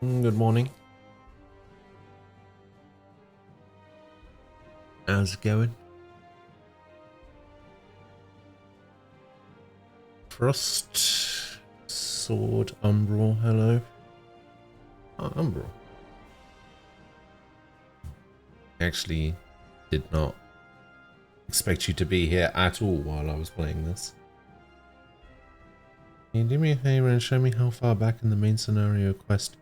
Good morning. How's it going? Frost, Sword, Umbral, hello. Oh, Umbral. Actually, did not expect you to be here at all while I was playing this. Can you do me a favor and show me how far back in the main scenario quest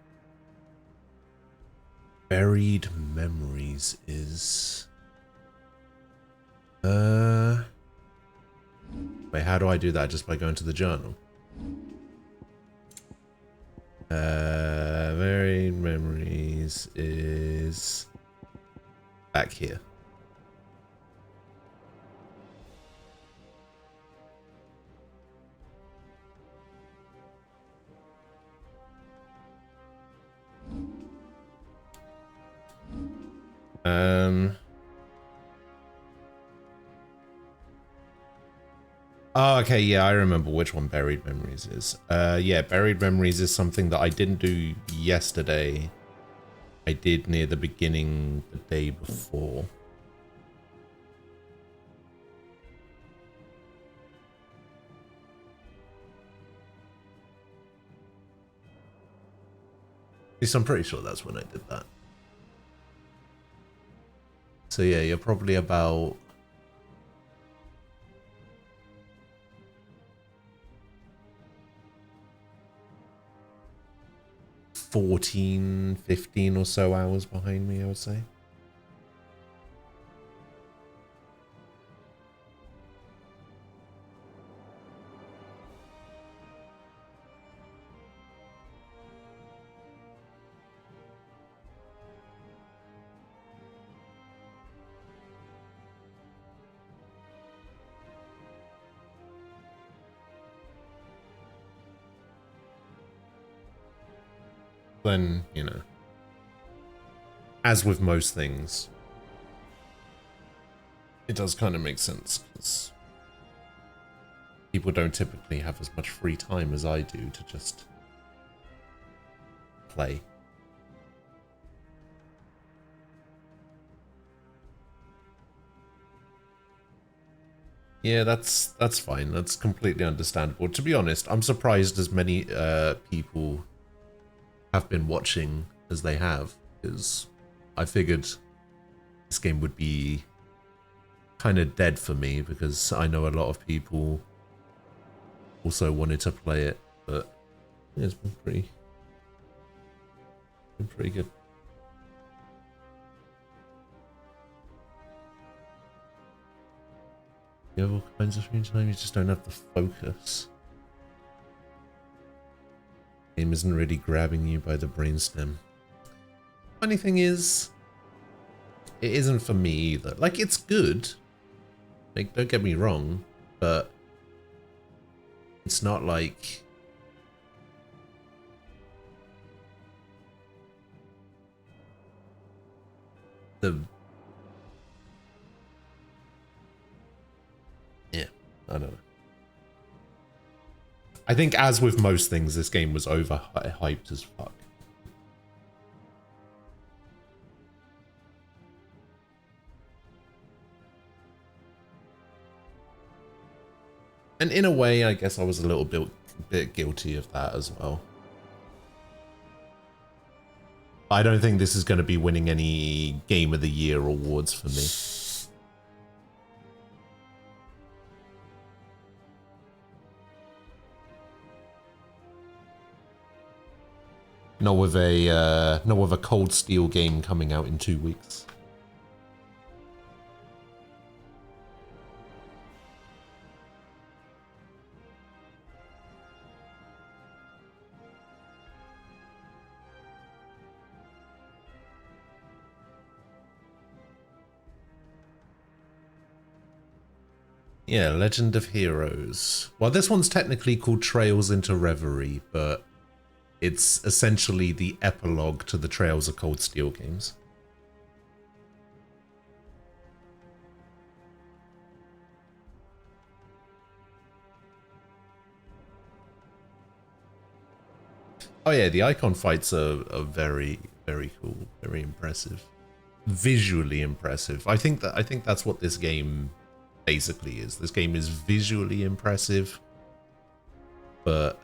Buried Memories is? Wait, how do I do that? Just by going to the journal? Buried Memories is back here. Oh, okay, yeah, I remember which one Buried Memories is. Yeah, Buried Memories is something that I didn't do yesterday. I did near the beginning the day before. At least I'm pretty sure that's when I did that. So yeah, you're probably about 14, 15 or so hours behind me, I would say. Then, you know, as with most things, it does kind of make sense because people don't typically have as much free time as I do to just play. Yeah, that's fine. That's completely understandable. To be honest, I'm surprised as many people have been watching as they have, because I figured this game would be kind of dead for me because I know a lot of people also wanted to play it, but yeah, it's been pretty good. You have all kinds of screen time, you just don't have the focus. Game isn't really grabbing you by the brainstem. Funny thing is, it isn't for me either. Like, it's good. Like, don't get me wrong, but it's not like the... Yeah, I don't know. I think as with most things, this game was overhyped as fuck. And in a way, I guess I was a little bit guilty of that as well. I don't think this is going to be winning any Game of the Year awards for me. Not with a Cold Steel game coming out in 2 weeks. Yeah, Legend of Heroes. Well, this one's technically called Trails into Reverie, but it's essentially the epilogue to the Trails of Cold Steel games. Oh yeah, the icon fights are very, very cool, very impressive, visually impressive. I think that's what this game basically is. This game is visually impressive, but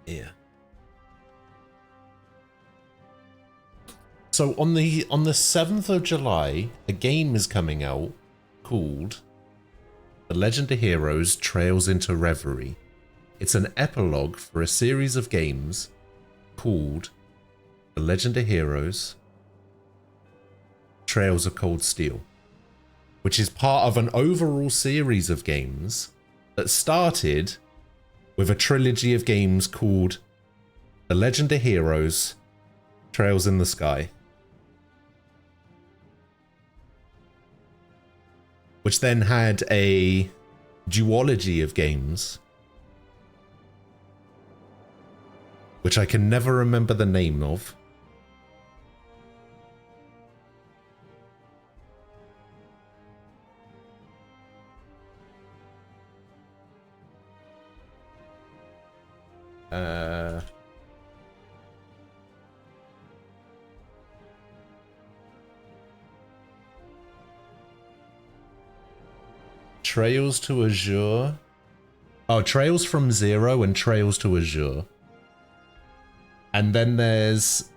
yeah. So on the 7th of July, a game is coming out called The Legend of Heroes: Trails into Reverie. It's an epilogue for a series of games called The Legend of Heroes: Trails of Cold Steel, which is part of an overall series of games that started with a trilogy of games called The Legend of Heroes: Trails in the Sky, which then had a duology of games, which I can never remember the name of. Trails to Azure. Oh, Trails from Zero and Trails to Azure. And then there's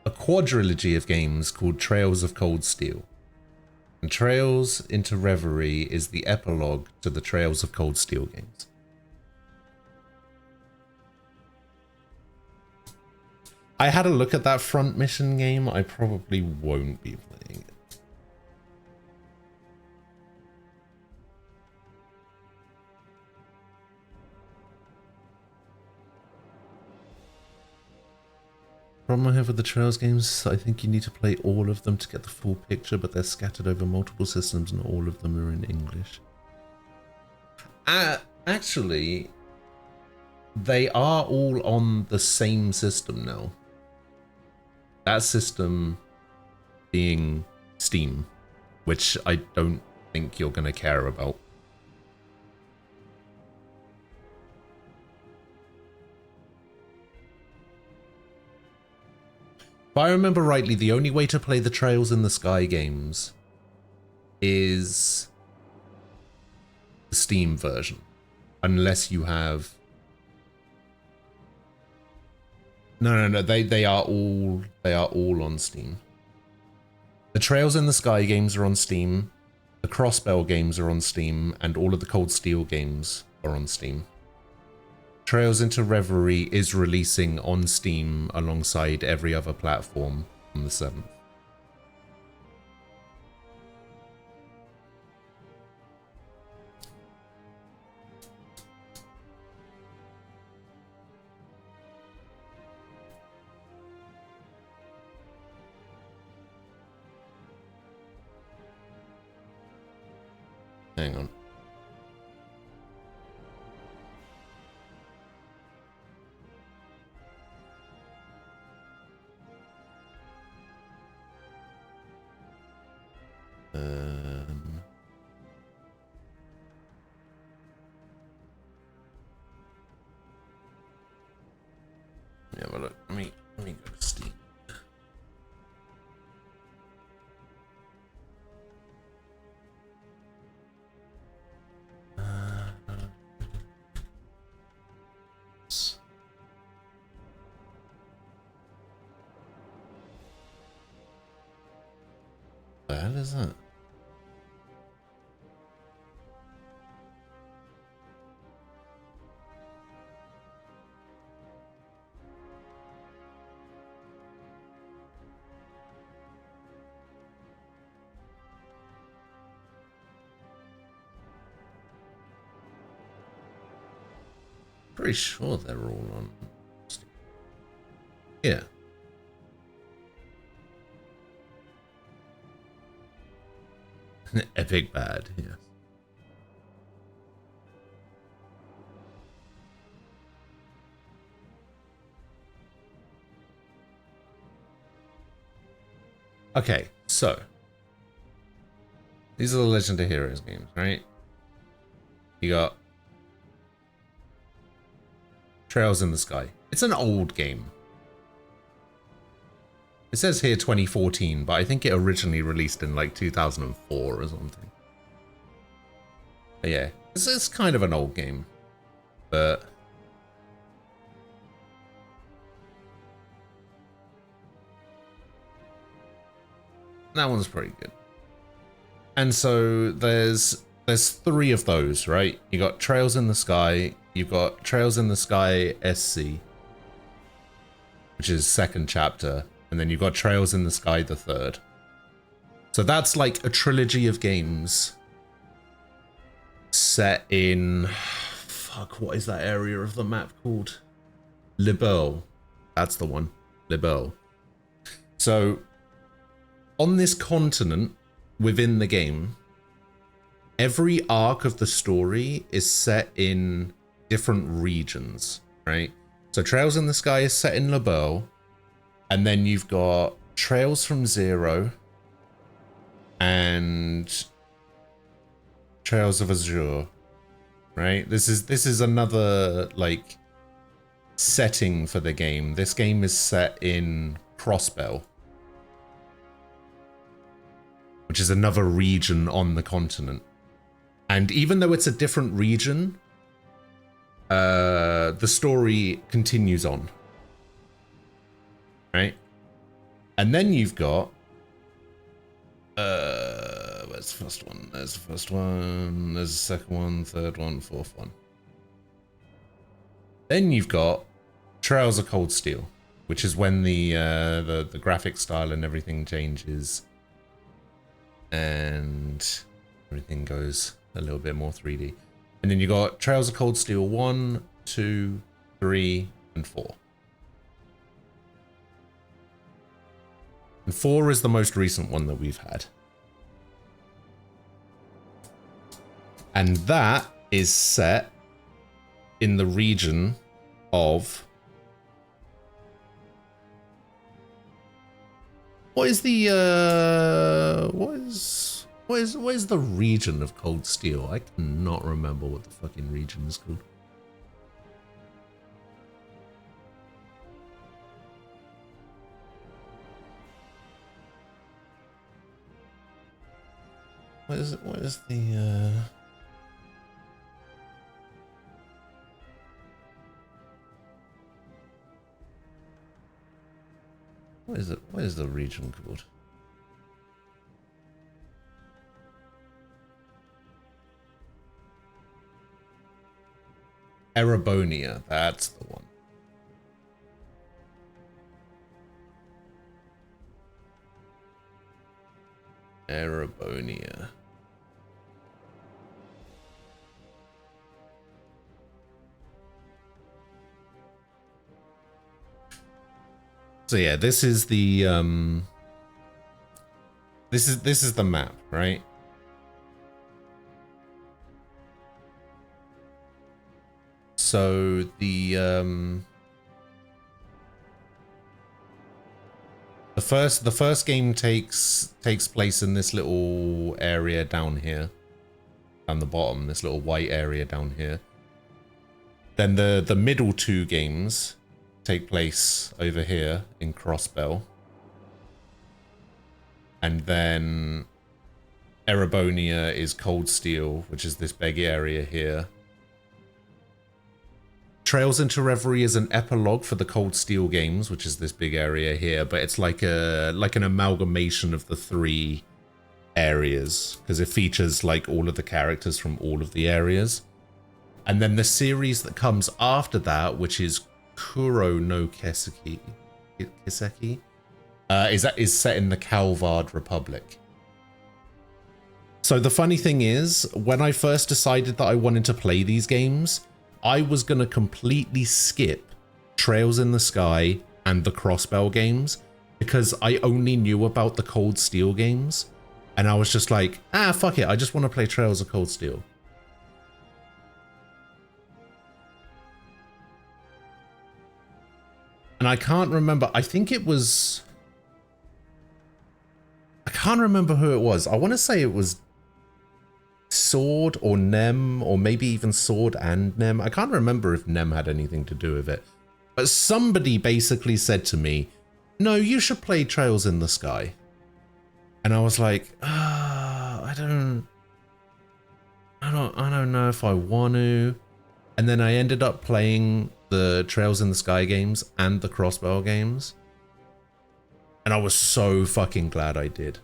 a quadrilogy of games called Trails of Cold Steel. And Trails into Reverie is the epilogue to the Trails of Cold Steel games. I had a look at that front mission game. I probably won't be playing it. Problem I have with the Trails games, I think you need to play all of them to get the full picture, but they're scattered over multiple systems and all of them are in English. Actually, they are all on the same system now. That system being Steam, which I don't think you're going to care about. If I remember rightly, the only way to play the Trails in the Sky games is the Steam version, unless you have... No, they are all on Steam. The Trails in the Sky games are on Steam, the Crossbell games are on Steam, and all of the Cold Steel games are on Steam. Trails into Reverie is releasing on Steam alongside every other platform on the 7th. Hang on. Yeah, well, look, let me go to Steam. What the hell is that? Pretty sure they're all on Steam. Yeah. Epic bad, yes. Okay, so these are the Legend of Heroes games, right? You got Trails in the Sky. It's an old game. It says here 2014, but I think it originally released in like 2004 or something. But yeah, it's kind of an old game, but that one's pretty good. And so there's 3 of those, right? You got Trails in the Sky, you've got Trails in the Sky SC, which is 2nd chapter, and then you've got Trails in the Sky the 3rd. So that's like a trilogy of games set in, fuck, what is that area of the map called? Liberl. That's the one. Liberl. So on this continent within the game, every arc of the story is set in different regions, right? So Trails in the Sky is set in Liberl, and then you've got Trails from Zero and Trails of Azure, right? This is another like setting for the game. This game is set in Crossbell, which is another region on the continent. And even though it's a different region, the story continues on, right? And then you've got where's the first one? There's the first one, there's the second one, third one, fourth one. Then you've got Trails of Cold Steel, which is when the graphic style and everything changes and everything goes a little bit more 3D. And then you got Trails of Cold Steel 1, 2, 3, and 4. And 4 is the most recent one that we've had. And that is set in the region of... What is the what is the region of Cold Steel? I cannot remember what the fucking region is called. What is it? What is the what is it? What is the region called? Erebonia, that's the one. Erebonia. So yeah, this is the this is the map, right? So the first game takes place in this little area down here, down the bottom, this little white area down here. Then the middle 2 games take place over here in Crossbell, and then Erebonia is Cold Steel, which is this big area here. Trails into Reverie is an epilogue for the Cold Steel games, which is this big area here, but it's like an amalgamation of the 3 areas because it features like all of the characters from all of the areas. And then the series that comes after that, which is Kuro no Kiseki, is set in the Calvard Republic. So the funny thing is, when I first decided that I wanted to play these games, I was going to completely skip Trails in the Sky and the Crossbell games because I only knew about the Cold Steel games. And I was just like, fuck it, I just want to play Trails of Cold Steel. And I can't remember, I think it was... I can't remember who it was. I want to say it was Sword or Nem, or maybe even Sword and Nem. I can't remember if Nem had anything to do with it. But somebody basically said to me, no, you should play Trails in the Sky. And I was like, I don't know if I want to. And then I ended up playing the Trails in the Sky games and the Crossbow games. And I was so fucking glad I did.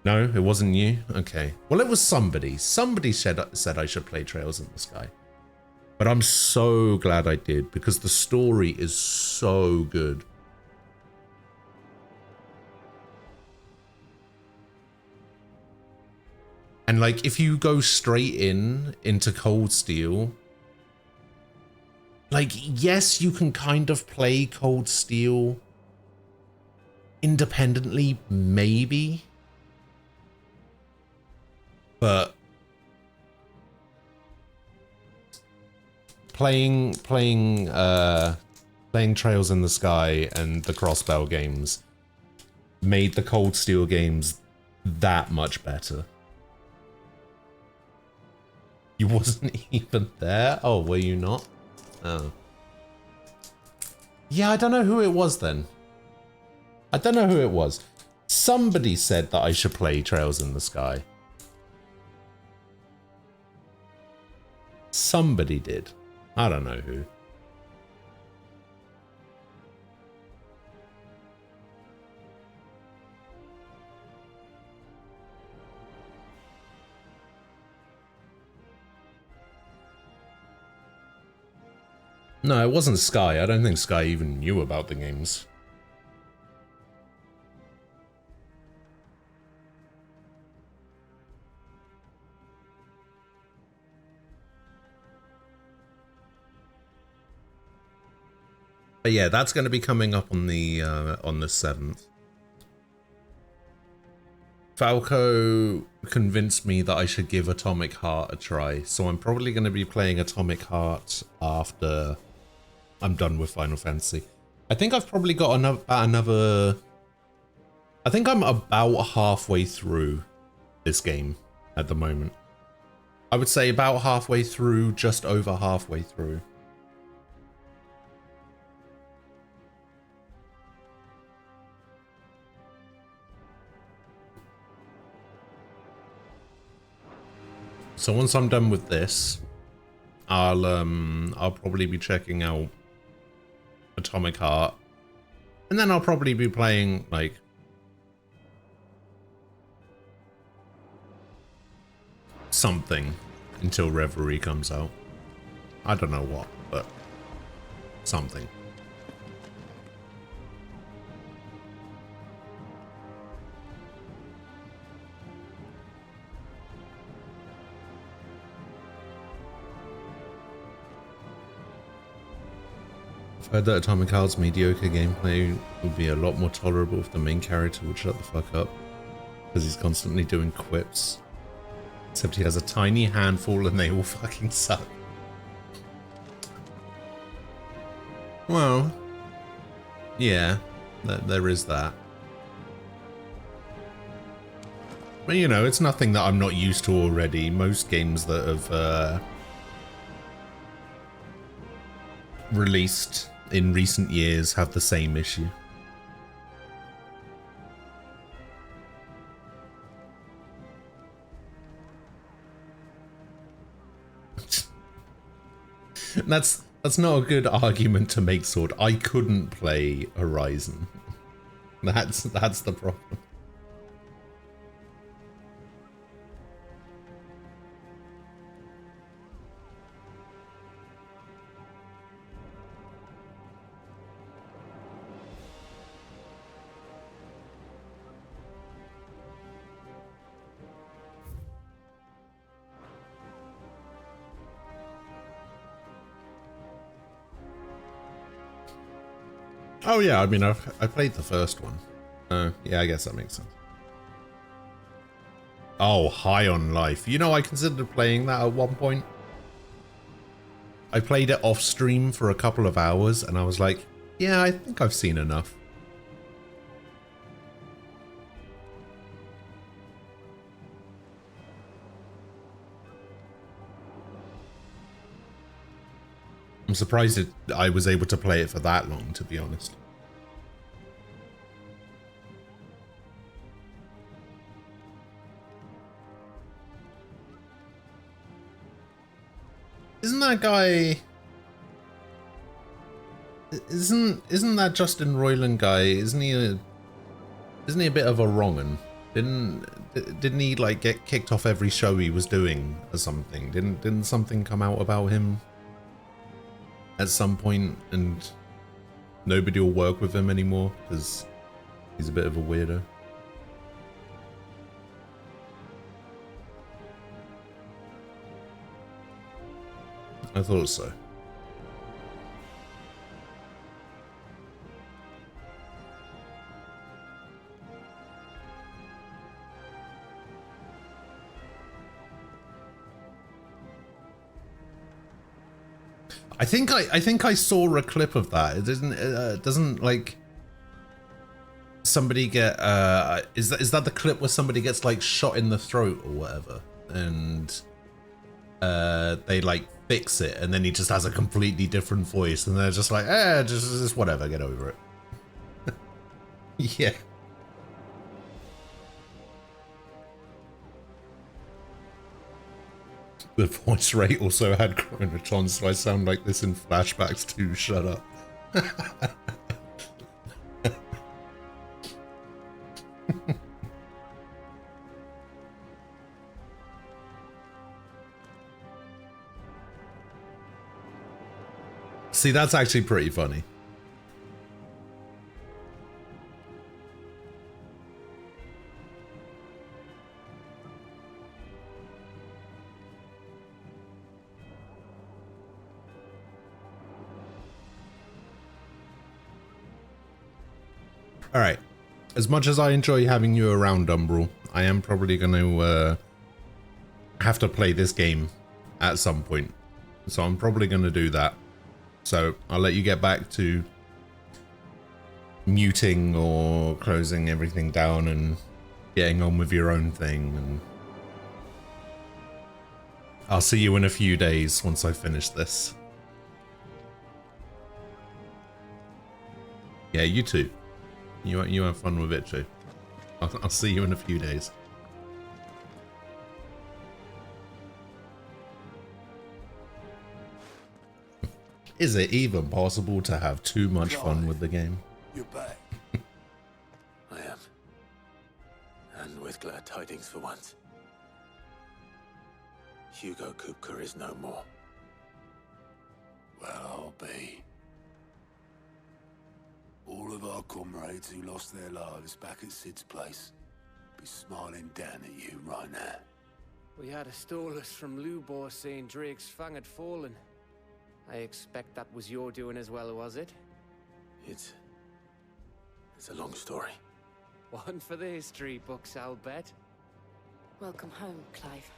No, it wasn't you? Okay. Well, it was somebody. Somebody said I should play Trails in the Sky. But I'm so glad I did, because the story is so good. And like, if you go straight into Cold Steel, like, yes, you can kind of play Cold Steel independently, maybe. But playing Trails in the Sky and the Crossbow games made the Cold Steel games that much better. You wasn't even there? Oh, were you not? Oh. Yeah, I don't know who it was then. I don't know who it was. Somebody said that I should play Trails in the Sky. Somebody did. I don't know who. No, it wasn't Sky. I don't think Sky even knew about the games. But yeah, that's going to be coming up on the 7th. Falco convinced me that I should give Atomic Heart a try, so I'm probably going to be playing Atomic Heart after I'm done with Final Fantasy. I think I've probably got another... I think I'm about halfway through this game at the moment. I would say about halfway through, just over halfway through. So once I'm done with this, I'll probably be checking out Atomic Heart, and then I'll probably be playing like something until Reverie comes out. I don't know what, but something. I've heard that Atomic Heart's mediocre gameplay would be a lot more tolerable if the main character would shut the fuck up, because he's constantly doing quips. Except he has a tiny handful and they all fucking suck. Well, yeah, there is that. But you know, it's nothing that I'm not used to already. Most games that have released in recent years have the same issue. That's not a good argument to make, Sword. I couldn't play Horizon. That's the problem. Oh yeah, I mean, I played the first one. Yeah, I guess that makes sense. Oh, High on Life. You know, I considered playing that at one point. I played it off stream for a couple of hours and I was like, yeah, I think I've seen enough. surprised I was able to play it for that long, to be honest. Isn't that guy... Isn't that Justin Roiland guy? Isn't he a bit of a wrong'un? Didn't he like get kicked off every show he was doing or something? Didn't something come out about him at some point, and nobody will work with him anymore because he's a bit of a weirdo? I thought so. I think I saw a clip of that. It doesn't like somebody get is that the clip where somebody gets like shot in the throat or whatever, and they like fix it, and then he just has a completely different voice, and they're just like, just whatever, get over it. Yeah. The voice rate also had chronotrons, so I sound like this in flashbacks too. Shut up. See, that's actually pretty funny. Alright, as much as I enjoy having you around, Umbral, I am probably going to have to play this game at some point. So I'm probably going to do that. So I'll let you get back to muting or closing everything down and getting on with your own thing. And I'll see you in a few days once I finish this. Yeah, you too. You have fun with it too. I'll see you in a few days. Is it even possible to have too much fun with the game? You're back. I am. And with glad tidings for once. Hugo Kupka is no more. Well, I'll be. All of our comrades who lost their lives back at Sid's place be smiling down at you right now. We had a Stolas from Lubor saying Drake's fang had fallen. I expect that was your doing as well, was it? It's a long story. One for the history books, I'll bet. Welcome home, Clive.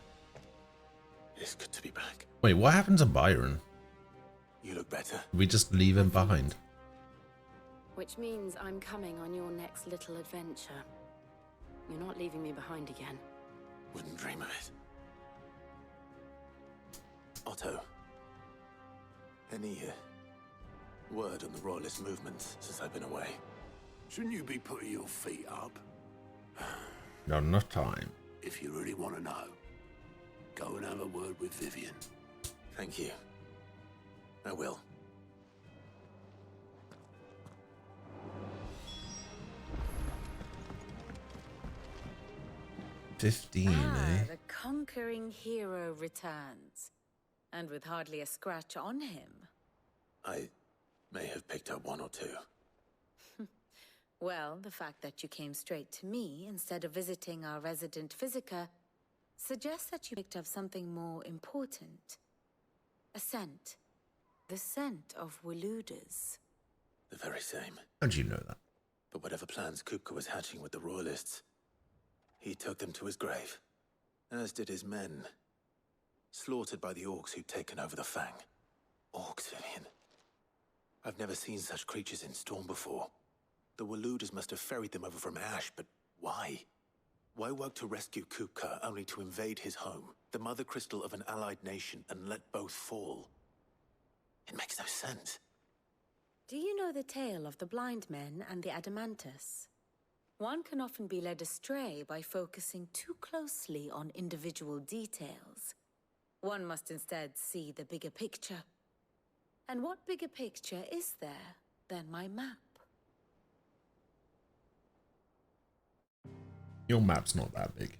It's good to be back. Wait, what happened to Byron? You look better. Did we just leave him behind? Which means I'm coming on your next little adventure. You're not leaving me behind again. Wouldn't dream of it. Otto. Any word on the Royalist movement since I've been away? Shouldn't you be putting your feet up? Not enough time. If you really want to know, go and have a word with Vivian. Thank you. I will. The conquering hero returns. And with hardly a scratch on him. I may have picked up one or two. Well, the fact that you came straight to me instead of visiting our resident Physica suggests that you picked up something more important. A scent. The scent of Waludas. The very same. How'd you know that? But whatever plans Kupka was hatching with the Royalists, he took them to his grave. As did his men. Slaughtered by the orcs who'd taken over the Fang. Orcs, Vivian. I've never seen such creatures in Storm before. The Waludas must have ferried them over from Ash, but why? Why work to rescue Kupka only to invade his home, the mother crystal of an allied nation, and let both fall? It makes no sense. Do you know the tale of the blind men and the Adamantus? One can often be led astray by focusing too closely on individual details. One must instead see the bigger picture. And what bigger picture is there than my map? Your map's not that big.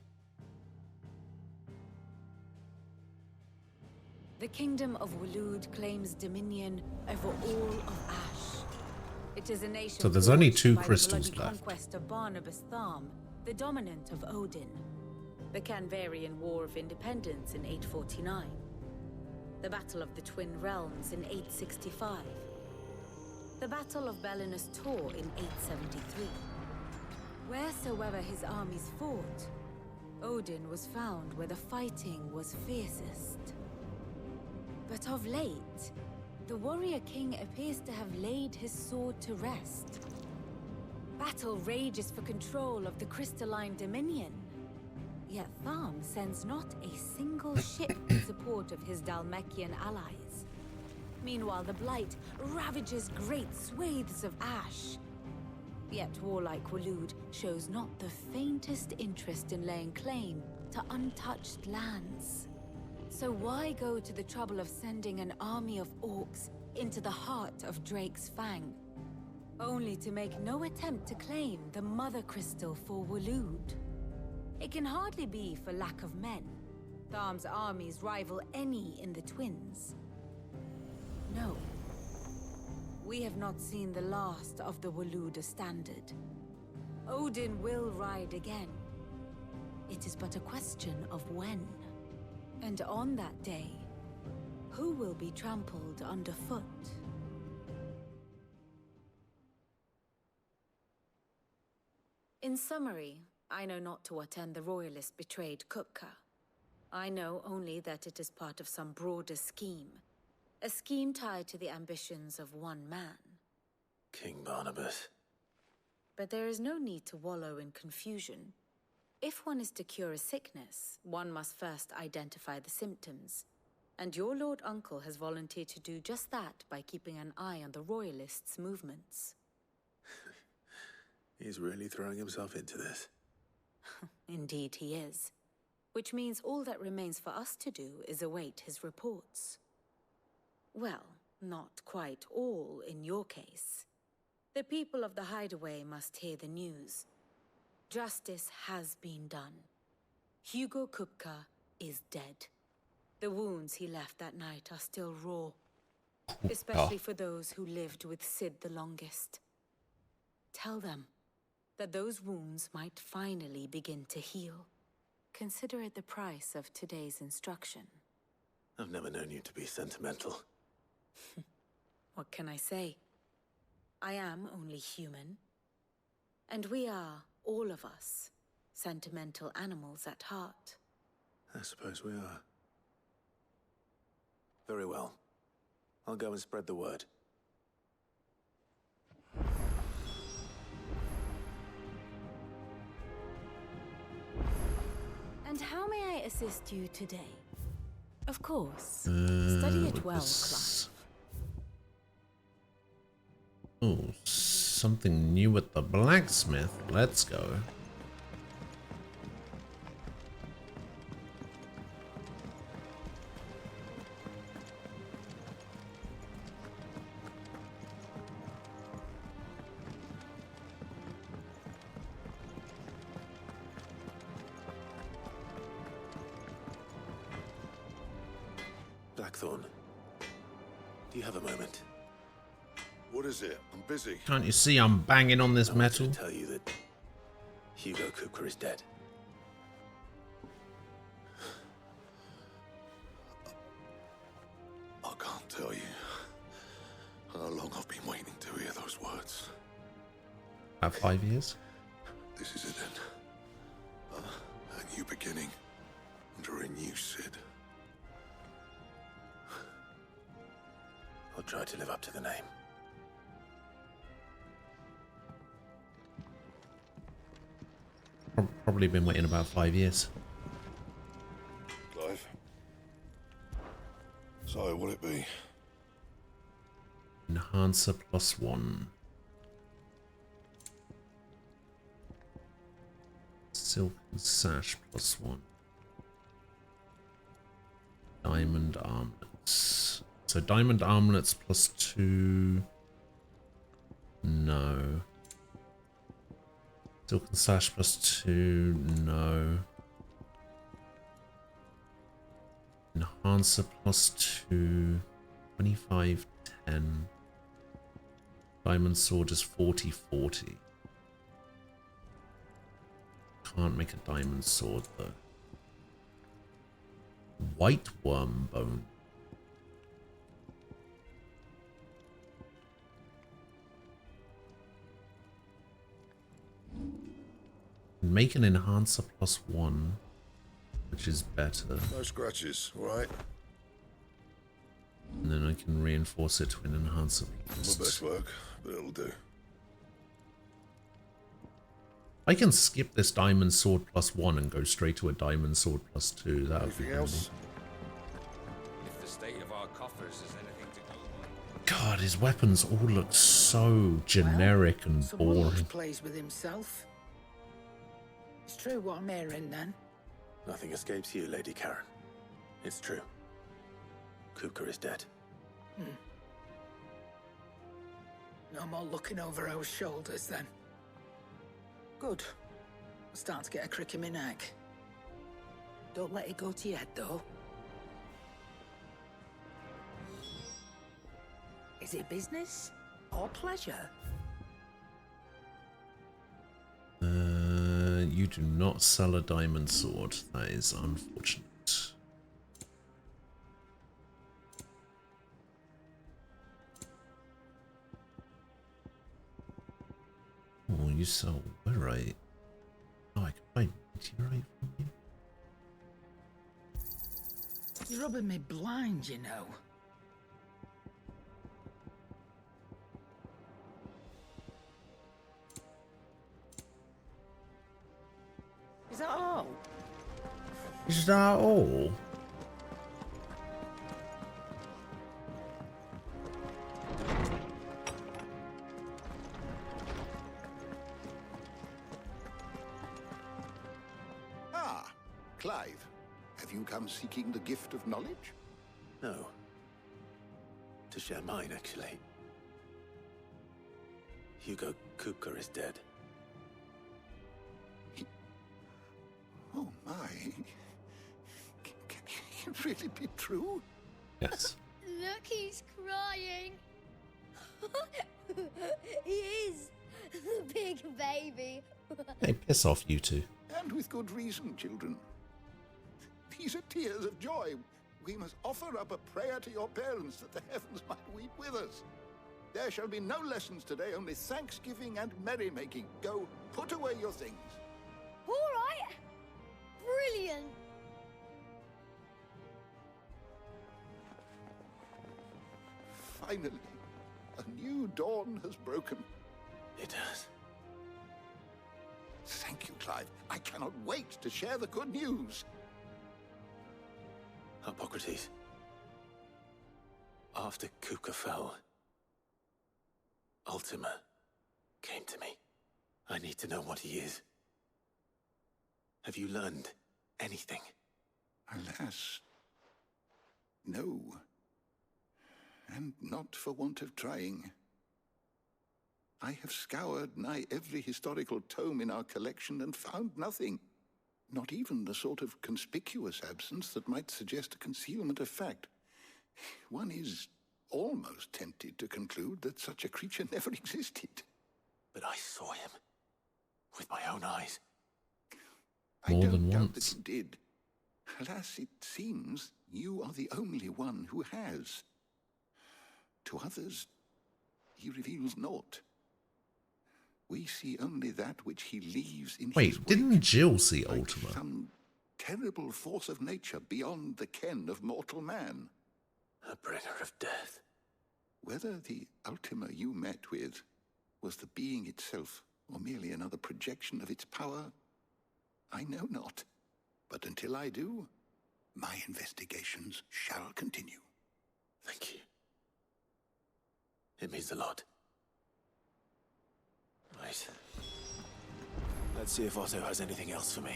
The kingdom of Waloed claims dominion over all of Ash. It is a nation. So there's only forged 2 by the crystals bloody left. Conquest of Barnabas Tharm, the dominant of Odin. The Canvarian War of Independence in 849. The Battle of the Twin Realms in 865. The Battle of Belinus Tor in 873. Wheresoever his armies fought, Odin was found where the fighting was fiercest. But of late, the warrior king appears to have laid his sword to rest. Battle rages for control of the crystalline dominion. Yet Tharm sends not a single ship in support of his Dhalmekian allies. Meanwhile, the Blight ravages great swathes of Ash. Yet warlike Waloed shows not the faintest interest in laying claim to untouched lands. So why go to the trouble of sending an army of orcs into the heart of Drake's Fang, only to make no attempt to claim the Mother Crystal for Waloed? It can hardly be for lack of men. Tharm's armies rival any in the Twins. No. We have not seen the last of the Waloed Standard. Odin will ride again. It is but a question of when. And on that day, who will be trampled underfoot? In summary, I know not to what end the Royalists betrayed Kupka. I know only that it is part of some broader scheme. A scheme tied to the ambitions of one man. King Barnabas. But there is no need to wallow in confusion. If one is to cure a sickness, one must first identify the symptoms. And your Lord Uncle has volunteered to do just that by keeping an eye on the Royalists' movements. He's really throwing himself into this. Indeed he is. Which means all that remains for us to do is await his reports. Well, not quite all in your case. The people of the Hideaway must hear the news. Justice has been done. Hugo Kupka is dead. The wounds he left that night are still raw. Especially for those who lived with Sid the longest. Tell them that those wounds might finally begin to heal. Consider it the price of today's instruction. I've never known you to be sentimental. What can I say? I am only human. And we are, all of us, sentimental animals at heart. I suppose we are. Very well. I'll go and spread the word. And how may I assist you today? Of course. Study it well, Clive. Oh, something new with the blacksmith. Let's go. Blackthorn, do you have a moment? What is it? I'm busy. Can't you see I'm banging on this I wanted metal? to tell you that Hugo Kupka is dead. I can't tell you how long I've been waiting to hear those words. About 5 years? This is it then. A new beginning under a new Sid. I'll try to live up to the name. Probably been waiting about 5 years. Clive. So, will it be? Enhancer +1. Silken Sash +1. Diamond Armlets. So Diamond Armlets +2. No. Silken Sash +2. No. Enhancer +2. 25, 10. Diamond Sword is 40, 40. Can't make a diamond sword though. White worm bone. Make an enhancer +1, which is better. No scratches, all right? And then I can reinforce it with an enhancer My best work, but it'll do. I can skip this diamond sword +1 and go straight to a diamond sword +2. That would be Anything handy. else? If the state of our coffers is anything to go by. God, his weapons all look so generic and Someone looks boring. plays with himself. It's true what I'm hearing, then. Nothing escapes you, Lady Karen. It's true. Kupka is dead. No more looking over our shoulders, then. Good. I'm starting to get a crick in my neck. Don't let it go to your head, though. Is it business or pleasure? You do not sell a diamond sword. That is unfortunate. Oh, you sell Werite. Oh, I can buy meteorite from you. You're rubbing me blind, you know. Is that all? Is that all? Ah, Clive. Have you come seeking the gift of knowledge? No. To share mine, actually. Hugo Kupka is dead. Oh my. Can it really be true? Yes. Look, he's crying. He is. The big baby. Hey, piss off, you two. And with good reason, children. These are tears of joy. We must offer up a prayer to your parents that the heavens might weep with us. There shall be no lessons today, only thanksgiving and merrymaking. Go, put away your things. All right. Brilliant. Finally, a new dawn has broken. It has. Thank you, Clive. I cannot wait to share the good news. Hippocrates. After Kupka fell, Ultima came to me. I need to know what he is. Have you learned anything? Alas, no. And not for want of trying. I have scoured nigh every historical tome in our collection and found nothing. Not even the sort of conspicuous absence that might suggest a concealment of fact. One is almost tempted to conclude that such a creature never existed. But I saw him. With my own eyes. More I don't than doubt once. that you did. Alas, it seems you are the only one who has. To others, he reveals naught. We see only that which he leaves in his Wait, wake, didn't Jill see like Ultima? some terrible force of nature beyond the ken of mortal man. A bringer of death. Whether the Ultima you met with was the being itself, or merely another projection of its power, I know not. But until I do, my investigations shall continue. Thank you. It means a lot. Right. Let's see if Otto has anything else for me.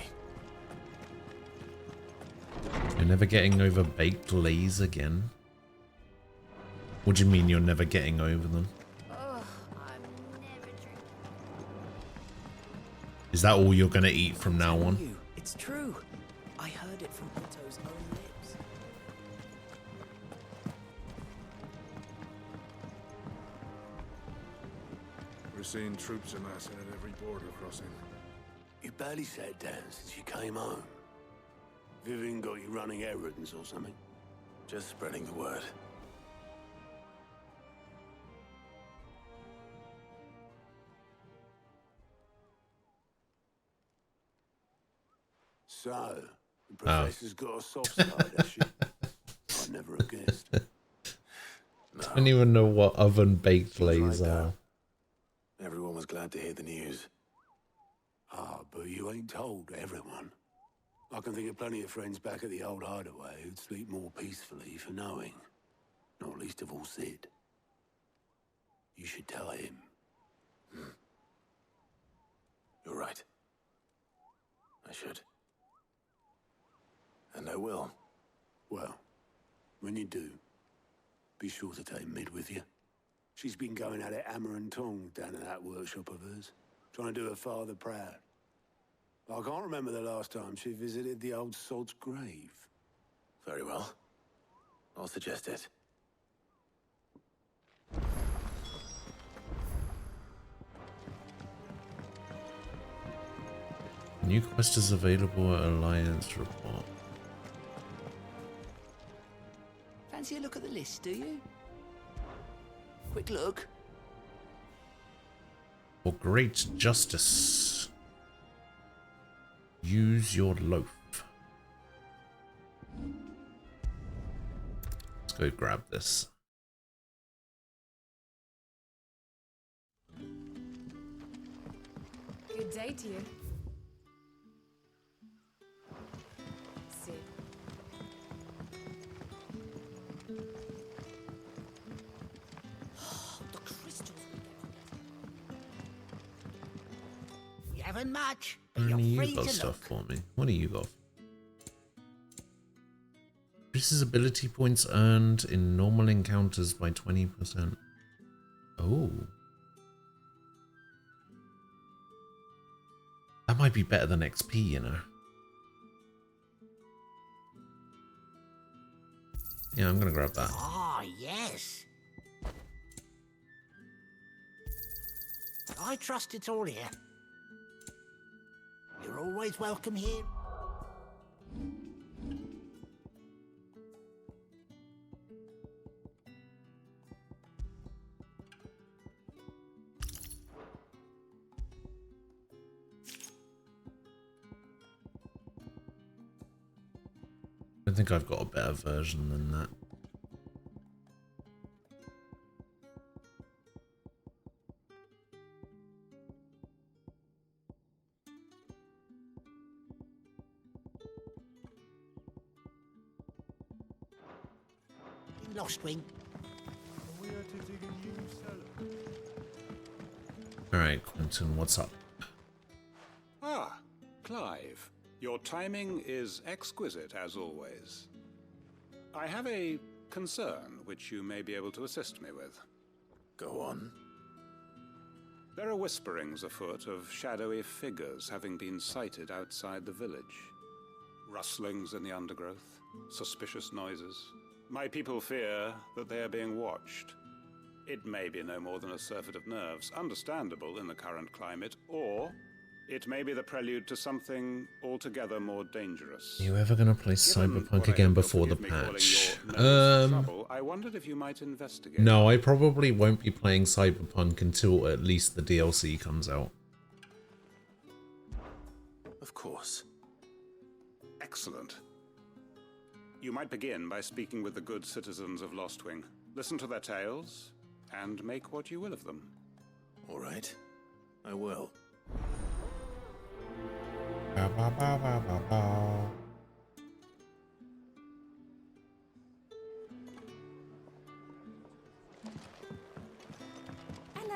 You're never getting over baked lays again? What do you mean you're never getting over them? Is that all you're gonna eat from now on? It's true. I heard it from Otto's own lips. We're seeing troops amassing at every border crossing. You barely sat down since you came home. Vivian got you running errands or something? Just spreading the word. So, the professor's got a soft side, has she? I'd never have guessed. I don't even know what oven baked lays are. Everyone was glad to hear the news. Ah, but you ain't told everyone. I can think of plenty of friends back at the old hideaway who'd sleep more peacefully for knowing. Not least of all Sid. You should tell him. You're right. I should. And I will. Well, when you do, be sure to take Mid with you. She's been going at it hammer and tongs down in that workshop of hers, trying to do her father proud. I can't remember the last time she visited the old sod's grave. Very well. I'll suggest it. New quest is available at Alliance Report. Fancy a look at the list, do you? Quick look. For great justice, use your loaf. Let's go grab this. Good day to you. Sid. The crystals you haven't much, but Only you're free you got to stuff look. for me. What do you got? Increases ability points earned in normal encounters by 20%. Oh. That might be better than XP, you know. Yeah, I'm gonna grab that. Ah, yes. I trust it's all here. You're always welcome here. I think I've got a better version than that. Lost Wing. Alright, Quentin, what's up? Ah, Clive. Your timing is exquisite, as always. I have a concern which you may be able to assist me with. Go on. There are whisperings afoot of shadowy figures having been sighted outside the village. Rustlings in the undergrowth, suspicious noises. My people fear that they are being watched. It may be no more than a surfeit of nerves, understandable in the current climate, or it may be the prelude to something altogether more dangerous. Are you ever going to play Cyberpunk again before the patch? I wondered if you might investigate. No, I probably won't be playing Cyberpunk until at least the DLC comes out. Of course. Excellent. You might begin by speaking with the good citizens of Lostwing. Listen to their tales, and make what you will of them. All right. I will. Bow, bow, bow, bow, bow, bow.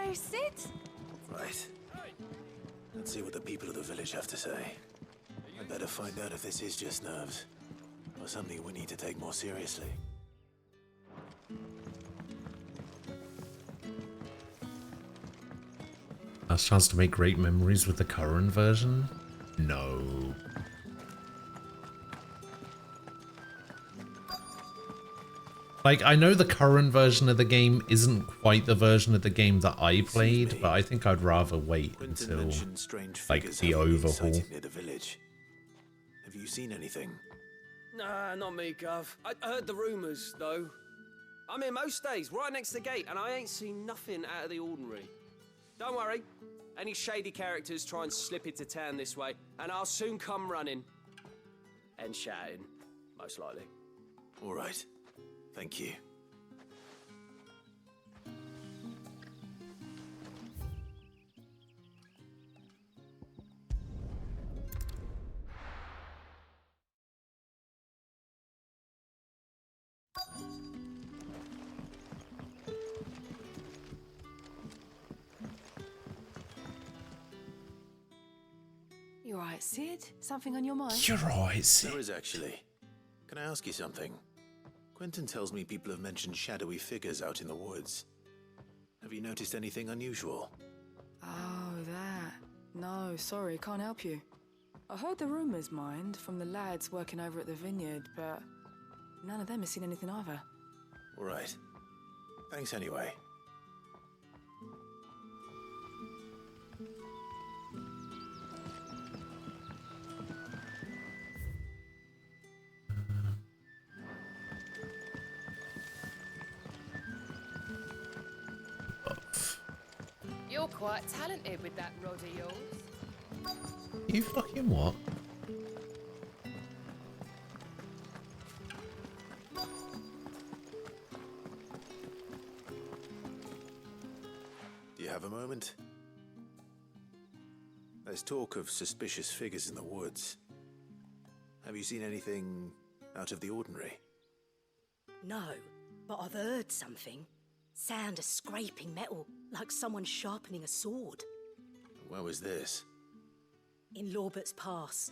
Hello, Sid. Right. Let's see what the people of the village have to say. I'd better find out if this is just nerves, or something we need to take more seriously. Last chance to make great memories with the current version? No. Like, I know the current version of the game isn't quite the version of the game that I played, but I think I'd rather wait until, like, the overhaul. Near the village. Have you seen anything? Nah, not me, Gov. I heard the rumours, though. I'm here most days, right next to the gate, and I ain't seen nothing out of the ordinary. Don't worry. Any shady characters try and slip into town this way, and I'll soon come running. And shouting, most likely. All right. Thank you. You alright, Sid? Something on your mind? You're right, Sid. There is actually. Can I ask you something? Quentin tells me people have mentioned shadowy figures out in the woods. Have you noticed anything unusual? Oh, that. No, sorry, can't help you. I heard the rumours, mind, from the lads working over at the vineyard, but none of them has seen anything either. All right. Thanks anyway. You're quite talented with that rod of yours. You fucking what? Do you have a moment? There's talk of suspicious figures in the woods. Have you seen anything out of the ordinary? No, but I've heard something. Sound of scraping metal, like someone sharpening a sword. Where was this? In Lorbert's Pass.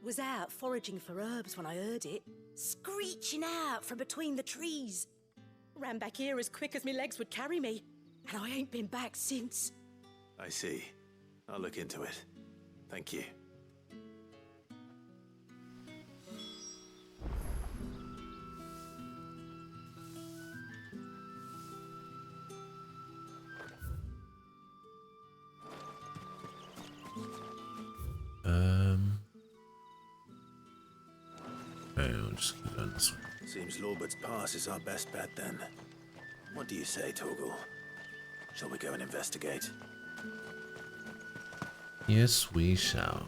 Was out foraging for herbs when I heard it, screeching out from between the trees. Ran back here as quick as my legs would carry me, and I ain't been back since. I see. I'll look into it. Thank you. Okay, I'll just keep going this way. Seems Lorbert's Pass is our best bet then. What do you say, Torgal? Shall we go and investigate? Yes, we shall.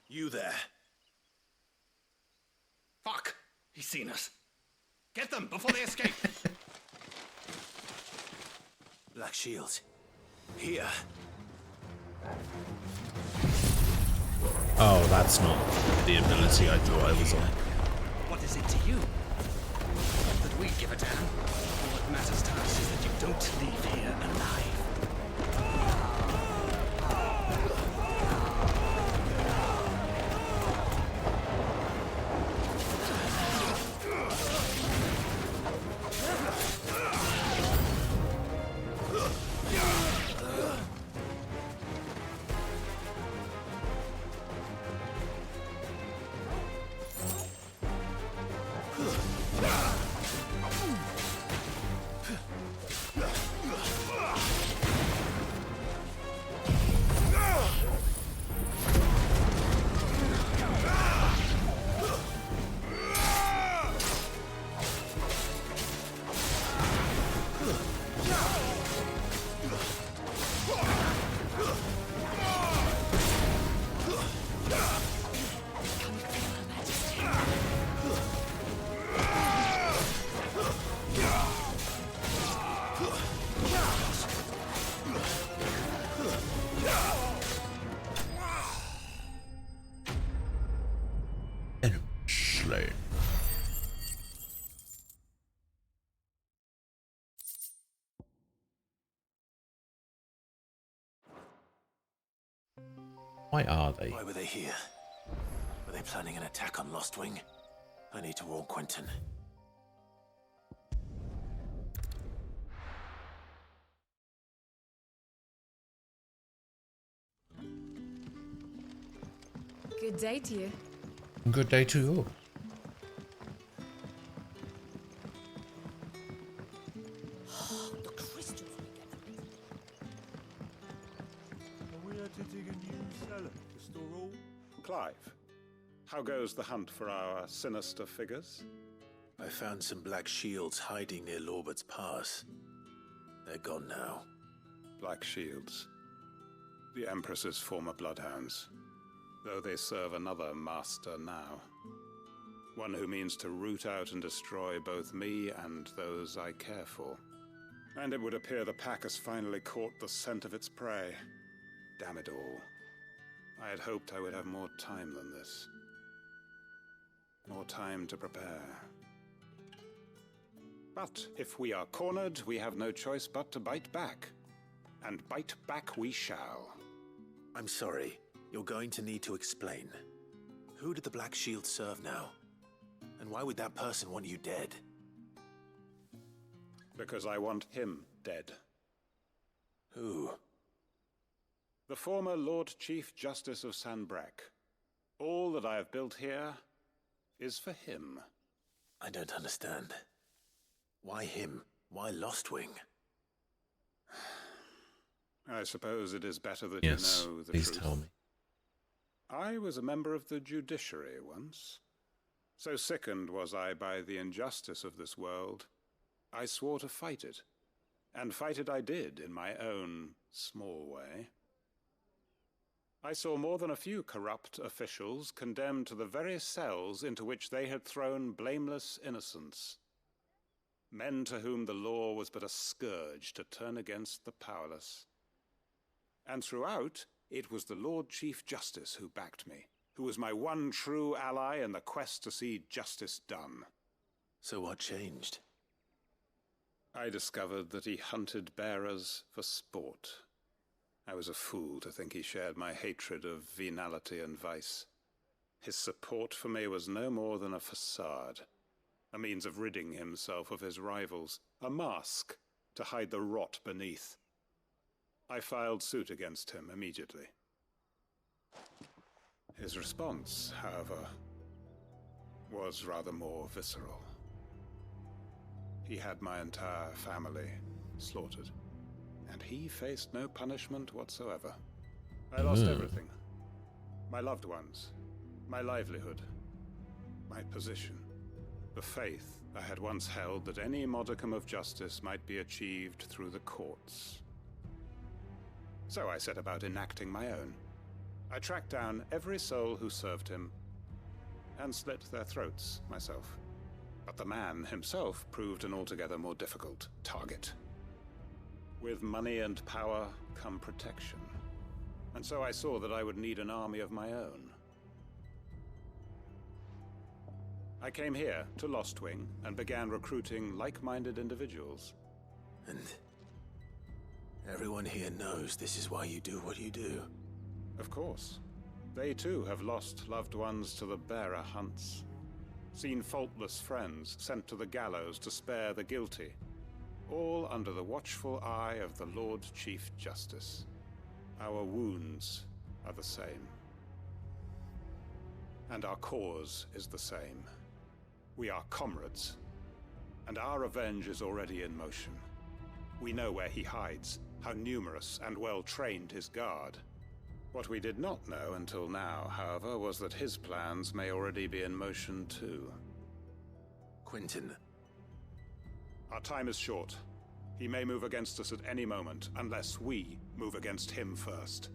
You there. Fuck! He's seen us. Get them before they escape! Black Shields. Here. Oh, that's not the ability I thought I was on. What is it to you? Not that we give a damn. What matters to us is that you don't leave here alive. Why are they? Why were they here? Were they planning an attack on Lostwing? I need to warn Quentin. Good day to you. Good day to you. The crystals we get. Are we had to dig a new cellar to store all? Clive, how goes the hunt for our sinister figures? I found some black shields hiding near Lorbert's Pass. They're gone now. Black Shields. The Empress's former bloodhounds. Though they serve another master now. One who means to root out and destroy both me and those I care for. And it would appear the pack has finally caught the scent of its prey. Damn it all. I had hoped I would have more time than this. More time to prepare. But if we are cornered, we have no choice but to bite back. And bite back we shall. I'm sorry. You're going to need to explain. Who did the Black Shield serve now? And why would that person want you dead? Because I want him dead. Who? The former Lord Chief Justice of Sanbreque. All that I have built here is for him. I don't understand. Why him? Why Lostwing? I suppose it is better that Yes, you know the please truth. tell me. I was a member of the judiciary once. So sickened was I by the injustice of this world, I swore to fight it. And fight it I did in my own small way. I saw more than a few corrupt officials condemned to the very cells into which they had thrown blameless innocents. Men to whom the law was but a scourge to turn against the powerless. And throughout, it was the Lord Chief Justice who backed me, who was my one true ally in the quest to see justice done. So what changed? I discovered that he hunted bearers for sport. I was a fool to think he shared my hatred of venality and vice. His support for me was no more than a facade, a means of ridding himself of his rivals, a mask to hide the rot beneath. I filed suit against him immediately. His response, however, was rather more visceral. He had my entire family slaughtered, and he faced no punishment whatsoever. I lost everything. My loved ones, my livelihood, my position, the faith I had once held that any modicum of justice might be achieved through the courts. So I set about enacting my own. I tracked down every soul who served him, and slit their throats myself. But the man himself proved an altogether more difficult target. With money and power come protection. And so I saw that I would need an army of my own. I came here to Lostwing and began recruiting like-minded individuals. And everyone here knows this is why you do what you do. Of course. They too have lost loved ones to the bearer hunts. Seen faultless friends sent to the gallows to spare the guilty. All under the watchful eye of the Lord Chief Justice. Our wounds are the same. And our cause is the same. We are comrades. And our revenge is already in motion. We know where he hides, how numerous and well-trained his guard. What we did not know until now, however, was that his plans may already be in motion too. Quentin. Our time is short. He may move against us at any moment, unless we move against him first.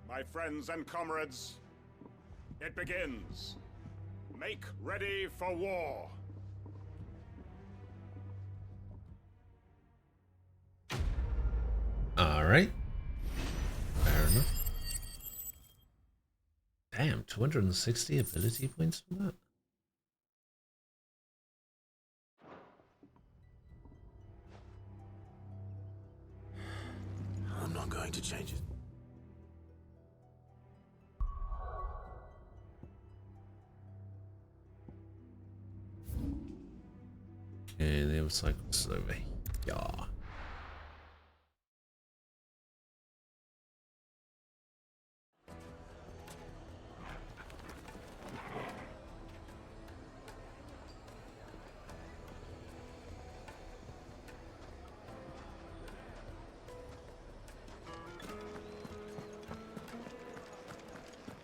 My friends and comrades, it begins. Make ready for war. Alright. Fair enough. Damn, 260 ability points for that? I'm not going going to change it. Okay, the other cycle is over here.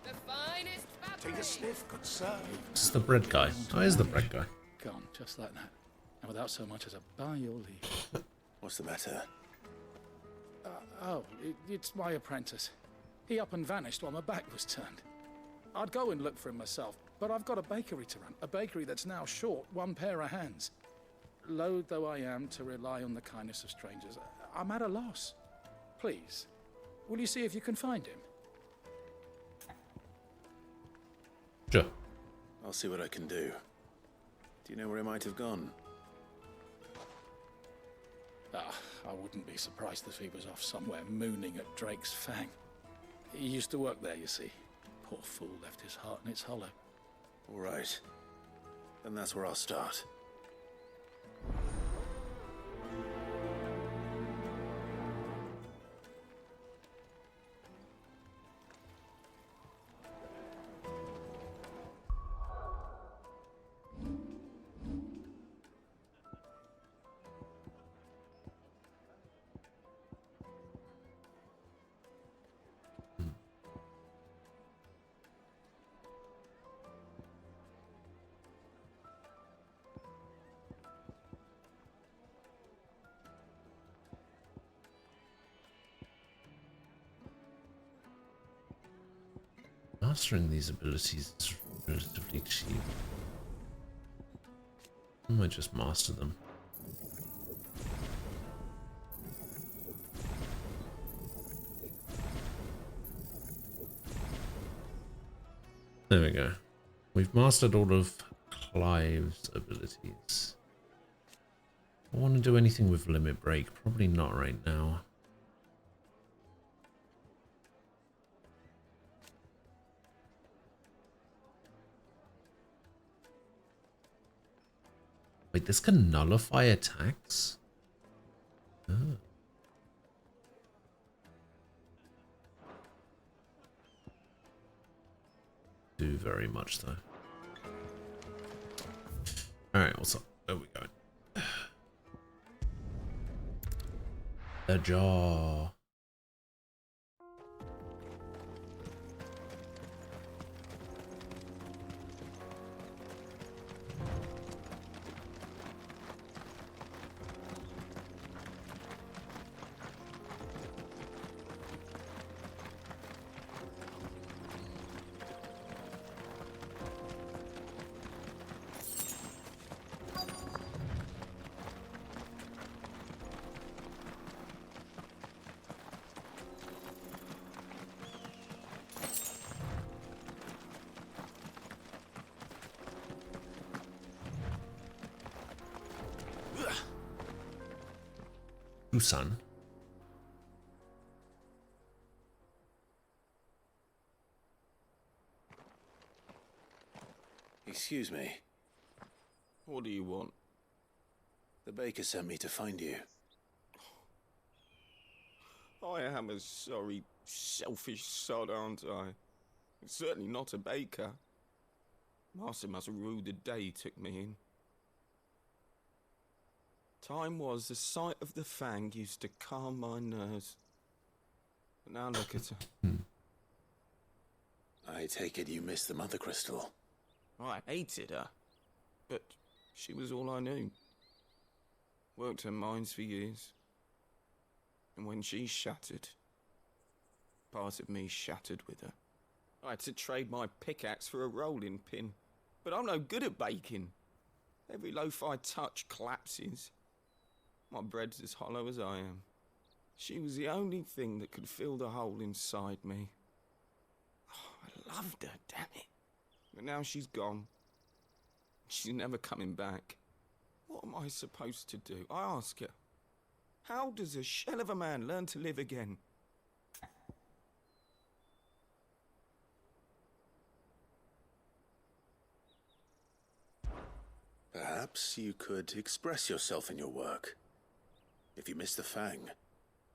The finest Take a sniff, good sir. This is the bread guy. Oh, here's the bread guy. Gone, just like that. And without so much as a by your leave. What's the matter? It's my apprentice. He up and vanished while my back was turned. I'd go and look for him myself, but I've got a bakery to run. A bakery that's now short one pair of hands. Loath though I am to rely on the kindness of strangers, I'm at a loss. Please, will you see if you can find him? Sure. I'll see what I can do. Do you know where he might have gone? I wouldn't be surprised if he was off somewhere mooning at Drake's Fang. He used to work there, you see. Poor fool left his heart in its hollow. All right. Then that's where I'll start. Mastering these abilities is relatively cheap. I might just master them. There we go. We've mastered all of Clive's abilities. I want to do anything with Limit Break. Probably not right now. Wait, this can nullify attacks? Oh. Do very much though. Alright, what's up? There we go. The jaw. Busan. Excuse me. What do you want? The baker sent me to find you. I am a sorry, selfish sod, aren't I? Certainly not a baker. Master must have ruled the day he took me in. Time was the sight of the Fang used to calm my nerves. But now look at her. I take it you missed the Mother Crystal. I hated her, but she was all I knew. Worked her mines for years. And when she shattered, part of me shattered with her. I had to trade my pickaxe for a rolling pin, but I'm no good at baking. Every loaf I touch collapses. My bread's as hollow as I am. She was the only thing that could fill the hole inside me. Oh, I loved her, damn it. But now she's gone. She's never coming back. What am I supposed to do? I ask her. How does a shell of a man learn to live again? Perhaps you could express yourself in your work. If you miss the Fang,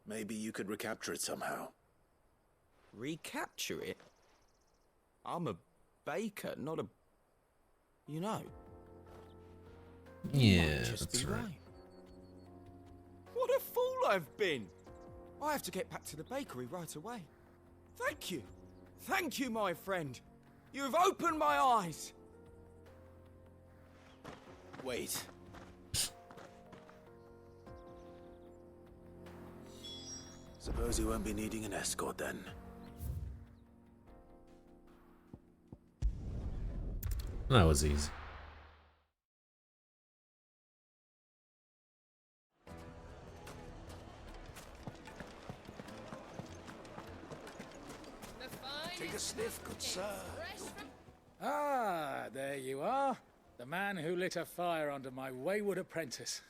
maybe you could recapture it somehow. Recapture it? I'm a baker, not a... You know. Yeah, Just that's be right. What a fool I've been! I have to get back to the bakery right away. Thank you. Thank you, my friend. You've opened my eyes. Wait. Suppose you won't be needing an escort then. That was easy. Take a sniff, good sir. Ah, there you are. The man who lit a fire under my wayward apprentice.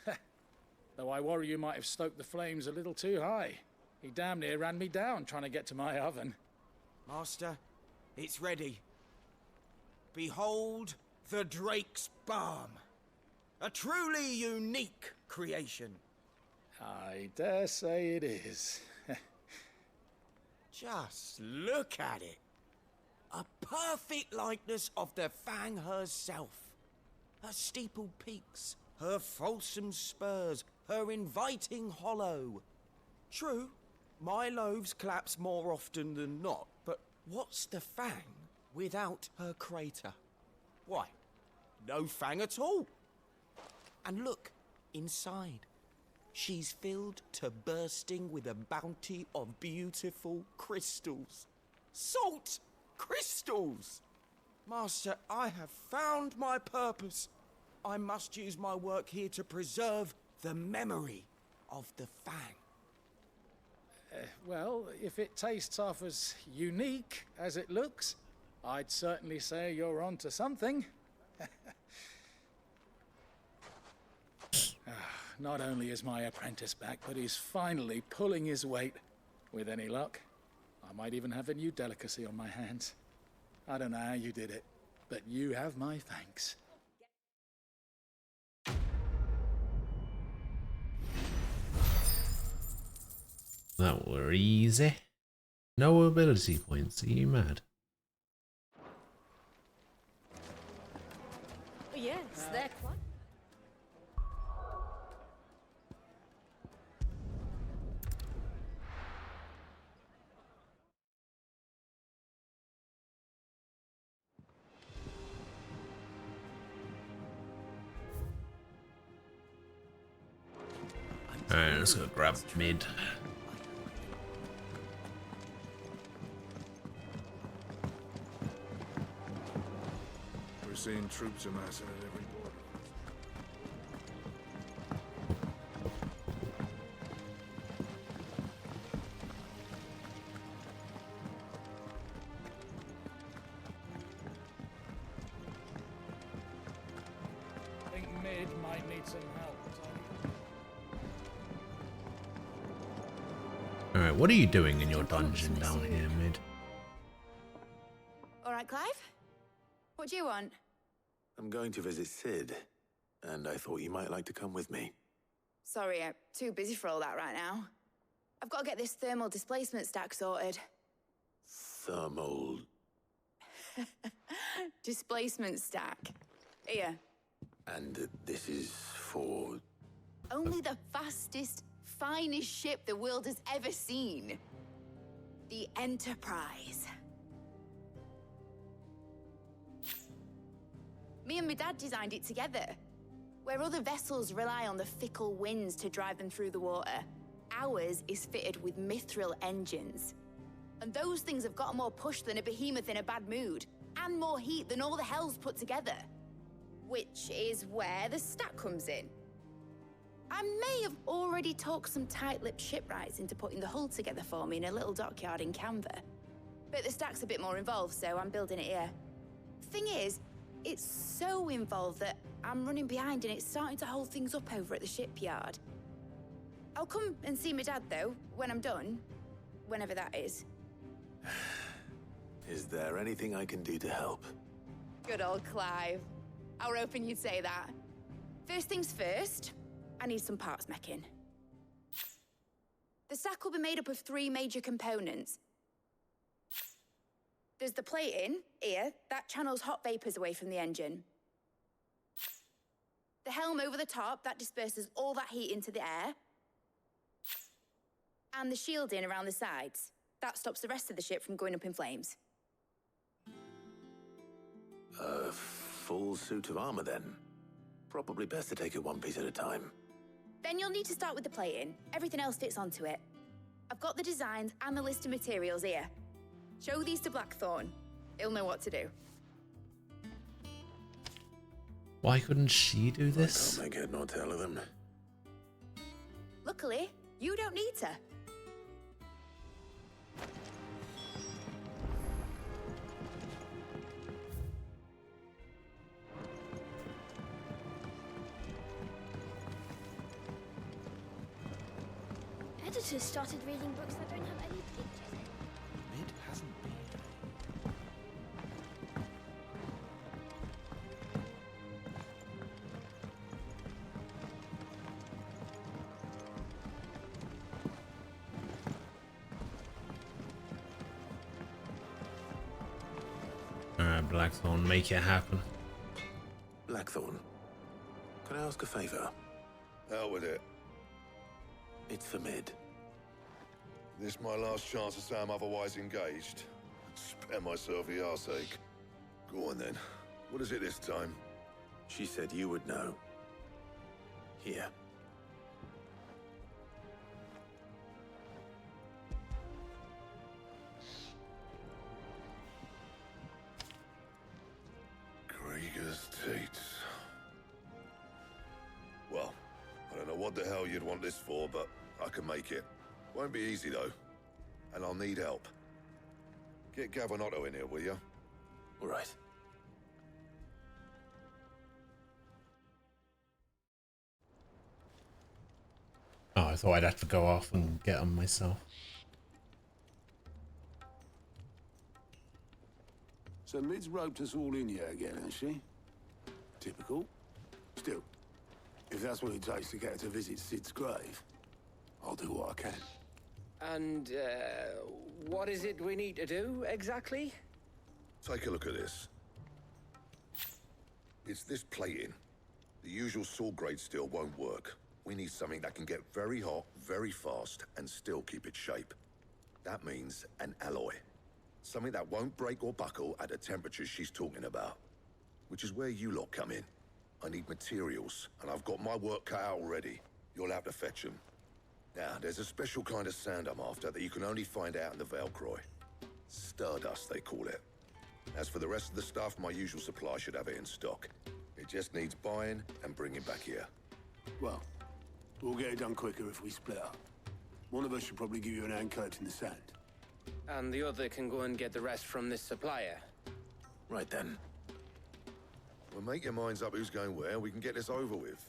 Though I worry you might have stoked the flames a little too high. He damn near ran me down trying to get to my oven. Master, it's ready. Behold the Drake's Balm. A truly unique creation. I dare say it is. Just look at it. A perfect likeness of the Fang herself. Her steepled peaks, her fulsome spurs, her inviting hollow. True, my loaves collapse more often than not, but what's the Fang without her crater? Why, no Fang at all. And look, inside. She's filled to bursting with a bounty of beautiful crystals. Salt crystals! Master, I have found my purpose. I must use my work here to preserve the memory of the Fang. Well, if it tastes half as unique as it looks, I'd certainly say you're onto something. Not only is my apprentice back, but he's finally pulling his weight. With any luck, I might even have a new delicacy on my hands. I don't know how you did it, but you have my thanks. That were easy. No ability points. Are you mad? Yes, they're quite... Alright, let's go grab mid. We're seeing troops amassing at every border. I think mid might need some help. Alright, what are you doing in your dungeon down here, mid? All right, Clive? What do you want? I'm going to visit Sid, and I thought you might like to come with me. Sorry, I'm too busy for all that right now. I've got to get this thermal displacement stack sorted. Thermal... Displacement stack. Here. And this is for... Only the fastest, finest ship the world has ever seen. The Enterprise. Me and my dad designed it together. Where other vessels rely on the fickle winds to drive them through the water, ours is fitted with mithril engines. And those things have got more push than a behemoth in a bad mood, and more heat than all the hells put together. Which is where the stack comes in. I may have already talked some tight-lipped shipwrights into putting the hull together for me in a little dockyard in Canva. But the stack's a bit more involved, so I'm building it here. Thing is, it's so involved that I'm running behind and it's starting to hold things up over at the shipyard. I'll come and see my dad, though, when I'm done. Whenever that is. Is there anything I can do to help? Good old Clive. I were hoping you'd say that. First things first, I need some parts meching. The stack will be made up of 3 major components. There's the plating, here, that channels hot vapors away from the engine. The helm over the top, that disperses all that heat into the air. And the shielding around the sides. That stops the rest of the ship from going up in flames. A full suit of armor, then. Probably best to take it one piece at a time. Then you'll need to start with the plating. Everything else fits onto it. I've got the designs and the list of materials here. Show these to Blackthorn. He'll know what to do. Why couldn't she do this? I can't make head nor tail of them. Luckily, you don't need to. Editors started reading books that don't have any pictures in. It hasn't been. Alright, Blackthorn, make it happen. Blackthorn, can I ask a favor? Out with it. It's for Mid. This my last chance to say I'm otherwise engaged. Spare myself the arseache. Go on then. What is it this time? She said you would know. Here. Krieger's Tates. Well, I don't know what the hell you'd want this for, but I can make it. Won't be easy though, and I'll need help. Get Gavin Otto in here, will you? All right. Oh, I thought I'd have to go off and get them myself. So Mid's roped us all in here again, hasn't she? Typical. Still, if that's what it takes to get her to visit Sid's grave, I'll do what I can. And, what is it we need to do, exactly? Take a look at this. It's this plating. The usual saw grade steel won't work. We need something that can get very hot, very fast, and still keep its shape. That means an alloy. Something that won't break or buckle at the temperatures she's talking about. Which is where you lot come in. I need materials, and I've got my work cut out already. You'll have to fetch them. Now, there's a special kind of sand I'm after that you can only find out in the Velcroy. Stardust, they call it. As for the rest of the stuff, my usual supply should have it in stock. It just needs buying and bringing back here. Well, we'll get it done quicker if we split up. One of us should probably give you an hand collecting the sand. And the other can go and get the rest from this supplier. Right then. Well, make your minds up who's going where, and we can get this over with.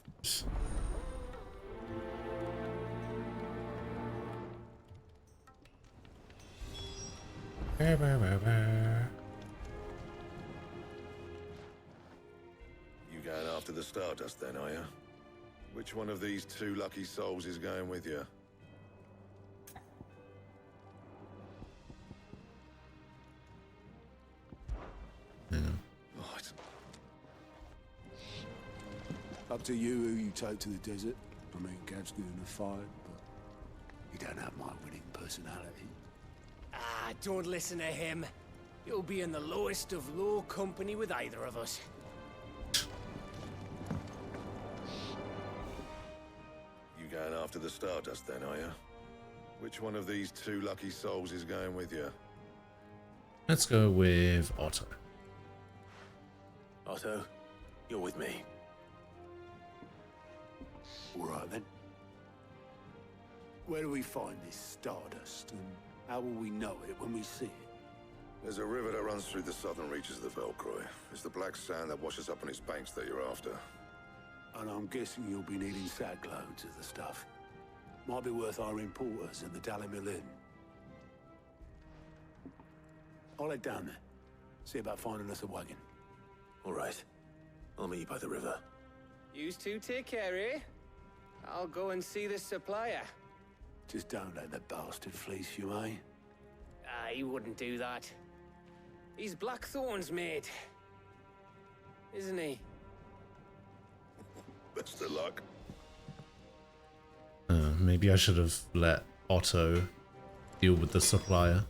You going after the Stardust then, are you? Which one of these 2 lucky souls is going with you? Right. Up to you who you take to the desert. I mean, Gav's good in a fight, but he don't have my winning personality. Ah, don't listen to him. You'll be in the lowest of low company with either of us. You going after the Stardust then, are you? Which one of these 2 lucky souls is going with you? Let's go with Otto. Otto, you're with me. All right, then. Where do we find this Stardust, and how will we know it when we see it? There's a river that runs through the southern reaches of the Velcroy. It's the black sand that washes up on its banks that you're after. And I'm guessing you'll be needing sack loads of the stuff. Might be worth hiring porters at the Dalimil Inn. I'll head down there. See about finding us a wagon. All right. I'll meet you by the river. You two take care, eh? I'll go and see the supplier. Just don't let the bastard fleece you, eh? He wouldn't do that. He's Blackthorn's mate. Isn't he? Best of luck. Maybe I should have let Otto deal with the supplier.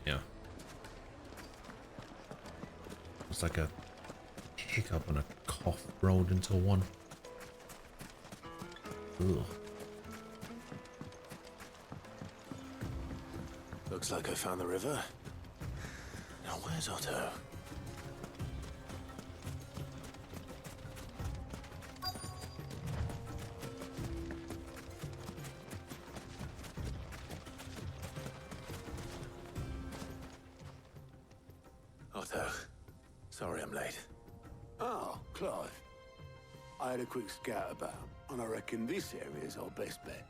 Yeah. It's like a hiccup and a cough rolled into one. Ugh. Looks like I found the river. Now where's Otto? Otto, sorry I'm late. Oh, Clive. I had a quick scout about, and I reckon this area's our best bet.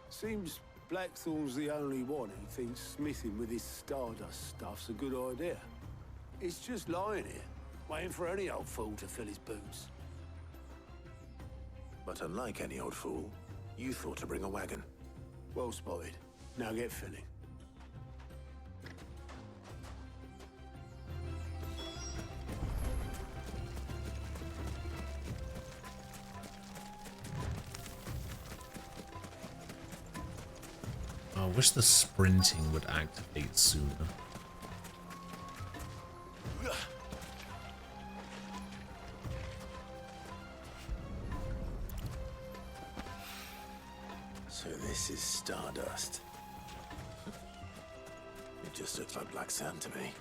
Seems Blackthorn's the only one who thinks smithing with his Stardust stuff's a good idea. It's just lying here, waiting for any old fool to fill his boots. But unlike any old fool, you thought to bring a wagon. Well spotted. Now get filling. I wish the sprinting would activate sooner. So this is Stardust. It just looks like black sand to me.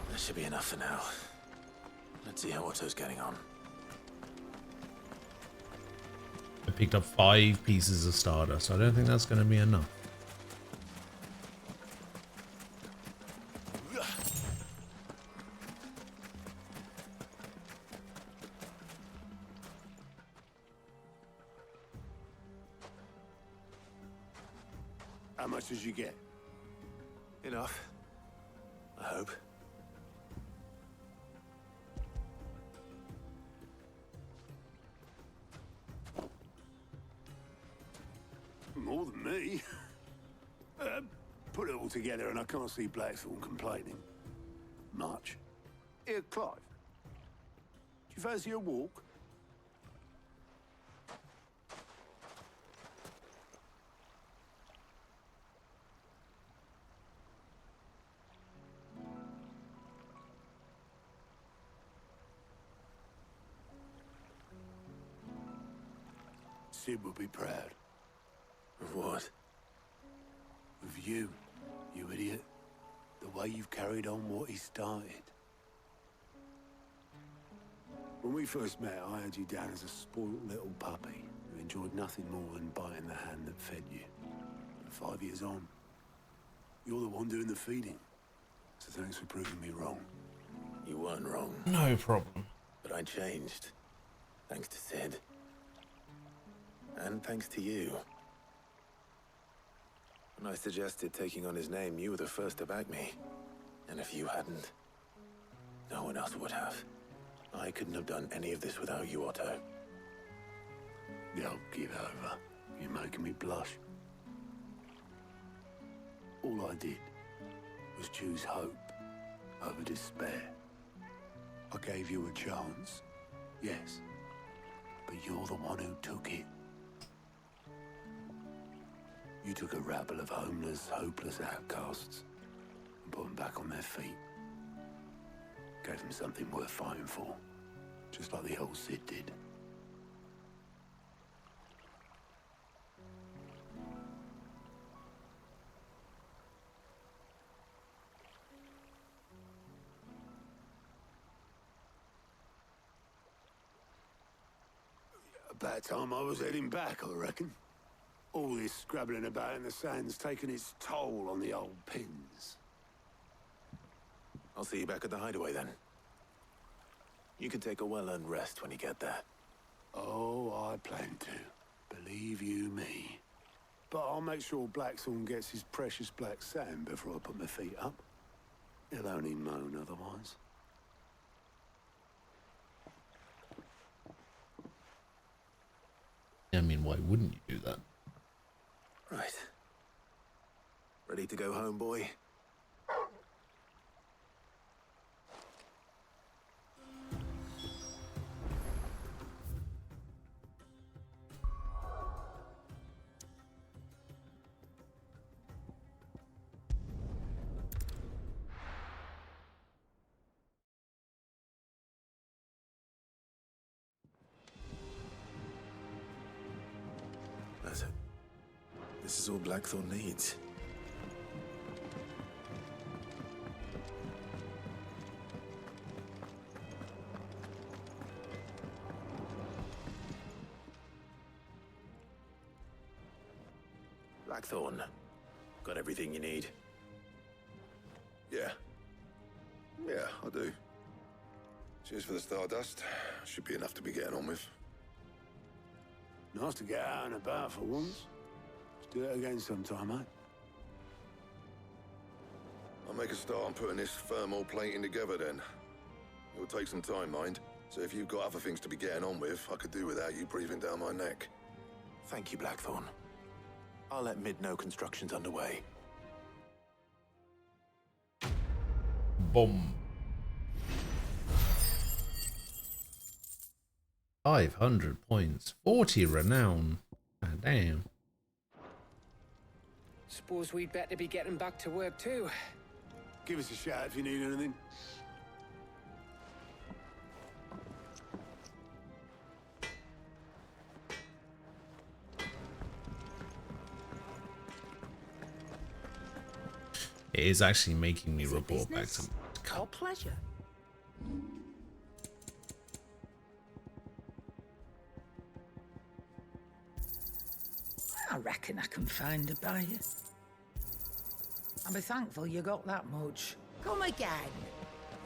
That should be enough for now. Let's see how Otto's getting on. I picked up 5 pieces of Stardust. I don't think that's going to be enough. How much did you get? Enough. I hope. More than me. Put it all together and I can't see Blackthorn complaining. Much. Here, Clive. Do you fancy a walk? Sid will be proud. Of what? Of you, you idiot. The way you've carried on what he started. When we first met, I had you down as a spoilt little puppy who enjoyed nothing more than biting the hand that fed you. But 5 years on, you're the one doing the feeding. So thanks for proving me wrong. You weren't wrong. No problem. But I changed. Thanks to Sid. And thanks to you. When I suggested taking on his name, you were the first to back me. And if you hadn't, no one else would have. I couldn't have done any of this without you, Otto. Don't give over. You're making me blush. All I did was choose hope over despair. I gave you a chance, yes. But you're the one who took it. You took a rabble of homeless, hopeless outcasts and put them back on their feet. Gave them something worth fighting for, just like the old Cid did. About time I was heading back, I reckon. All this scrabbling about in the sand's taken its toll on the old pins. I'll see you back at the hideaway then. You can take a well-earned rest when you get there. Oh, I plan to. Believe you me. But I'll make sure Blackthorn gets his precious black sand before I put my feet up. He'll only moan otherwise. I mean, why wouldn't you do that? Right. Ready to go home, boy? That's it. This is all Blackthorn needs. Blackthorn, got everything you need? Yeah. Yeah, I do. Cheers for the stardust. Should be enough to be getting on with. Nice to get out and about for once. Let's do it again sometime, mate. I'll make a start on putting this thermal plating together then. It'll take some time, mind. So if you've got other things to be getting on with, I could do without you breathing down my neck. Thank you, Blackthorn. I'll let Mid know construction's underway. Boom. 500 points, 40 renown. Ah, damn. Suppose we'd better be getting back to work too. Give us a shout if you need anything. It is actually making me report back to Our pleasure. I reckon I can find a buyer. I'll be thankful you got that much. Come again.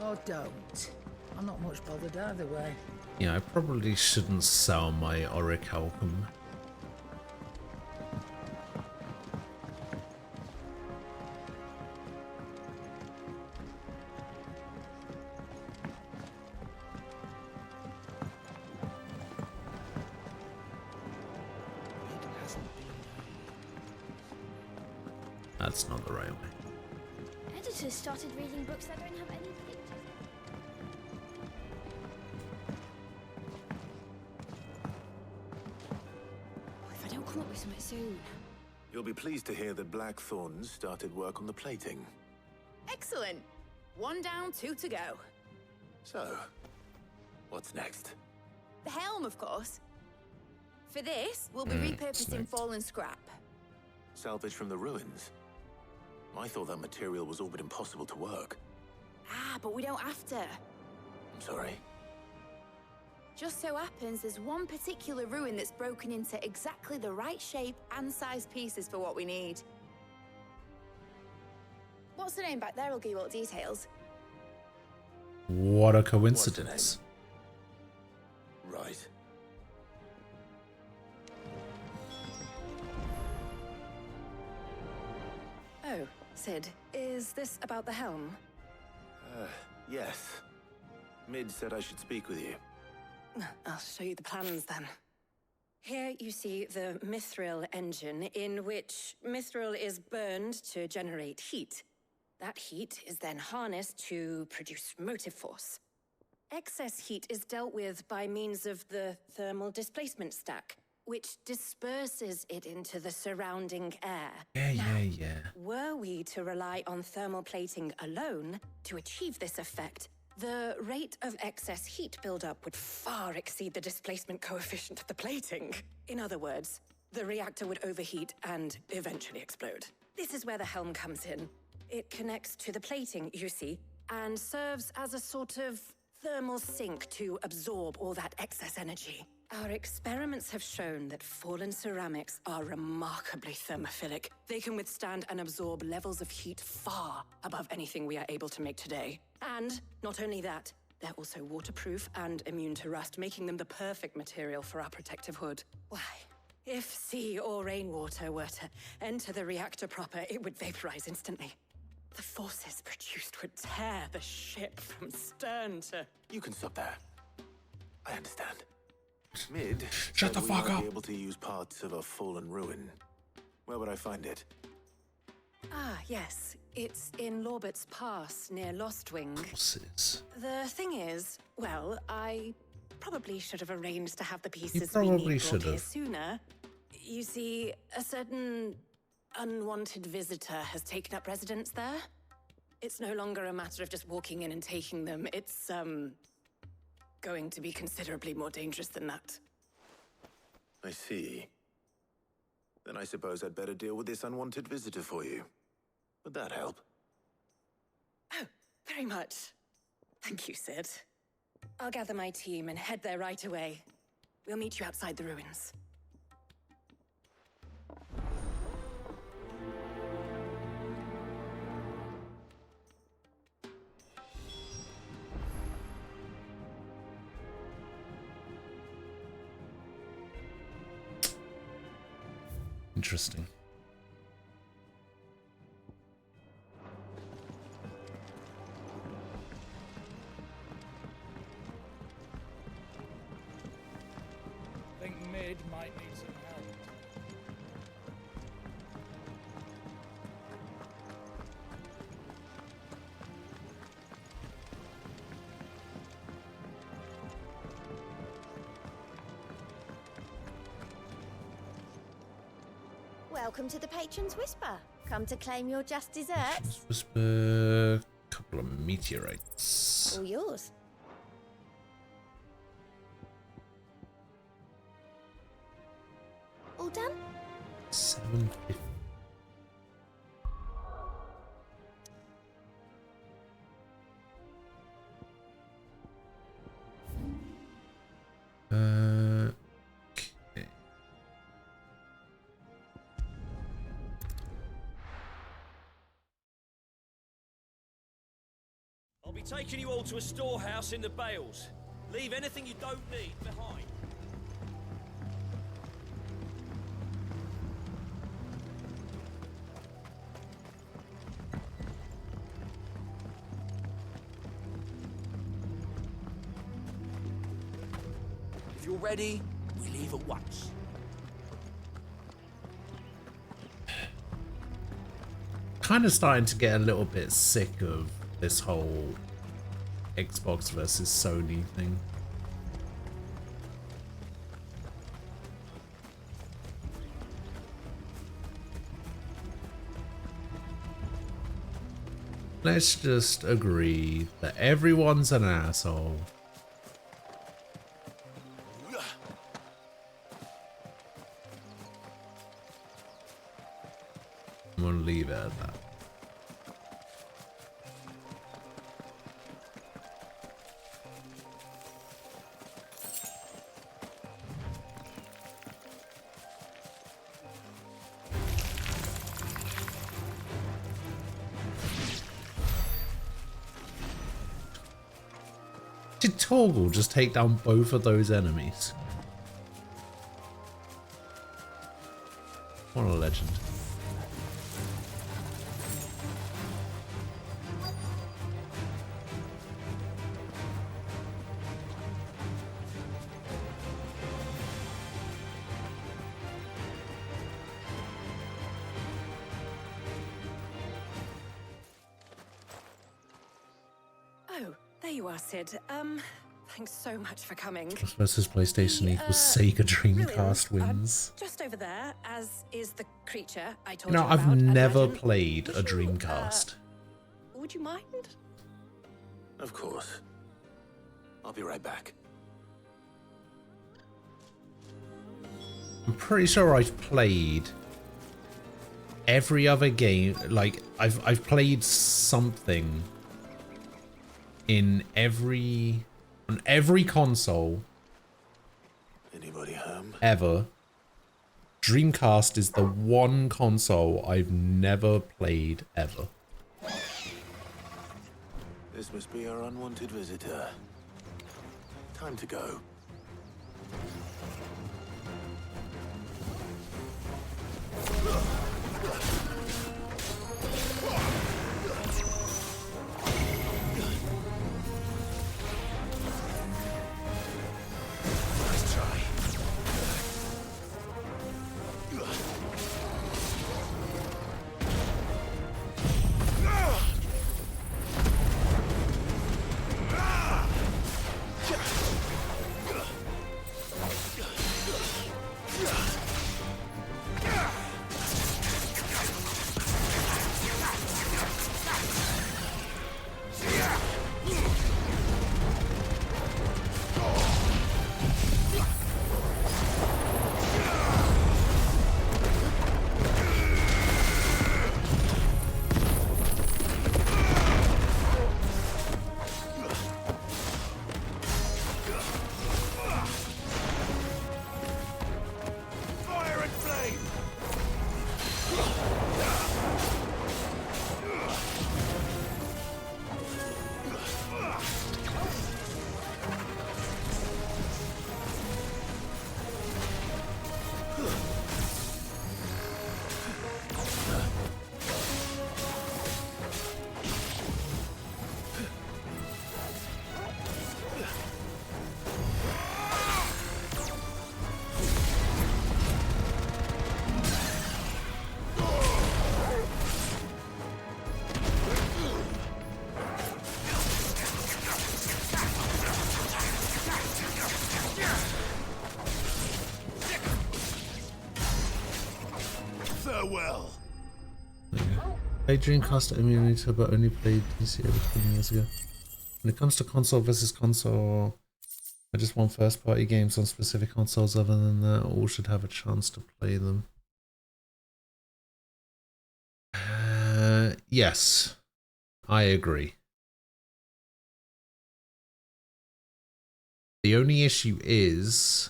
Or don't. I'm not much bothered either way. Yeah, I probably shouldn't sell my Orichalcum. That's not the right way. Editors started reading books that don't have any pictures. If I don't come up with something soon. You'll be pleased to hear that Blackthorn started work on the plating. Excellent. 1 down, 2 to go. So, what's next? The helm, of course. For this, we'll be repurposing fallen scrap. Salvage from the ruins? I thought that material was all but impossible to work. Ah, but we don't have to. I'm sorry. Just so happens there's one particular ruin that's broken into exactly the right shape and size pieces for what we need. What's the name back there? I'll give you all the details. What a coincidence. Right. Oh, Cid, is this about the helm? Yes. Mid said I should speak with you. I'll show you the plans then. Here you see the Mithril engine, in which Mithril is burned to generate heat. That heat is then harnessed to produce motive force. Excess heat is dealt with by means of the thermal displacement stack, which disperses it into the surrounding air. Yeah. Were we to rely on thermal plating alone to achieve this effect, the rate of excess heat buildup would far exceed the displacement coefficient of the plating. In other words, the reactor would overheat and eventually explode. This is where the helm comes in. It connects to the plating, you see, and serves as a sort of thermal sink to absorb all that excess energy. Our experiments have shown that fallen ceramics are remarkably thermophilic. They can withstand and absorb levels of heat far above anything we are able to make today. And not only that, they're also waterproof and immune to rust, making them the perfect material for our protective hood. Why, if sea or rainwater were to enter the reactor proper, it would vaporize instantly. The forces produced would tear the ship from stern to... You can stop there. I understand. Mid, Shut the fuck we might up. be able to use parts of a fallen ruin. Where would I find it? Ah, yes. It's in Lorbert's Pass, near Lostwing. The thing is, well, I probably should have arranged to have the pieces we probably need should brought here have. sooner. You see, a certain unwanted visitor has taken up residence there. It's no longer a matter of just walking in and taking them. It's, going to be considerably more dangerous than that. I see. Then I suppose I'd better deal with this unwanted visitor for you. Would that help? Oh, very much. Thank you, Sid. I'll gather my team and head there right away. We'll meet you outside the ruins. Interesting. I think Mid might need some help. Welcome to the Patron's Whisper. Come to claim your just desserts. Whisper, couple of meteorites. All yours. All done? 750. Okay. I'll be taking you all to a storehouse in the Bales. Leave anything you don't need behind. If you're ready, we leave at once. Kind of starting to get a little bit sick of this whole Xbox versus Sony thing. Let's just agree that everyone's an asshole. I'm gonna leave it at that. Did Torgal just take down both of those enemies? What a legend. Oh, there you are, Sid. Thanks so much for coming. Versus PlayStation equals Sega Dreamcast wins. Just over there, as is the creature I told You know, you I've about. never played a Dreamcast. Would you mind? Of course. I'll be right back. I'm pretty sure I've played every other game. Like I've played something in on every console. Anybody home? Ever. Dreamcast is the one console I've never played ever. This must be our unwanted visitor. Time to go. Nice try. Farewell. Played Dreamcast emulator, but only played PC over 20 years ago. When it comes to console versus console, I just want first-party games on specific consoles. Other than that, all should have a chance to play them. Yes, I agree. The only issue is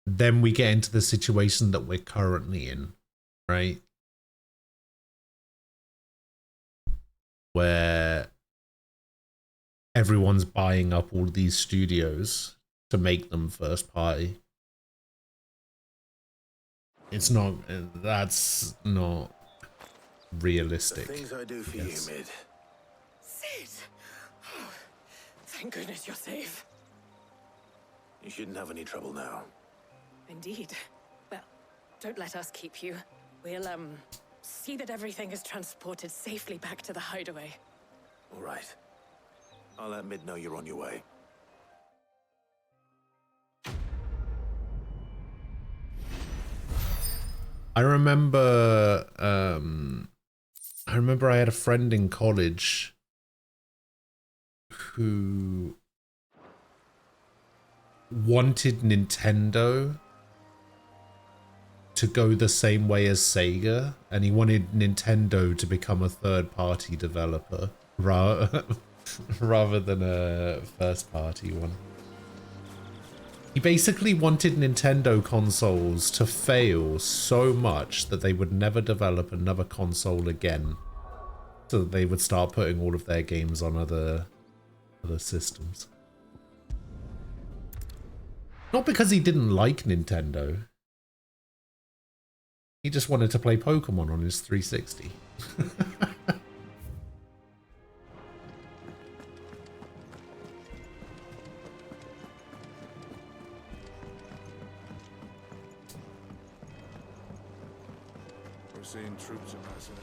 then we get into the situation that we're currently in, right? Where everyone's buying up all these studios to make them first party. It's not, that's not realistic. The things I do for you, Mid. Sid! Oh, thank goodness you're safe. You shouldn't have any trouble now. Indeed. Well, don't let us keep you. We'll, see that everything is transported safely back to the hideaway. All right. I'll let Mid know you're on your way. I remember I had a friend in college who wanted Nintendo to go the same way as Sega, and he wanted Nintendo to become a third-party developer rather than a first-party one. He basically wanted Nintendo consoles to fail so much that they would never develop another console again, so that they would start putting all of their games on other systems. Not because he didn't like Nintendo. He just wanted to play Pokemon on his 360. We're seeing troops amassing.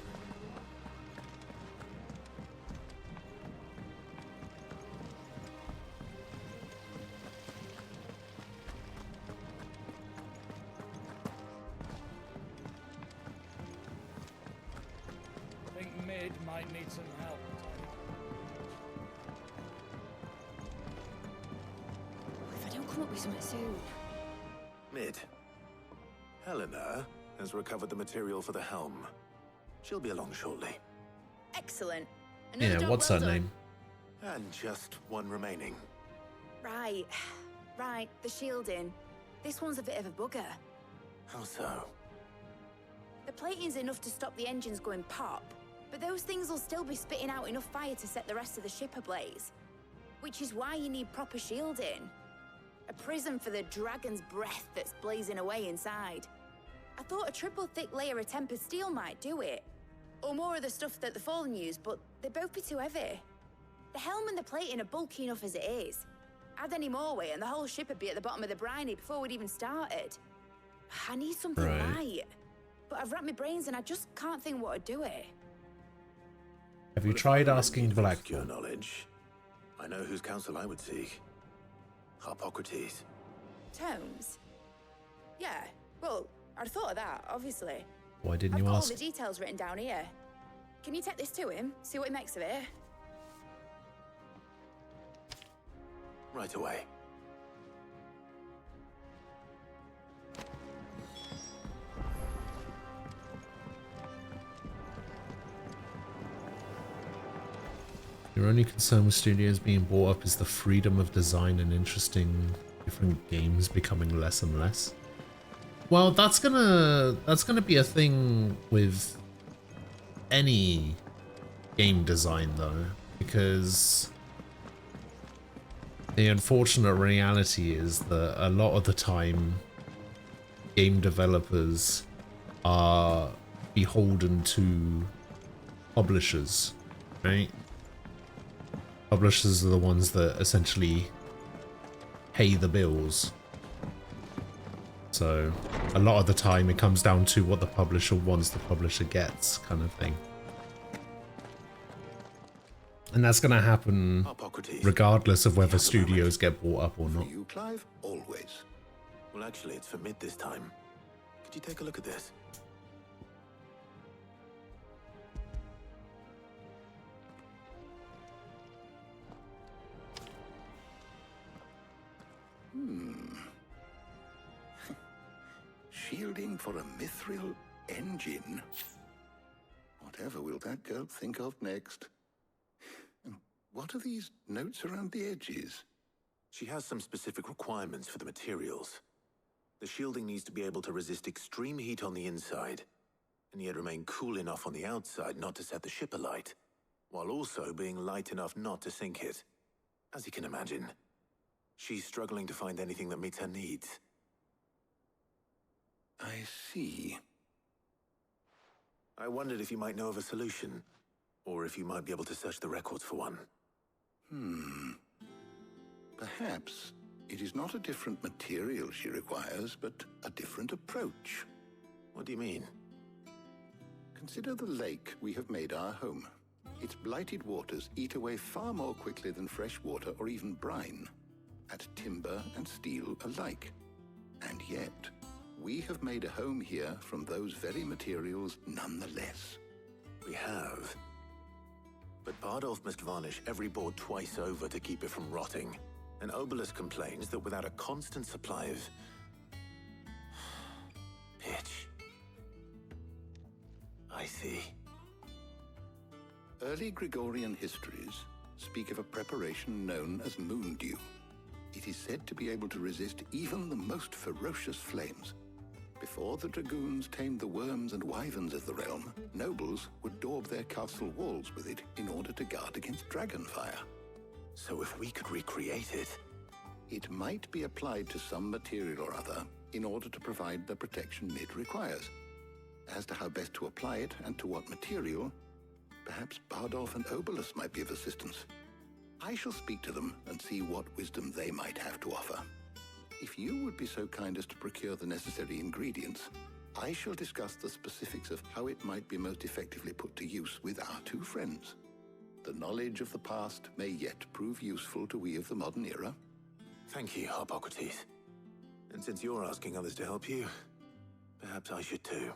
might need some help. If I don't come up with something soon. Mid. Helena has recovered the material for the helm. She'll be along shortly. Excellent. Yeah, job what's well her done. name? And just one remaining. Right. Right, the shielding. This one's a bit of a bugger. How so? The plating's enough to stop the engines going pop, but those things will still be spitting out enough fire to set the rest of the ship ablaze. Which is why you need proper shielding. A prism for the dragon's breath that's blazing away inside. I thought a triple thick layer of tempered steel might do it. Or more of the stuff that the Fallen use, but they'd both be too heavy. The helm and the plating are bulky enough as it is. Add any more weight and the whole ship would be at the bottom of the briny before we'd even started. I need something light. But I've racked my brains and I just can't think what would do it. Have you tried asking Blackthorn? Blackthorn? Knowledge. I know whose counsel I would seek. Harpocrates. Tomes? Yeah, well, I'd thought of that, obviously. Why didn't I've you got ask? all the details written down here. Can you take this to him? See what he makes of it? Right away. Your only concern with studios being bought up is the freedom of design and interesting different games becoming less and less. Well, that's gonna be a thing with any game design though, because the unfortunate reality is that a lot of the time game developers are beholden to publishers, right? Publishers are the ones that essentially pay the bills. So a lot of the time it comes down to what the publisher wants, the publisher gets, kind of thing. And that's going to happen regardless of whether studios get bought up or not. You, Clive, always. Well, actually, it's for mid this time. Could you take a look at this? Shielding for a mithril engine? Whatever will that girl think of next? And what are these notes around the edges? She has some specific requirements for the materials. The shielding needs to be able to resist extreme heat on the inside, and yet remain cool enough on the outside not to set the ship alight, while also being light enough not to sink it. As you can imagine, she's struggling to find anything that meets her needs. I see. I wondered if you might know of a solution, or if you might be able to search the records for one. Perhaps it is not a different material she requires, but a different approach. What do you mean? Consider the lake we have made our home. Its blighted waters eat away far more quickly than fresh water or even brine, at timber and steel alike. And yet, we have made a home here from those very materials nonetheless. We have. But Bardolph must varnish every board twice over to keep it from rotting. And Obelisk complains that without a constant supply of pitch. I see. Early Gregorian histories speak of a preparation known as moondew. It is said to be able to resist even the most ferocious flames. Before the dragoons tamed the worms and wyverns of the realm, nobles would daub their castle walls with it in order to guard against dragonfire. So if we could recreate it... It might be applied to some material or other in order to provide the protection Mid requires. As to how best to apply it and to what material, perhaps Bardolph and Obelisk might be of assistance. I shall speak to them and see what wisdom they might have to offer. If you would be so kind as to procure the necessary ingredients, I shall discuss the specifics of how it might be most effectively put to use with our two friends. The knowledge of the past may yet prove useful to we of the modern era. Thank you, Harpocrates. And since you're asking others to help you, perhaps I should too.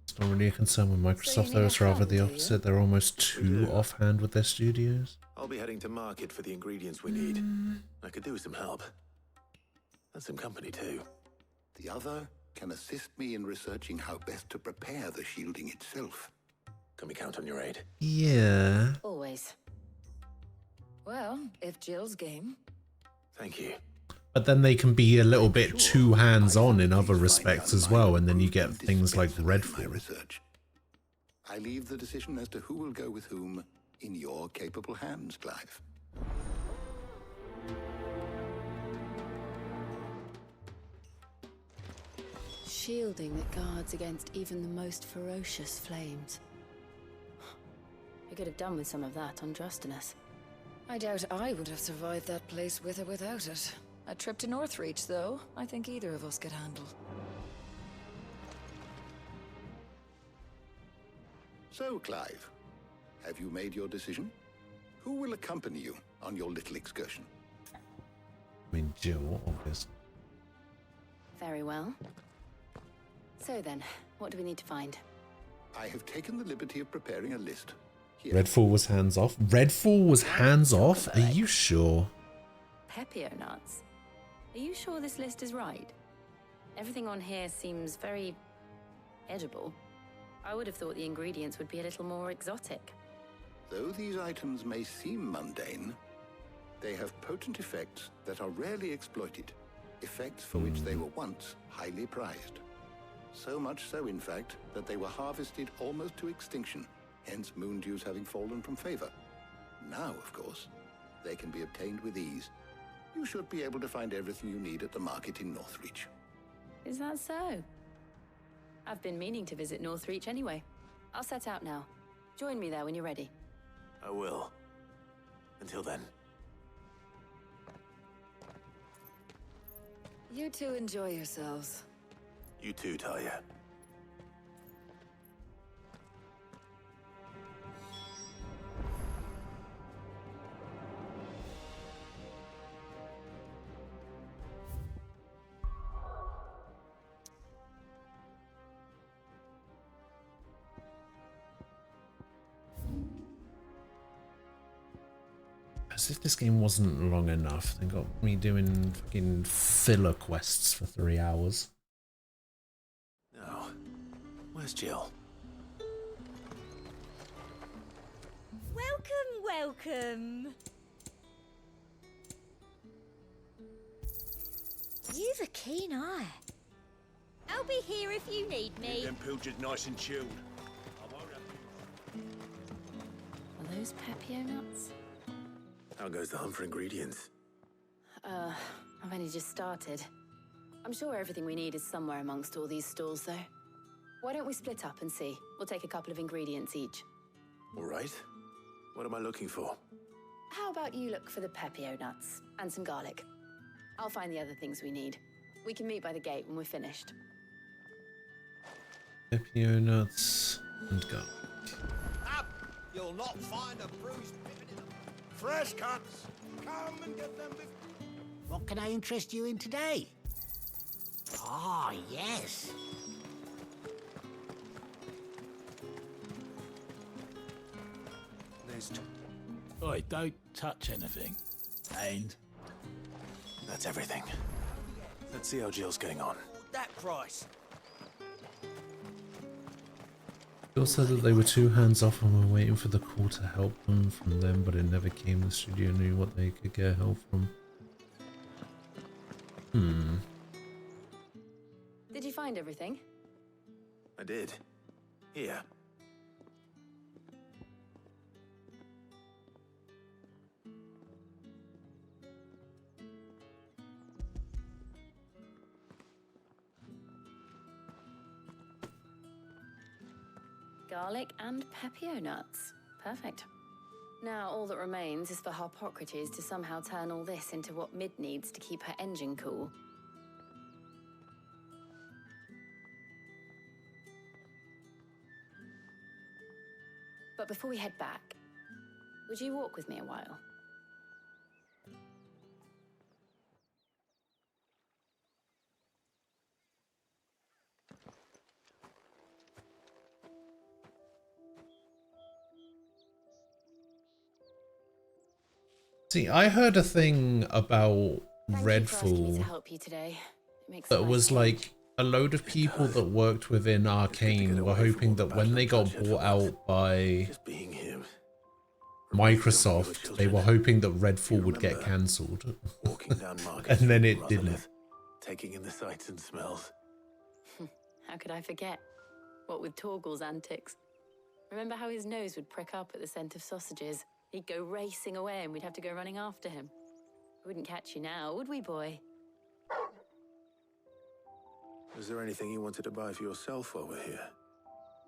It's not really a concern with Microsoft, though. It's rather the opposite. They're almost too offhand with their studios. I'll be heading to market for the ingredients we need. I could do with some help. And some company, too. The other can assist me in researching how best to prepare the shielding itself. Can we count on your aid? Yeah. Always. Well, if Jill's game. Thank you. But then they can be a little bit too hands-on in other respects as well, and then you get things like Redfall. I leave the decision as to who will go with whom in your capable hands, Clive. Shielding that guards against even the most ferocious flames. We could have done with some of on Drustinus. I doubt I would have survived that place with or without it. A trip to Northreach, though, I think either of us could handle. So, Clive, have you made your decision? Who will accompany you on your little excursion? I mean, Jill, obviously. Very well. So then, what do we need to find? I have taken the liberty of preparing a list. Here. Redfall was hands-off? Redfall was hands-off? Are you sure? Pepio nuts? Are you sure this list is right? Everything on here seems very edible. I would have thought the ingredients would be a little more exotic. Though these items may seem mundane, they have potent effects that are rarely exploited, effects for which they were once highly prized. So much so, in fact, that they were harvested almost to extinction, hence moon dews having fallen from favor. Now, of course, they can be obtained with ease. You should be able to find everything you need at the market in Northreach. Is that so? I've been meaning to visit Northreach anyway. I'll set out now. Join me there when you're ready. I will. Until then. You two enjoy yourselves. You too, Talia. As if this game wasn't long enough. They got me doing fucking filler quests for 3 hours. No. Where's Jill? Welcome. You've a keen eye. I'll be here if you need me. Them pilgers nice and chilled. Are those Pepio nuts? How goes the hunt for ingredients? I've only just started. I'm sure everything we need is somewhere amongst all these stalls, though. Why don't we split up and see? We'll take a couple of ingredients each. All right. What am I looking for? How about you look for the Pepio nuts and some garlic? I'll find the other things we need. We can meet by the gate when we're finished. Pepio nuts and garlic. Up! You'll not find a bruised pippin in them. Fresh cuts! Come and get them. What can I interest you in today? Ah, yes. Oi, don't touch anything. And? That's everything. Let's see how Jill's getting on. That price. Jill said that they were too hands-off and were waiting for the call to help them from them, but it never came. The studio knew what they could get help from. Did you find everything? I did. Here. Garlic and Pepio nuts. Perfect. Now all that remains is for Harpocrates to somehow turn all this into what Mid needs to keep her engine cool. But before we head back, would you walk with me a while? See, I heard a thing about Thank you for asking me Redfall to help you today. It makes that life was so like a load of people that worked within Arcane were hoping that when they got bought out by Being him, Microsoft, they were hoping that Redfall would get cancelled. walking down Market And then Street it in didn't. Rosalith, taking in the sights and smells. How could I forget? What with Torgal's antics. Remember how his nose would prick up at the scent of sausages? He'd go racing away and we'd have to go running after him. We wouldn't catch you now, would we, boy? Was there anything you wanted to buy for yourself while we're here?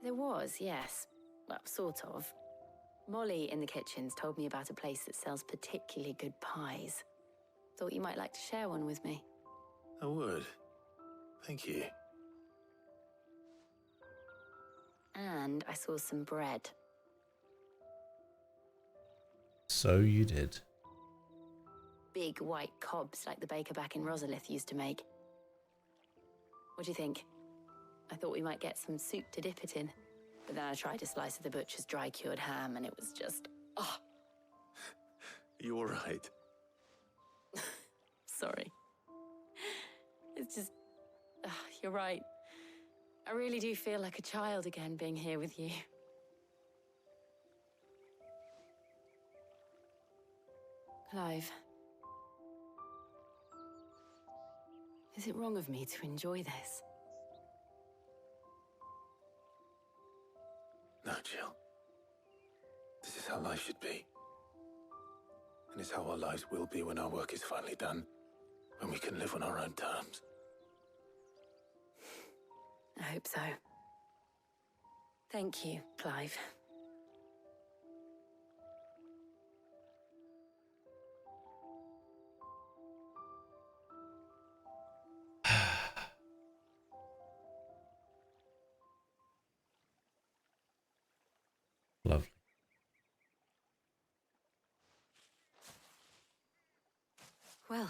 There was, yes. Well, sort of. Molly in the kitchens told me about a place that sells particularly good pies. Thought you might like to share one with me. I would. Thank you. And I saw some bread. So you did. Big white cobs like the baker back in Rosalith used to make. What do you think? I thought we might get some soup to dip it in. But then I tried a slice of the butcher's dry-cured ham and it was just... oh, You all right? sorry. It's just... you're right. I really do feel like a child again being here with you. Clive. Is it wrong of me to enjoy this? No, Jill. This is how life should be. And it's how our lives will be when our work is finally done. When we can live on our own terms. I hope so. Thank you, Clive. Lovely. Well,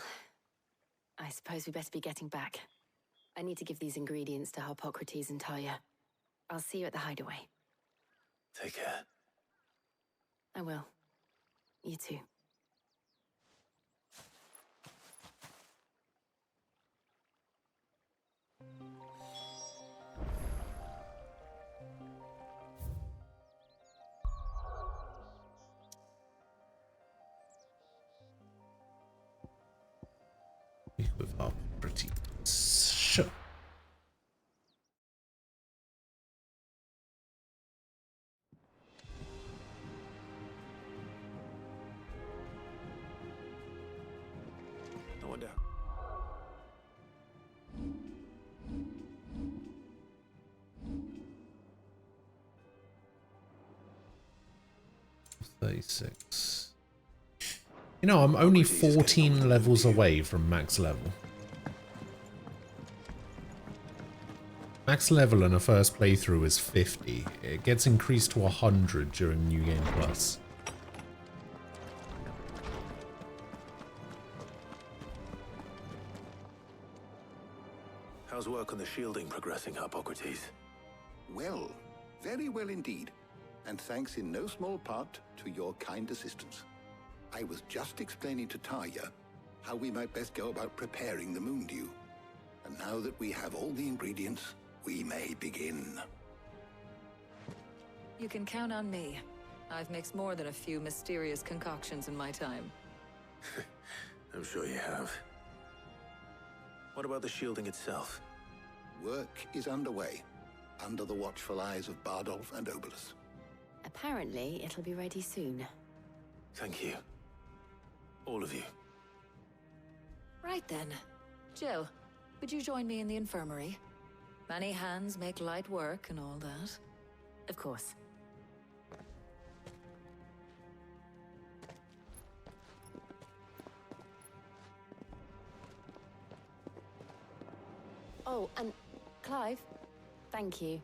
I suppose we better be getting back. I need to give these ingredients to Harpocrates and Talia. I'll see you at the hideaway. Take care. I will. You too. With Harpocrates. Sure. No one down. $36. You know, I'm only 14 levels away from max level. Max level in a first playthrough is 50. It gets increased to 100 during New Game Plus. How's work on the shielding progressing, Harpocrates? Well, very well indeed. And thanks in no small part to your kind assistance. I was just explaining to Tarja how we might best go about preparing the Moondew. And now that we have all the ingredients, we may begin. You can count on me. I've mixed more than a few mysterious concoctions in my time. I'm sure you have. What about the shielding itself? Work is underway, under the watchful eyes of Bardolph and Obolus. Apparently, it'll be ready soon. Thank you. All of you. Right then. Jill, would you join me in the infirmary? Many hands make light work and all that. Of course. Oh, and Clive, thank you.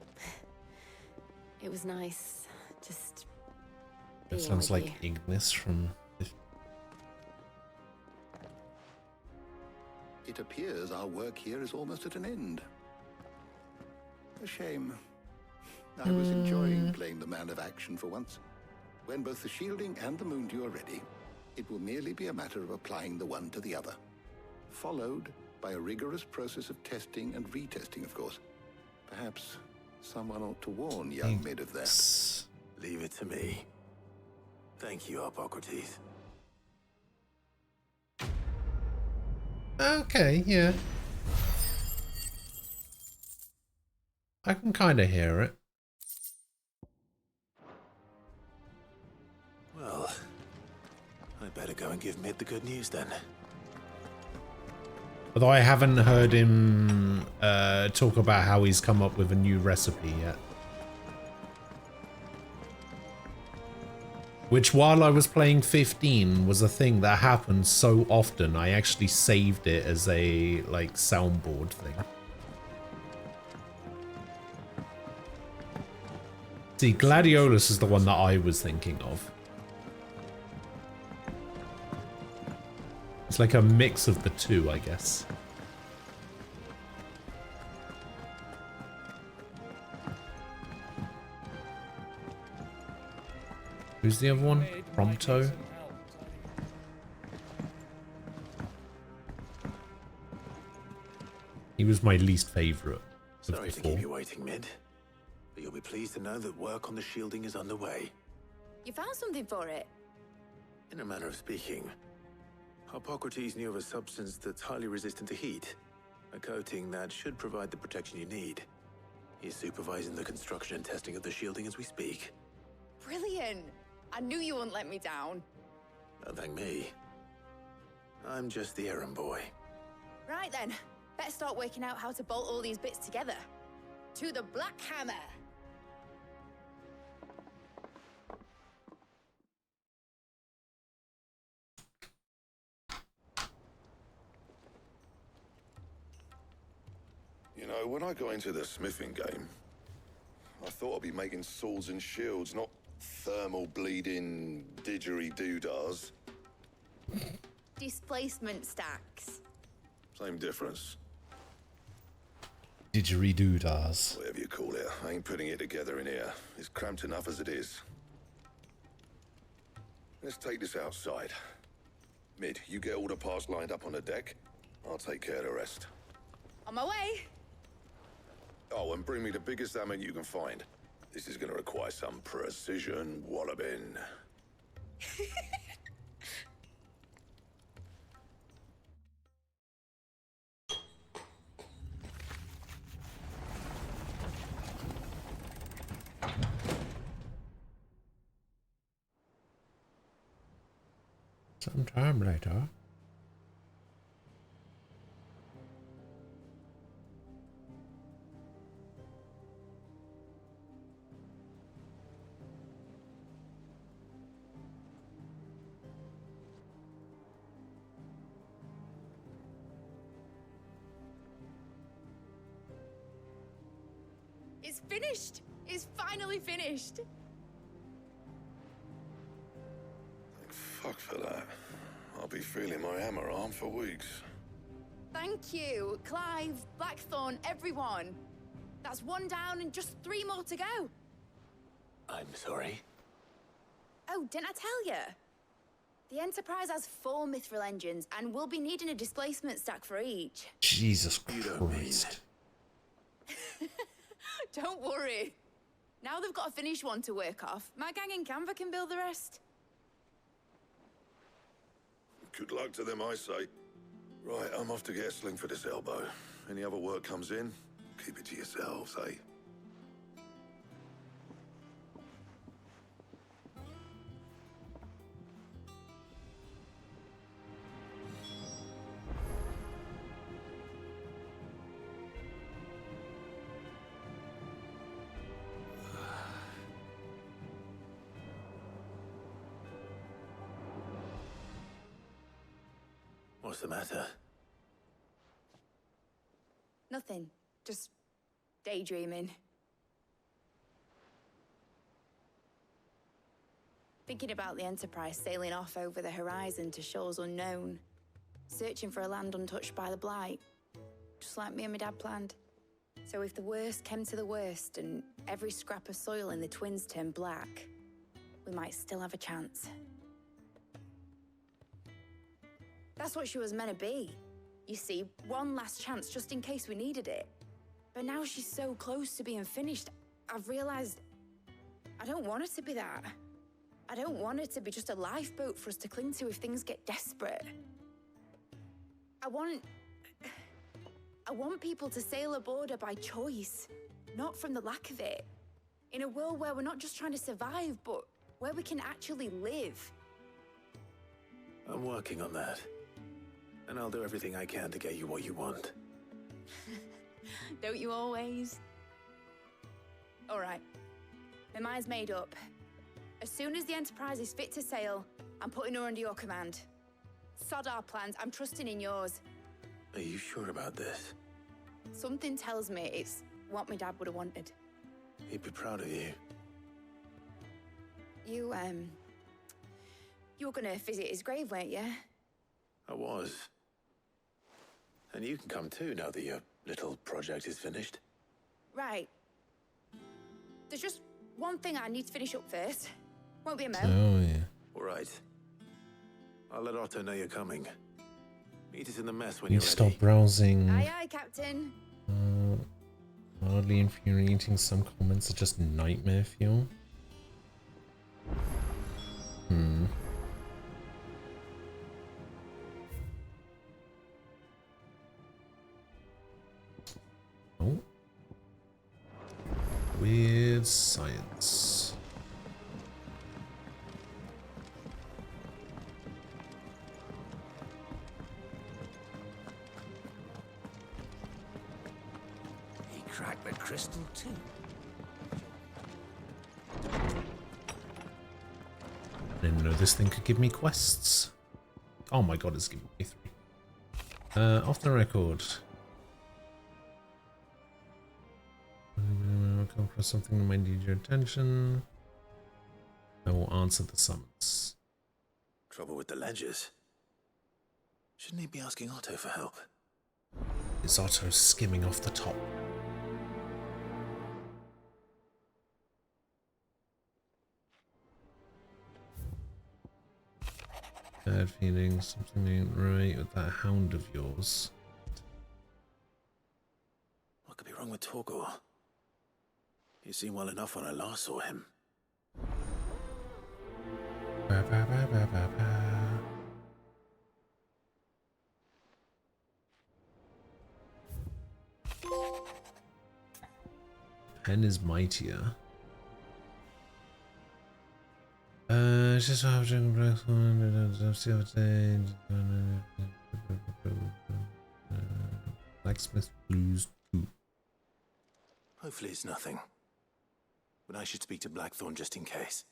It was nice, just That being sounds with like you. Ignis from... It appears our work here is almost at an end. A shame. I was enjoying playing the man of action for once. When both the shielding and the Moondew are ready, It will merely be a matter of applying the one to the other, followed by a rigorous process of testing and retesting, of course. Perhaps someone ought to warn young Mid of that. Leave it to me. Thank you, Hippocrates. Okay, yeah. I can kind of hear it. Well, I better go and give Mid the good news then. Although I haven't heard him talk about how he's come up with a new recipe yet. Which, while I was playing 15, was a thing that happened so often, I actually saved it as a, like, soundboard thing. See, Gladiolus is the one that I was thinking of. It's like a mix of the two, I guess. Who's the other one? Prompto? He was my least favourite. Sorry to keep you waiting, Mid. But you'll be pleased to know that work on the shielding is underway. You found something for it? In a manner of speaking, Hippocrates knew of a substance that's highly resistant to heat. A coating that should provide the protection you need. He's supervising the construction and testing of the shielding as we speak. Brilliant! I knew you wouldn't let me down. Don't thank me. I'm just the errand boy. Right then, better start working out how to bolt all these bits together. To the Black Hammer! You know, when I got into the smithing game, I thought I'd be making swords and shields, not thermal bleeding didgeridoo-dahs. Displacement stacks. Same difference. Didgeridoo-dahs. Whatever you call it, I ain't putting it together in here. It's cramped enough as it is. Let's take this outside. Mid, you get all the parts lined up on the deck. I'll take care of the rest. On my way! Oh, and bring me the biggest hammer you can find. This is gonna require some precision walloping. Sometime later. It's finished! It's finally finished! Fuck for that. I'll be feeling my hammer arm for weeks. Thank you, Clive, Blackthorn, everyone. That's one down and just 3 more to go. I'm sorry. Oh, didn't I tell you? The Enterprise has 4 mithril engines, and we'll be needing a displacement stack for each. Jesus Christ. Don't worry. Now they've got a finished one to work off. My gang in Canva can build the rest. Good luck to them, I say. Right, I'm off to get a sling for this elbow. Any other work comes in, keep it to yourselves, eh? What's the matter? Nothing. Just daydreaming. Thinking about the Enterprise sailing off over the horizon to shores unknown. Searching for a land untouched by the Blight. Just like me and my dad planned. So if the worst came to the worst and every scrap of soil in the Twins turned black, we might still have a chance. That's what she was meant to be. You see, one last chance just in case we needed it. But now she's so close to being finished, I've realized I don't want her to be that. I don't want her to be just a lifeboat for us to cling to if things get desperate. I want people to sail aboard her by choice, not from the lack of it. In a world where we're not just trying to survive, but where we can actually live. I'm working on that. And I'll do everything I can to get you what you want. Don't you always? All right. My mind's made up. As soon as the Enterprise is fit to sail, I'm putting her under your command. Sod our plans, I'm trusting in yours. Are you sure about this? Something tells me it's what my dad would have wanted. He'd be proud of you. You were gonna visit his grave, weren't you? I was. And you can come too now that your little project is finished. Right. There's just one thing I need to finish up first. Won't be a mo. Oh, yeah. All right. I'll let Otto know you're coming. Meet us in the mess when You you're stop ready. browsing. Aye, aye, Captain. Hardly infuriating. Some comments are just nightmare fuel. Oh. Weird science. He cracked the crystal too. I didn't know this thing could give me quests. Oh my god, it's giving me 3. Off the record. Come across something that might need your attention. I will answer the summons. Trouble with the ledgers. Shouldn't he be asking Otto for help? Is Otto skimming off the top? Bad feeling, something ain't right with that hound of yours. What could be wrong with Torgor? He seemed well enough when I last saw him. Ba, ba, ba, ba, ba, ba. Pen is mightier. Just Blacksmith Blues 2. Hopefully it's nothing. But I should speak to Blackthorn just in case.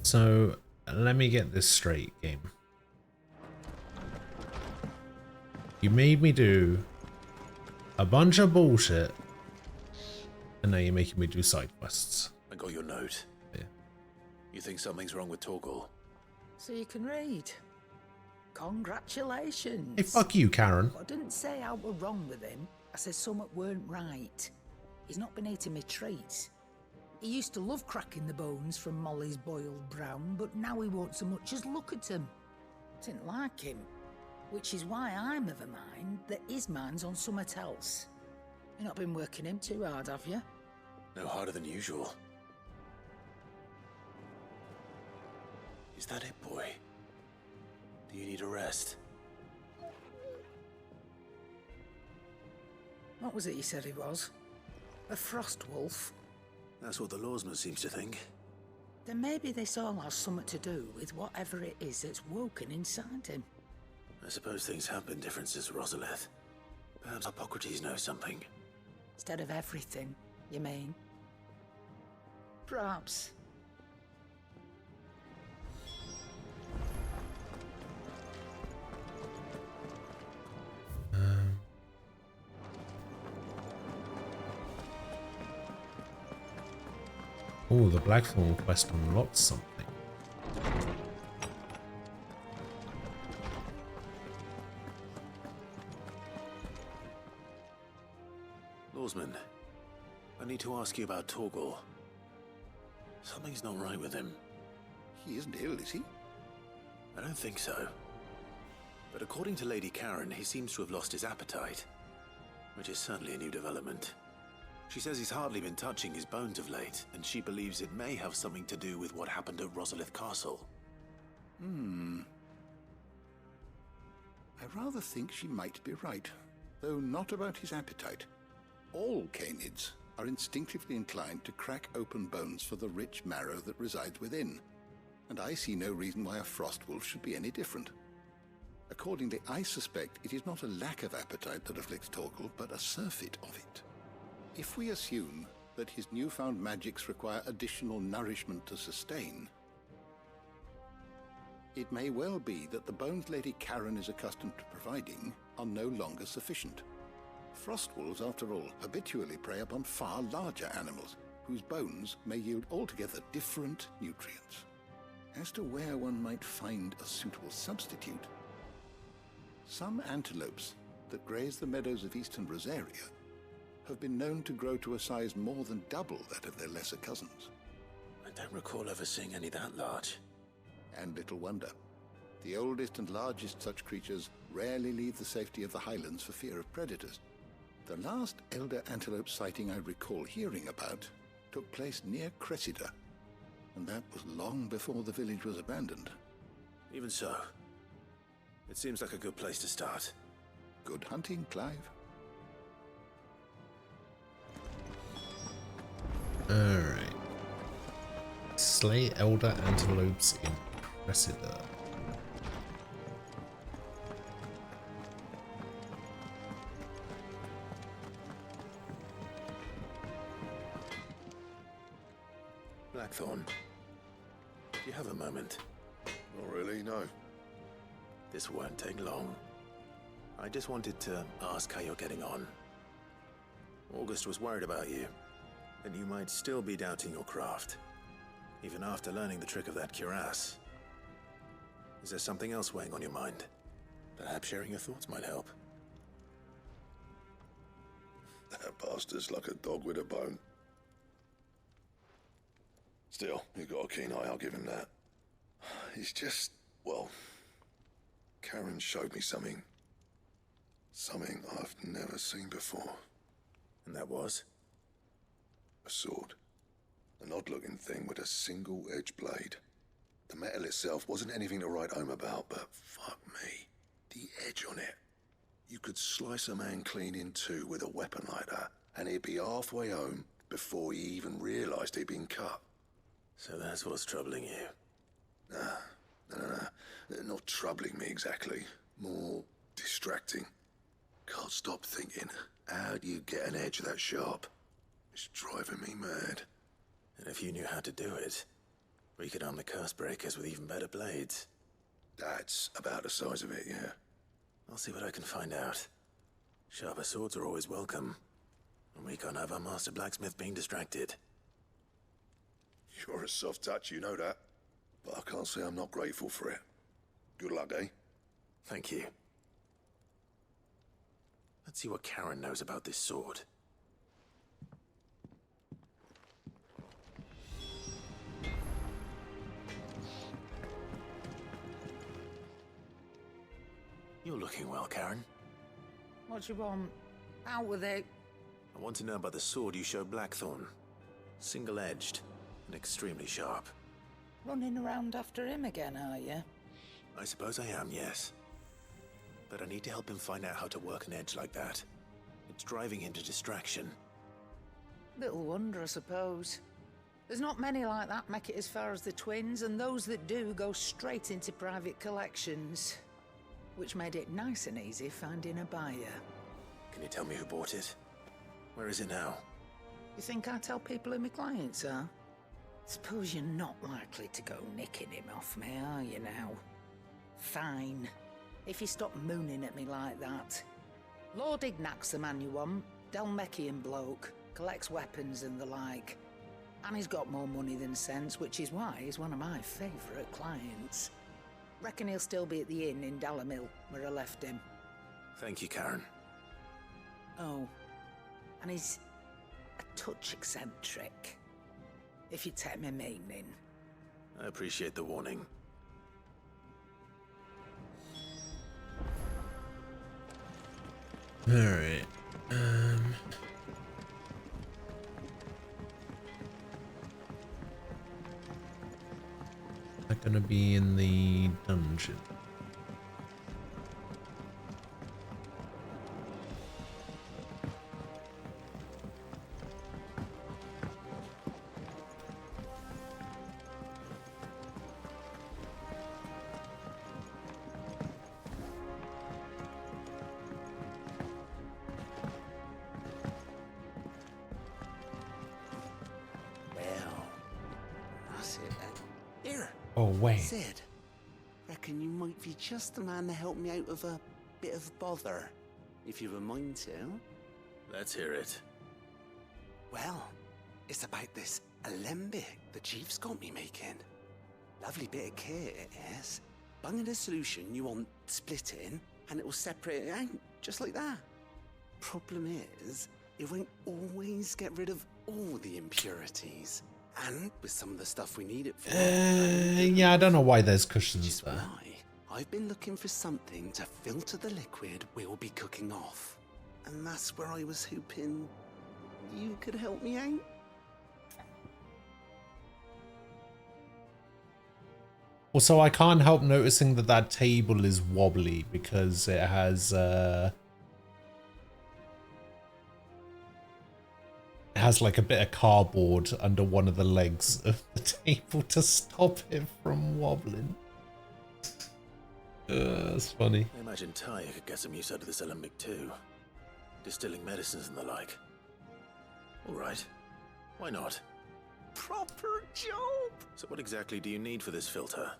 So, let me get this straight, game. You made me do a bunch of bullshit, and now you're making me do side quests. I got your note. Yeah. You think something's wrong with Torgor? So you can read. Congratulations. Hey, fuck you, Karen. I didn't say I were wrong with him. I said something weren't right. He's not been eating me treats. He used to love cracking the bones from Molly's boiled brown, but now he won't so much as look at them. Didn't like him. Which is why I'm of a mind that his mind's on something else. You've not been working him too hard, have you? No harder than usual. Is that it, boy? Do you need a rest? What was it you said he was? A frost wolf? That's what the lawsman seems to think. Then maybe this all has something to do with whatever it is that's woken inside him. I suppose things have been different since Rosalith. Perhaps Hippocrates knows something. Instead of everything, you mean? Perhaps. Oh, the Blackthorn quest unlocked something. Oarsman, I need to ask you about Torgal. Something's not right with him. He isn't ill, is he? I don't think so. But according to Lady Karen, he seems to have lost his appetite, which is certainly a new development. She says he's hardly been touching his bones of late, and she believes it may have something to do with what happened at Rosalith Castle. I rather think she might be right, though not about his appetite. All canids are instinctively inclined to crack open bones for the rich marrow that resides within, and I see no reason why a frostwolf should be any different. Accordingly, I suspect it is not a lack of appetite that afflicts Torgal, but a surfeit of it. If we assume that his newfound magics require additional nourishment to sustain, it may well be that the bones Lady Karen is accustomed to providing are no longer sufficient. Frostwolves, after all, habitually prey upon far larger animals, whose bones may yield altogether different nutrients. As to where one might find a suitable substitute, some antelopes that graze the meadows of eastern Rosaria have been known to grow to a size more than double that of their lesser cousins. I don't recall ever seeing any that large. And little wonder. The oldest and largest such creatures rarely leave the safety of the highlands for fear of predators. The last elder antelope sighting I recall hearing about took place near Cressida, and that was long before the village was abandoned. Even so, it seems like a good place to start. Good hunting, Clive. Alright. Slay elder antelopes in Cressida. Blackthorn, do you have a moment? Not really, no. This won't take long. I just wanted to ask how you're getting on. August was worried about you, and you might still be doubting your craft, even after learning the trick of that cuirass. Is there something else weighing on your mind? Perhaps sharing your thoughts might help. That bastard's like a dog with a bone. Still, you've got a keen eye, I'll give him that. He's just, well, Karen showed me something. Something I've never seen before. And that was? A sword. An odd-looking thing with a single-edged blade. The metal itself wasn't anything to write home about, but fuck me, the edge on it. You could slice a man clean in two with a weapon like that, and he'd be halfway home before he even realised he'd been cut. So that's what's troubling you? Nah. Not troubling me exactly. More distracting. Can't stop thinking, how do you get an edge that sharp? It's driving me mad. And if you knew how to do it, we could arm the curse breakers with even better blades. That's about the size of it, yeah. I'll see what I can find out. Sharper swords are always welcome. And we can't have our master blacksmith being distracted. You're a soft touch, you know that. But I can't say I'm not grateful for it. Good luck, eh? Thank you. Let's see what Karen knows about this sword. You're looking well, Karen. What do you want? Out with it. I want to know about the sword you showed Blackthorn. Single-edged and extremely sharp. Running around after him again, are you? I suppose I am, yes. But I need to help him find out how to work an edge like that. It's driving him to distraction. Little wonder, I suppose. There's not many like that make it as far as the twins, and those that do go straight into private collections. Which made it nice and easy finding a buyer. Can you tell me who bought it? Where is it now? You think I tell people who my clients are? Suppose you're not likely to go nicking him off me, are you now? Fine. If you stop mooning at me like that. Lord Ignac's the man you want. Delmechian bloke. Collects weapons and the like. And he's got more money than sense, which is why he's one of my favourite clients. Reckon he'll still be at the inn in Dalamil, where I left him. Thank you, Karen. Oh. And he's a touch eccentric, if you take my meaning. I appreciate the warning. Alright. Am I gonna be in the dungeon? Oh, wait. Sid, reckon you might be just the man to help me out of a bit of bother, if you've a mind to. Let's hear it. Well, it's about this alembic the chief's got me making. Lovely bit of kit it is. Bunging a solution you want splitting, and it will separate it out, just like that. Problem is, it won't always get rid of all the impurities. And with some of the stuff we need it for. Yeah, I don't know why there's cushions there. I've been looking for something to filter the liquid we'll be cooking off. And that's where I was hoping you could help me out. Well, so I can't help noticing that that table is wobbly because it has like a bit of cardboard under one of the legs of the table to stop it from wobbling. That's funny. I imagine Tyr could get some use out of this alembic too. Distilling medicines and the like. Alright. Why not? Proper job! So what exactly do you need for this filter?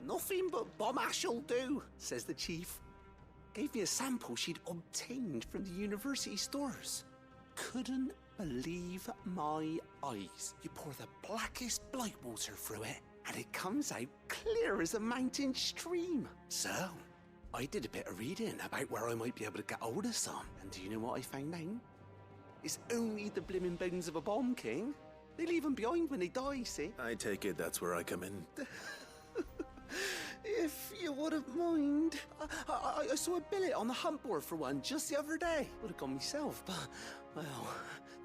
Nothing but bomb ash'll do, says the chief. Gave me a sample she'd obtained from the university stores. Couldn't believe my eyes. You pour the blackest blight water through it, and it comes out clear as a mountain stream. So, I did a bit of reading about where I might be able to get hold of some, and do you know what I found out? It's only the blimmin' bones of a bomb king. They leave them behind when they die, see? I take it that's where I come in. If you wouldn't mind. I saw a billet on the hunt board for one just the other day. Would have gone myself, but, well...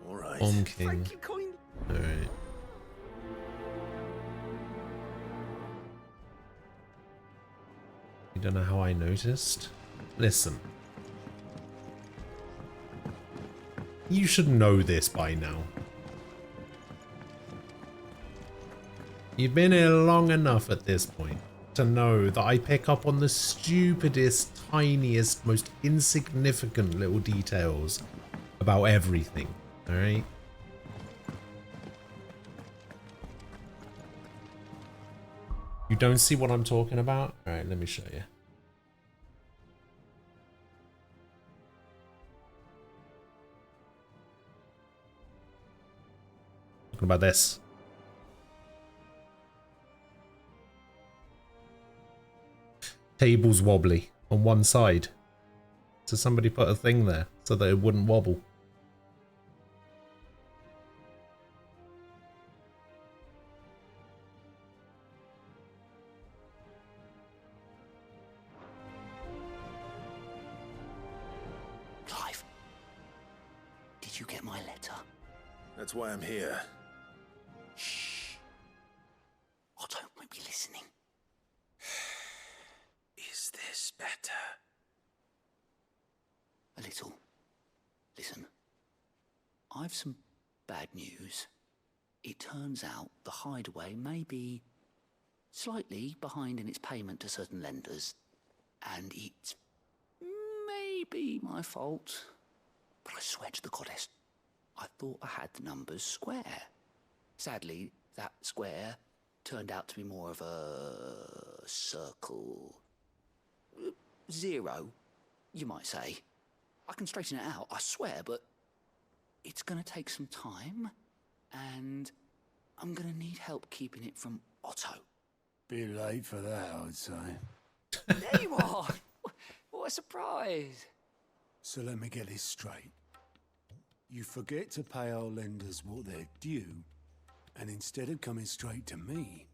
Alright. Bomb King. Thank you, kind. Alright. You don't know how I noticed? Listen. You should know this by now. You've been here long enough at this point to know that I pick up on the stupidest, tiniest, most insignificant little details about everything, alright? You don't see what I'm talking about? Alright, let me show you. Talking about this. Table's wobbly on one side. So somebody put a thing there so that it wouldn't wobble. Clive, did you get my letter? That's why I'm here. Shh. Otto might be listening. Is this better? A little. Listen, I've some bad news. It turns out the hideaway may be slightly behind in its payment to certain lenders, and it's maybe my fault. But I swear to the goddess, I thought I had the numbers square. Sadly, that square turned out to be more of a circle. Zero, you might say. I can straighten it out, I swear, but it's gonna take some time, and I'm gonna need help keeping it from Otto. Bit late for that, I'd say. There you are! What a surprise! So let me get this straight. You forget to pay our lenders what they're due, and instead of coming straight to me,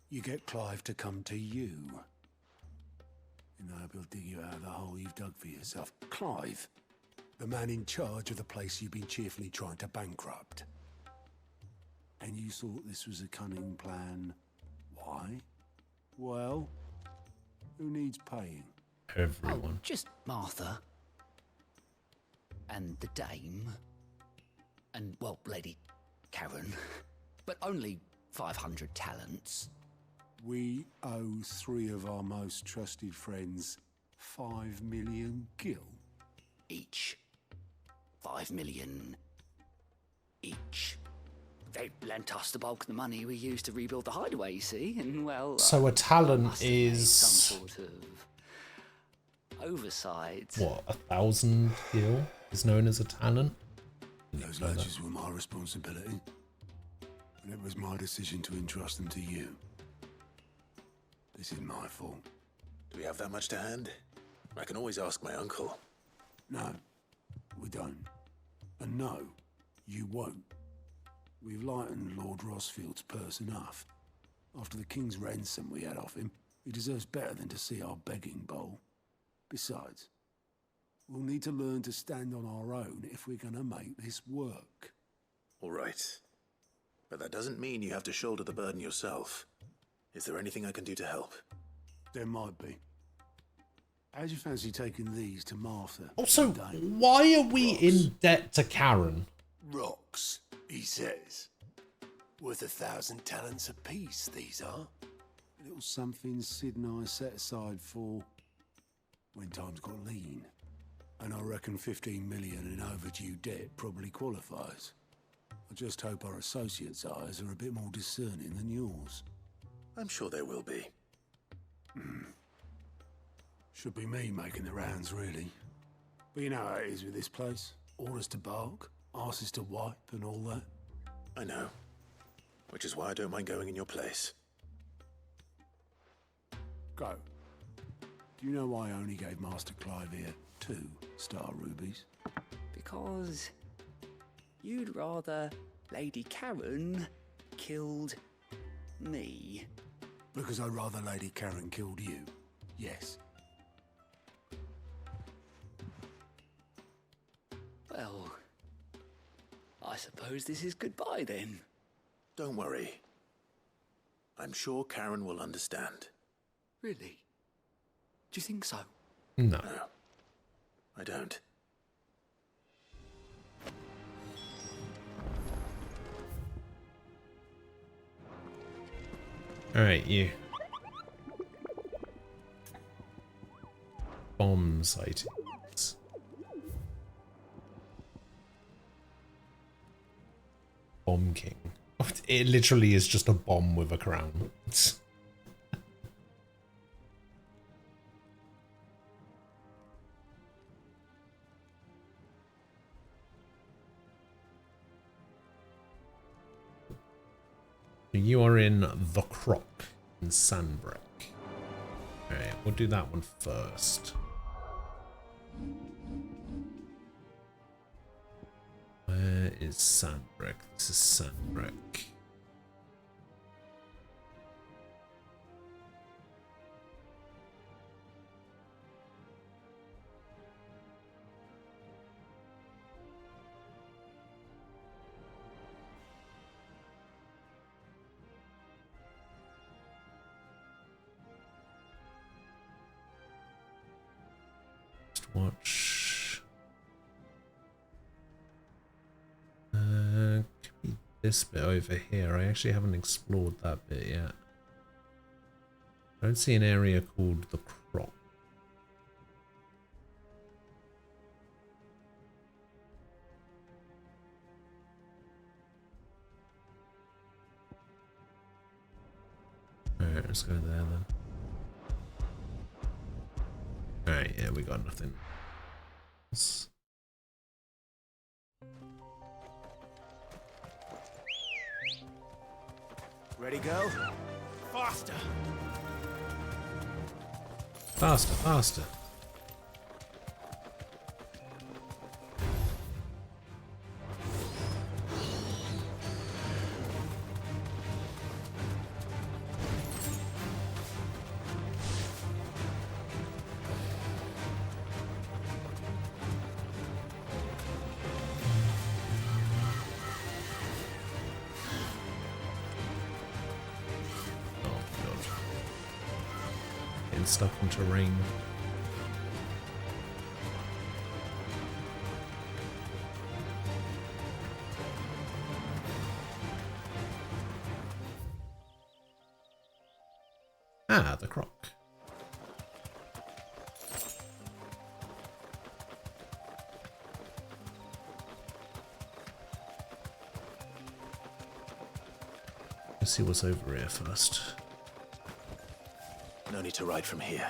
you get Clive to come to you. And I will dig you out of the hole you've dug for yourself. Clive, the man in charge of the place you've been cheerfully trying to bankrupt. And you thought this was a cunning plan. Why? Well, who needs paying? Everyone. Oh, just Martha. And the Dame. And, well, Lady Karen. But only 500 talents. We owe 3 of our most trusted friends 5 million gil. Each. 5 million each. They lent us the bulk of the money we used to rebuild the hideaway, you see, and well... So a talent must have made is... some sort of oversight. What, 1,000 gil is known as a talent? Those ledgers were my responsibility. And it was my decision to entrust them to you. This is my fault. Do we have that much to hand? I can always ask my uncle. No, we don't. And no, you won't. We've lightened Lord Rosfield's purse enough. After the king's ransom we had off him, he deserves better than to see our begging bowl. Besides, we'll need to learn to stand on our own if we're gonna make this work. All right. But that doesn't mean you have to shoulder the burden yourself. Is there anything I can do to help? There might be. How'd you fancy taking these to Martha? Also, why are we in debt to Karen? Rocks, he says. Worth 1,000 talents apiece, these are. A little something Sid and I set aside for when times got lean. And I reckon 15 million in overdue debt probably qualifies. I just hope our associates' eyes are a bit more discerning than yours. I'm sure there will be. Should be me making the rounds, really. But you know how it is with this place. Orders to bark, arses to wipe, and all that. I know. Which is why I don't mind going in your place. Go. Do you know why I only gave Master Clive here 2 star rubies? Because you'd rather Lady Karen killed me. Because I'd rather Lady Karen killed you. Yes. Well, I suppose this is goodbye then. Don't worry. I'm sure Karen will understand. Really? Do you think so? No. No, I don't. Alright, you. Bomb sightings. Bomb King. It literally is just a bomb with a crown. You are in the Croc in Sandbreak. Alright, we'll do that one first. Where is Sandbreak? This is Sandbreak. Watch. Could be this bit over here. I actually haven't explored that bit yet. I don't see an area called the Croc. Alright, let's go there then. Alright, yeah, we got nothing. Ready, go? Faster! Faster, faster. Getting stuck in terrain. Ah, the croc. Let's see what's over here first. No need to ride from here.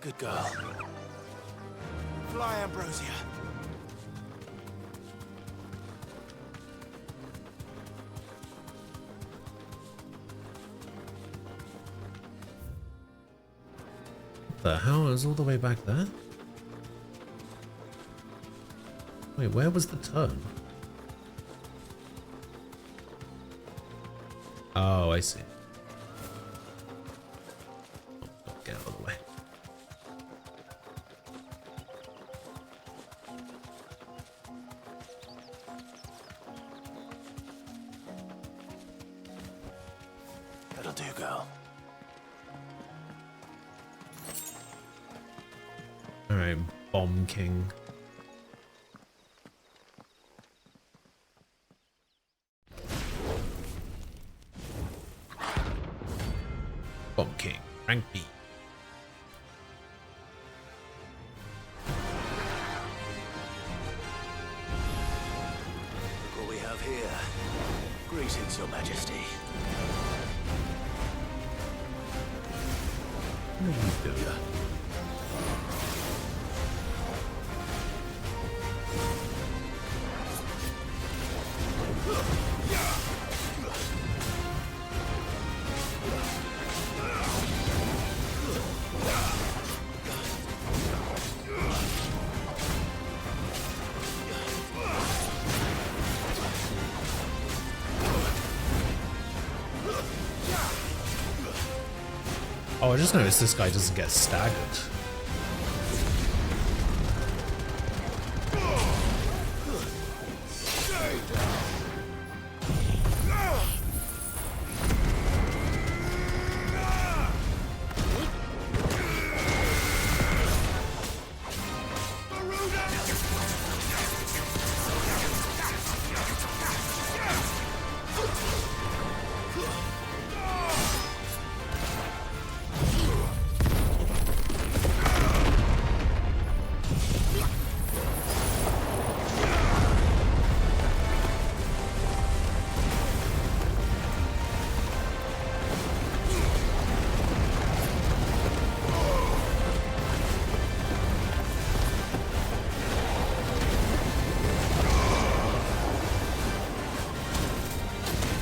Good girl. Fly, Ambrosia. What the hell is all the way back there? Wait, where was the turn? Oh, I see. Oh, get out of the way. That'll do, girl. Alright, Bomb King. Bomb King, rank B. Look what we have here. Greetings, Your Majesty. What are you doing? Oh, I just noticed this guy doesn't get staggered.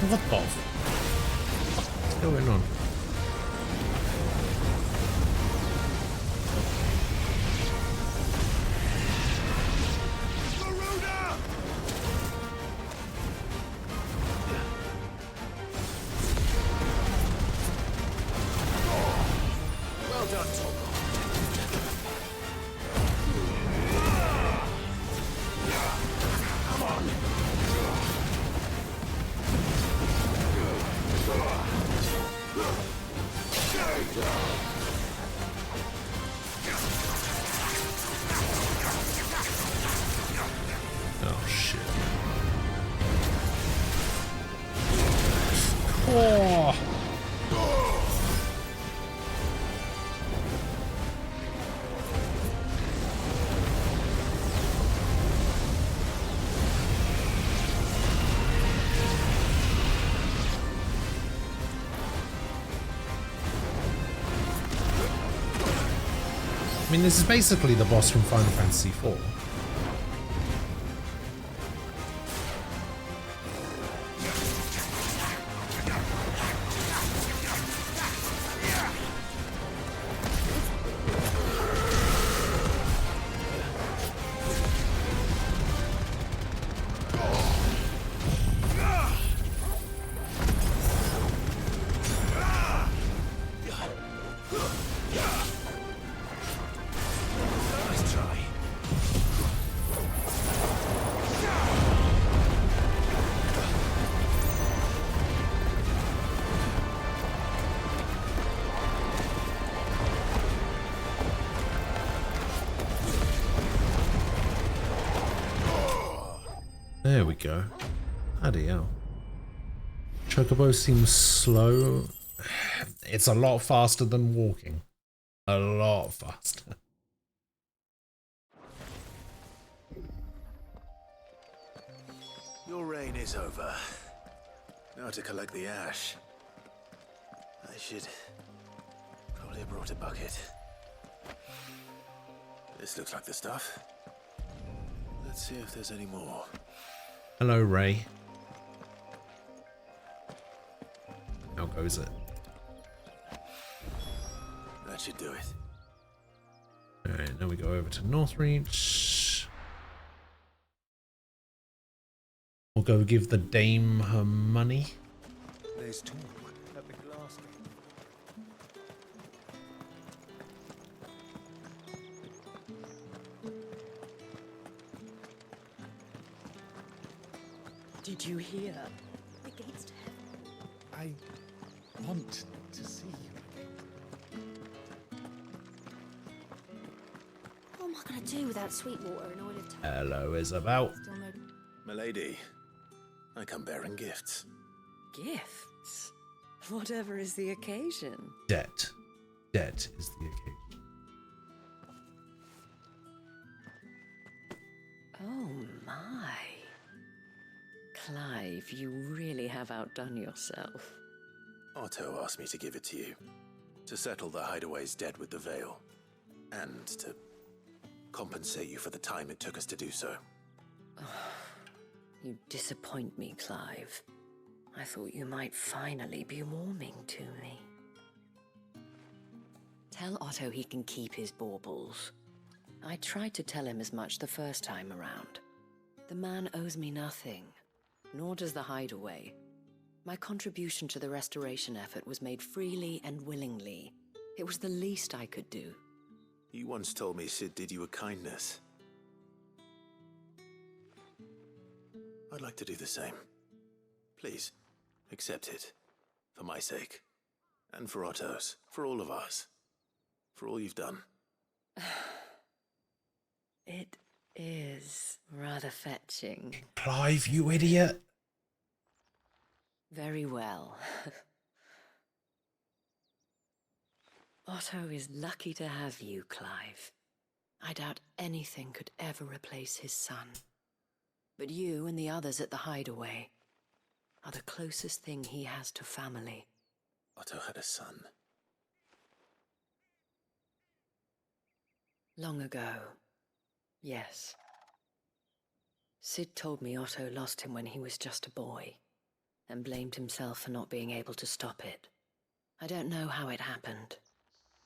What the what's going on? Well done, Torgal. Come on. Oh shit. Oh. I mean, this is basically the boss from Final Fantasy IV. There we go. Bloody hell. Chocobo seems slow. It's a lot faster than walking. A lot faster. Your reign is over. Now to collect the ash. I should probably have brought a bucket. This looks like the stuff. Let's see if there's any more. Hello, Ray. How goes it? That should do it. Alright, now we go over to Northreach. We'll go give the dame her money. There's talk at the glass gate. Did you hear? The gates to heaven. I want to see you again. What am I gonna do without Sweetwater and Oil of Time? Hello, Isabel. Still no Milady, I come bearing gifts. Gifts? Whatever is the occasion. Debt. Debt is the occasion. Oh my. Clive, you really have outdone yourself. Otto asked me to give it to you. To settle the Hideaway's debt with the Veil. And to compensate you for the time it took us to do so. You disappoint me, Clive. I thought you might finally be warming to me. Tell Otto he can keep his baubles. I tried to tell him as much the first time around. The man owes me nothing, nor does the Hideaway. My contribution to the restoration effort was made freely and willingly. It was the least I could do. You once told me Sid did you a kindness. I'd like to do the same. Please, accept it. For my sake. And for Otto's. For all of us. For all you've done. It is rather fetching. Clive, you idiot. Very well. Otto is lucky to have you, Clive. I doubt anything could ever replace his son. But you and the others at the Hideaway are the closest thing he has to family. Otto had a son. Long ago, yes. Sid told me Otto lost him when he was just a boy, and blamed himself for not being able to stop it. I don't know how it happened,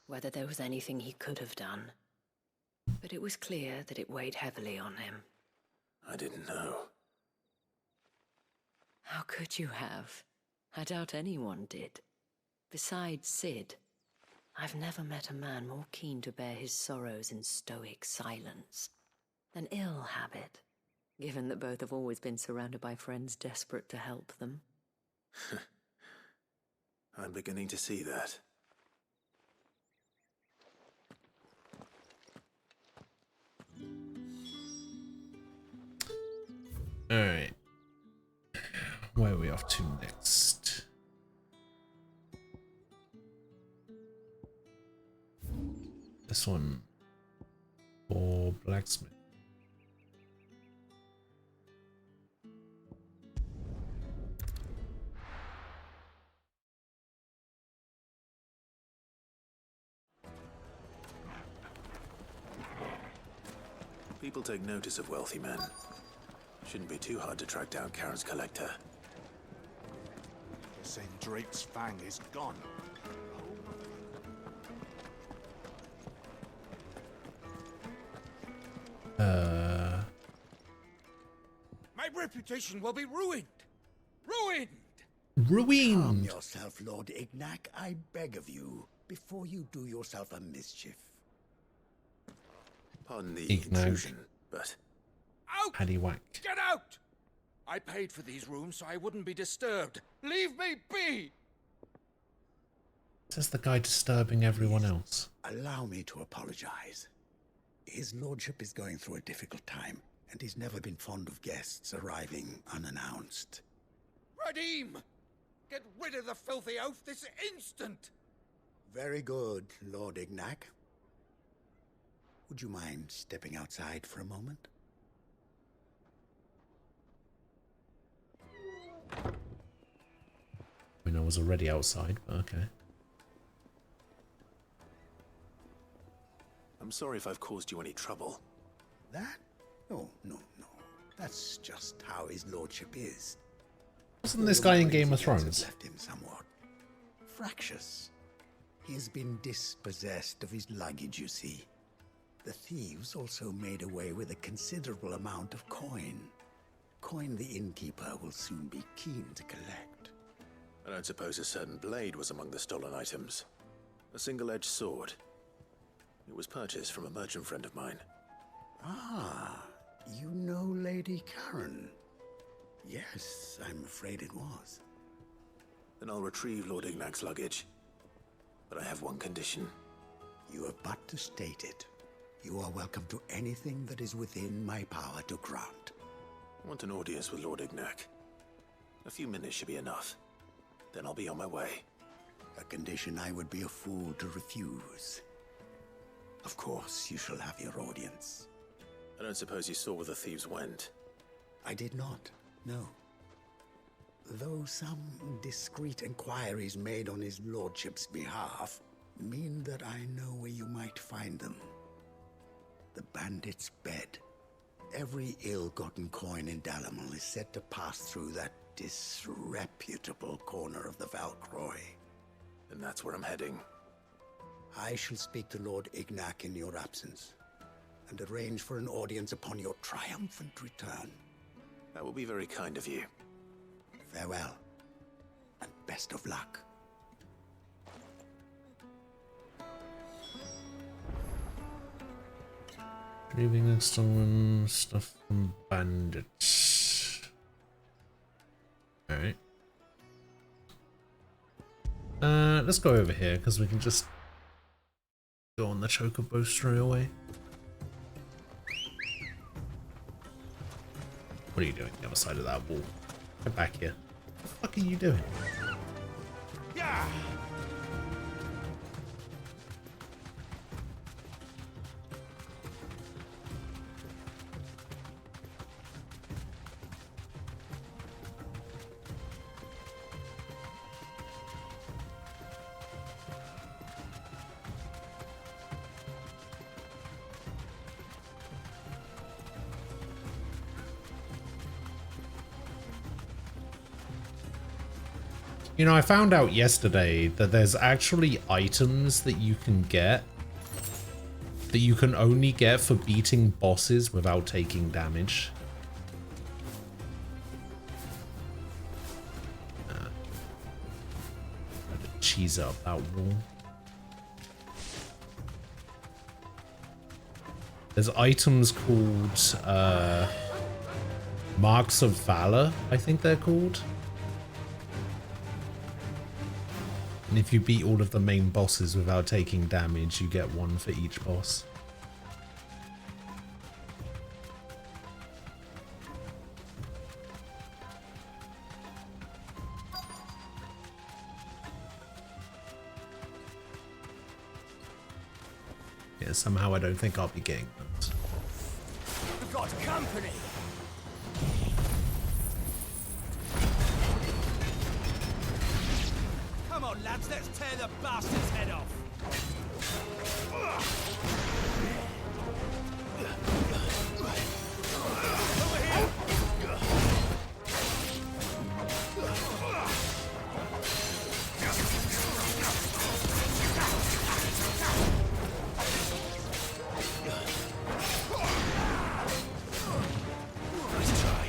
whether there was anything he could have done, but it was clear that it weighed heavily on him. I didn't know. How could you have? I doubt anyone did. Besides Sid, I've never met a man more keen to bear his sorrows in stoic silence. An ill habit, given that both have always been surrounded by friends desperate to help them. I'm beginning to see that. Alright. Where are we off to next? This one. For blacksmith. People take notice of wealthy men. Shouldn't be too hard to track down Karen's collector. They're saying Drake's Fang is gone. My reputation will be ruined! Ruined! Ruined! Calm yourself, Lord Ignac, I beg of you, before you do yourself a mischief. Pardon the Ignac. intrusion, but... Out! Paddywhack. Get out! I paid for these rooms so I wouldn't be disturbed. Leave me be! Says the guy disturbing everyone else. Allow me to apologize. His lordship is going through a difficult time. and he's never been fond of guests arriving unannounced. Radim! Get rid of the filthy oaf this instant! Very good, Lord Ignac. Would you mind stepping outside for a moment? I mean, I was already outside, but okay. I'm sorry if I've caused you any trouble. That? No. That's just how his lordship is. Wasn't this guy in Game of Thrones? Left him somewhat fractious. He has been dispossessed of his luggage, you see. The thieves also made away with a considerable amount of coin. Coin the innkeeper will soon be keen to collect. I don't suppose a certain blade was among the stolen items. A single-edged sword. It was purchased from a merchant friend of mine. Ah, you know Lady Karen. Yes, I'm afraid it was. Then I'll retrieve Lord Ignac's luggage. But I have one condition. You have but to state it. You are welcome to anything that is within my power to grant. I want an audience with Lord Ignac. A few minutes should be enough. Then I'll be on my way. A condition I would be a fool to refuse. Of course, you shall have your audience. I don't suppose you saw where the thieves went. I did not, no. Though some discreet inquiries made on his lordship's behalf mean that I know where you might find them. The bandit's bed. Every ill-gotten coin in Dalamal is said to pass through that disreputable corner of the Valcroy. And that's where I'm heading. I shall speak to Lord Ignac in your absence, and arrange for an audience upon your triumphant return. That will be very kind of you. Farewell, and best of luck. Retrieving and stolen stuff from bandits. Alright. Let's go over here, because we can just go on the chocobo straight away. What are you doing on the other side of that wall? Get back here. What the fuck are you doing? Yeah. You know, I found out yesterday that there's actually items that you can get that you can only get for beating bosses without taking damage. Cheese up that wall. There's items called Marks of Valor, I think they're called. And if you beat all of the main bosses without taking damage, you get one for each boss. Yeah, somehow I don't think I'll be getting that. We've got company. Come on, lads, let's tear the bastard's head off. Over here. Nice try.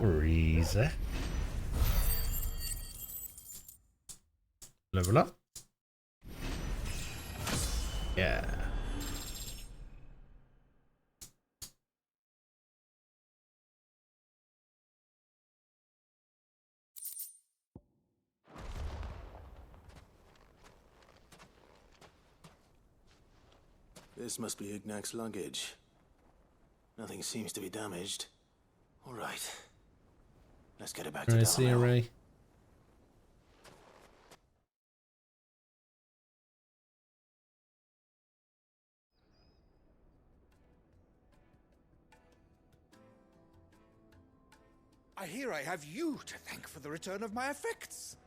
Easy. Level up. Yeah. This must be Ignac's luggage. Nothing seems to be damaged. All right. Let's get it back to I see a Dalamel. Ray. I hear I have you to thank for the return of my effects.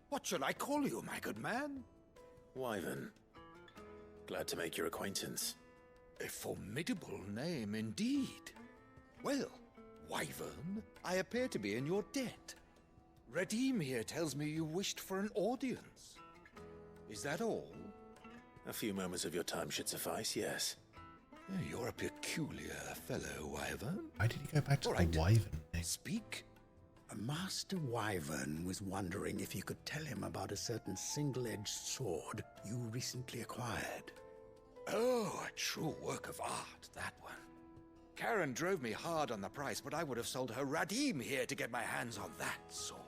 What shall I call you, my good man? Wyvern. Glad to make your acquaintance. A formidable name indeed. Well, Wyvern, I appear to be in your debt. Redeem here tells me you wished for an audience. Is that all? A few moments of your time should suffice, yes. You're a peculiar fellow, Wyvern. Why did he go back to All the right. Wyvern thing? Speak. Master Wyvern was wondering if you could tell him about a certain single-edged sword you recently acquired. Oh, a true work of art, that one. Karen drove me hard on the price, but I would have sold her Radim here to get my hands on that sword.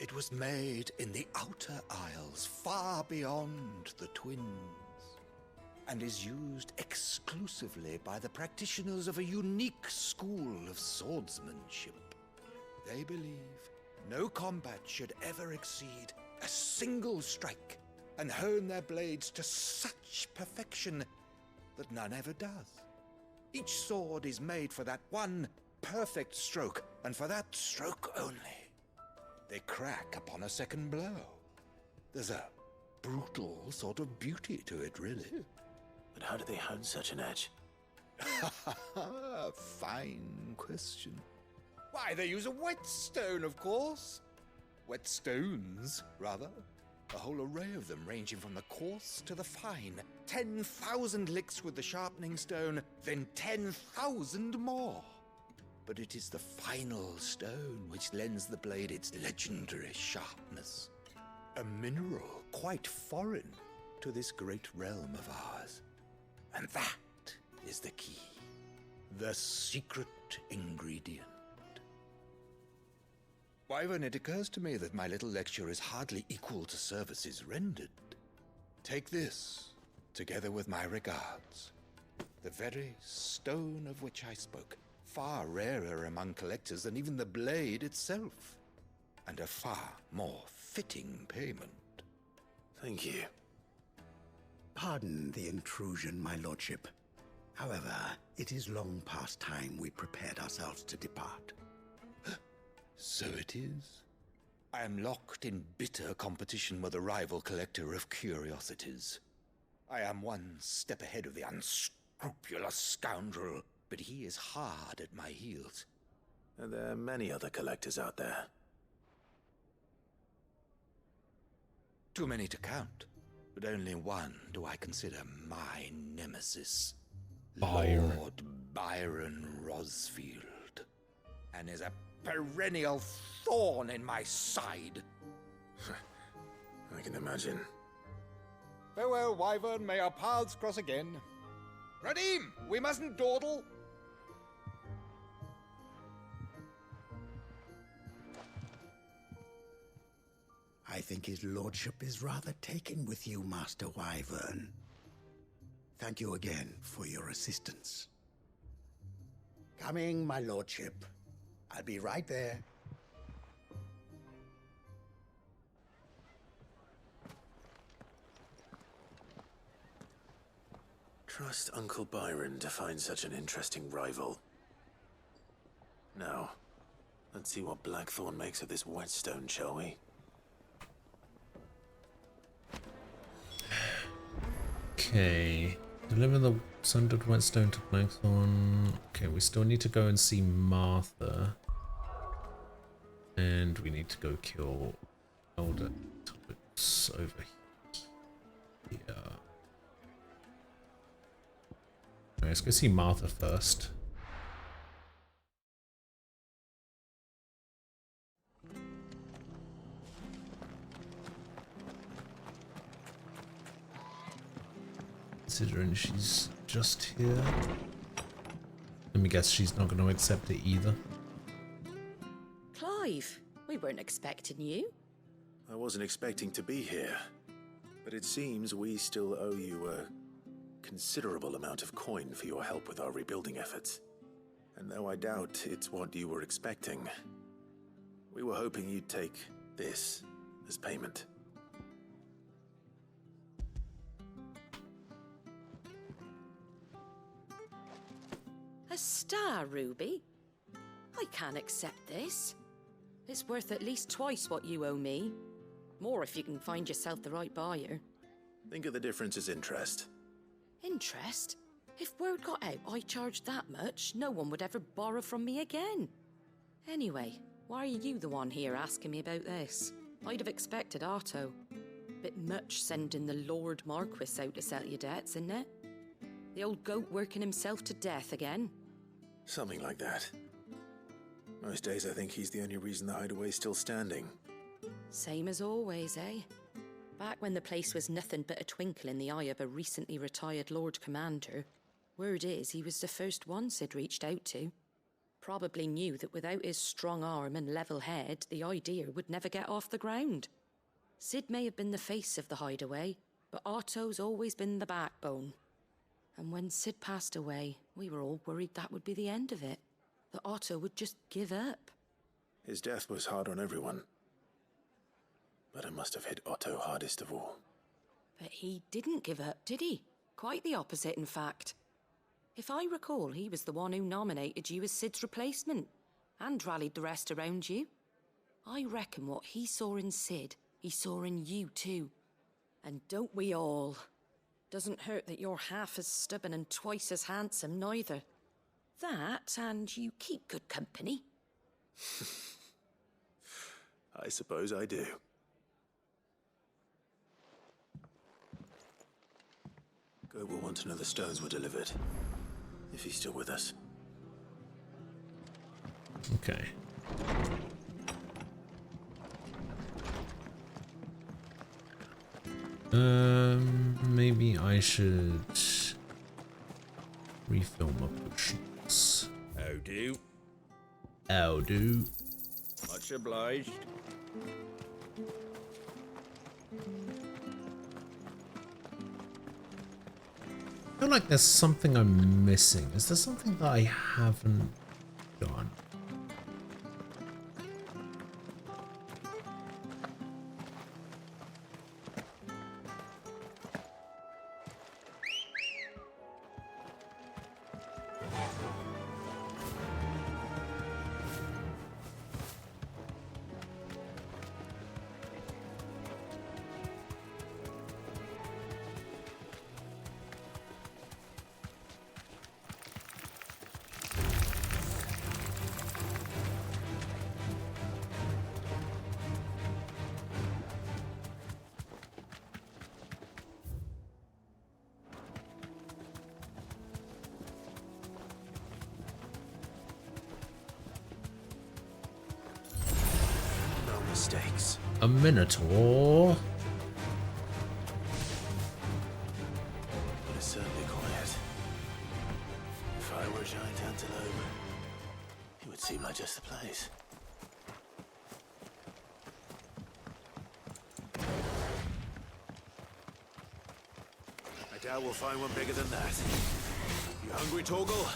It was made in the Outer Isles, far beyond the Twins, and is used exclusively by the practitioners of a unique school of swordsmanship. They believe no combat should ever exceed a single strike, and hone their blades to such perfection that none ever does. Each sword is made for that one perfect stroke, and for that stroke only. They crack upon a second blow. There's a brutal sort of beauty to it, really. But how do they hone such an edge? Fine question. Why, they use a whetstone, of course. Whetstones, rather. A whole array of them, ranging from the coarse to the fine. 10,000 licks with the sharpening stone, then 10,000 more. But it is the final stone which lends the blade its legendary sharpness. A mineral quite foreign to this great realm of ours. And that is the key. The secret ingredient. Wyvern, it occurs to me that my little lecture is hardly equal to services rendered. Take this, together with my regards. The very stone of which I spoke, far rarer among collectors than even the blade itself, and a far more fitting payment. Thank you. Pardon the intrusion, my lordship. However, it is long past time we prepared ourselves to depart. So it is. I am locked in bitter competition with a rival collector of curiosities. I am one step ahead of the unscrupulous scoundrel, but he is hard at my heels. Are there many other collectors out there? Too many to count, but only one do I consider my nemesis. Byron. Lord Byron Rosfield. And is a perennial thorn in my side. I can imagine. Farewell, Wyvern. May our paths cross again. Radim, we mustn't dawdle. I think his lordship is rather taken with you, Master Wyvern. Thank you again for your assistance. Coming, my lordship. I'll be right there. Trust Uncle Byron to find such an interesting rival. Now, let's see what Blackthorn makes of this whetstone, shall we? Okay. Deliver the sundered whetstone to Blackthorn. Okay, we still need to go and see Martha. And we need to go kill Elder Topics over here. Alright, let's go see Martha first. considering she's just here. Let me guess she's not going to accept it either. Clive, we weren't expecting you. I wasn't expecting to be here, but it seems we still owe you a considerable amount of coin for your help with our rebuilding efforts. And though I doubt it's what you were expecting, we were hoping you'd take this as payment. A star ruby? I can't accept this. It's worth at least twice what you owe me. More if you can find yourself the right buyer. Think of the difference as interest. Interest? If word got out I charged that much, no one would ever borrow from me again. Anyway, why are you the one here asking me about this? I'd have expected Otto. Bit much sending the Lord Marquis out to settle your debts, isn't it? The old goat working himself to death again? Something like that. Most days I think he's the only reason the hideaway's still standing. Same as always, eh? Back when the place was nothing but a twinkle in the eye of a recently retired Lord Commander, word is he was the first one Sid reached out to. Probably knew that without his strong arm and level head, the idea would never get off the ground. Sid may have been the face of the hideaway, but Otto's always been the backbone. And when Sid passed away, we were all worried that would be the end of it. That Otto would just give up. His death was hard on everyone. But it must have hit Otto hardest of all. But he didn't give up, did he? Quite the opposite, in fact. If I recall, he was the one who nominated you as Sid's replacement, and rallied the rest around you. I reckon what he saw in Sid, he saw in you too. And don't we all? Doesn't hurt that you're half as stubborn and twice as handsome, neither. That, and you keep good company. I suppose I do. Goat will want to know the stones were delivered. If he's still with us. Okay. Maybe I should refill my potions. How do? How do? Much obliged. I feel like there's something I'm missing. Is there something that I haven't done? Mistakes. A minotaur. But it's certainly quiet. If I were a giant antelope, it would seem like just the place. I doubt we'll find one bigger than that. You hungry, Torgal?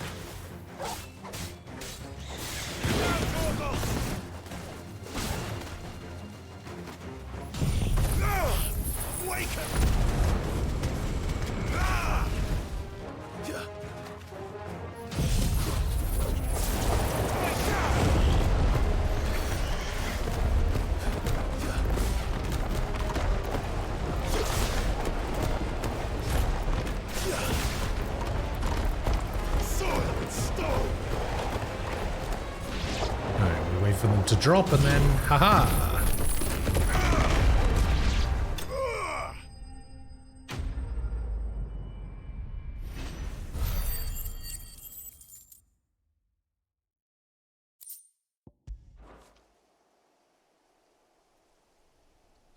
For them to drop and then, haha!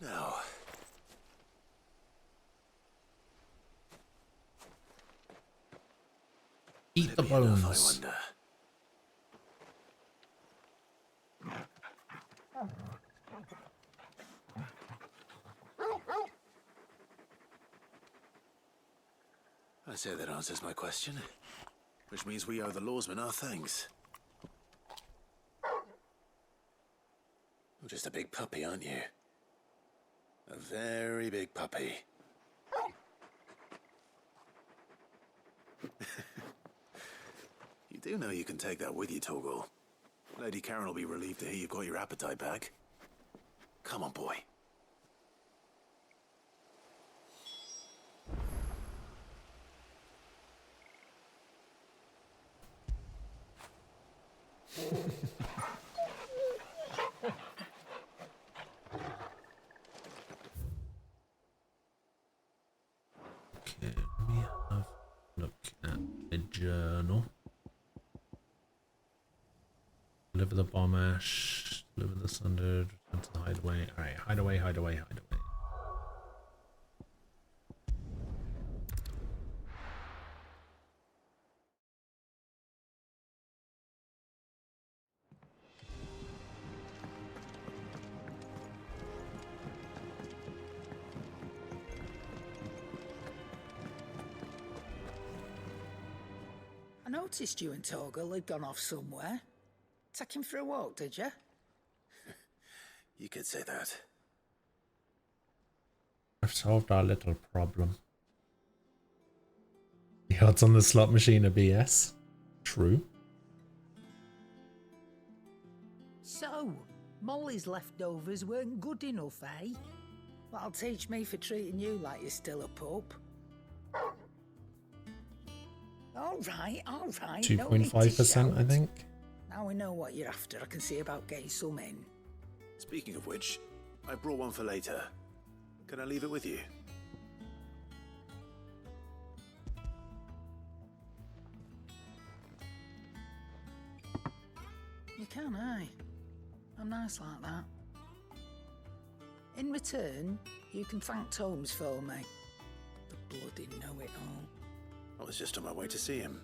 Now, Eat the Enough, I bones. wonder. I say that answers my question. Which means we owe the lawsmen our thanks. You're just a big puppy, aren't you? A very big puppy. You do know you can take that with you, Torgal. Lady Karen will be relieved to hear you've got your appetite back. Come on, boy. Okay, let me have a look at the journal. Deliver the bomb ash, deliver the sundered, return to the hideaway. Alright, hideaway, hideaway, hideaway. I noticed you and Torgal had gone off somewhere. Take him for a walk, did you? You could say that. I've solved our little problem. The odds on the slot machine are BS. True. So, Molly's leftovers weren't good enough, eh? That'll teach me for treating you like you're still a pup. All right. 2.5%, I think. Now we know what you're after. I can see about getting some in. Speaking of which, I brought one for later. Can I leave it with you? You can, eh? I'm nice like that. In return, you can thank Tomes for me. The bloody know-it-all. I was just on my way to see him.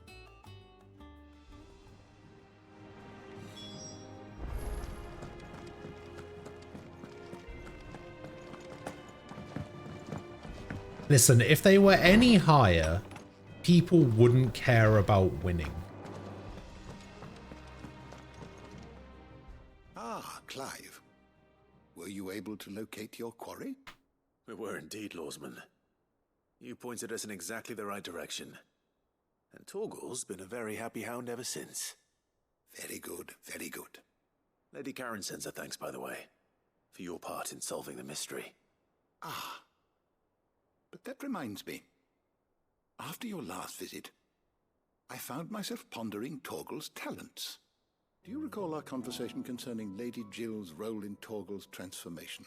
Listen, if they were any higher, people wouldn't care about winning. Ah, Clive. Were you able to locate your quarry? We were indeed, Lawsman. You pointed us in exactly the right direction. And Torgal's been a very happy hound ever since. Very good, very good. Lady Karen sends her thanks, by the way, for your part in solving the mystery. Ah. But that reminds me. After your last visit, I found myself pondering Torgal's talents. Do you recall our conversation concerning Lady Jill's role in Torgal's transformation?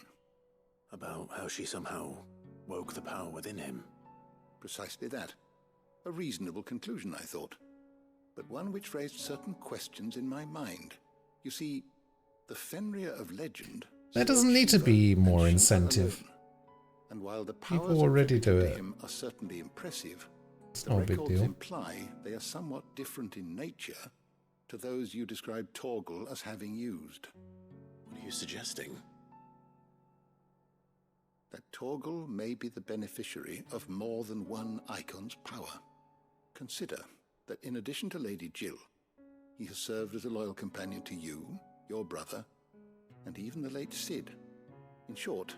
About how she somehow woke the power within him. Precisely that. A reasonable conclusion, I thought. But one which raised certain questions in my mind. You see, the Fenrir of legend... There doesn't need to be more incentive. And while the People already do it. him are certainly impressive, It's the not a big records deal. imply they are somewhat different in nature to those you describe Torgal as having used. What are you suggesting? That Torgal may be the beneficiary of more than one Icon's power. Consider that in addition to Lady Jill, he has served as a loyal companion to you, your brother, and even the late Cid. In short,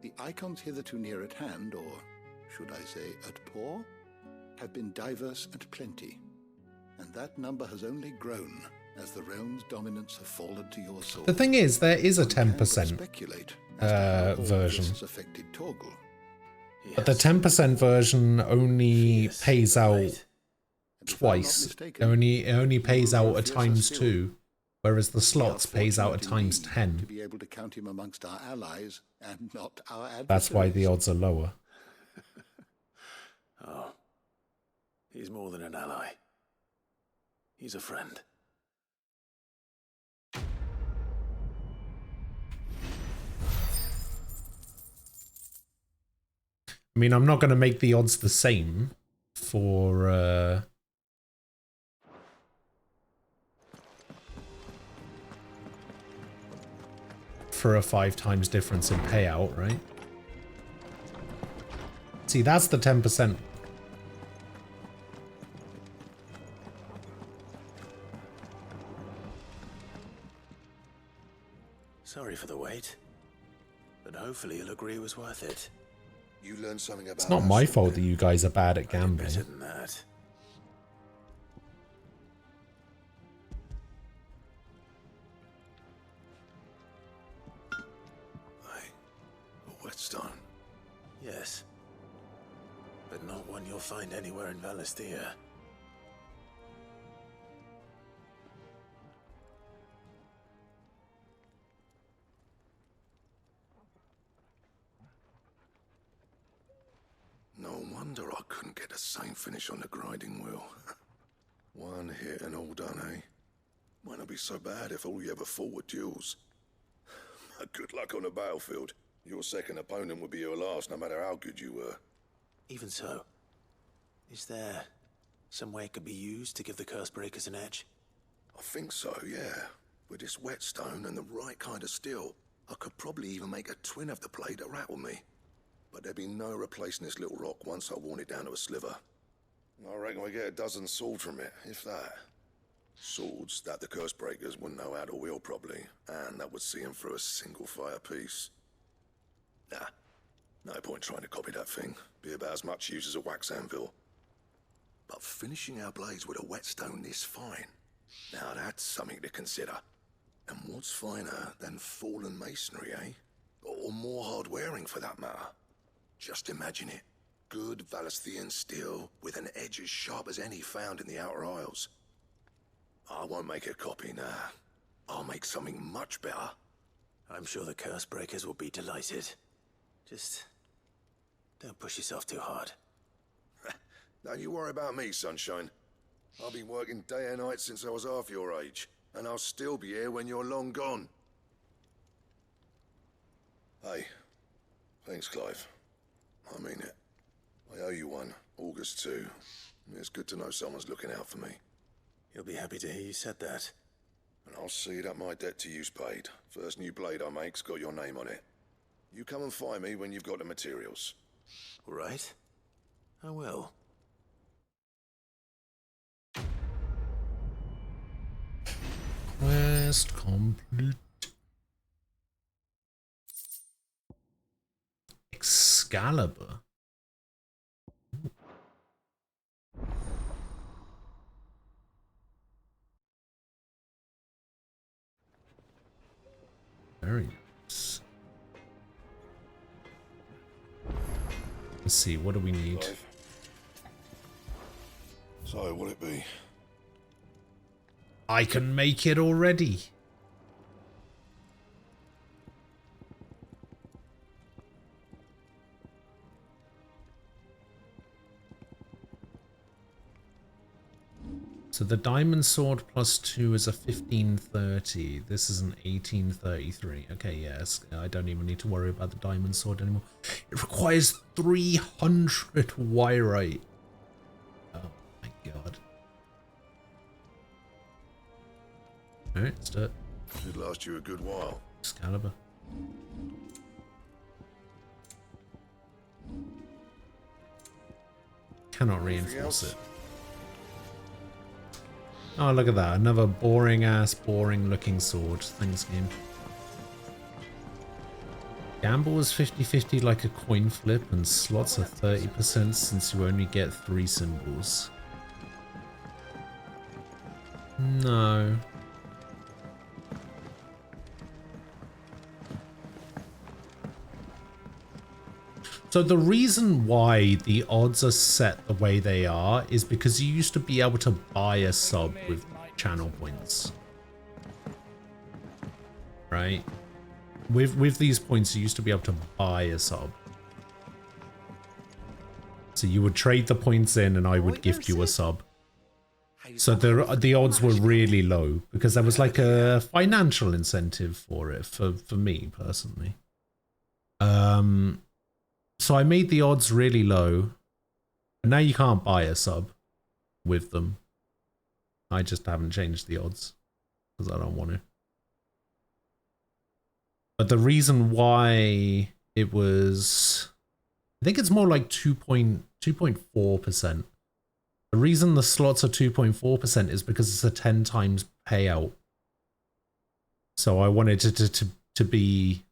the Icons hitherto near at hand, or should I say at paw, have been diverse and plenty, and that number has only grown as the realm's dominance have fallen to your sword. The thing is, there is a One can but 10% speculate as to how all version. this has affected Torgal. But the 10% version only pays out twice. It only pays out at ×2, whereas the slots pays out at To ×10. be able to count him amongst our allies and not our adversaries. That's why the odds are lower. Oh. He's more than an ally. He's a friend. I mean, I'm not going to make the odds the same for for a 5 times difference in payout, right? See, that's the 10%. Sorry for the wait, but hopefully you'll agree it was worth it. You learned something about It's not my fault that you guys are bad at gambling. Better than that. A whetstone. Yes, but not one you'll find anywhere in Valisthea. No wonder I couldn't get the same finish on the grinding wheel. One hit and all done, eh? Might not be so bad if all you ever fought were duels. Good luck on the battlefield. Your second opponent would be your last, no matter how good you were. Even so, is there some way it could be used to give the Cursebreakers an edge? I think so, yeah. With this whetstone and the right kind of steel, I could probably even make a twin of the blade that rattled me. But there'd be no replacing this little rock once I worn it down to a sliver. I reckon we get a dozen swords from it, if that. Swords that the Cursebreakers wouldn't know how to wield properly, and that would see them through a single fire piece. Nah, no point trying to copy that thing. Be about as much use as a wax anvil. But finishing our blades with a whetstone this fine, now that's something to consider. And what's finer than fallen masonry, eh? Or more hard-wearing, for that matter. Just imagine it. Good Valisthean steel with an edge as sharp as any found in the Outer Isles. I won't make a copy, nah. I'll make something much better. I'm sure the Cursebreakers will be delighted. Just don't push yourself too hard. Don't you worry about me, sunshine. I've been working day and night since I was half your age, and I'll still be here when you're long gone. Hey, thanks, Clive. I mean it. I owe you one, August too. It's good to know someone's looking out for me. You'll be happy to hear you said that. And I'll see that my debt to you's paid. First new blade I make's got your name on it. You come and find me when you've got the materials. All right. I will. Quest complete. Excalibur. Very nice. Let's see, what do we need? So, what'll it be? I can make it already. So the diamond sword +2 is a 1530. This is an 1833. Okay, yes. I don't even need to worry about the diamond sword anymore. It requires 300 wyrite. Oh my god. Alright, let's do it. Should last you a good while. Excalibur. Cannot reinforce it. Oh, look at that. Another boring looking sword. Thanks, game. Gamble is 50-50 like a coin flip, and slots are 30% since you only get 3 symbols. No. So the reason why the odds are set the way they are is because you used to be able to buy a sub with channel points. Right? With these points, you used to be able to buy a sub. So you would trade the points in and I would gift you a sub. So the odds were really low because there was like a financial incentive for it for me personally. So I made the odds really low, and now you can't buy a sub with them. I just haven't changed the odds because I don't want to. But the reason why it was, I think it's more like 2.4%. The reason the slots are 2.4% is because it's a 10 times payout. So I wanted it to be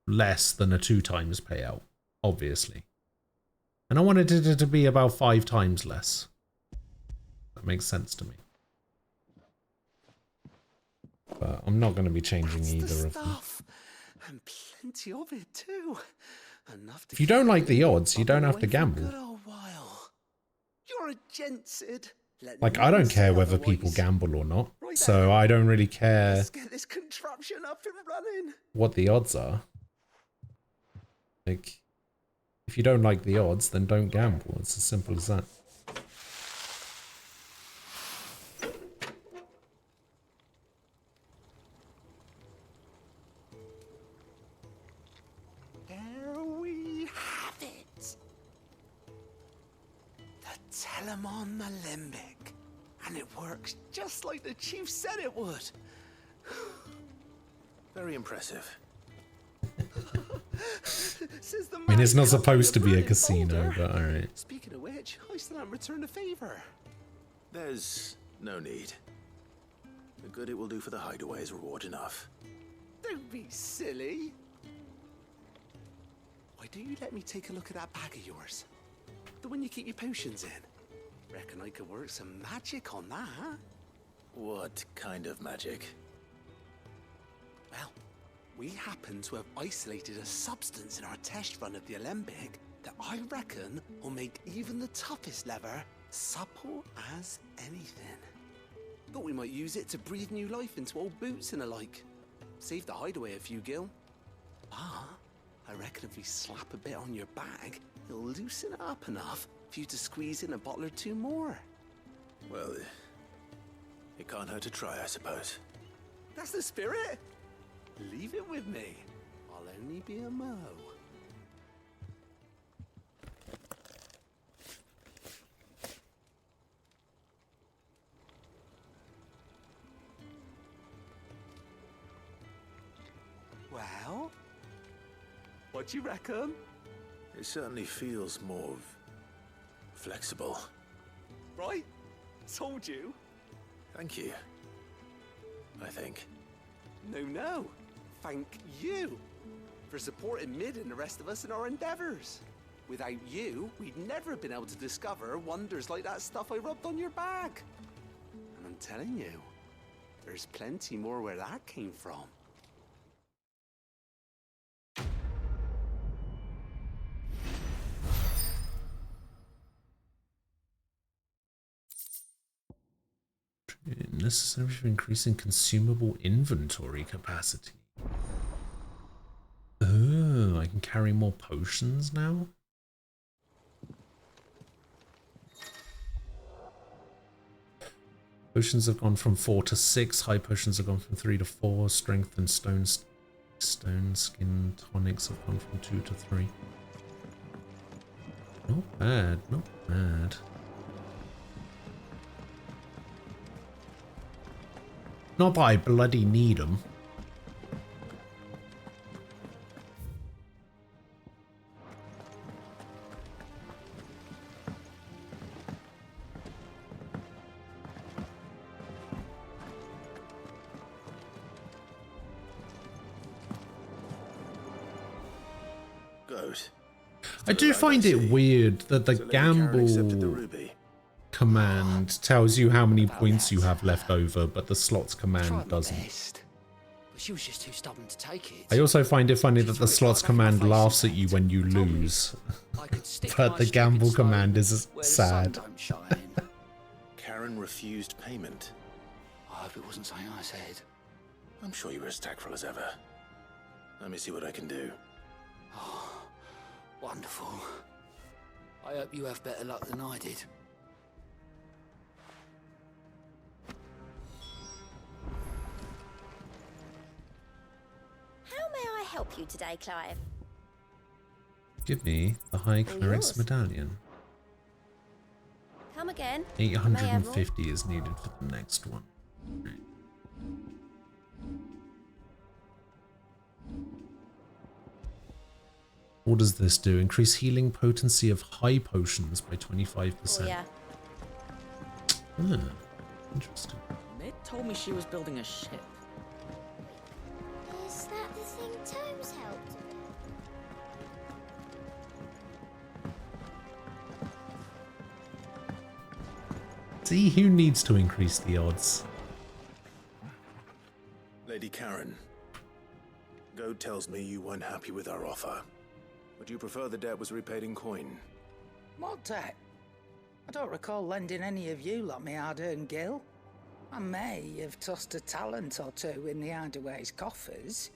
less than a 2 times payout, obviously. And I wanted it to be about 5 times less. That makes sense to me. But I'm not going to be changing either of them. And plenty of it too. Enough to If you don't like the odds, you don't have to gamble. You're a gent, Sid. Like, I don't care whether people gamble or not. So I don't really care Let's get this contraption up and running. what the odds are. Like, if you don't like the odds, then don't gamble. It's as simple as that. There we have it. The Telemon Alembic. And it works just like the chief said it would. Very impressive. I mean, it's not supposed to be a casino, but alright. Speaking of which, I still haven't returned a favor. There's no need. The good it will do for the hideaway is reward enough. Don't be silly. Why don't you let me take a look at that bag of yours? The one you keep your potions in. Reckon I could work some magic on that. What kind of magic? Well, we happen to have isolated a substance in our test run of the Alembic that I reckon will make even the toughest lever supple as anything. Thought we might use it to breathe new life into old boots and the like. Save the hideaway a few gil. But I reckon if we slap a bit on your bag, it'll loosen it up enough for you to squeeze in a bottle or two more. Well, it can't hurt to try, I suppose. That's the spirit. Leave it with me. I'll only be a mo. Well, what do you reckon? It certainly feels more flexible. Right? Told you. Thank you. I think. No. Thank you for supporting Mid and the rest of us in our endeavors. Without you, we'd never have been able to discover wonders like that stuff I rubbed on your bag. And I'm telling you, there's plenty more where that came from. Necessary for increasing consumable inventory capacity. Oh, I can carry more potions now? Potions have gone from 4 to 6. High potions have gone from 3 to 4. Strength and stone skin tonics have gone from 2 to 3. Not bad, not bad. Not that I bloody need them. Good. I do find it weird that the gamble command tells you how many points you have left over, but the slots command doesn't. But she was just too stubborn to take it. I also find it funny that the slots command laughs at you when you lose, but the gamble command is sad. Karen refused payment. I hope it wasn't something I said. I'm sure you were as tactful as ever. Let me see what I can do. Oh, wonderful. I hope you have better luck than I did. How may I help you today, Clive? Give me the High Cleric's Medallion. Come again. 850 is needed for the next one. What does this do? Increase healing potency of high potions by 25%. Oh, yeah. Ah, interesting. Mid told me she was building a ship. Is that the thing Tomes helped? See, who needs to increase the odds? Lady Karen, Goad tells me you weren't happy with our offer. Would you prefer the debt was repaid in coin? What debt? I don't recall lending any of you lot me hard-earned gil. I may have tossed a talent or two in the Hideaway's coffers,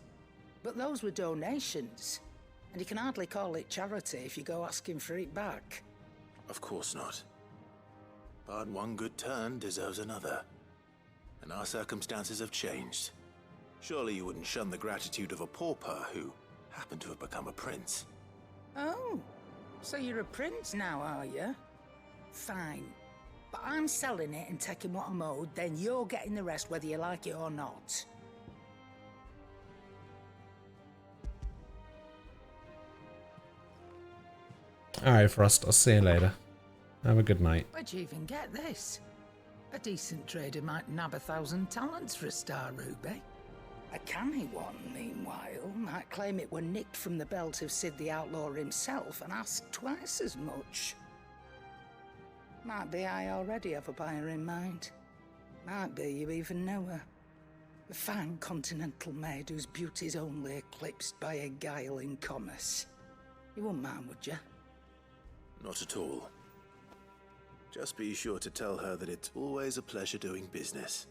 but those were donations, and you can hardly call it charity if you go asking for it back. Of course not. But one good turn deserves another. And our circumstances have changed. Surely you wouldn't shun the gratitude of a pauper who happened to have become a prince. Oh, so you're a prince now, are you? Fine. But I'm selling it and taking what I'm owed, then you're getting the rest whether you like it or not. Alright, Frost, I'll see you later. Have a good night. Where'd you even get this? A decent trader might nab 1,000 talents for a star ruby. A canny one, meanwhile, might claim it were nicked from the belt of Sid the Outlaw himself and ask twice as much. Might be I already have a buyer in mind. Might be you even know her. A fine continental maid whose beauty's only eclipsed by a guile in commerce. You wouldn't mind, would you? Not at all. Just be sure to tell her that it's always a pleasure doing business.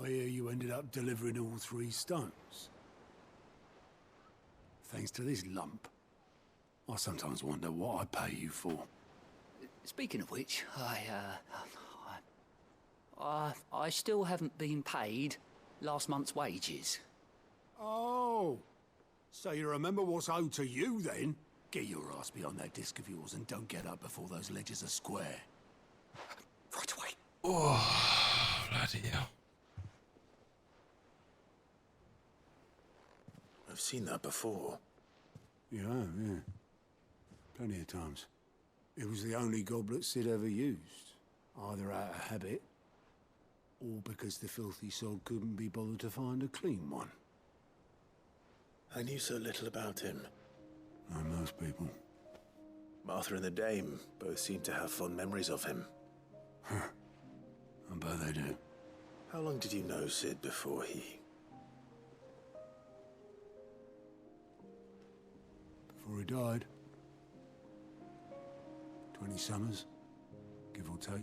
I hear you ended up delivering all 3 stones. Thanks to this lump. I sometimes wonder what I pay you for. Speaking of which, I still haven't been paid last month's wages. Oh, so you remember what's owed to you then? Get your ass behind that disc of yours and don't get up before those ledgers are square. Right away. Oh, bloody hell. I've seen that before. Yeah, yeah. Plenty of times. It was the only goblet Sid ever used. Either out of habit, or because the filthy sod couldn't be bothered to find a clean one. I knew so little about him. Like most people. Martha and the Dame both seem to have fond memories of him. I bet they do. How long did you know Sid before he... Before he died. 20 summers, give or take.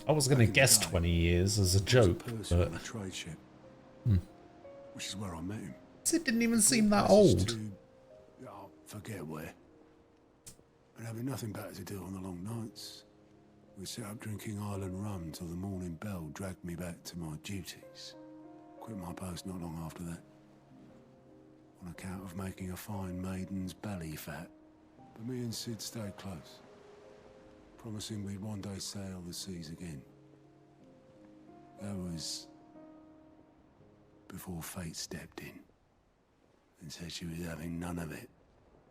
I was going to guess 20 years as a joke, but... On a trade ship. Which is where I met him. It didn't even seem that old. Oh, forget where. And having nothing better to do on the long nights, we set up drinking Island rum till the morning bell dragged me back to my duties. Quit my post not long after that. On account of making a fine maiden's belly fat. But me and Sid stayed close. Promising we'd one day sail the seas again. That was before fate stepped in and said she was having none of it.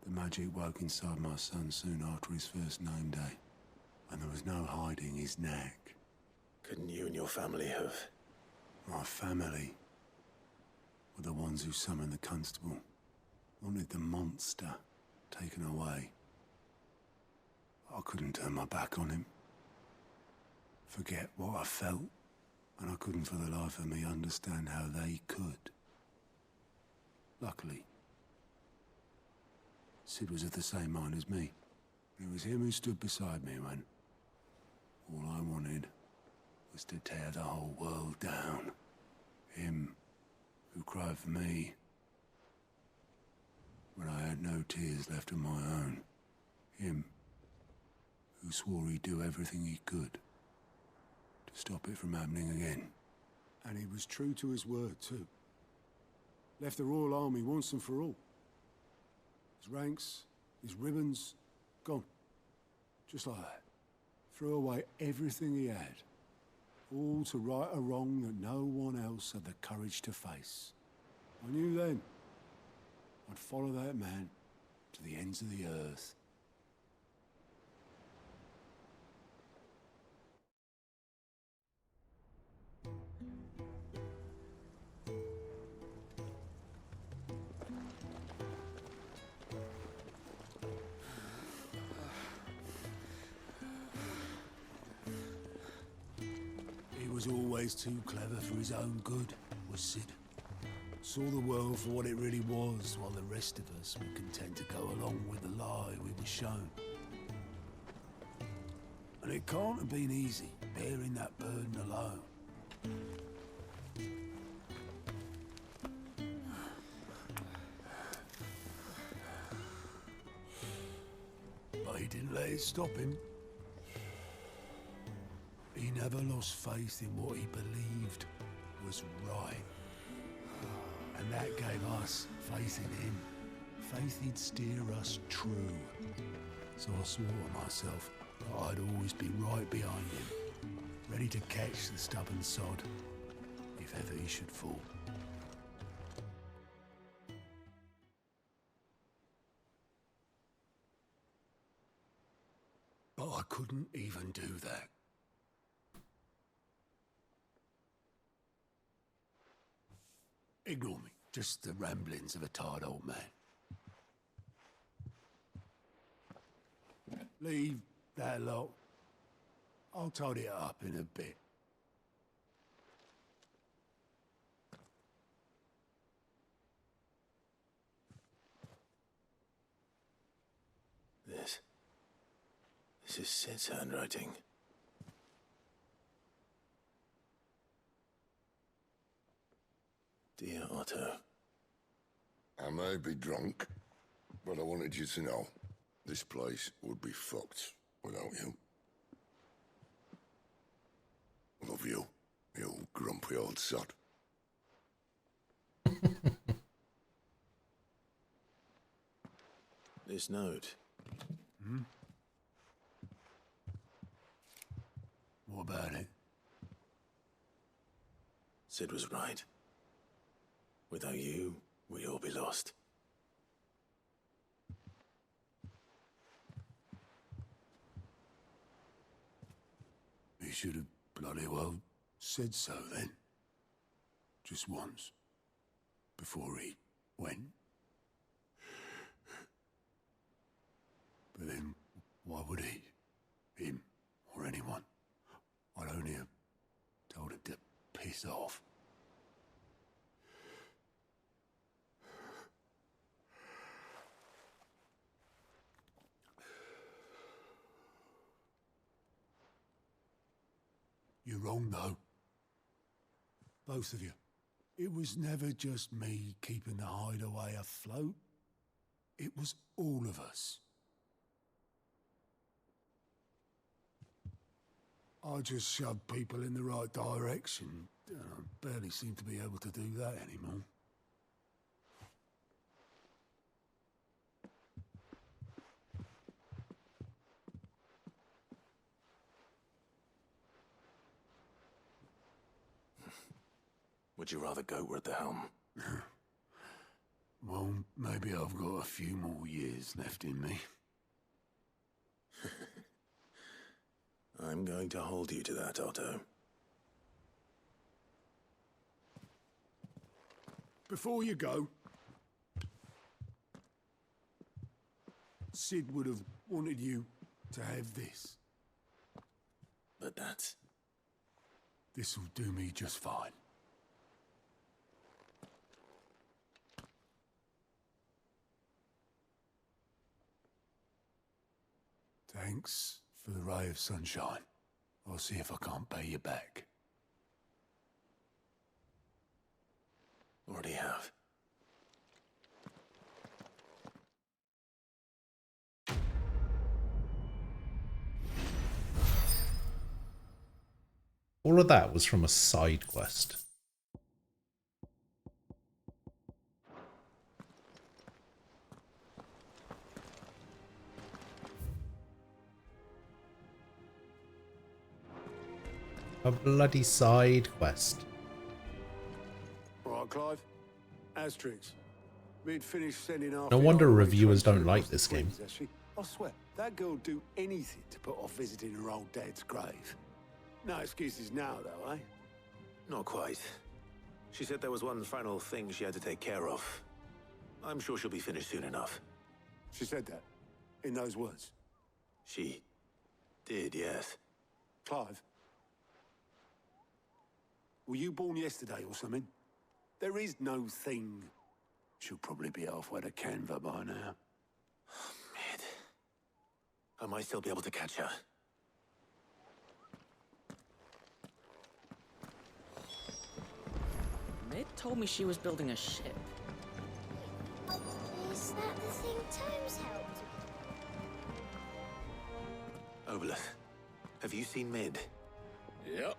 The magic woke inside my son soon after his first name day, and there was no hiding his knack. Couldn't you and your family have... My family were the ones who summoned the constable, wanted the monster taken away. I couldn't turn my back on him. Forget what I felt, and I couldn't for the life of me understand how they could. Luckily, Sid was of the same mind as me. It was him who stood beside me when all I wanted was to tear the whole world down. Him who cried for me when I had no tears left of my own. Him who swore he'd do everything he could to stop it from happening again. And he was true to his word, too. Left the Royal Army once and for all. His ranks, his ribbons, gone. Just like that. threw away everything he had, all to right a wrong that no one else had the courage to face. I knew then I'd follow that man to the ends of the earth. He was always too clever for his own good, was Sid. Saw the world for what it really was, while the rest of us were content to go along with the lie we were shown. And it can't have been easy, bearing that burden alone. But he didn't let it stop him. He never lost faith in what he believed was right. And that gave us faith in him. Faith he'd steer us true. So I swore to myself that I'd always be right behind him, ready to catch the stubborn sod, if ever he should fall. But I couldn't even do that. Ignore me. Just the ramblings of a tired old man. Leave that lot. I'll tidy it up in a bit. This is Sid's handwriting. Dear Otto. I may be drunk, but I wanted you to know this place would be fucked without you. Love you, you grumpy old sod. This note. Hmm? What about it? Sid was right. Without you, we'd all be lost. He should have bloody well said so then. Just once. Before he went. But then, why would he? Him, or anyone? I'd only have told him to piss off. You're wrong, though. Both of you. It was never just me keeping the hideaway afloat. It was all of us. I just shoved people in the right direction. I barely seem to be able to do that anymore. Would you rather goat were at the helm? Well, maybe I've got a few more years left in me. I'm going to hold you to that, Otto. Before you go, Sid would have wanted you to have this. But that's... This'll do me just fine. Thanks for the ray of sunshine. I'll see if I can't pay you back. Already have. All of that was from a side quest. A bloody side quest. Right, Clive. Asterix. We'd finished sending our... No wonder reviewers don't like this game. I swear, that girl'd do anything to put off visiting her old dad's grave. No excuses now, though, eh? Not quite. She said there was one final thing she had to take care of. I'm sure she'll be finished soon enough. She said that? In those words? She did, yes. Clive? Were you born yesterday or something? There is no thing. She'll probably be halfway to Canva by now. Mid. I might still be able to catch her. Mid told me she was building a ship. Is that the thing Tomes helped? Obolus, have you seen Mid? Yep.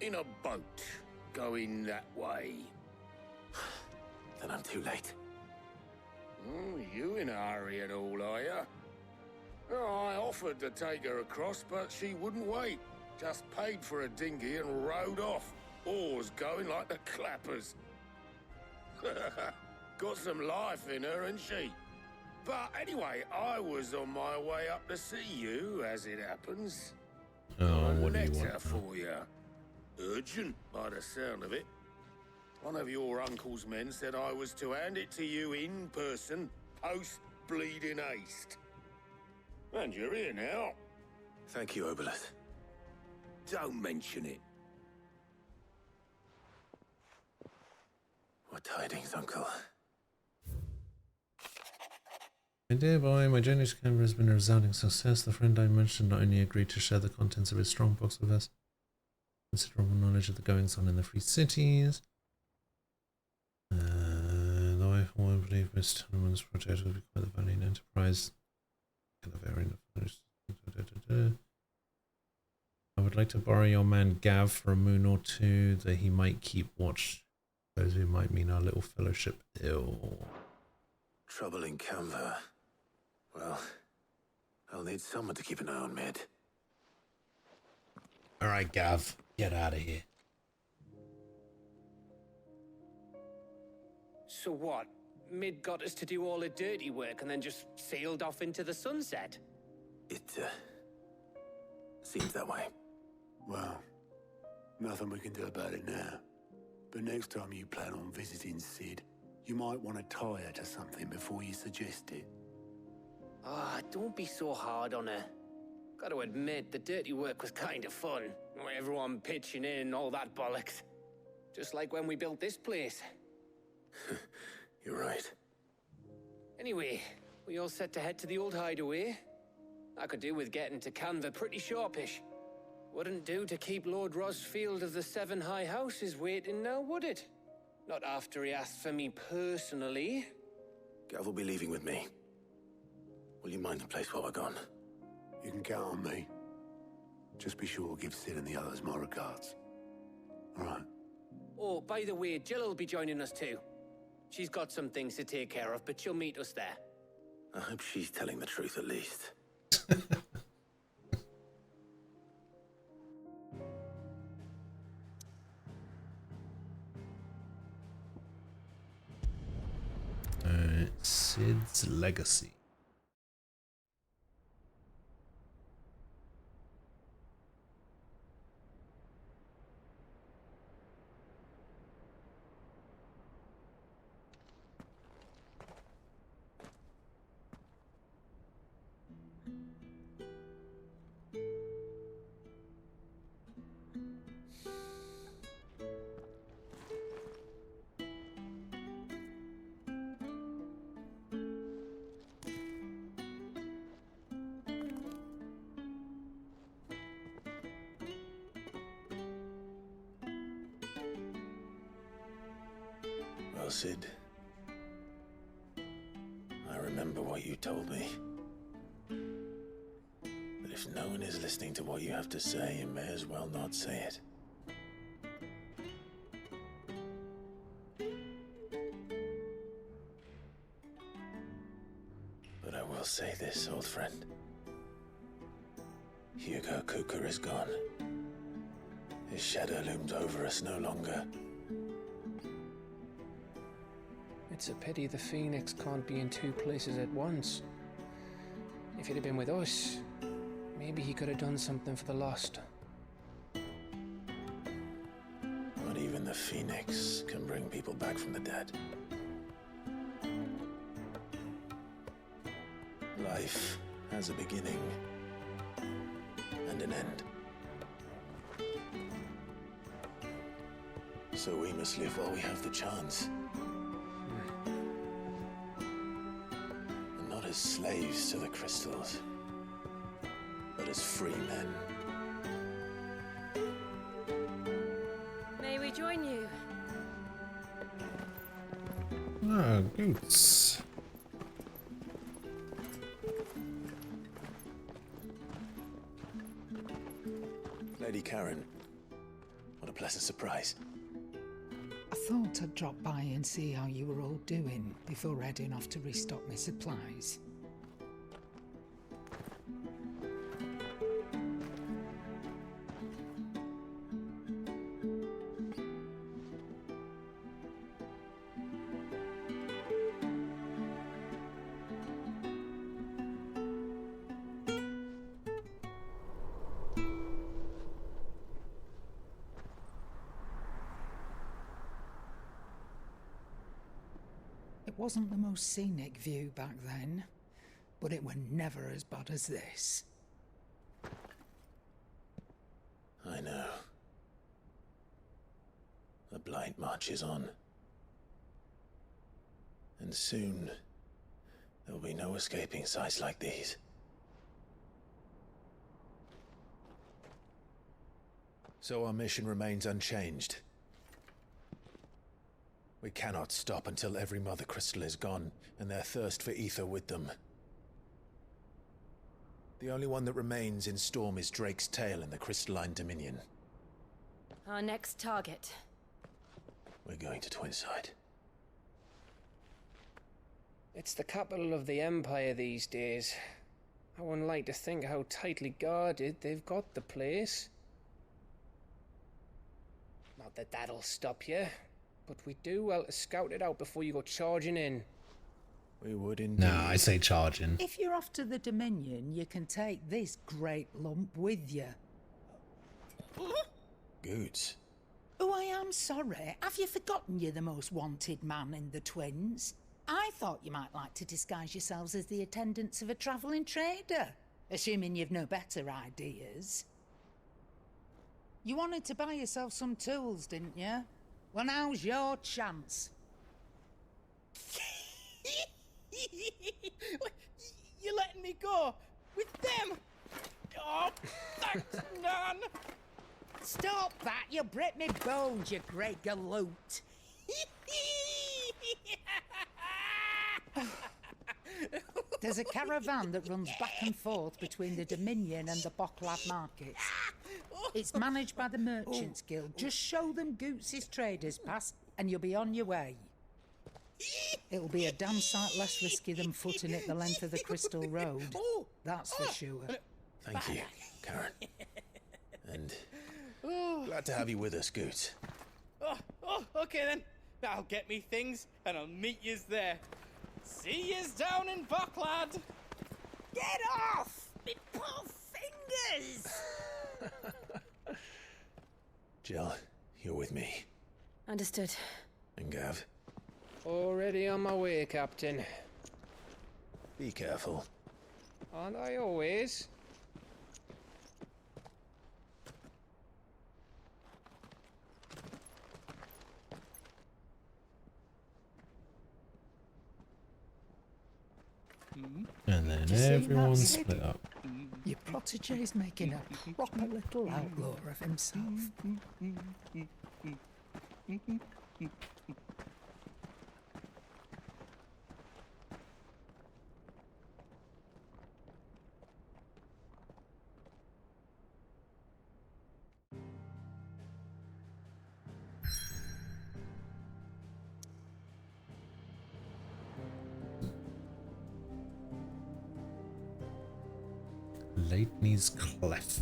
In a boat, going that way. Then I'm too late. You in a hurry at all, are you? Oh, I offered to take her across, but she wouldn't wait. Just paid for a dinghy and rowed off. Oars going like the clappers. Got some life in her, ain't she? But anyway, I was on my way up to see you, as it happens. Oh, what do you Letter want? for you. Urgent, by the sound of it. One of your uncle's men said I was to hand it to you in person, post-bleeding haste. And you're here now. Thank you, Obolus. Don't mention it. What tidings, Uncle? My dear boy, my journey to Canberra has been a resounding success. The friend I mentioned not only agreed to share the contents of his strongbox with us, considerable knowledge of the goings on in the free cities. Though I for one believe Miss Tillman's project will be quite a valiant enterprise. I would like to borrow your man Gav for a moon or two, that he might keep watch those who might mean our little fellowship ill. Trouble in Canva. Well, I'll need someone to keep an eye on Mid. Alright, Gav, get out of here. So what? Mid got us to do all the dirty work and then just sailed off into the sunset? It, seems that way. Well, nothing we can do about it now. But next time you plan on visiting Sid, you might want to tie her to something before you suggest it. Ah, don't be so hard on her. Gotta admit, the dirty work was kind of fun. Everyone pitching in, all that bollocks. Just like when we built this place. You're right. Anyway, we all set to head to the old hideaway. I could do with getting to Canva pretty sharpish. Wouldn't do to keep Lord Rosfield of the Seven High Houses waiting now, would it? Not after he asked for me personally. Gav will be leaving with me. Will you mind the place while we're gone? You can count on me. Just be sure to give Sid and the others my regards. All right. Oh, by the way, Jill will be joining us too. She's got some things to take care of, but she'll meet us there. I hope she's telling the truth at least. Sid's Legacy. Well, Sid, I remember what you told me. That if no one is listening to what you have to say, you may as well not say it. But I will say this, old friend. Hugo Cooker is gone. His shadow looms over us no longer. It's a pity the Phoenix can't be in two places at once. If he'd have been with us, maybe he could have done something for the Lost. Not even the Phoenix can bring people back from the dead. Life has a beginning and an end. So we must live while we have the chance. And not as slaves to the crystals, but as free men. May we join you? Ah, Goots. Lady Karen, what a pleasant surprise. I thought I'd drop by and see how you were all doing before heading off to restock my supplies. It wasn't the most scenic view back then, but it were never as bad as this. I know. The Blight marches on. And soon, there'll be no escaping sights like these. So our mission remains unchanged. We cannot stop until every Mother Crystal is gone, and their thirst for ether with them. The only one that remains in Storm is Drake's Tail in the Crystalline Dominion. Our next target. We're going to Twinside. It's the capital of the Empire these days. I wouldn't like to think how tightly guarded they've got the place. Not that that'll stop you, but we do well to scout it out before you go charging in. We would indeed. Nah, I say charging. If you're off to the Dominion, you can take this great lump with you. Goods. Oh, I am sorry. Have you forgotten you're the most wanted man in the Twins? I thought you might like to disguise yourselves as the attendants of a travelling trader, assuming you've no better ideas. You wanted to buy yourself some tools, didn't you? Well, now's your chance. You're letting me go with them? Oh, thanks, Nan. Stop that! You'll break me bones, you great galoot. There's a caravan that runs back and forth between the Dominion and the Bocklad markets. It's managed by the Merchants Guild. Just show them Goots' traders pass and you'll be on your way. It'll be a damn sight less risky than footing it the length of the Crystal Road. That's for sure. Thank you, Karen. And glad to have you with us, Goots. Okay then. I'll get me things and I'll meet yous there. See yous down in Bocklad. Get off! Me poor fingers! Jill, you're with me. Understood. And Gav, Already on my way, Captain. be careful. Aren't I always? And then Did you see everyone that, split Sid? up. Your protégé's making a proper little outlaw of himself. Leitney's Cleft.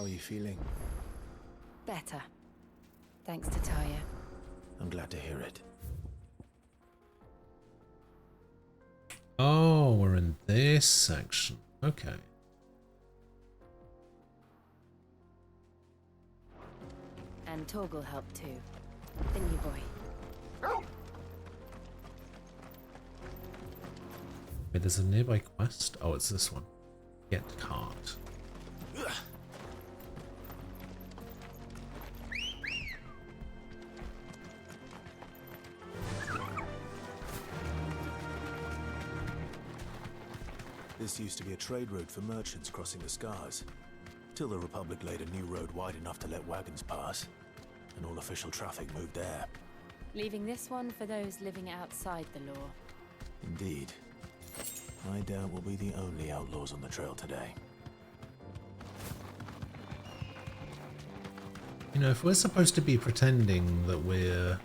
are you feeling? Better. Thanks to Taya. I'm glad to hear it. Oh, we're in this section. Okay. And Torgal helped too. Didn't you, boy? Wait, there's a nearby quest? Oh, it's this one. Get cart. This used to be a trade route for merchants crossing the Scars, till the Republic laid a new road wide enough to let wagons pass, and all official traffic moved there. Leaving this one for those living outside the law. Indeed. I doubt we'll be the only outlaws on the trail today. You know, if we're supposed to be pretending that we're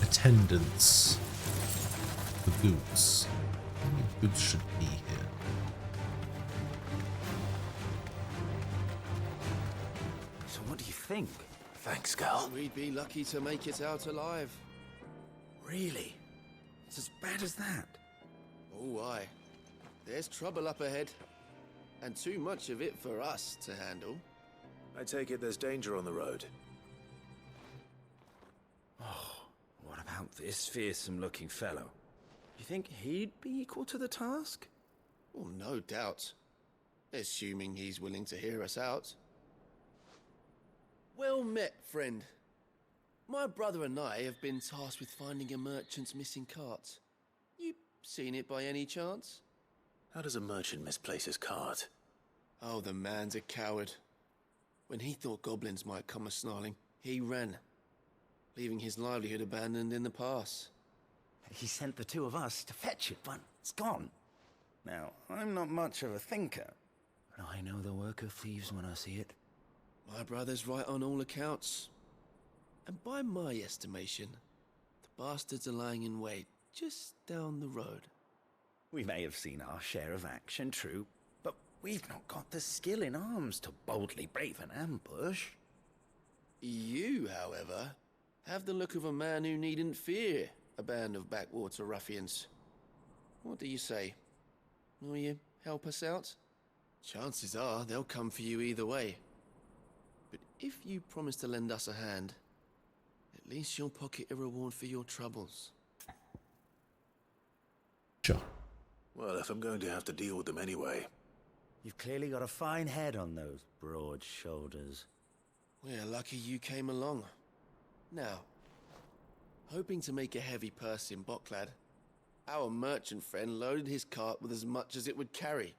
attendants for goods, maybe goods should be here. So what do you think? Thanks, Cal. We'd be lucky to make it out alive. Really? It's as bad as that? Oh, aye. There's trouble up ahead. And too much of it for us to handle. I take it there's danger on the road. Oh, what about this fearsome-looking fellow? You think he'd be equal to the task? Well, no doubt. Assuming he's willing to hear us out. Well met, friend. My brother and I have been tasked with finding a merchant's missing cart. You seen it by any chance? How does a merchant misplace his cart? Oh, the man's a coward. When he thought goblins might come a-snarling, he ran, leaving his livelihood abandoned in the pass. He sent the two of us to fetch it, but it's gone. Now, I'm not much of a thinker, but I know the work of thieves when I see it. My brother's right on all accounts. And by my estimation, the bastards are lying in wait just down the road. We may have seen our share of action, true, but we've not got the skill in arms to boldly brave an ambush. You, however, have the look of a man who needn't fear a band of backwater ruffians. What do you say? Will you help us out? Chances are they'll come for you either way. But if you promise to lend us a hand, at least you'll pocket a reward for your troubles. Sure. Well, if I'm going to have to deal with them anyway. You've clearly got a fine head on those broad shoulders. We're lucky you came along. Now, hoping to make a heavy purse in Boklad, our merchant friend loaded his cart with as much as it would carry.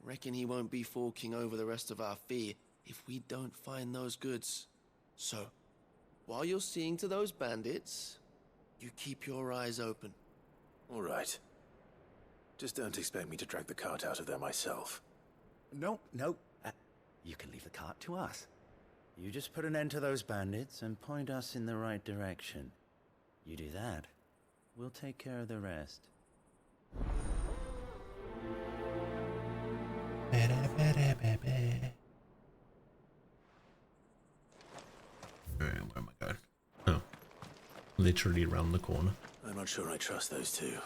Reckon he won't be forking over the rest of our fee if we don't find those goods. So, while you're seeing to those bandits, you keep your eyes open. All right. Just don't expect me to drag the cart out of there myself. No. You can leave the cart to us. You just put an end to those bandits and point us in the right direction. You do that, we'll take care of the rest. Alright, where am I going? Oh. Literally around the corner. I'm not sure I trust those two.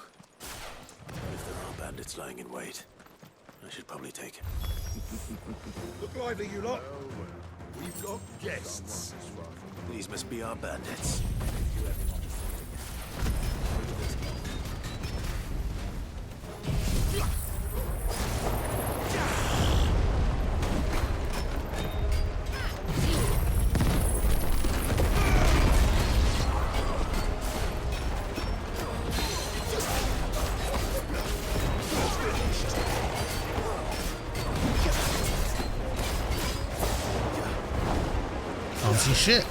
If there are bandits lying in wait, I should probably take it. Look lively, you lot. We've got guests. These must be our bandits. Fancy shit.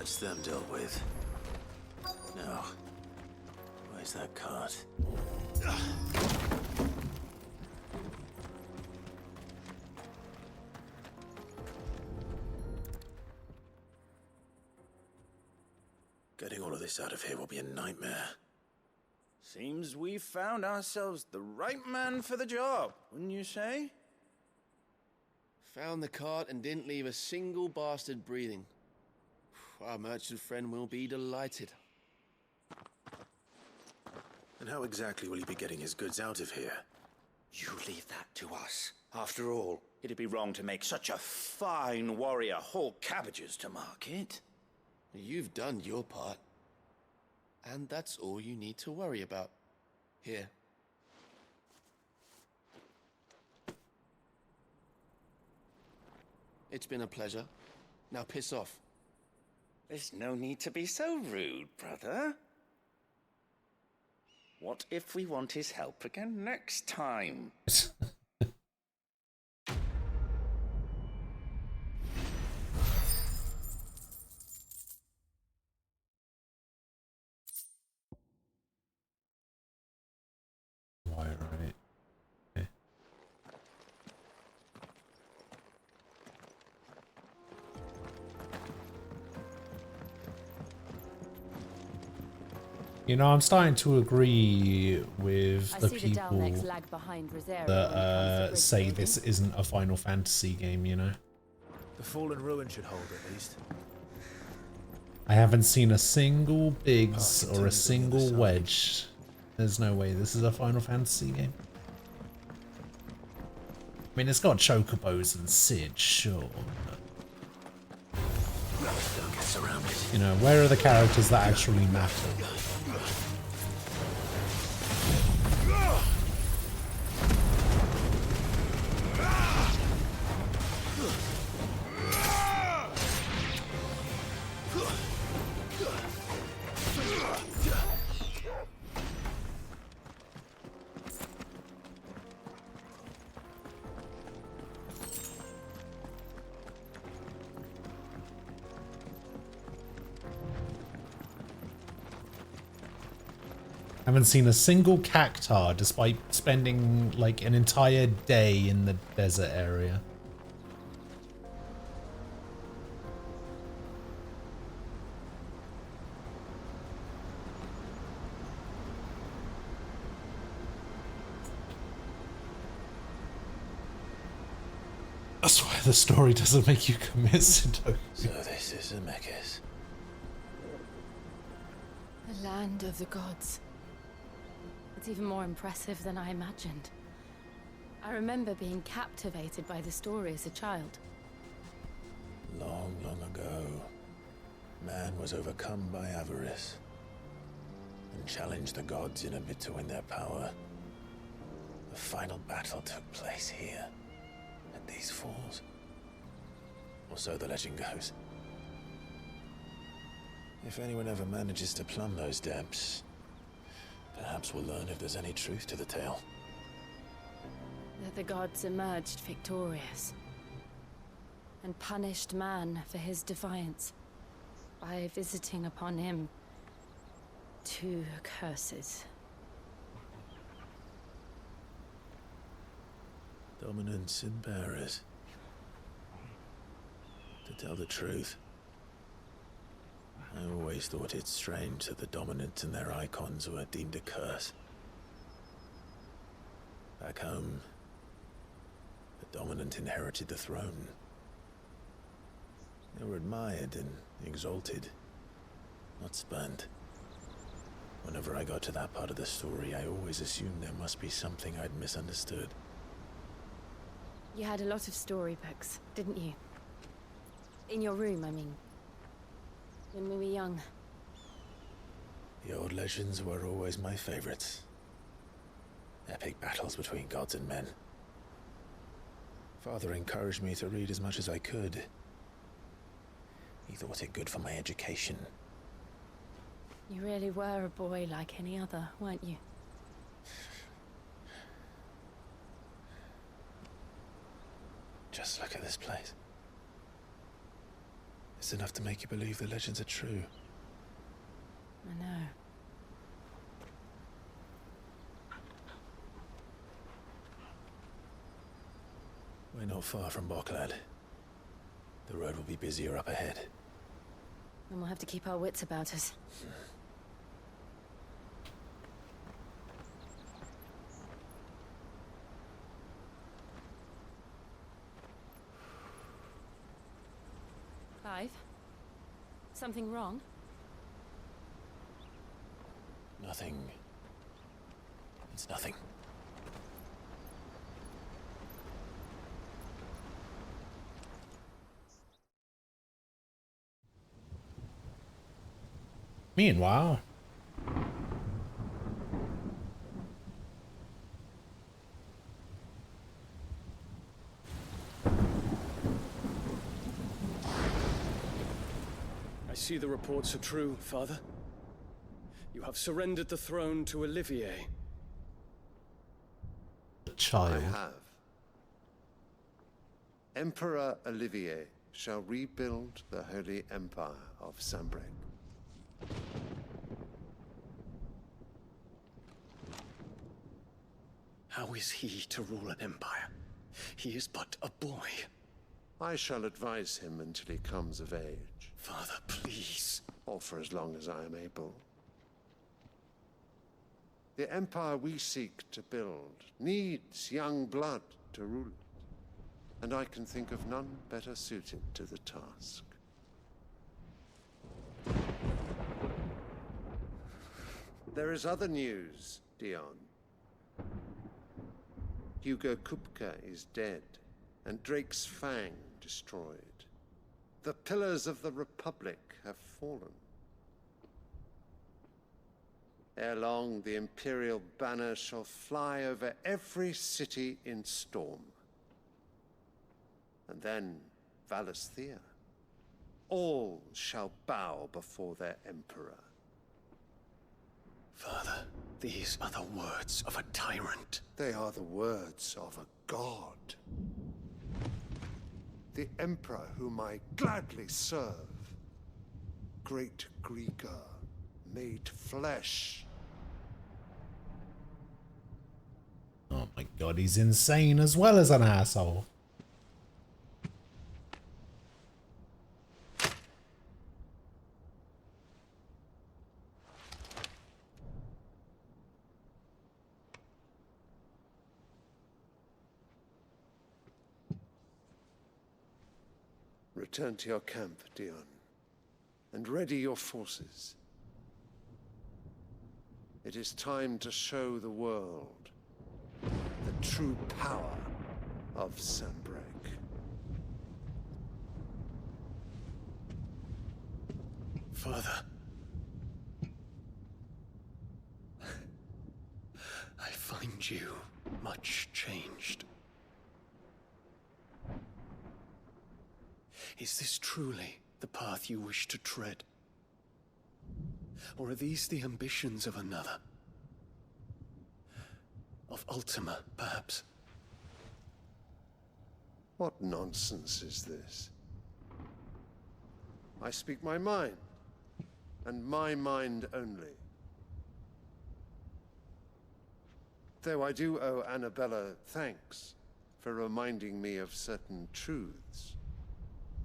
That's them dealt with. Now, where's that cart? Getting all of this out of here will be a nightmare. Seems we found ourselves the right man for the job, wouldn't you say? Found the cart and didn't leave a single bastard breathing. Our merchant friend will be delighted. And how exactly will he be getting his goods out of here? You leave that to us. After all, it'd be wrong to make such a fine warrior haul cabbages to market. You've done your part. And that's all you need to worry about. Here. It's been a pleasure. Now piss off. There's no need to be so rude, brother. What if we want his help again next time? Right. Okay. You know, I'm starting to agree with the people that say this isn't a Final Fantasy game, you know? The Fallen Ruin should hold at least. I haven't seen a single Biggs or a single Wedge. There's no way this is a Final Fantasy game. I mean, it's got Chocobos and Sid, sure. But, Don't get surrounded. you know, where are the characters that actually matter? Haven't seen a single cactar despite spending like an entire day in the desert area. That's why the story doesn't make you commit Sudoku. So this is Zemeckis. The land of the gods. It's even more impressive than I imagined. I remember being captivated by the story as a child. Long, long ago, man was overcome by avarice and challenged the gods in a bid to win their power. The final battle took place here, at these falls. Or so the legend goes. If anyone ever manages to plumb those depths, perhaps we'll learn if there's any truth to the tale. That the gods emerged victorious and punished man for his defiance by visiting upon him 2 curses. Dominance and bearers. To tell the truth, I always thought it strange that the dominant and their icons were deemed a curse. Back home, the dominant inherited the throne. They were admired and exalted, not spurned. Whenever I got to that part of the story, I always assumed there must be something I'd misunderstood. You had a lot of storybooks, didn't you? In your room, I mean. When we were young. The old legends were always my favorites. Epic battles between gods and men. Father encouraged me to read as much as I could. He thought it good for my education. You really were a boy like any other, weren't you? Just look at this place. It's enough to make you believe the legends are true. I know. We're not far from Boklad. The road will be busier up ahead. And we'll have to keep our wits about us. Clive? Something wrong? Nothing. It's nothing. Meanwhile, I see the reports are true, Father. You have surrendered the throne to Olivier. the child. I have. Emperor Olivier shall rebuild the Holy Empire of Sanbreque. How is he to rule an empire? He is but a boy. I shall advise him until he comes of age. Father, please. Or for as long as I am able. The empire we seek to build needs young blood to rule it, and I can think of none better suited to the task. There is other news, Dion. Hugo Kupka is dead, and Drake's Fang destroyed. The pillars of the Republic have fallen. Ere long, the Imperial banner shall fly over every city in Storm. And then Valisthea. All shall bow before their Emperor. Father, these are the words of a tyrant. They are the words of a god. The Emperor whom I gladly serve. Great Greagor, made flesh. Oh my god, he's insane as well as an asshole. Return to your camp, Dion, and ready your forces. It is time to show the world the true power of Sanbreque. Father. I find you much changed. Is this truly the path you wish to tread? Or are these the ambitions of another? Of Ultima, perhaps? What nonsense is this? I speak my mind, and my mind only. Though I do owe Annabella thanks for reminding me of certain truths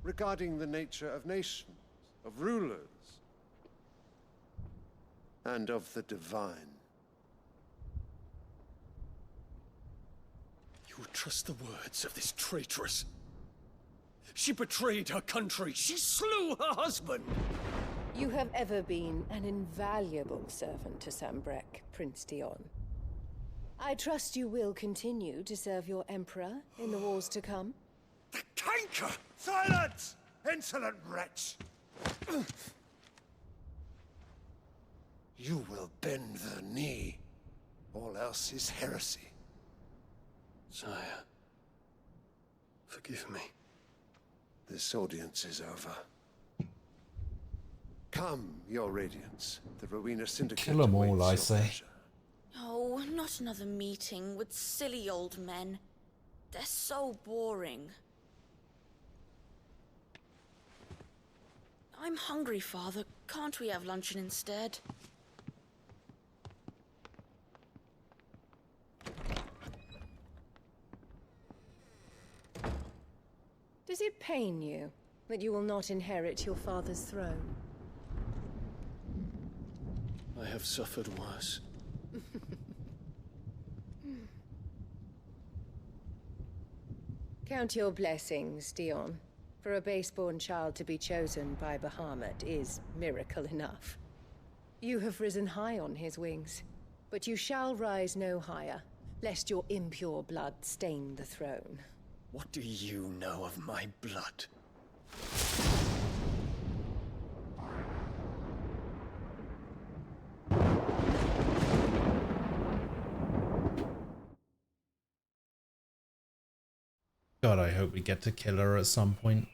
regarding the nature of nations, of rulers, and of the divine. You would trust the words of this traitress? She betrayed her country. She slew her husband. You have ever been an invaluable servant to Sanbreque, Prince Dion. I trust you will continue to serve your Emperor in the wars to come. The canker! Silence! Insolent wretch! You will bend the knee. All else is heresy. Sire, forgive me. This audience is over. Come, your radiance. The Rowena Syndicate Kill 'em all, awaits I your say. pleasure. Oh, not another meeting with silly old men. They're so boring. I'm hungry, Father. Can't we have luncheon instead? Does it pain you that you will not inherit your father's throne? I have suffered worse. Count your blessings, Dion. For a base-born child to be chosen by Bahamut is miracle enough. You have risen high on his wings, but you shall rise no higher, lest your impure blood stain the throne. What do you know of my blood? God, I hope we get to kill her at some point.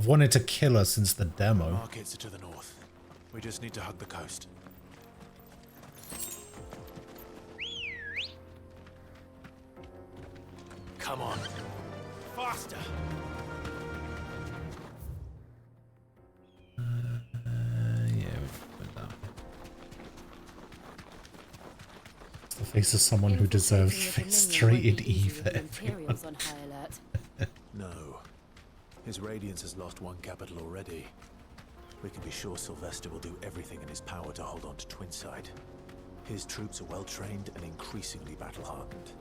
I've wanted to kill her since the demo. Markets are to the north. We just need to hug the coast. Come on. Faster! The face of someone who deserves frustrated Eve at everyone. On high alert. No. His Radiance has lost one capital already. We can be sure Sylvester will do everything in his power to hold on to Twinside. His troops are well trained and increasingly battle-hardened.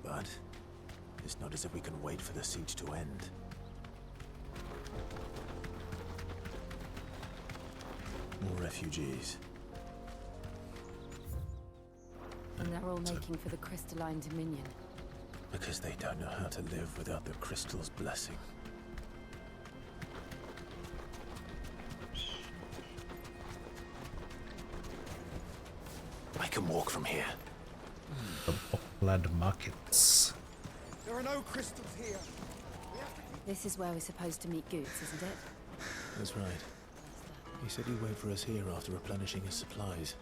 But it's not as if we can wait for the siege to end. More refugees. And they're all making for the Crystalline Dominion. Because they don't know how to live without the Crystal's blessing. I can walk from here. The Boklad markets. There are no crystals here. This is where we're supposed to meet Goots, isn't it? That's right. He said he'd wait for us here after replenishing his supplies.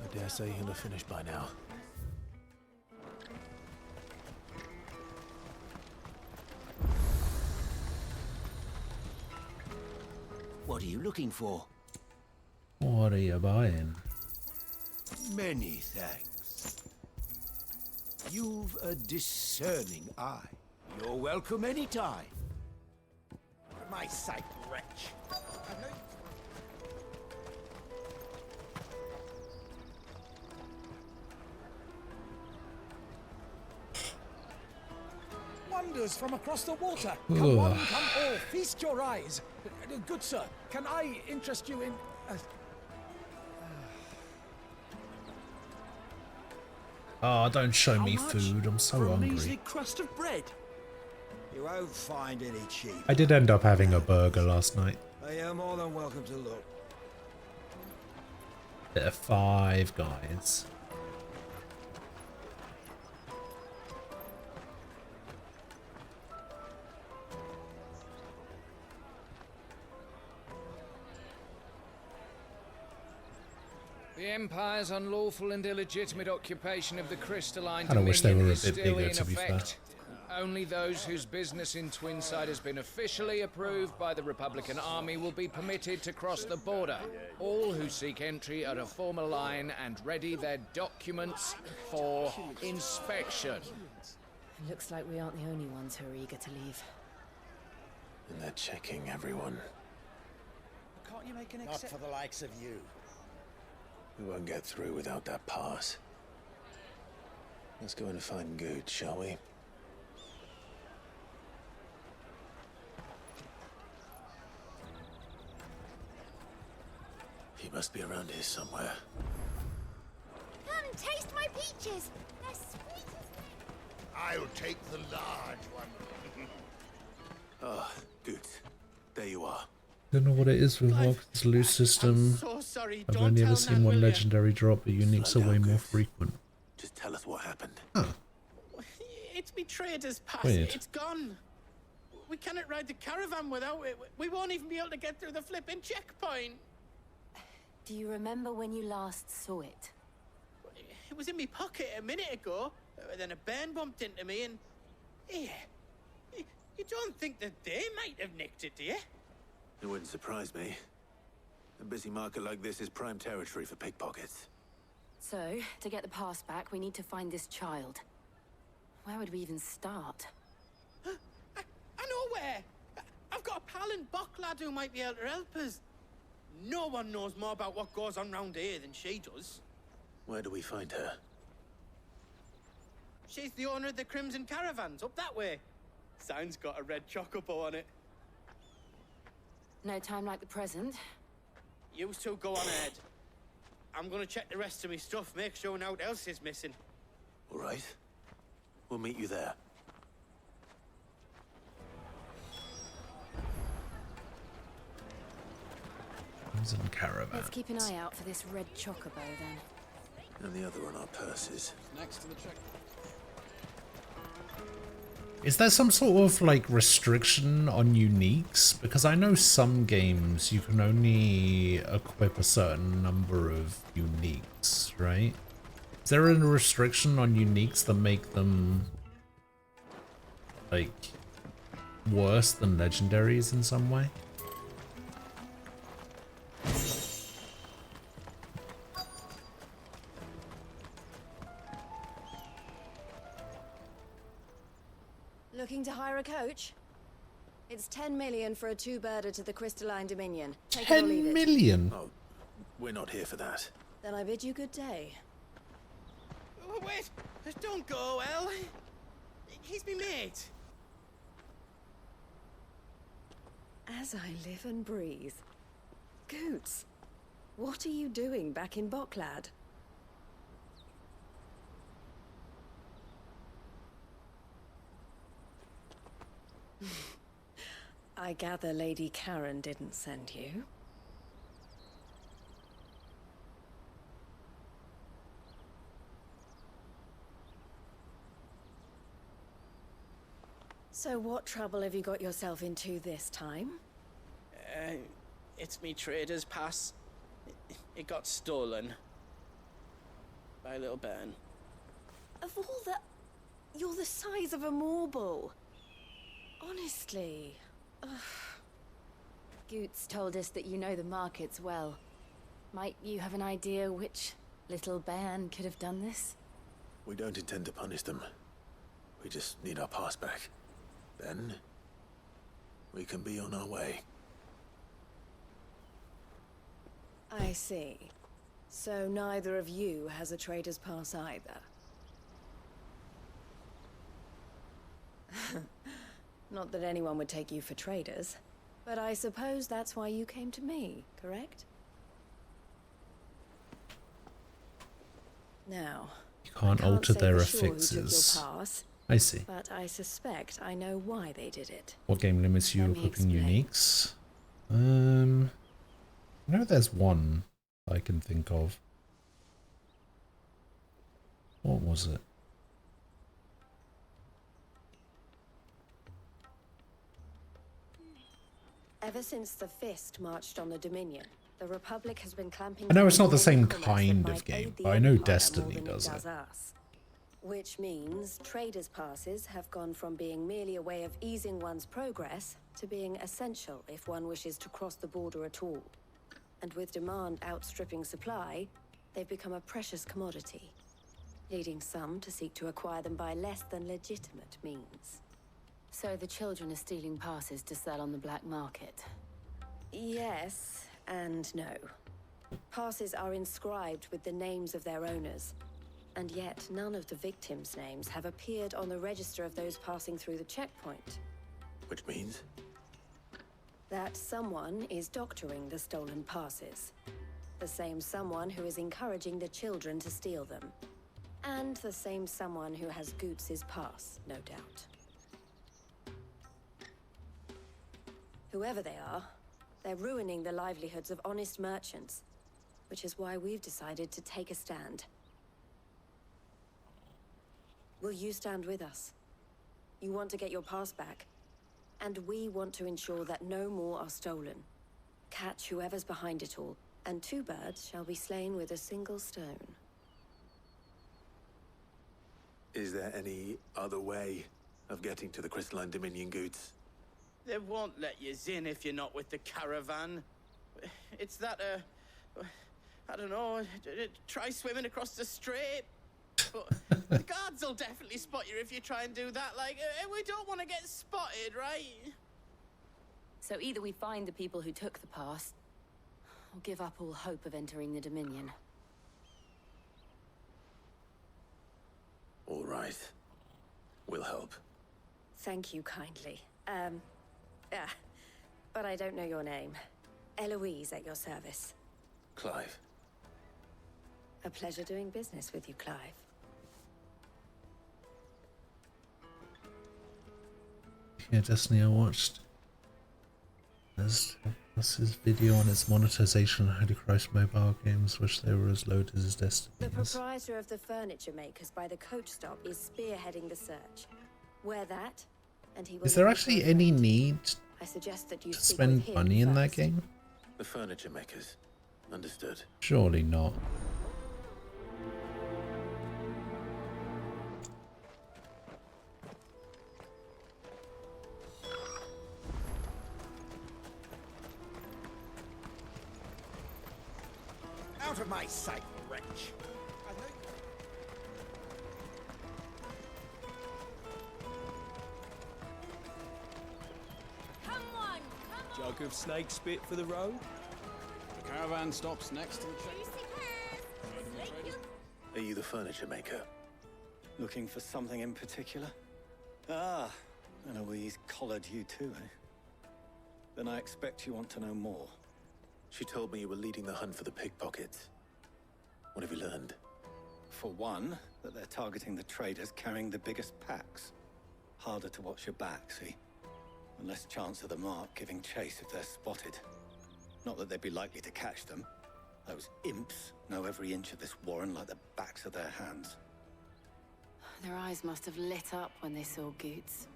I dare say he'll have finished by now. What are you looking for? What are you buying? Many thanks. You've a discerning eye. You're welcome anytime. My sight, wretch. Wonders from across the water. Come one, come all, feast your eyes. Good sir, can I interest you in... Oh, don't show me How much food. I'm so for a hungry. measly crust of bread? You won't find any cheap. I did end up having a burger last night. You're more than welcome to look. Bit of Five Guys. The Empire's unlawful and illegitimate occupation of the Crystalline I wish they Dominion were a is bit still bigger, in to be fair. effect. Only those whose business in Twinside has been officially approved by the Republican Army will be permitted to cross the border. All who seek entry are to form a line and ready their documents for inspection. It looks like we aren't the only ones who are eager to leave. And they're checking everyone. Can't you make an exception? Not for the likes of you. We won't get through without that pass. Let's go and find Good, shall we? He must be around here somewhere. Come and taste my peaches. They're sweet as... I'll take the large one. Ah, Good. There you are. Don't know what it is with Walker's loot system. so sorry. I've Don't only tell ever seen Nan, one will ya? legendary drop, but uniques are way more frequent. Just tell us what happened. It's betrayed us past. Weird. It's gone. We cannot ride the caravan without it. We won't even be able to get through the flipping checkpoint. Do you remember when you last saw it? was in my pocket a minute ago, then a bairn bumped into me and... Here, you don't think that they might have nicked it, do you? It wouldn't surprise me. A busy market like this is prime territory for pickpockets. So, to get the pass back, we need to find this child. Where would we even start? I know where! I've got a pal in Bocklad who might be able to help us. No one knows more about what goes on round here than she does. Where do we find her? She's the owner of the Crimson Caravans, up that way. Sign's got a red chocobo on it. No time like the present. You two go on ahead. I'm gonna check the rest of my stuff, make sure nothing else is missing. All right. We'll meet you there. Crimson Caravan. Let's keep an eye out for this red chocobo, then. And the other on our purses. Next to the check. Is there some sort of like restriction on uniques? Because I know some games you can only equip a certain number of uniques, right? Is there a restriction on uniques that make them like worse than legendaries in some way? Looking to hire a coach? It's 10 million for a two-birder to the Crystalline Dominion. Take it or leave 10 it. million? Oh, we're not here for that. Then I bid you good day. Oh, wait! Don't go, El. He's me mate. As I live and breathe. Goots, what are you doing back in Bocklad? I gather Lady Karen didn't send you. So what trouble have you got yourself into this time? It's me trader's pass. It got stolen. By a little bairn. Of all the... You're the size of a marble. Honestly. Ugh. Goots told us that you know the markets well. Might you have an idea which little bairn could have done this? We don't intend to punish them. We just need our pass back. Then, we can be on our way. I see. So neither of you has a trader's pass either. Not that anyone would take you for traders, but I suppose that's why you came to me, correct? Now, You can't alter say their for sure who took your affixes. pass, I see. but I suspect I know why they did it. What game limits you Let me equipping explain. uniques? I know there's one I can think of. What was it? Ever since the Fist marched on the Dominion, the Republic has been clamping I know down it's not the on same commerce that kind might of game, aid the but I know Empire more Destiny than does it. us. Which means traders' passes have gone from being merely a way of easing one's progress to being essential if one wishes to cross the border at all. And with demand outstripping supply, they've become a precious commodity, leading some to seek to acquire them by less than legitimate means. So the children are stealing passes to sell on the black market. Yes and no. Passes are inscribed with the names of their owners, and yet none of the victims' names have appeared on the register of those passing through the checkpoint. Which means? That someone is doctoring the stolen passes. The same someone who is encouraging the children to steal them. And the same someone who has Goots' pass, no doubt. Whoever they are, they're ruining the livelihoods of honest merchants, which is why we've decided to take a stand. Will you stand with us? You want to get your pass back, and we want to ensure that no more are stolen. Catch whoever's behind it all, and two birds shall be slain with a single stone. Is there any other way of getting to the Crystalline Dominion goods? They won't let you in if you're not with the caravan. It's that, I don't know, try swimming across the strait. But the guards will definitely spot you if you try and do that. Like, we don't want to get spotted, right? So either we find the people who took the pass, or give up all hope of entering the Dominion. All right. We'll help. Thank you kindly. But I don't know your name. Eloise at your service. Clive. A pleasure doing business with you, Clive. Yeah, Destiny, I watched his video on its monetization of Holy Christ mobile games, which they were as loaded as Destiny. The proprietor of the furniture makers by the coach stop is spearheading the search. Wear that, and he will. Is there actually any need I suggest that you to speak spend with him money in that first. game? The furniture makers. Understood. Surely not. Out of my sight, wretch! Jug of snake spit for the road. The caravan stops next to the check. Are you the furniture maker? Looking for something in particular? Ah, Eloise collared you too, eh? Then I expect you want to know more. She told me you were leading the hunt for the pickpockets. What have you learned? For one, that they're targeting the traders carrying the biggest packs. Harder to watch your back, see? And less chance of the mark giving chase if they're spotted. Not that they'd be likely to catch them. Those imps know every inch of this warren like the backs of their hands. Their eyes must have lit up when they saw Goots.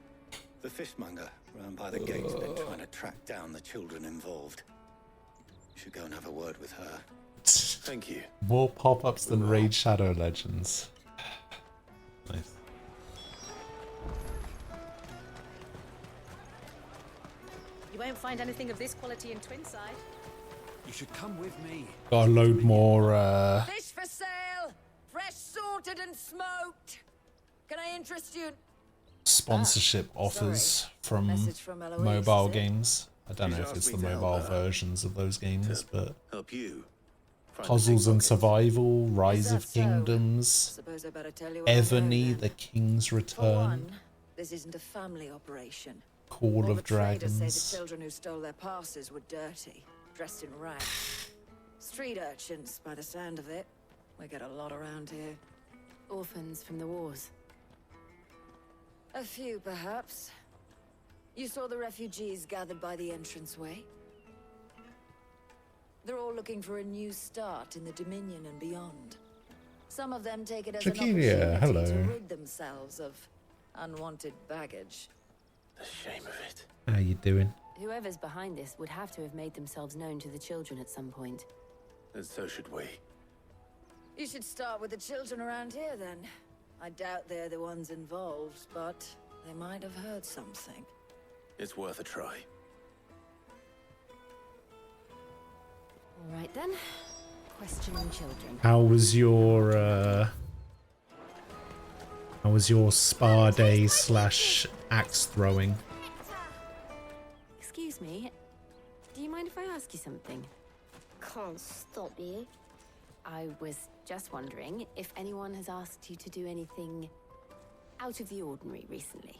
The fishmonger round by the gate's been trying to track down the children involved. You should go and have a word with her. Thank you. More pop-ups than Raid Shadow Legends. Nice. You won't find anything of this quality in Twinside. You should come with me. Got a load more Fish for sale! Fresh sorted and smoked! Can I interest you? sponsorship offers from Message from Eloise, mobile is it? games. I don't know if it's the mobile versions of those games, but help you. Puzzles and Survival, Rise of Kingdoms, Suppose I better tell you what I know Evany, then. The King's For Return, one, this isn't a family operation. Call All of the traders say Dragons. the children who stole their passes were dirty, dressed in rags. Street urchins, by the sound of it. We get a lot around here. Orphans from the wars. A few, perhaps. You saw the refugees gathered by the entranceway? They're all looking for a new start in the Dominion and beyond. Some of them take it as an Trachelia, opportunity to hello. rid themselves of unwanted baggage. The shame of it. How you doing? Whoever's behind this would have to have made themselves known to the children at some point. And so should we. You should start with the children around here, then. I doubt they're the ones involved, but they might have heard something. It's worth a try. All right then. Questioning children. How was your spa day slash axe throwing? Excuse me. Do you mind if I ask you something? Can't stop you. I was just wondering if anyone has asked you to do anything out of the ordinary recently.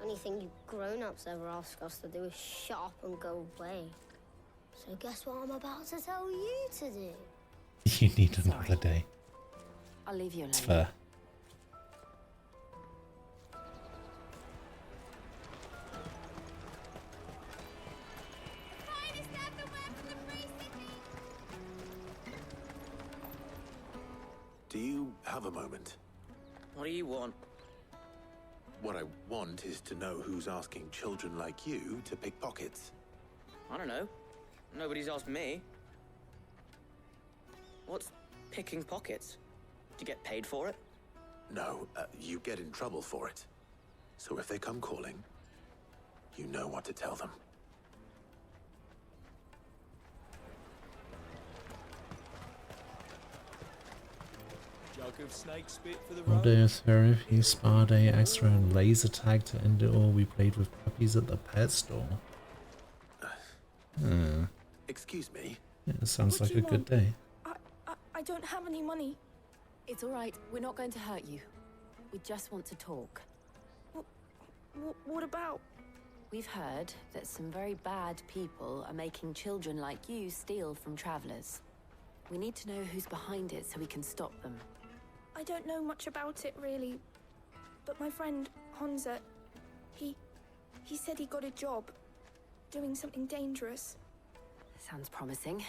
Anything you grown-ups ever ask us to do is shut up and go away. So guess what I'm about to tell you to do? You need another day. I'll leave you alone. It's fair. Do you have a moment? What do you want? What I want is to know who's asking children like you to pick pockets. I don't know. Nobody's asked me. What's picking pockets? Do you get paid for it? No, you get in trouble for it. So if they come calling, you know what to tell them. Jug of snake spit for the All road. day therapy, spa day, extra and laser tag to end it all. We played with puppies at the pet store. Excuse me? Yeah, it sounds What like do a you good want? day. I don't have any money. It's all right. We're not going to hurt you. We just want to talk. What about? We've heard that some very bad people are making children like you steal from travelers. We need to know who's behind it so we can stop them. I don't know much about it, really. But my friend, Honza, he said he got a job doing something dangerous. Sounds promising.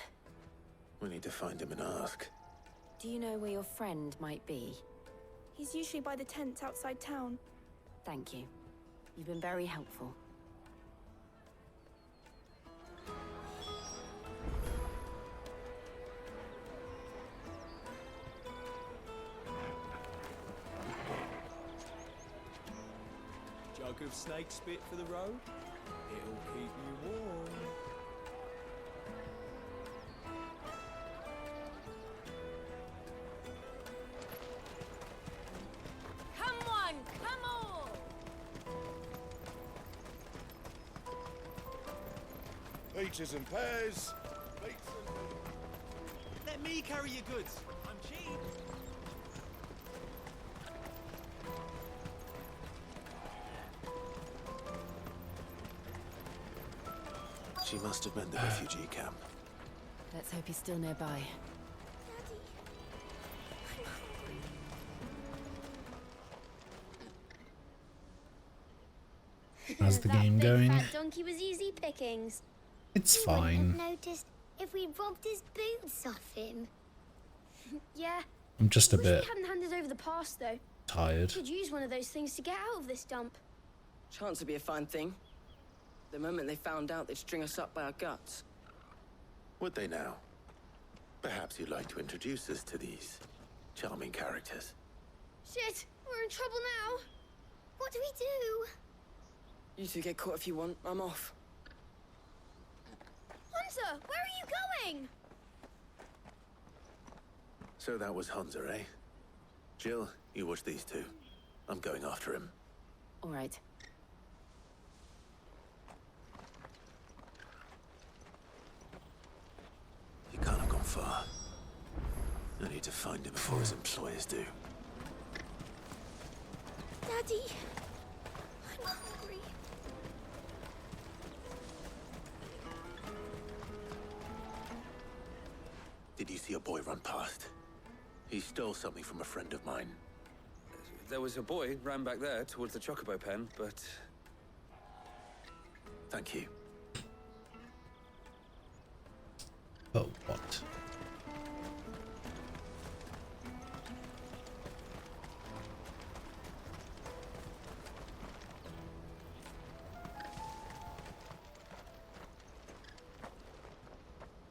We need to find him and ask. Do you know where your friend might be? He's usually by the tents outside town. Thank you. You've been very helpful. Jug of snake spit for the road. It'll keep you warm. Come on, come on! Peaches and pears. Let me carry your goods. I'm cheap. She must have meant the refugee camp. Let's hope he's still nearby. How's the game going? That donkey was easy pickings. It's You wouldn't fine. have noticed if we robbed his boots off him. Yeah. I'm just a Wish bit we hadn't handed over the pass, though. tired. Could use one of those things to get out of this dump. Chance would be a fine thing. The moment they found out, they'd string us up by our guts. Would they now? Perhaps you'd like to introduce us to these charming characters. Shit, we're in trouble now. What do we do? You two get caught if you want. I'm off. Hunter, where are you going? So that was Hunza, eh? Jill, you watch these two. I'm going after him. All right. He can't have gone far. I need to find him before his employers do. Daddy, I'm hungry. Did you see a boy run past? He stole something from a friend of mine. There was a boy ran back there towards the Chocobo pen, but... Thank you. But what?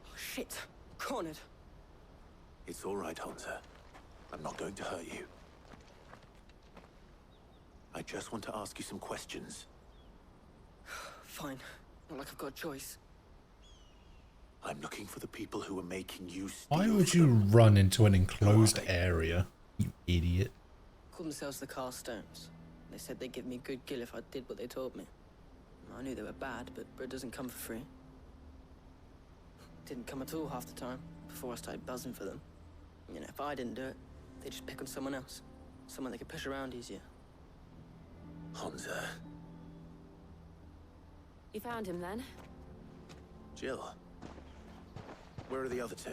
Oh, shit. Cornered. It's all right, Hunter. I'm not going to hurt you. I just want to ask you some questions. Fine. Not like I've got a choice. I'm looking for the people who are making you steal. Why would you run into an enclosed area, you idiot? Called themselves the Carstones. They said they'd give me good gill if I did what they told me. I knew they were bad, but bread doesn't come for free. Didn't come at all half the time, before I started buzzing for them. You know, if I didn't do it, they'd just pick on someone else. Someone they could push around easier. Hunter. You found him then? Jill. Where are the other two?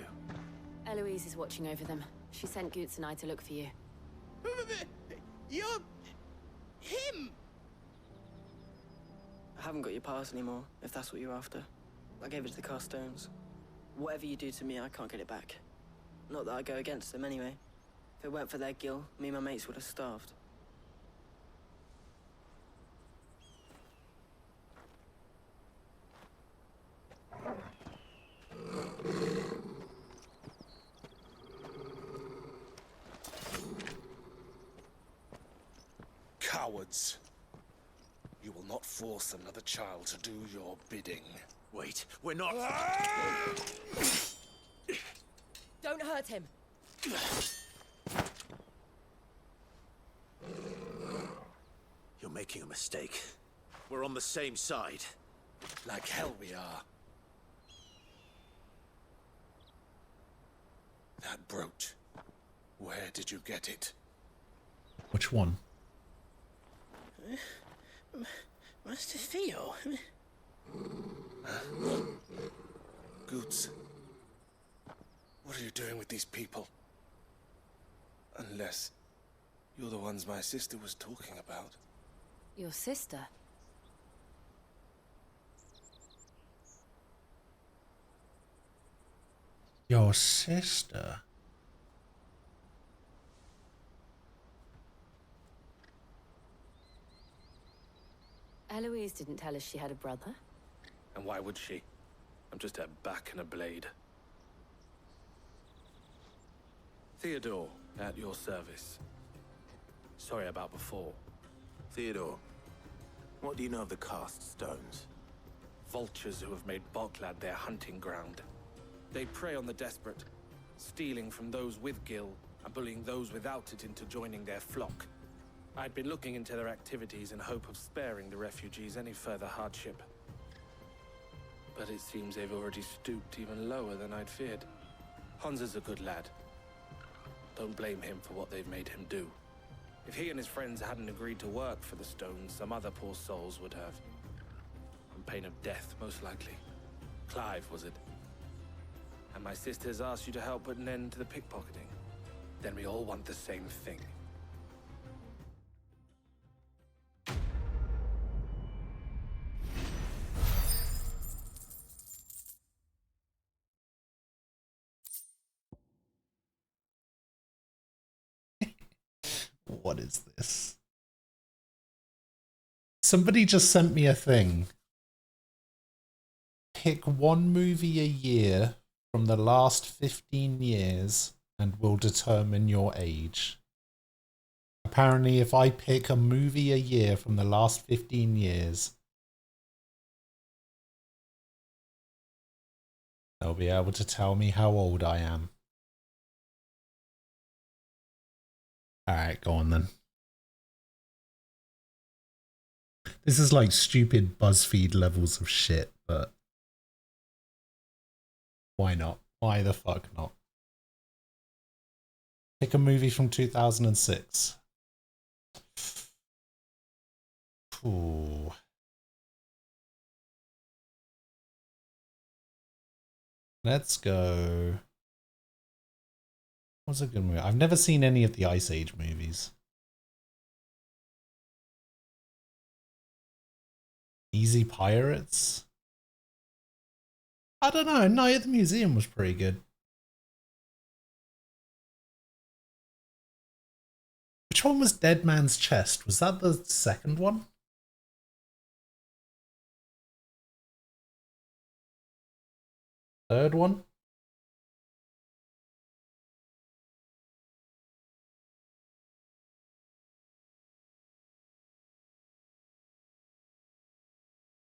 Eloise is watching over them. She sent Goots and I to look for you. You're... him! I haven't got your pass anymore, if that's what you're after. I gave it to the Carstones. Whatever you do to me, I can't get it back. Not that I go against them anyway. If it weren't for their gill, me and my mates would have starved. cowards. You will not force another child to do your bidding. Wait, we're not... Don't hurt him. You're making a mistake. We're on the same side. Like hell we are. That brooch. Where did you get it? Which one? Master Theo. Goots. What are you doing with these people? Unless you're the ones my sister was talking about. Your sister? Your sister? Eloise didn't tell us she had a brother. And why would she? I'm just her back and a blade. Theodore, at your service. Sorry about before. Theodore, what do you know of the cast stones? Vultures who have made Boklad their hunting ground. They prey on the desperate, stealing from those with Gil and bullying those without it into joining their flock. I'd been looking into their activities in hope of sparing the refugees any further hardship. But it seems they've already stooped even lower than I'd feared. Hansa's a good lad. Don't blame him for what they've made him do. If he and his friends hadn't agreed to work for the stones, some other poor souls would have. On pain of death, most likely. Clive, was it? And my sisters asked you to help put an end to the pickpocketing. Then we all want the same thing. What is this? Somebody just sent me a thing. Pick one movie a year from the last 15 years and will determine your age. Apparently, if I pick a movie a year from the last 15 years, they'll be able to tell me how old I am. Alright, go on then. This is like stupid BuzzFeed levels of shit, but why not? Why the fuck not? Pick a movie from 2006. Ooh. Let's go. What's a good movie? I've never seen any of the Ice Age movies. Easy Pirates? I don't know. Night at the Museum was pretty good. Which one was Dead Man's Chest? Was that the second one? Third one?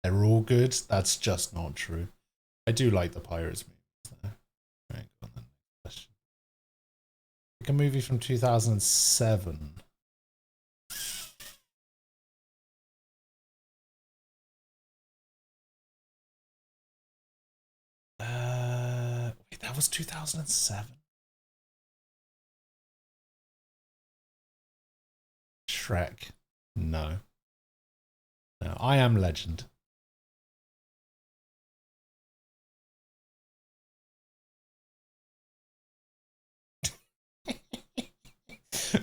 They're all good. That's just not true. I do like the Pirates movies though. Right, go on then. Next question. Pick a movie from 2007. Wait, that was 2007? Shrek. No. No, I Am Legend.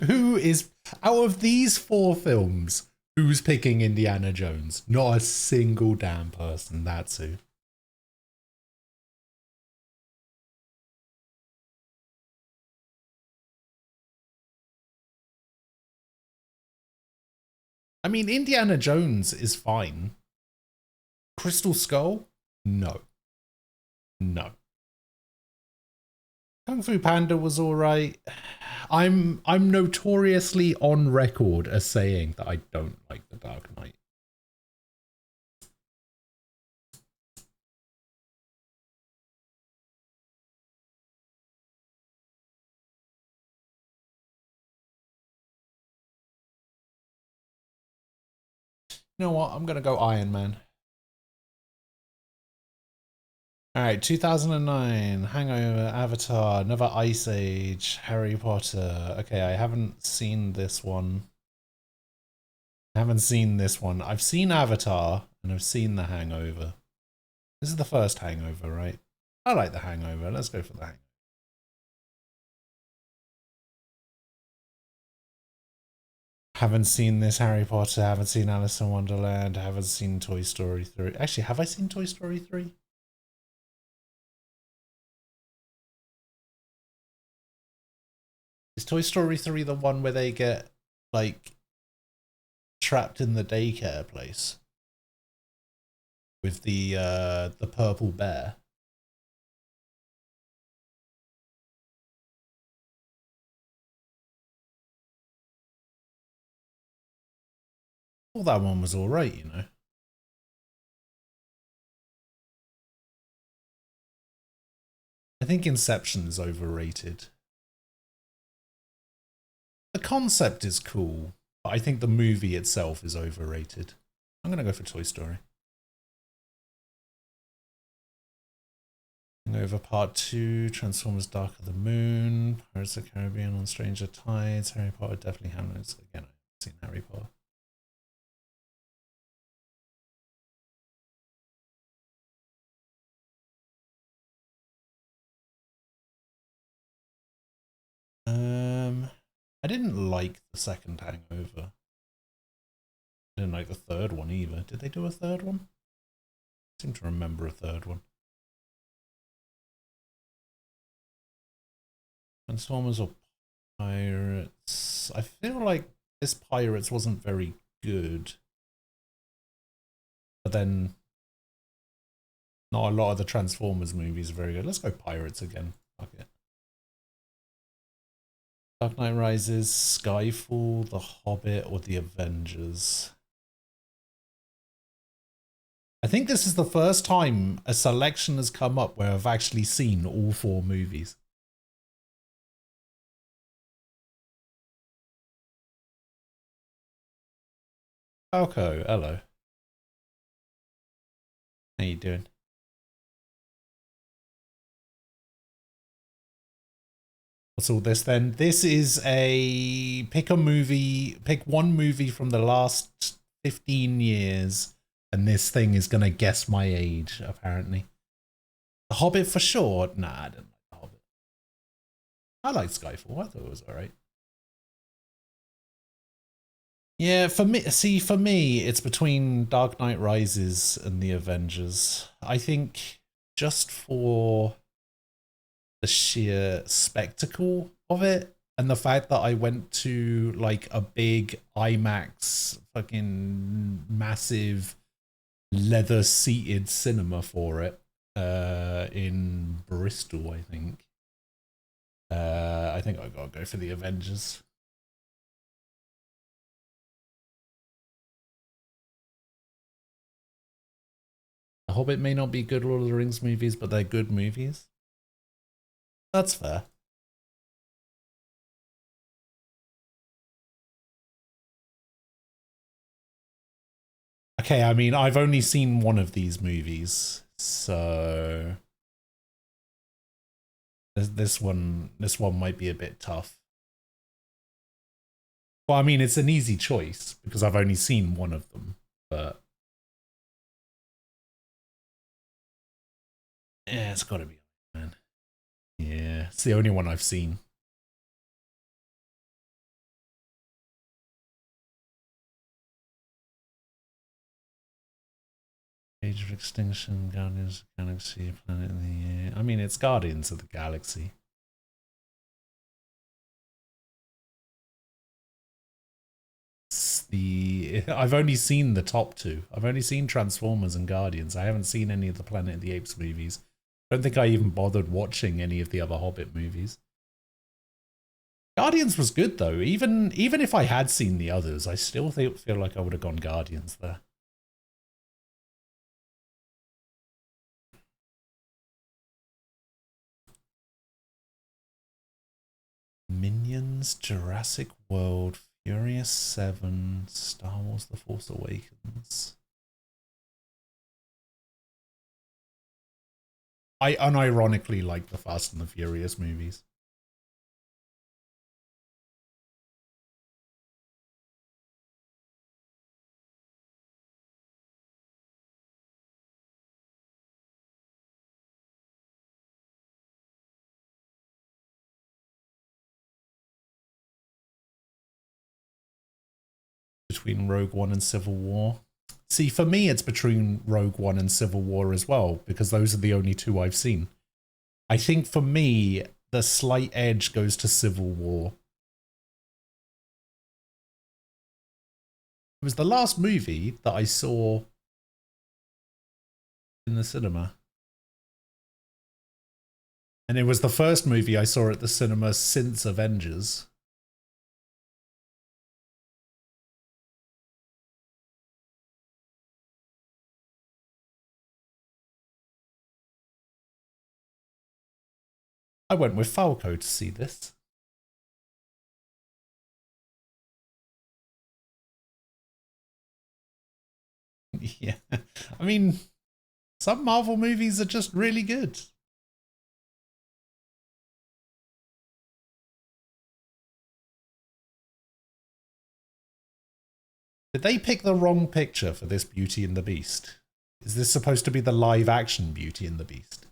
Who is, out of these four films, who's picking Indiana Jones? Not a single damn person, that's who. I mean, Indiana Jones is fine. Crystal Skull? No. No. Kung Fu Panda was alright. I'm notoriously on record as saying that I don't like The Dark Knight. You know what? I'm gonna go Iron Man. Alright, 2009, Hangover, Avatar, another Ice Age, Harry Potter. Okay, I haven't seen this one. I've seen Avatar, and I've seen The Hangover. This is the first Hangover, right? I like The Hangover. Let's go for The Hangover. Haven't seen this Harry Potter, haven't seen Alice in Wonderland, haven't seen Toy Story 3. Actually, have I seen Toy Story 3? Is Toy Story 3 the one where they get, like, trapped in the daycare place? With the purple bear? Well, that one was alright, you know. I think Inception is overrated. The concept is cool, but I think the movie itself is overrated. I'm gonna go for Toy Story. Hangover Part 2, Transformers Dark of the Moon, Pirates of the Caribbean on Stranger Tides, Harry Potter, definitely Hamlet. Again, I haven't seen Harry Potter. I didn't like the second Hangover. I didn't like the third one either. Did they do a third one? I seem to remember a third one. Transformers or Pirates? I feel like this Pirates wasn't very good. But then not a lot of the Transformers movies are very good. Let's go Pirates again. Fuck it. Dark Knight Rises, Skyfall, The Hobbit, or The Avengers. I think this is the first time a selection has come up where I've actually seen all 4 movies. Falco, hello. How you doing? What's all this then? This is a pick one movie from the last 15 years, and this thing is gonna guess my age, apparently. The Hobbit for sure? Nah, I didn't like The Hobbit. I liked Skyfall, I thought it was alright. Yeah, for me, it's between Dark Knight Rises and The Avengers. I think just for the sheer spectacle of it and the fact that I went to like a big IMAX fucking massive leather seated cinema for it in Bristol, I think I gotta go for The Avengers. The Hobbit may not be good Lord of the Rings movies, but they're good movies. That's fair. Okay, I mean, I've only seen one of these movies, so this one might be a bit tough. Well, I mean, it's an easy choice because I've only seen one of them, but yeah, it's got to be Iron Man. Yeah, it's the only one I've seen. Age of Extinction, Guardians of the Galaxy, Planet of the Year. I mean, it's Guardians of the Galaxy. I've only seen the top 2. I've only seen Transformers and Guardians. I haven't seen any of the Planet of the Apes movies. I don't think I even bothered watching any of the other Hobbit movies. Guardians was good though. Even if I had seen the others, I still feel like I would have gone Guardians there. Minions, Jurassic World, Furious 7, Star Wars The Force Awakens. I unironically like the Fast and the Furious movies. Between Rogue One and Civil War. See, for me, it's between Rogue One and Civil War as well, because those are the only two I've seen. I think for me, the slight edge goes to Civil War. It was the last movie that I saw in the cinema. And it was the first movie I saw at the cinema since Avengers. I went with Falco to see this. Yeah, I mean, some Marvel movies are just really good. Did they pick the wrong picture for this Beauty and the Beast? Is this supposed to be the live action Beauty and the Beast?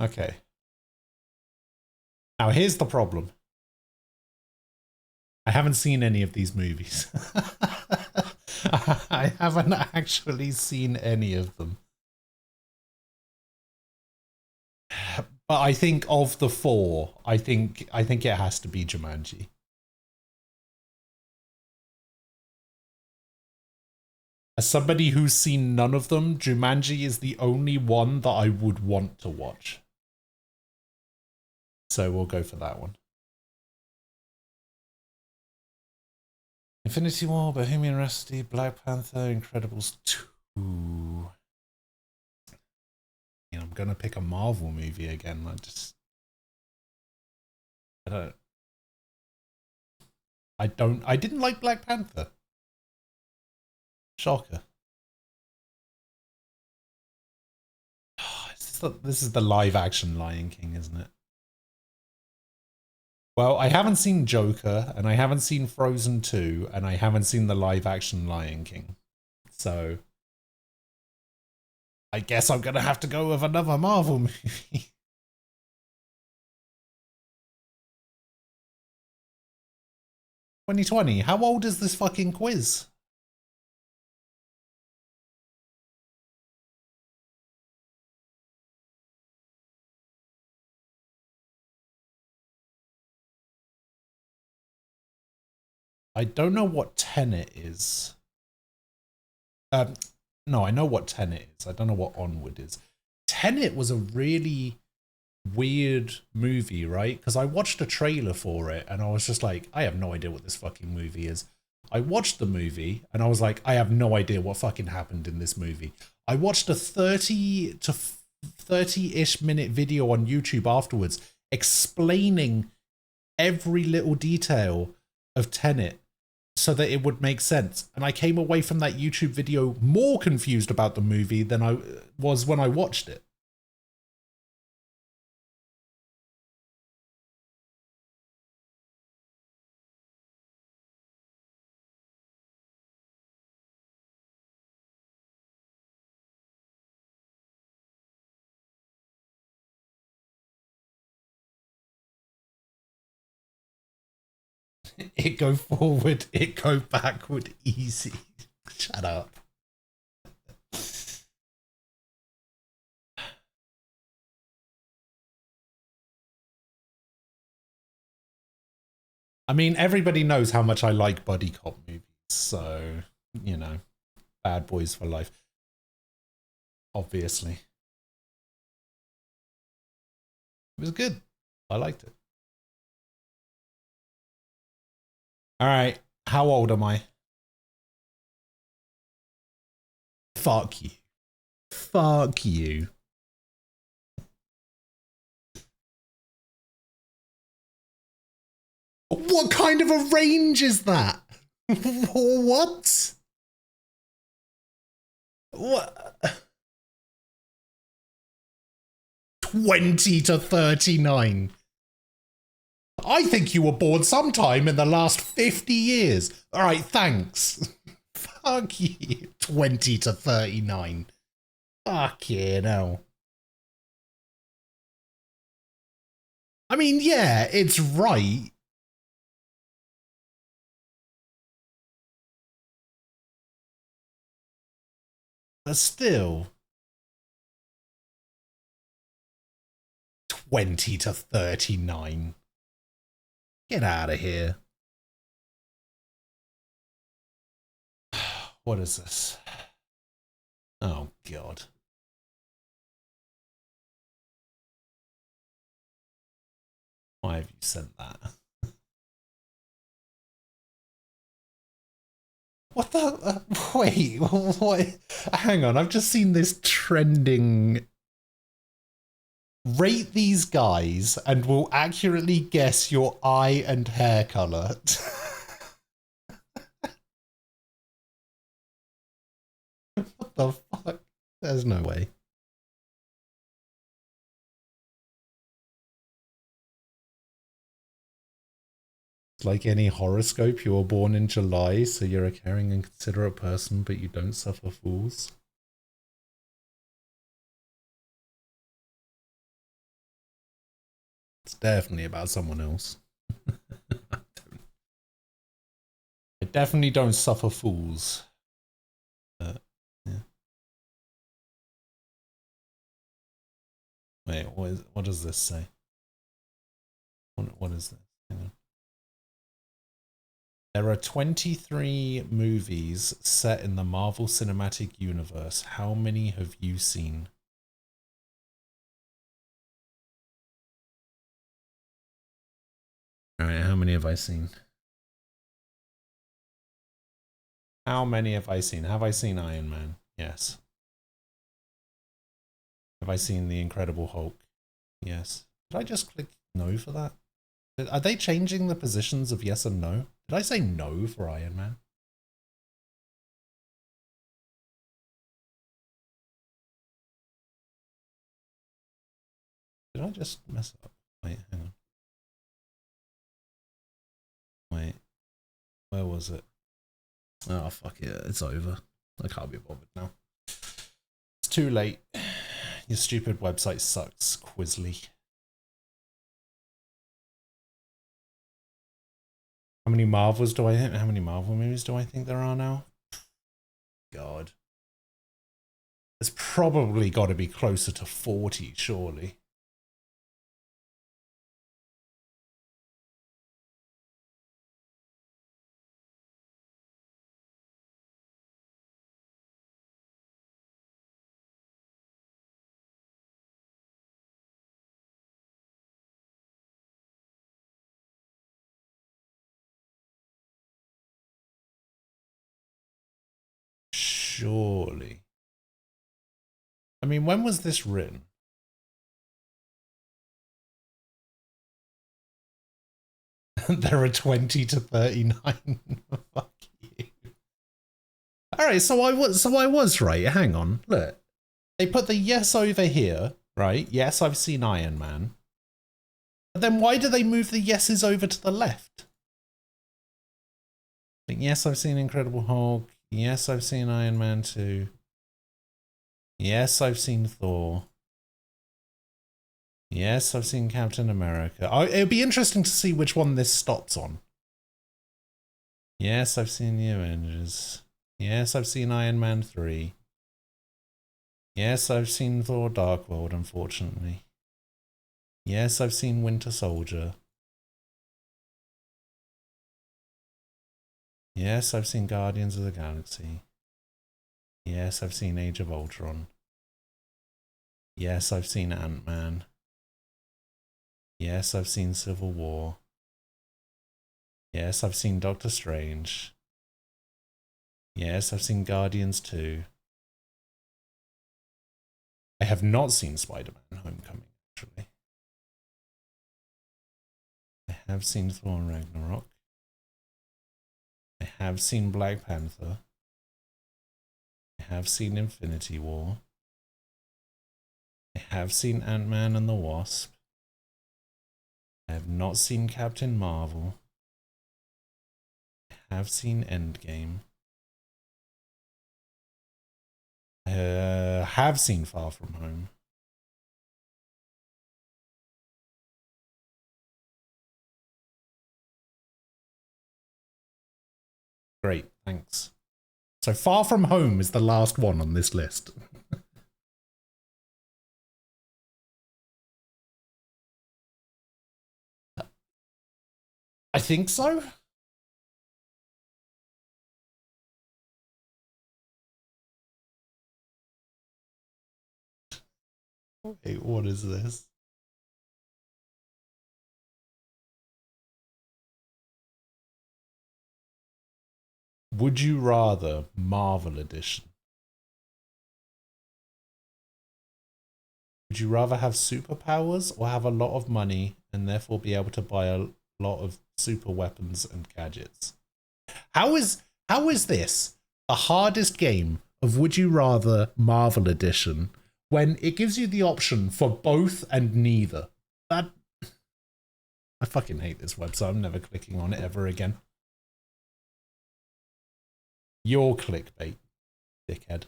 Okay. Now here's the problem. I haven't seen any of these movies. I haven't actually seen any of them. But I think of the four, I think it has to be Jumanji. As somebody who's seen none of them, Jumanji is the only one that I would want to watch. So we'll go for that one. Infinity War, Bohemian Rhapsody, Black Panther, Incredibles 2. You know, I'm gonna pick a Marvel movie again. I didn't like Black Panther. Shocker. This is the live action Lion King, isn't it? Well, I haven't seen Joker, and I haven't seen Frozen 2, and I haven't seen the live-action Lion King. So, I guess I'm going to have to go with another Marvel movie. $2020. How old is this fucking quiz? I don't know what Tenet is. No, I know what Tenet is. I don't know what Onward is. Tenet was a really weird movie, right? Because I watched a trailer for it and I was just like, I have no idea what this fucking movie is. I watched the movie and I was like, I have no idea what fucking happened in this movie. I watched a 30 to 30-ish minute video on YouTube afterwards explaining every little detail of Tenet so that it would make sense. And I came away from that YouTube video more confused about the movie than I was when I watched it. It go forward, it go backward, easy. Shut up. I mean, everybody knows how much I like buddy cop movies. so, you know, Bad Boys for life. Obviously. It was good. I liked it. Alright, how old am I? Fuck you. Fuck you. What kind of a range is that? What? What? 20 to 39. I think you were born sometime in the last 50 years. All right, thanks. Fuck you. 20 to 39. Fuck you, no. I mean, yeah, it's right. But still. 20 to 39. Get out of here. What is this? Oh, God. Why have you sent that? What the? Wait, what? Hang on, I've just seen this trending. Rate these guys and we'll accurately guess your eye and hair color. What the fuck? There's no way. Like any horoscope, you were born in July, so you're a caring and considerate person, but you don't suffer fools. It's definitely about someone else. I definitely don't suffer fools. Yeah. Wait, what does this say? What is this? Hang on. There are 23 movies set in the Marvel Cinematic Universe. How many have you seen? Alright, how many have I seen? How many have I seen? Have I seen Iron Man? Yes. Have I seen The Incredible Hulk? Yes. Did I just click no for that? Are they changing the positions of yes and no? Did I say no for Iron Man? Did I just mess up? Wait, hang on. Wait, where was it? Oh, fuck it, it's over. I can't be bothered now. It's too late. Your stupid website sucks, Quizly. How many Marvels do I think? How many Marvel movies do I think there are now? God. There's probably got to be closer to 40, surely. Surely. I mean, when was this written? There are 20 to 39. Fuck you. Alright, so I was right. Hang on. Look. They put the yes over here, right? Yes, I've seen Iron Man. But then why do they move the yeses over to the left? Like, yes, I've seen Incredible Hulk. Yes, I've seen Iron Man 2. Yes, I've seen Thor. Yes, I've seen Captain America. It'll be interesting to see which one this stops on. Yes, I've seen the Avengers. Yes, I've seen Iron Man 3. Yes, I've seen Thor Dark World, unfortunately. Yes, I've seen Winter Soldier. Yes, I've seen Guardians of the Galaxy. Yes, I've seen Age of Ultron. Yes, I've seen Ant-Man. Yes, I've seen Civil War. Yes, I've seen Doctor Strange. Yes, I've seen Guardians 2. I have not seen Spider-Man Homecoming, actually. I have seen Thor Ragnarok. I have seen Black Panther. I have seen Infinity War. I have seen Ant-Man and the Wasp. I have not seen Captain Marvel. I have seen Endgame. I have seen Far From Home. Great, thanks. So Far From Home is the last one on this list. I think so. Wait, what is this? Would you rather Marvel Edition? Would you rather have superpowers or have a lot of money and therefore be able to buy a lot of super weapons and gadgets? How is this the hardest game of Would You Rather Marvel Edition when it gives you the option for both and neither? That I fucking hate this website. I'm never clicking on it ever again. Your clickbait, dickhead.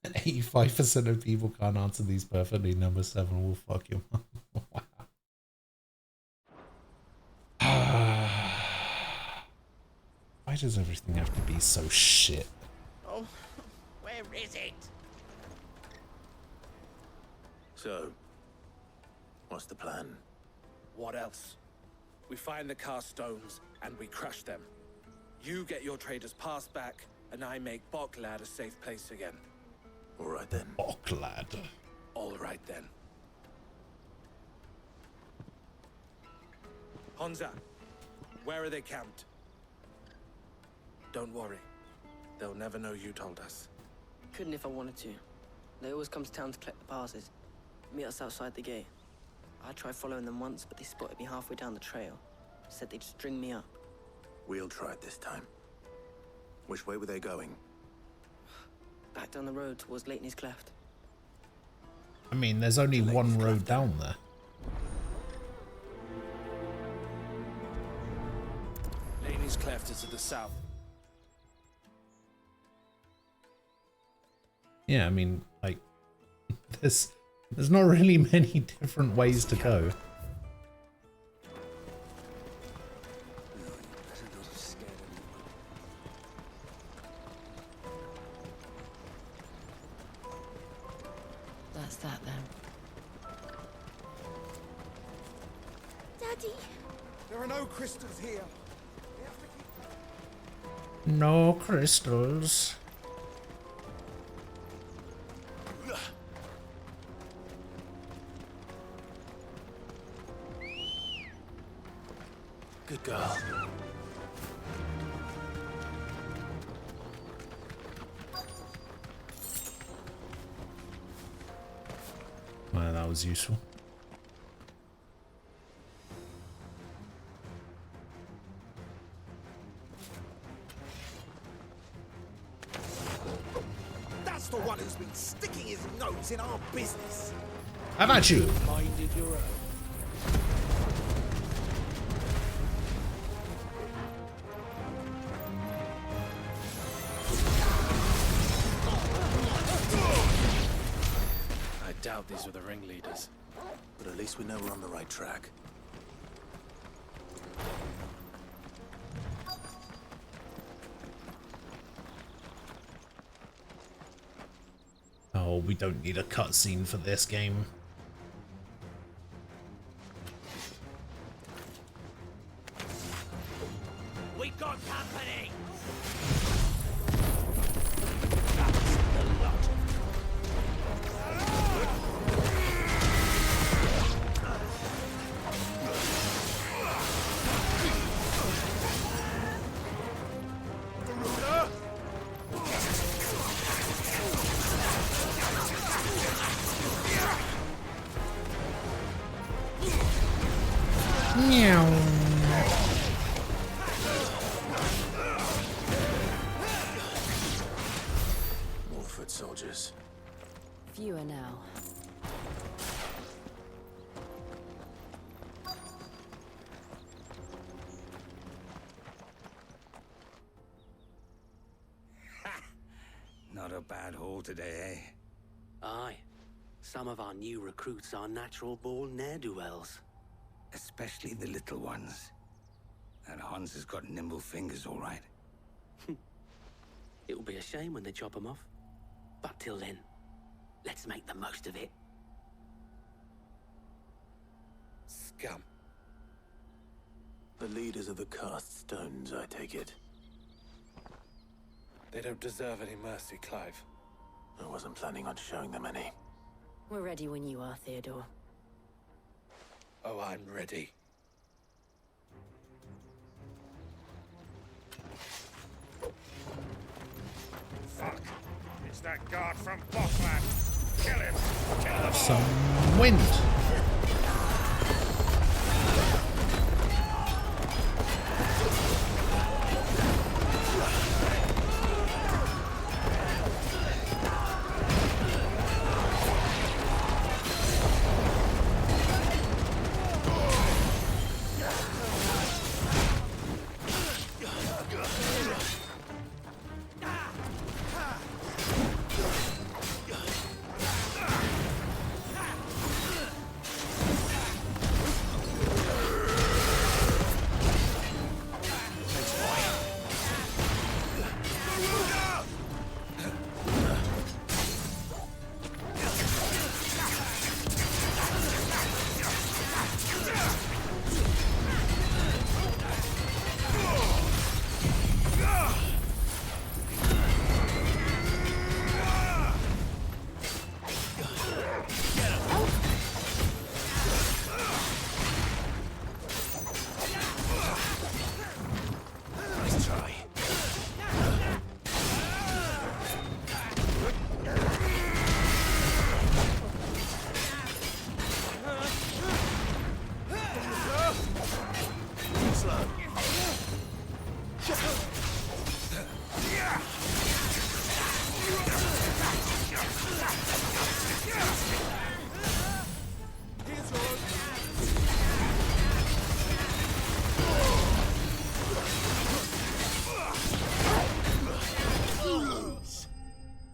And 85% of people can't answer these perfectly. Number 7 will fuck you up. Why does everything have to be so shit? Oh, where is it? So, what's the plan? What else? We find the cast stones and we crush them. You get your trader's pass back, and I make Boklad a safe place again. All right then. Boklad. All right then. Honza, where are they camped? Don't worry. They'll never know you told us. Couldn't if I wanted to. They always come to town to collect the passes. Meet us outside the gate. I tried following them once, but they spotted me halfway down the trail. Said they'd string me up. We'll try it this time. Which way were they going? Back down the road towards Leitney's Cleft. I mean, there's only one road down there. Leitney's Cleft is to the south. Yeah, I mean, like, there's not really many different ways to go. That's that then. Daddy! There are no crystals here. No crystals. Good girl. Well, that was useful. That's the one who's been sticking his nose in our business. How about you? Minded your own. These were the ringleaders. But at least we know we're on the right track. Oh, we don't need a cutscene for this game. We got company! More foot soldiers. Fewer now. Not a bad haul today, eh? Aye. Some of our new recruits are natural-born ne'er-do-wells. Especially the little ones. That Hans has got nimble fingers, all right. It'll be a shame when they chop them off. But till then, let's make the most of it. Scum. The leaders of the cast stones, I take it. They don't deserve any mercy, Clive. I wasn't planning on showing them any. We're ready when you are, Theodore. Oh, I'm ready. Fuck! It's that guard from Bokland! Kill him! Kill them all! Some wind.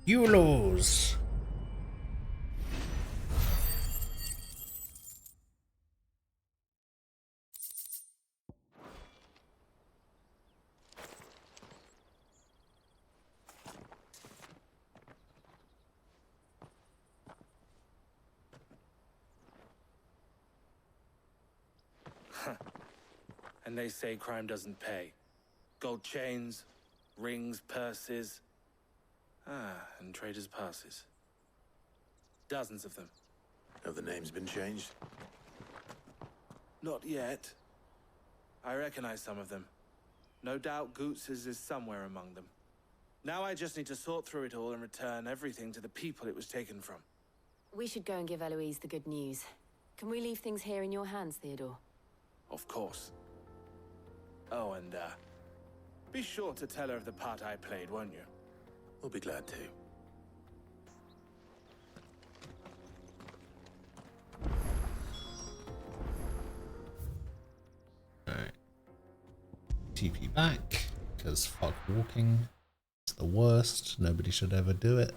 You lose. And they say crime doesn't pay. Gold chains, rings, purses. And traders' passes. Dozens of them. Have the names been changed? Not yet. I recognize some of them. No doubt Goots's is somewhere among them. Now I just need to sort through it all and return everything to the people it was taken from. We should go and give Eloise the good news. Can we leave things here in your hands, Theodore? Of course. Oh, and, be sure to tell her of the part I played, won't you? We'll be glad to. Alright. TP back, because fuck walking. It's the worst. Nobody should ever do it.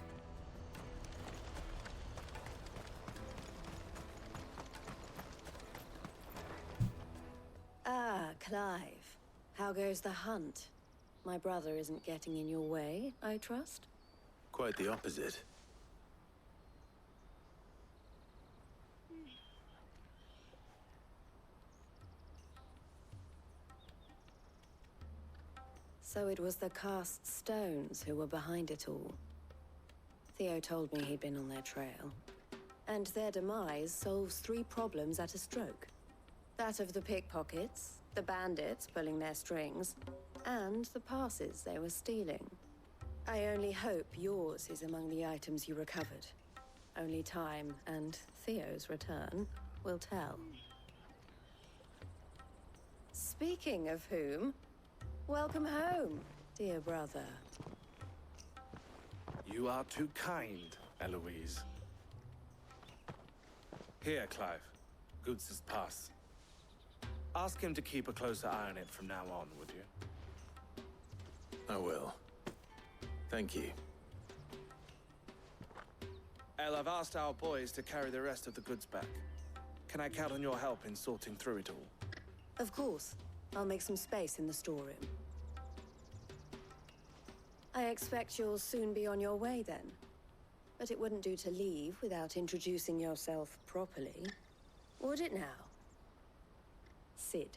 Clive, how goes the hunt? My brother isn't getting in your way, I trust? Quite the opposite. So it was the cast stones who were behind it all. Theo told me he'd been on their trail. And their demise solves 3 problems at a stroke. That of the pickpockets, the bandits pulling their strings, and the passes they were stealing. I only hope yours is among the items you recovered. Only time and Theo's return will tell. Speaking of whom, welcome home, dear brother. You are too kind, Eloise. Here, Clive. Goods' pass. Ask him to keep a closer eye on it from now on, would you? I will. Thank you. El, I've asked our boys to carry the rest of the goods back. Can I count on your help in sorting through it all? Of course. I'll make some space in the storeroom. I expect you'll soon be on your way then. But it wouldn't do to leave without introducing yourself properly. Would it now? Sid.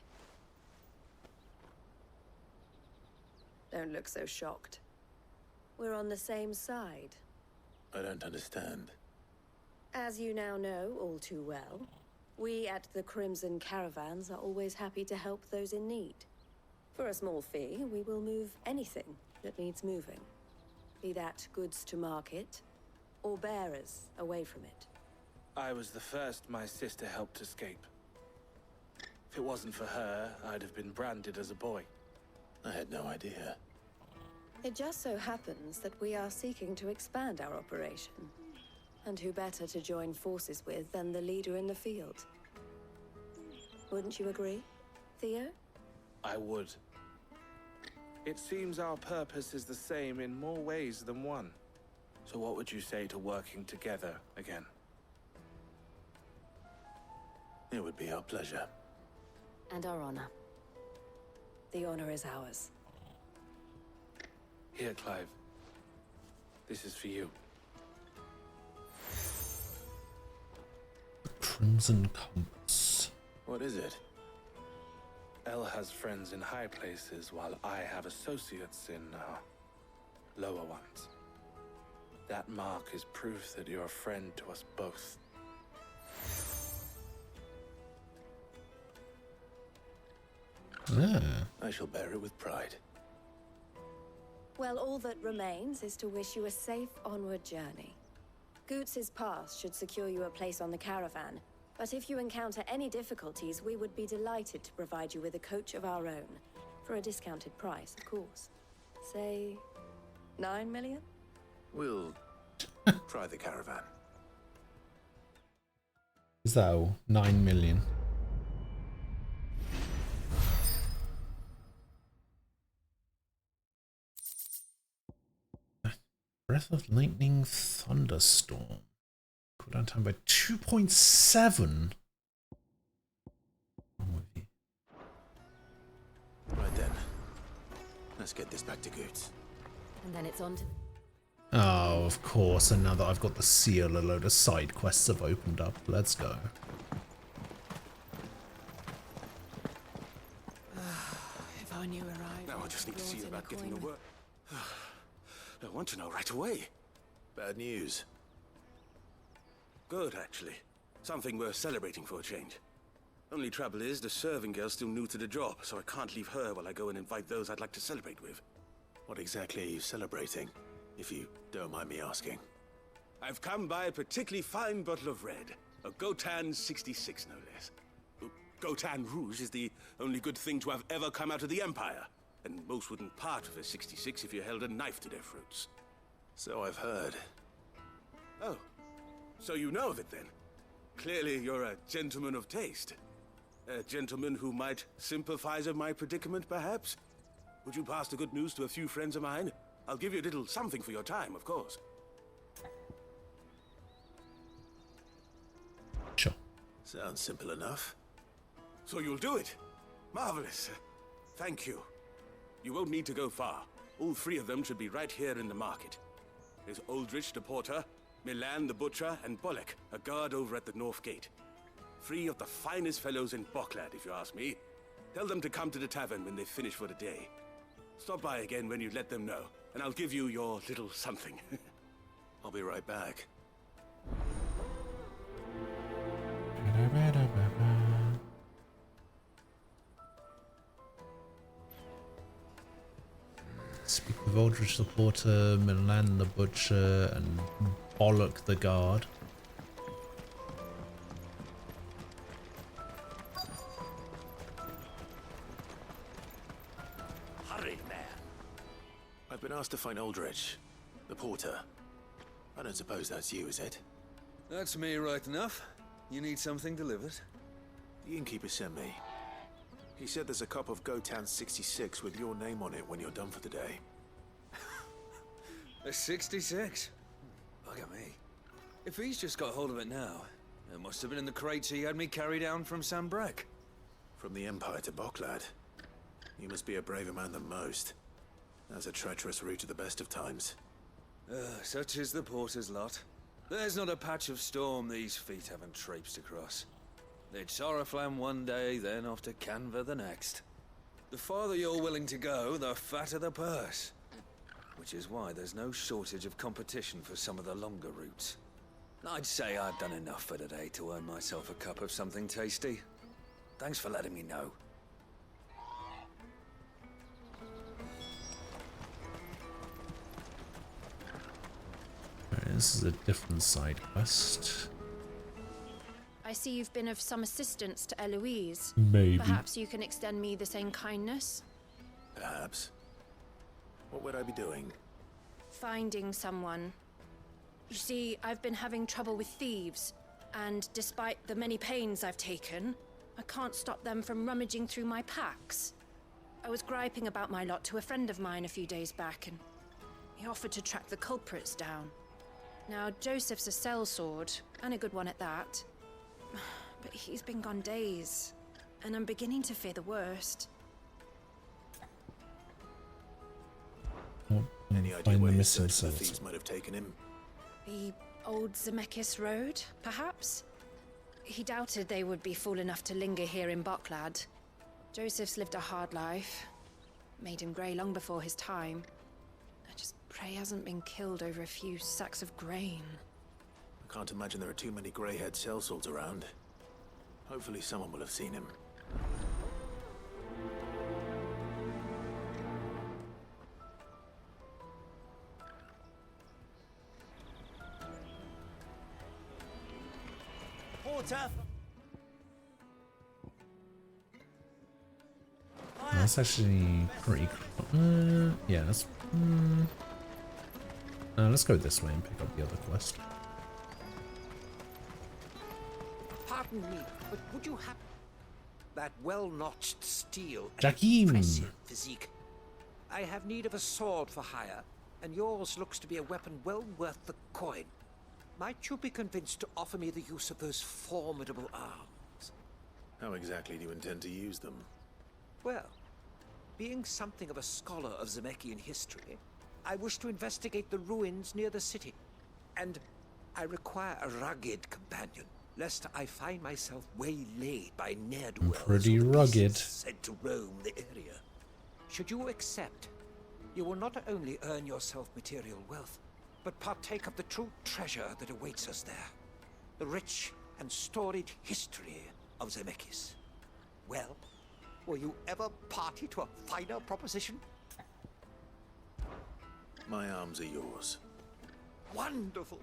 Don't look so shocked. We're on the same side. I don't understand. As you now know all too well, we at the Crimson Caravans are always happy to help those in need. For a small fee, we will move anything that needs moving. Be that goods to market, or bearers away from it. I was the first my sister helped escape. If it wasn't for her, I'd have been branded as a boy. I had no idea. It just so happens that we are seeking to expand our operation. And who better to join forces with than the leader in the field? Wouldn't you agree, Theo? I would. It seems our purpose is the same in more ways than one. So what would you say to working together again? It would be our pleasure. And our honor. The honor is ours. Here, Clive. This is for you. Crimson Compass. What is it? El has friends in high places, while I have associates in, lower ones. That mark is proof that you're a friend to us both. I shall bear it with pride. Well, all that remains is to wish you a safe onward journey. Goots' pass should secure you a place on the caravan, but if you encounter any difficulties, we would be delighted to provide you with a coach of our own. For a discounted price, of course. Say, 9 million? We'll try the caravan. Is that all? 9 million. Breath of Lightning Thunderstorm. Cool down time by 2.7. I'm with you. Right then. Let's get this back to Goots. And then it's on to... Oh, of course. And now that I've got the seal, a load of side quests have opened up. Let's go. If I knew where I... Now I just need to see about getting the work. I want to know right away. Bad news. Good, actually. Something worth celebrating for a change. Only trouble is, the serving girl's still new to the job, so I can't leave her while I go and invite those I'd like to celebrate with. What exactly are you celebrating, if you don't mind me asking? I've come by a particularly fine bottle of red. A Gotan 66, no less. Gotan Rouge is the only good thing to have ever come out of the Empire. And most wouldn't part with a 66 if you held a knife to their throats. So I've heard. Oh, so you know of it then? Clearly you're a gentleman of taste. A gentleman who might sympathize with my predicament, perhaps? Would you pass the good news to a few friends of mine? I'll give you a little something for your time, of course. Sure. Sounds simple enough. So you'll do it? Marvelous. Thank you. You won't need to go far. All three of them should be right here in the market. There's Aldrich the porter, Milan the butcher, and Bollock, a guard over at the north gate. Three of the finest fellows in Boklad, if you ask me. Tell them to come to the tavern when they finish for the day. Stop by again when you let them know, and I'll give you your little something. I'll be right back. Speak with Aldrich the porter, Milan the butcher, and Bollock the guard. Hurry, man. I've been asked to find Aldrich, the porter. I don't suppose that's you, is it? That's me right enough. You need something delivered? The innkeeper sent me. He said there's a cup of Gotan 66 with your name on it when you're done for the day. A 66? Bugger me. If he's just got hold of it now, it must have been in the crates he had me carry down from Sambrek. From the Empire to Boklad. You must be a braver man than most. That's a treacherous route at the best of times. Such is the porter's lot. There's not a patch of storm these feet haven't traipsed across. It's Oriflamme one day, then off to Canva the next. The farther you're willing to go, the fatter the purse. Which is why there's no shortage of competition for some of the longer routes. I'd say I've done enough for today to earn myself a cup of something tasty. Thanks for letting me know. This is a different side quest. I see you've been of some assistance to Eloise. Maybe. Perhaps you can extend me the same kindness? Perhaps. What would I be doing? Finding someone. You see, I've been having trouble with thieves, and despite the many pains I've taken, I can't stop them from rummaging through my packs. I was griping about my lot to a friend of mine a few days back, and he offered to track the culprits down. Now, Joseph's a sellsword, and a good one at that. But he's been gone days, and I'm beginning to fear the worst. Any idea where his search for the thieves might have taken him? The old Zemeckis Road, perhaps? He doubted they would be fool enough to linger here in Boklad. Joseph's lived a hard life. Made him grey long before his time. I just pray he hasn't been killed over a few sacks of grain. I can't imagine there are too many grey-haired sellswords around. Hopefully someone will have seen him. Porter! That's actually pretty. Yeah, that's. Let's go this way and pick up the other quest. Pardon me, but would you have that well-notched steel? Jakim! Impressive physique. I have need of a sword for hire, and yours looks to be a weapon well worth the coin. Might you be convinced to offer me the use of those formidable arms? How exactly do you intend to use them? Well, being something of a scholar of Zemekian history, I wish to investigate the ruins near the city. And I require a rugged companion, lest I find myself waylaid by ne'er-do-wells Pretty rugged. sent to roam the area. Should you accept, you will not only earn yourself material wealth, but partake of the true treasure that awaits us there. The rich and storied history of Zemeckis. Well, were you ever party to a finer proposition? My arms are yours. Wonderful!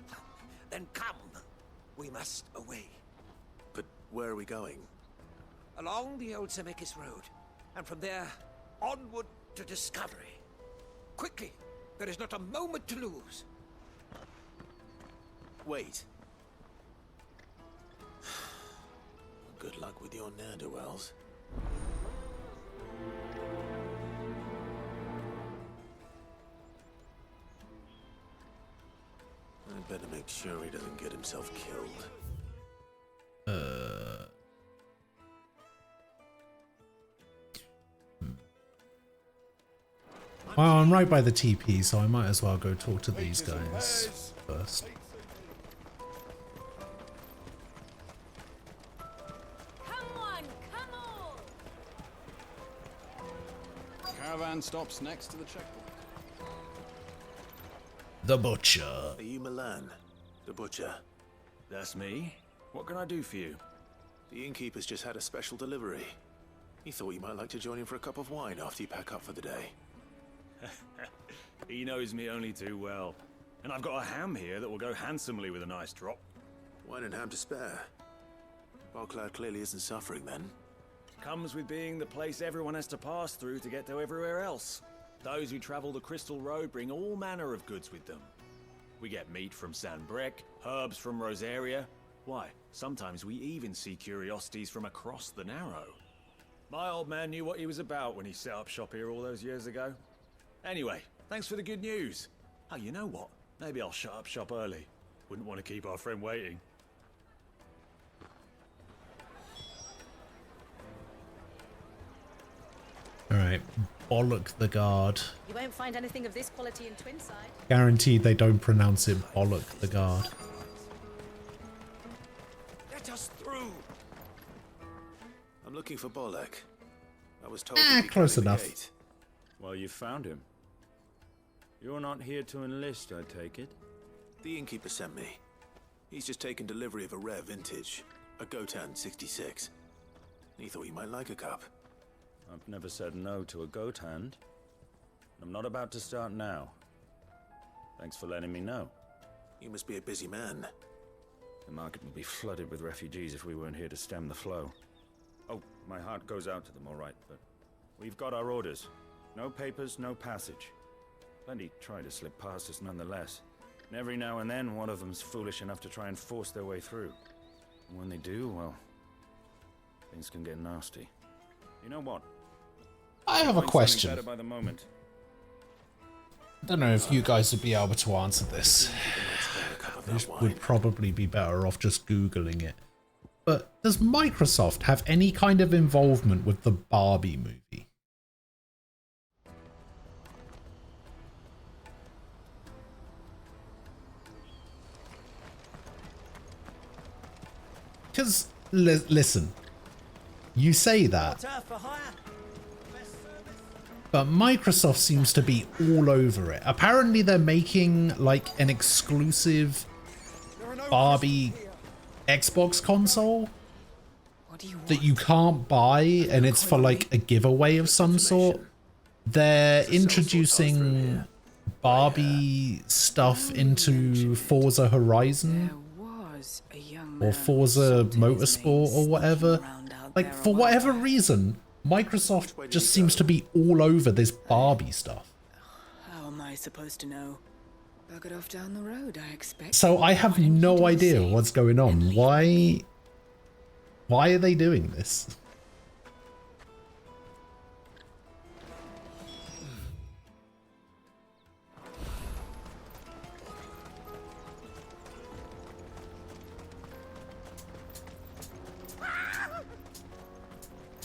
Then come. We must away. But where are we going? Along the old Zemeckis Road, and from there, onward to discovery. Quickly! There is not a moment to lose. Wait. Good luck with your ne'er-do-wells. I'd better make sure he doesn't get himself killed. Well, I'm right by the TP, so I might as well go talk to these guys first. Caravan stops next to the checkpoint. The Butcher. Are you Milan? The Butcher? That's me. What can I do for you? The innkeeper's just had a special delivery. He thought you might like to join him for a cup of wine after you pack up for the day. He knows me only too well. And I've got a ham here that will go handsomely with a nice drop. Wine and ham to spare. Bogclad clearly isn't suffering then. Comes with being the place everyone has to pass through to get to everywhere else. Those who travel the Crystal Road bring all manner of goods with them. We get meat from San Brec, herbs from Rosaria. Why, sometimes we even see curiosities from across the Narrow. My old man knew what he was about when he set up shop here all those years ago. Anyway, thanks for the good news. Oh, you know what? Maybe I'll shut up shop early. Wouldn't want to keep our friend waiting. Alright, bollock the guard. You won't find anything of this quality in Twinside. Guaranteed they don't pronounce it bollock the guard. Let us through. I'm looking for Bolek. I was told Close enough. Well, you found him. You're not here to enlist, I take it? The innkeeper sent me. He's just taken delivery of a rare vintage, a Gotan 66. He thought you might like a cup. I've never said no to a goat hand. I'm not about to start now. Thanks for letting me know. You must be a busy man. The market would be flooded with refugees if we weren't here to stem the flow. Oh, my heart goes out to them, all right, but we've got our orders. No papers, no passage. Plenty try to slip past us nonetheless. And every now and then, one of them's foolish enough to try and force their way through. And when they do, well, things can get nasty. You know what? I have a question. Better by the moment. I don't know if you guys would be able to answer this. This would probably be better off just Googling it. But does Microsoft have any kind of involvement with the Barbie movie? Because, listen, you say that, but Microsoft seems to be all over it. Apparently they're making like an exclusive Barbie Xbox console that you can't buy, and it's for like a giveaway of some sort. They're introducing Barbie stuff into Forza Horizon or Forza Motorsport or whatever. Like, for whatever reason, Microsoft just seems to be all over this Barbie stuff. How am I supposed to know? Bug it off down the road, I expect. So I have no idea what's going on. Why are they doing this?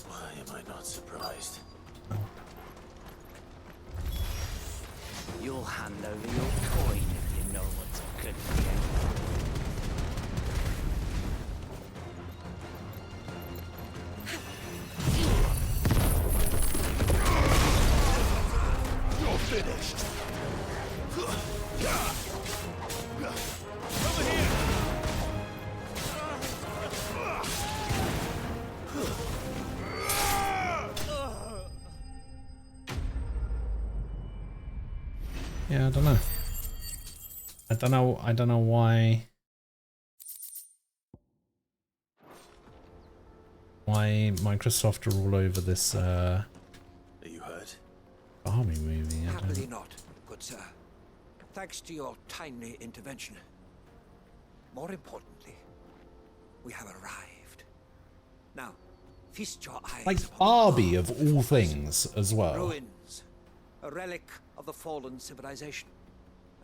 Why am I not surprised? You'll hand over your coin if you know what's good for you. You're finished. Over here! Yeah, I don't know. I don't know why Microsoft are all over this Are you hurt? Barbie movie. I Happily don't... not, good sir. Thanks to your timely intervention. More importantly, we have arrived. Now, feast your eyes Like upon Barbie of all things as well. ruins, a relic of the fallen civilization.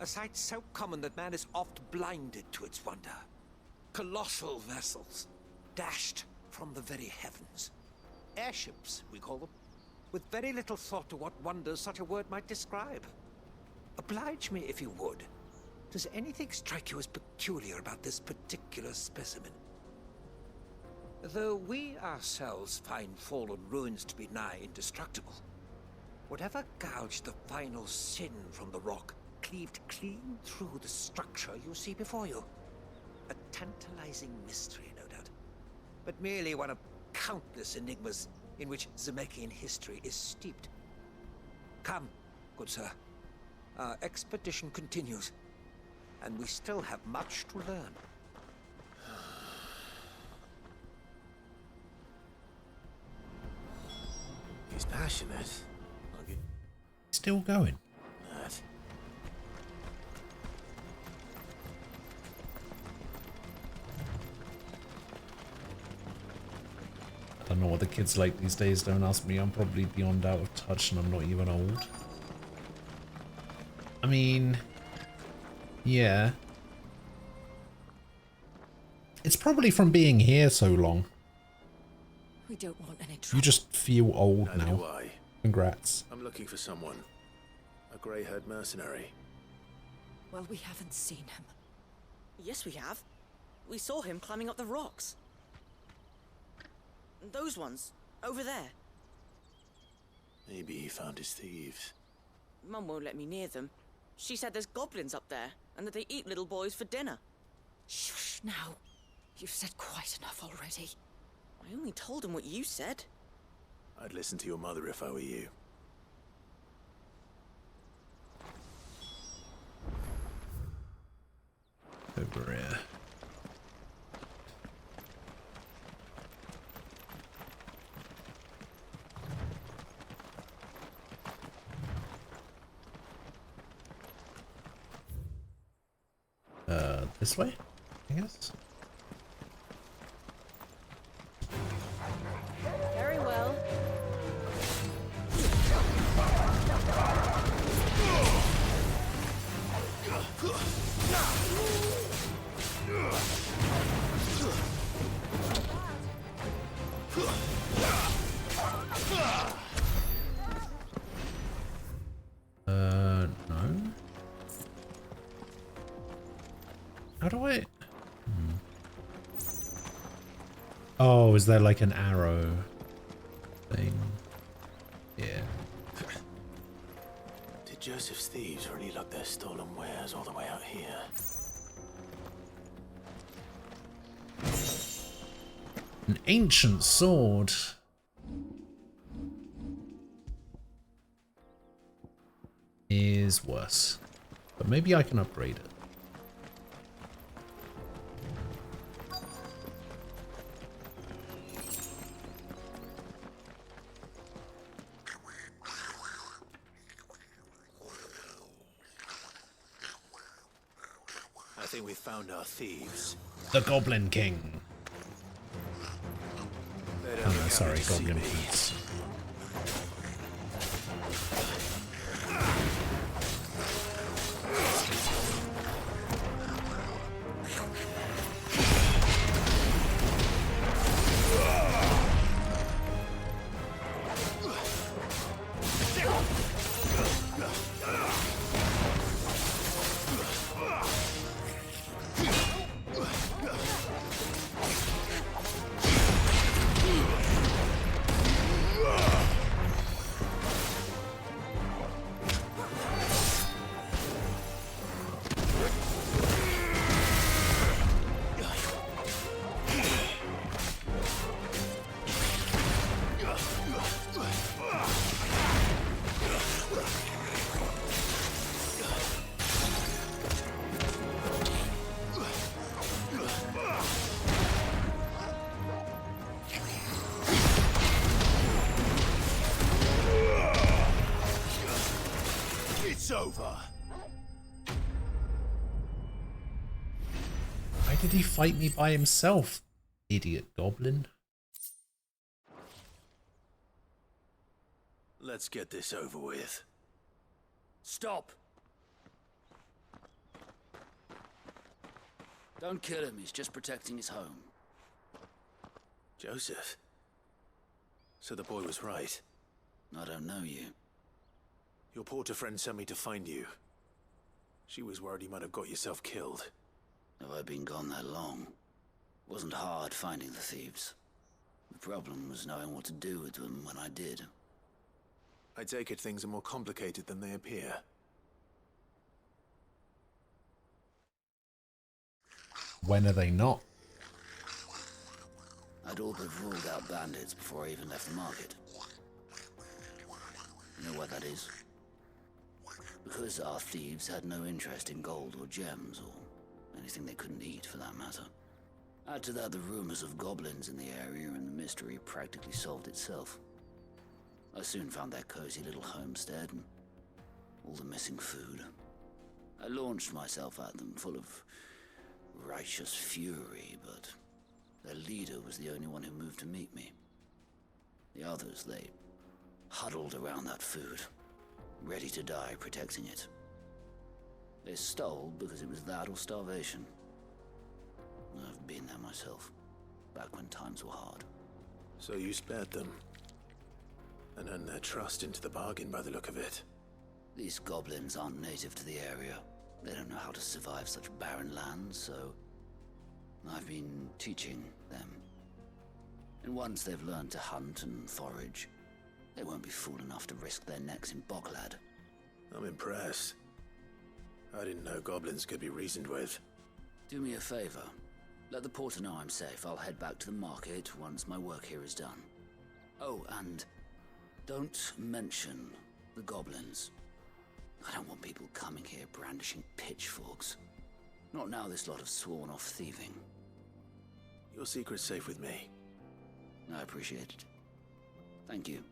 A sight so common that man is oft blinded to its wonder. Colossal vessels, dashed from the very heavens. Airships, we call them. with very little thought to what wonders such a word might describe. Oblige me if you would. Does anything strike you as peculiar about this particular specimen? Though we ourselves find fallen ruins to be nigh indestructible, whatever gouged the final sin from the rock cleaved clean through the structure you see before you. A tantalizing mystery, no doubt, but merely one of countless enigmas in which Zemeckis history is steeped. Come, good sir. Our expedition continues, and we still have much to learn. He's passionate. Still going. That. I don't know what the kids like these days, don't ask me. I'm probably beyond out of touch and I'm not even old. I mean, yeah. It's probably from being here so long. We don't want any trouble. You just feel old Neither now. do I. Congrats. I'm looking for someone. A grey-haired mercenary. Well, we haven't seen him. Yes, we have. We saw him climbing up the rocks. Those ones, over there. Maybe he found his thieves. Mum won't let me near them. She said there's goblins up there, and that they eat little boys for dinner. Shush now. You've said quite enough already. I only told him what you said. I'd listen to your mother if I were you. Over here. This way, I guess. Very well. No. How do I? Oh, is there like an arrow thing? Yeah. Did Joseph's thieves really lug their stolen wares all the way out here? An ancient sword. Is worse. But maybe I can upgrade it. I think we found our thieves. The Goblin King. Oh no, sorry, Goblin Prince. It's over. Why did he fight me by himself, idiot goblin? Let's get this over with. Stop! Don't kill him, he's just protecting his home. Joseph. So the boy was right. I don't know you. Your porter friend sent me to find you. She was worried you might have got yourself killed. Have I been gone that long? It wasn't hard finding the thieves. The problem was knowing what to do with them when I did. I take it things are more complicated than they appear. When are they not? I'd all but ruled out bandits before I even left the market. You know why that is? Because our thieves had no interest in gold or gems, or anything they couldn't eat for that matter. Add to that the rumors of goblins in the area, and the mystery practically solved itself. I soon found their cozy little homestead and all the missing food. I launched myself at them, full of righteous fury, but their leader was the only one who moved to meet me. The others, they huddled around that food, ready to die protecting it. They stole because it was that or starvation. I've been there myself, back when times were hard. So you spared them, and earned their trust into the bargain by the look of it. These goblins aren't native to the area. They don't know how to survive such barren lands, so I've been teaching them. And once they've learned to hunt and forage, they won't be fool enough to risk their necks in Boklad. I'm impressed. I didn't know goblins could be reasoned with. Do me a favor. Let the porter know I'm safe. I'll head back to the market once my work here is done. Oh, and don't mention the goblins. I don't want people coming here brandishing pitchforks. Not now this lot have sworn off thieving. Your secret's safe with me. I appreciate it. Thank you.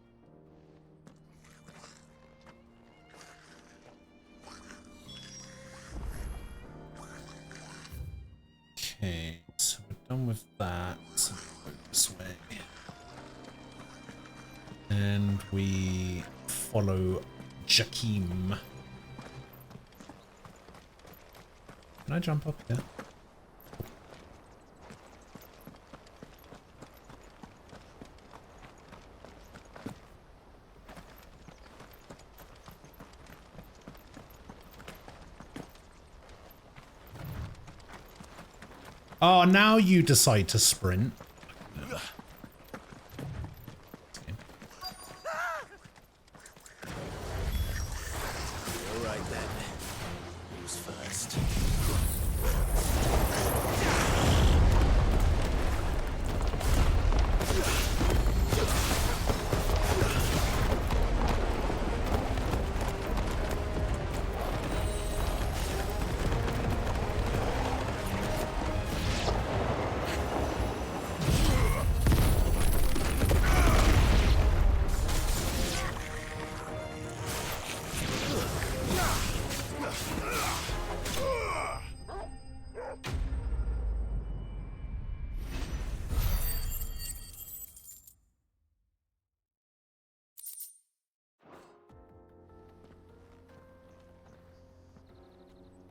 Okay, so we're done with that. So go this way. And we follow Jakim. Can I jump up here? Oh, now you decide to sprint. All right then. Who's first?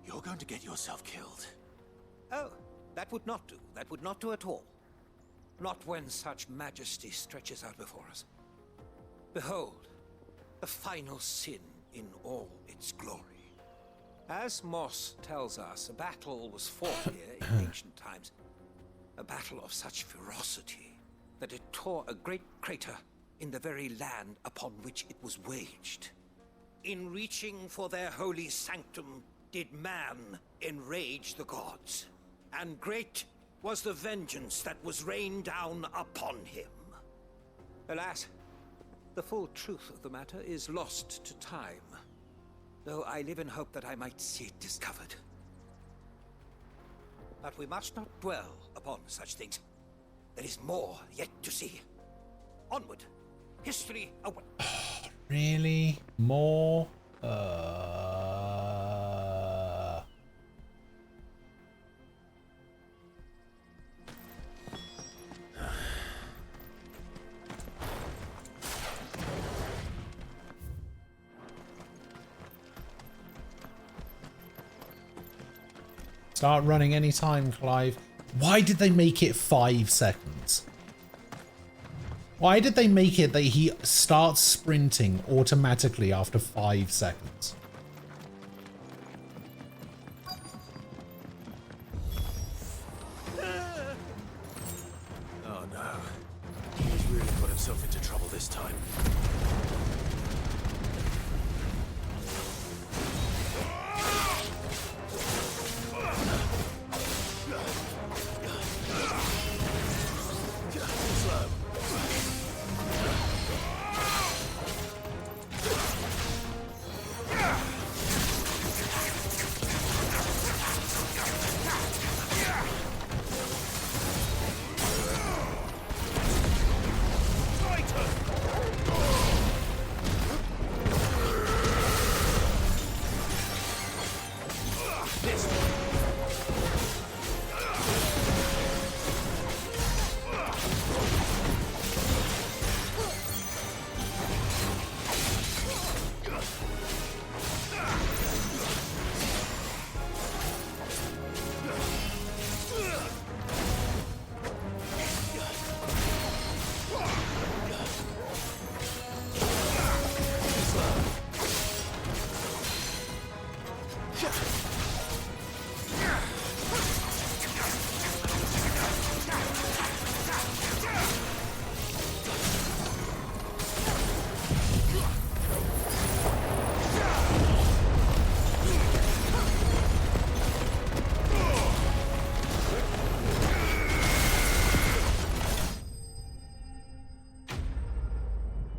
You're going to get yourself killed. Oh, that would not do. That would not do at all. Not when such majesty stretches out before us. Behold, the final sin in all its glory. As Moss tells us, a battle was fought here in ancient times. A battle of such ferocity that it tore a great crater in the very land upon which it was waged. In reaching for their holy sanctum, did man enrage the gods, and great was the vengeance that was rained down upon him. Alas, the full truth of the matter is lost to time, though I live in hope that I might see it discovered. But we must not dwell upon such things. There is more yet to see. Onward, history away. Really? More? Start running anytime, Clive. Why did they make it 5 seconds? Why did they make it that he starts sprinting automatically after 5 seconds? Oh no. He's really got himself into trouble this time.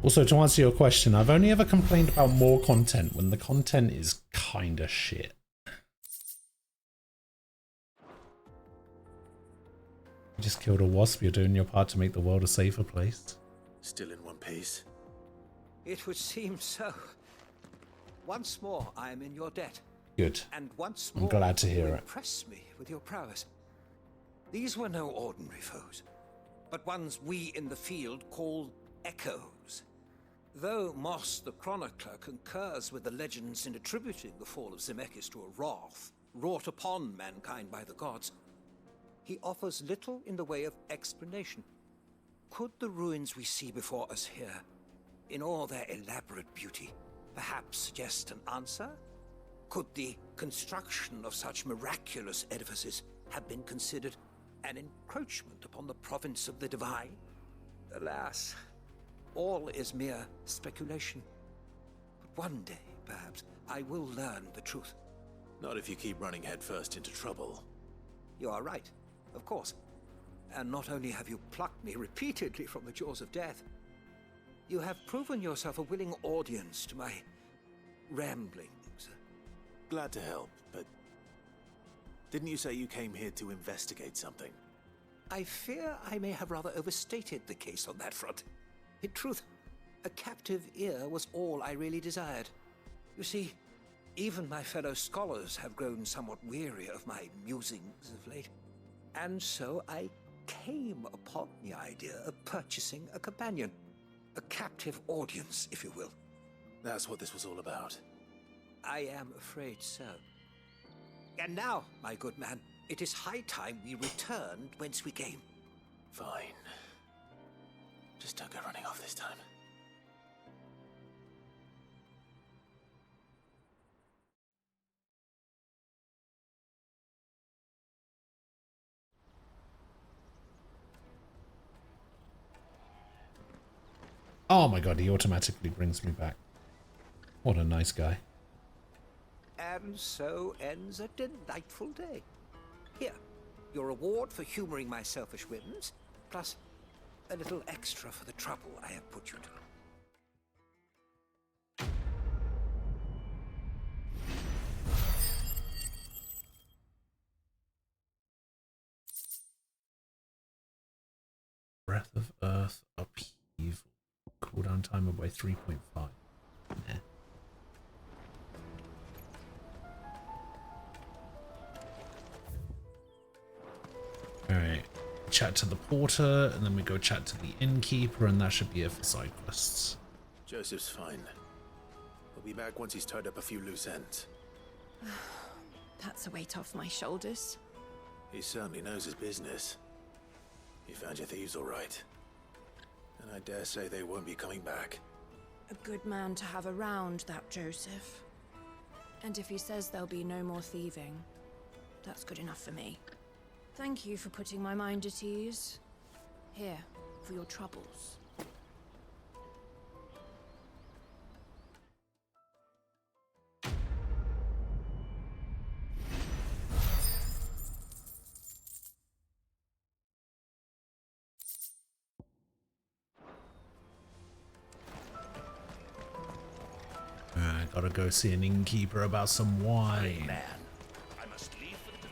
Also, to answer your question, I've only ever complained about more content when the content is kinda shit. You just killed a wasp, you're doing your part to make the world a safer place. Still in one piece. It would seem so. Once more, I am in your debt. Good. And once I'm more, glad to hear you it. impress me with your prowess. These were no ordinary foes, but ones we in the field call echoes. Though Moss the Chronicler concurs with the legends in attributing the fall of Zemeckis to a wrath wrought upon mankind by the gods, he offers little in the way of explanation. Could the ruins we see before us here, in all their elaborate beauty, perhaps suggest an answer? Could the construction of such miraculous edifices have been considered an encroachment upon the province of the divine? Alas, all is mere speculation. But one day, perhaps, I will learn the truth. Not if you keep running headfirst into trouble. You are right, of course. And not only have you plucked me repeatedly from the jaws of death, you have proven yourself a willing audience to my ramblings. Glad to help, but didn't you say you came here to investigate something? I fear I may have rather overstated the case on that front. In truth, a captive ear was all I really desired. You see, even my fellow scholars have grown somewhat weary of my musings of late. And so I came upon the idea of purchasing a companion. A captive audience, if you will. That's what this was all about. I am afraid so. And now, my good man, it is high time we returned whence we came. Fine. Just don't go running off this time. Oh my god, he automatically brings me back. What a nice guy. And so ends a delightful day. Here, your reward for humoring my selfish whims, plus a little extra for the trouble I have put you to. Breath of Earth upheaval. Cooldown timer by 3.5. Nah. Alright. Chat to the porter, and then we go chat to the innkeeper, and that should be it for side quests. Joseph's fine. He'll be back once he's tied up a few loose ends. That's a weight off my shoulders. He certainly knows his business. You found your thieves all right. And I dare say they won't be coming back. A good man to have around, that Joseph. And if he says there'll be no more thieving, that's good enough for me. Thank you for putting my mind at ease. Here, for your troubles. I gotta go see an innkeeper about some wine. Man, I must leave for the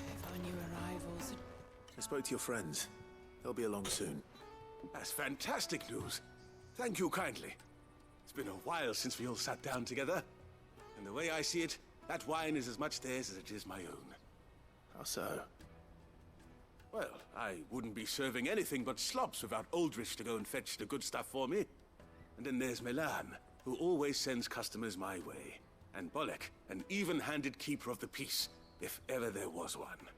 If our new arrivals... I spoke to your friends. They'll be along soon. That's fantastic news. Thank you kindly. It's been a while since we all sat down together. And the way I see it, that wine is as much theirs as it is my own. How so? Well, I wouldn't be serving anything but slops without Aldrich to go and fetch the good stuff for me. And then there's Milan, who always sends customers my way. And Bolek, an even-handed keeper of the peace, if ever there was one.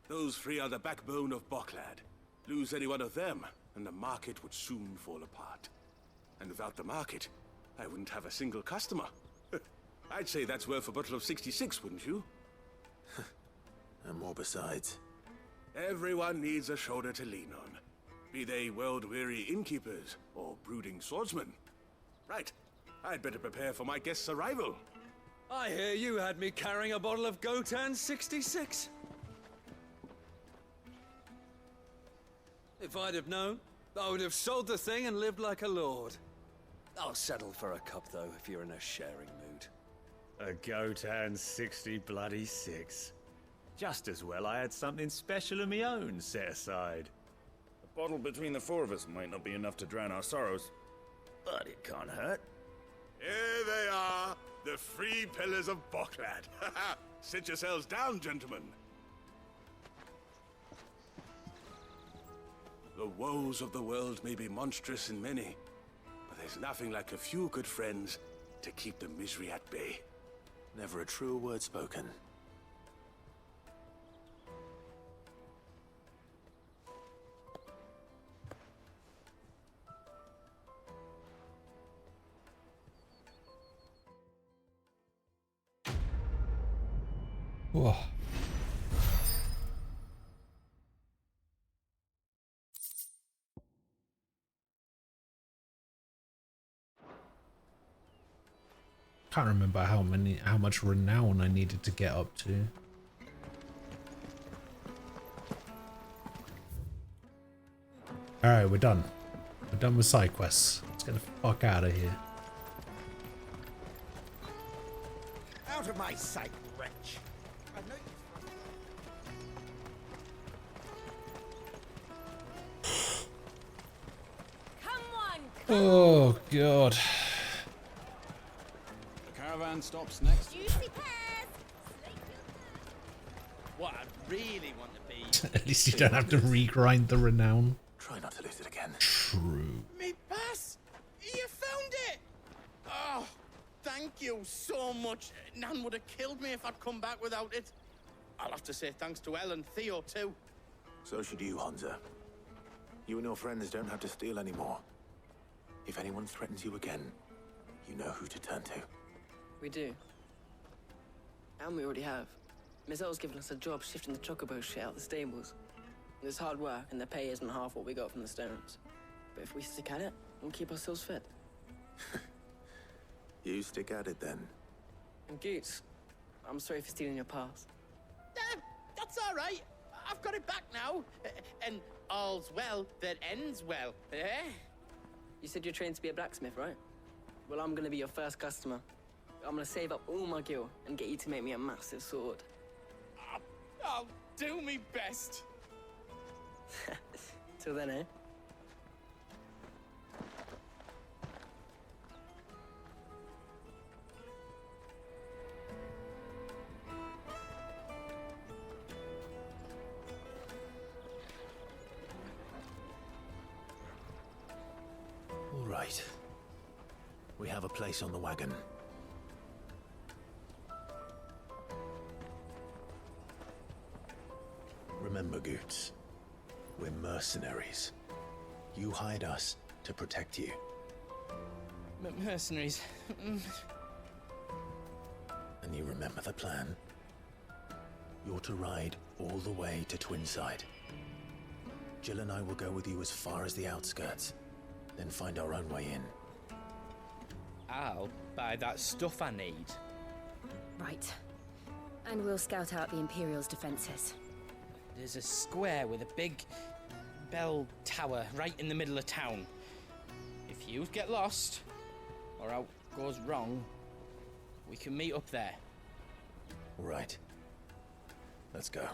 Those three are the backbone of Boklad. Lose any one of them, and the market would soon fall apart. And without the market, I wouldn't have a single customer. I'd say that's worth a bottle of 66, wouldn't you? And more besides. Everyone needs a shoulder to lean on. Be they world-weary innkeepers or brooding swordsmen. Right. I'd better prepare for my guest's arrival. I hear you had me carrying a bottle of Gotan 66. If I'd have known, I would have sold the thing and lived like a lord. I'll settle for a cup, though, if you're in a sharing mood. A Gotan 60 bloody 6. Just as well I had something special of my own set aside. A bottle between the four of us might not be enough to drown our sorrows, but it can't hurt. Here they are, the three pillars of Boklad. Sit yourselves down, gentlemen. The woes of the world may be monstrous in many, but there's nothing like a few good friends to keep the misery at bay. Never a truer word spoken. Whoa. Can't remember how much renown I needed to get up to. Alright, we're done. We're done with side quests. Let's get the fuck out of here. Out of my sight, wretch. I know Oh god. The caravan stops next. What I really want to be. At least you don't have to regrind the renown. Try not to lose it again. True. Me pass! You found it! Oh, thank you so much. Nan would have killed me if I'd come back without it. I'll have to say thanks to Elle and Theo too. So should you, Hansa. You and your friends don't have to steal anymore. If anyone threatens you again, you know who to turn to. We do. And we already have. Miss Elle's given us a job shifting the chocobo shit out the stables. It's hard work, and the pay isn't half what we got from the Stones. But if we stick at it, we'll keep ourselves fit. You stick at it then. And Goots, I'm sorry for stealing your pass. That's all right. I've got it back now. And all's well that ends well, eh? You said you're trained to be a blacksmith, right? Well, I'm gonna be your first customer. I'm gonna save up all my gil and get you to make me a massive sword. I'll do me best. Till then, eh? All right. We have a place on the wagon. Remember, Goots, we're mercenaries. You hired us to protect you. Mercenaries. And you remember the plan? You're to ride all the way to Twinside. Jill and I will go with you as far as the outskirts, then find our own way in. I'll buy that stuff I need. Right. And we'll scout out the Imperial's defenses. There's a square with a big bell tower right in the middle of town. If you get lost, or out goes wrong, we can meet up there. Right. Let's go.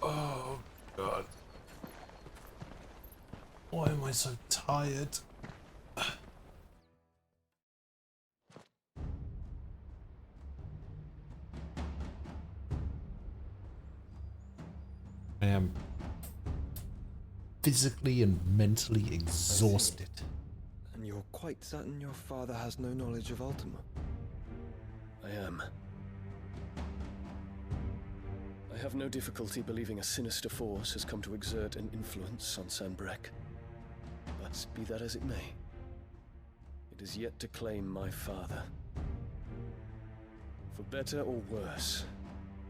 Oh, God. Why am I so tired? I am physically and mentally exhausted. And you're quite certain your father has no knowledge of Ultima? I am. I have no difficulty believing a sinister force has come to exert an influence on Sanbreque. But be that as it may, it is yet to claim my father. For better or worse,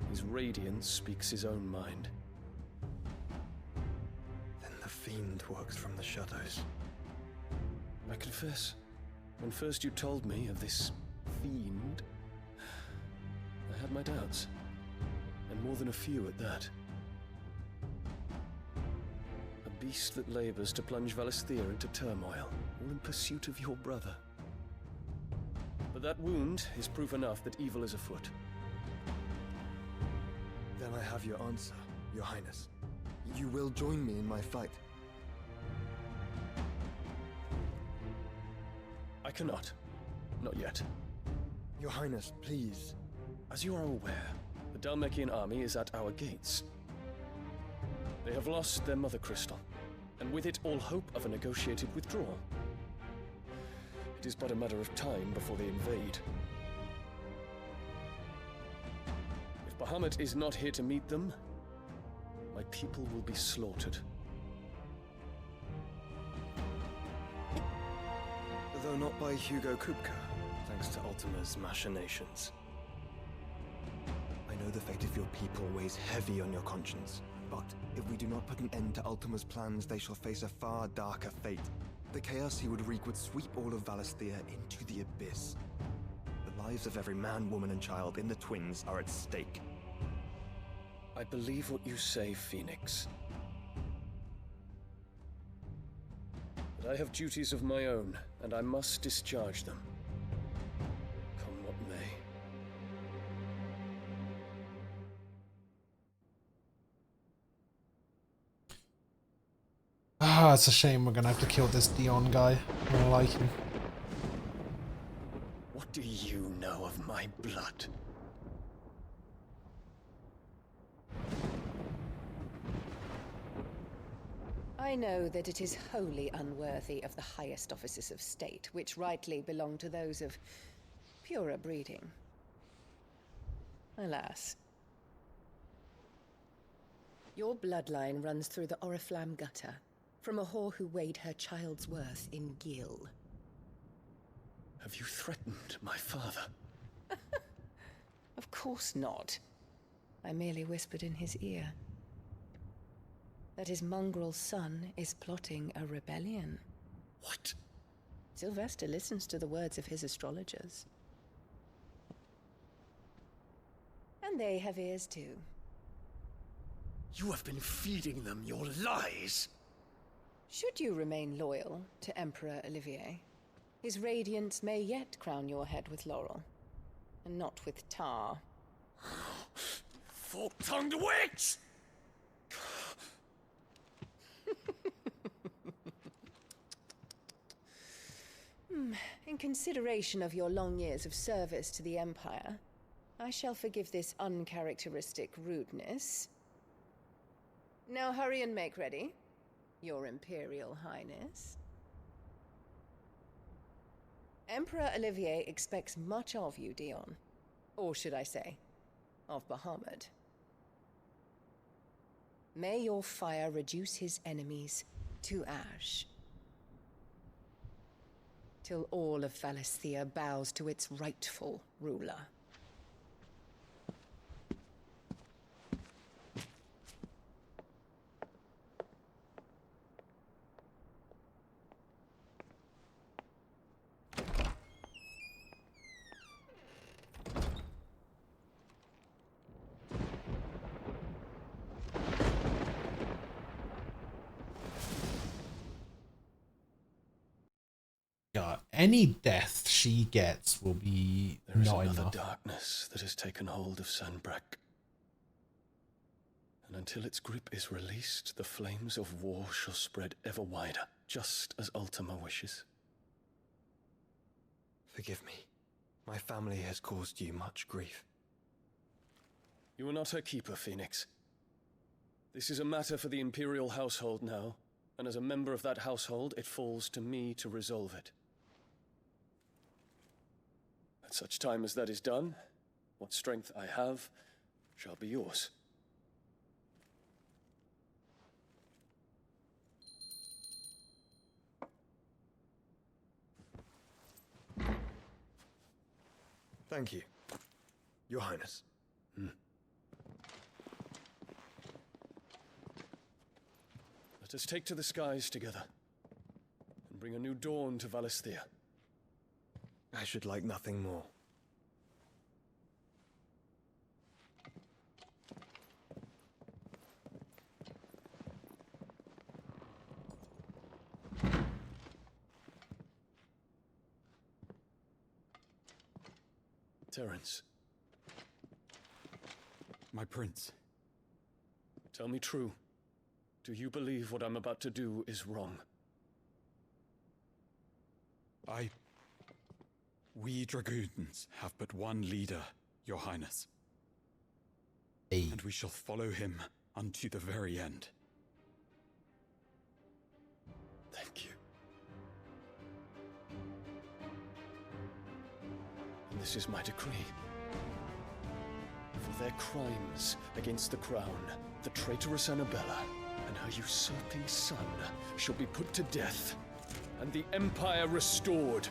his radiance speaks his own mind. Then the Fiend works from the shadows. I confess, when first you told me of this Fiend, I had my doubts. And more than a few at that. A beast that labors to plunge Valisthea into turmoil, all in pursuit of your brother. But that wound is proof enough that evil is afoot. Then I have your answer, Your Highness. You will join me in my fight. I cannot. Not yet. Your Highness, please. As you are aware, the Dhalmekian army is at our gates. They have lost their mother crystal, and with it all hope of a negotiated withdrawal. It is but a matter of time before they invade. If Bahamut is not here to meet them, my people will be slaughtered. Though not by Hugo Kupka, thanks to Ultima's machinations. I know the fate of your people weighs heavy on your conscience, but if we do not put an end to Ultima's plans, they shall face a far darker fate. The chaos he would wreak would sweep all of Valisthea into the abyss. The lives of every man, woman, and child in the Twins are at stake. I believe what you say, Phoenix. But I have duties of my own, and I must discharge them. Come what may. Ah, it's a shame we're gonna have to kill this Dion guy. I don't like him. What do you know of my blood? I know that it is wholly unworthy of the highest offices of state, which rightly belong to those of purer breeding. Alas. Your bloodline runs through the Oriflamme gutter, from a whore who weighed her child's worth in gil. Have you threatened my father? Of course not. I merely whispered in his ear that his mongrel son is plotting a rebellion. What? Sylvester listens to the words of his astrologers. And they have ears too. You have been feeding them your lies! Should you remain loyal to Emperor Olivier, his radiance may yet crown your head with laurel, and not with tar. Fork-tongued witch! In consideration of your long years of service to the Empire, I shall forgive this uncharacteristic rudeness. Now hurry and make ready, Your Imperial Highness. Emperor Olivier expects much of you, Dion. Or should I say, of Bahamut. May your fire reduce his enemies to ash. Till all of Valisthea bows to its rightful ruler. Any death she gets will be There is not another enough. darkness that has taken hold of Sanbreque. And until its grip is released, the flames of war shall spread ever wider, just as Ultima wishes. Forgive me. My family has caused you much grief. You are not her keeper, Phoenix. This is a matter for the Imperial household now, and as a member of that household, it falls to me to resolve it. At such time as that is done, what strength I have shall be yours. Thank you, Your Highness. Let us take to the skies together, and bring a new dawn to Valisthea. I should like nothing more. Terence, My prince. tell me true. Do you believe what I'm about to do is wrong? We dragoons have but one leader, Your Highness. And we shall follow him unto the very end. Thank you. And this is my decree. For their crimes against the crown, the traitorous Annabella and her usurping son shall be put to death, and the Empire restored.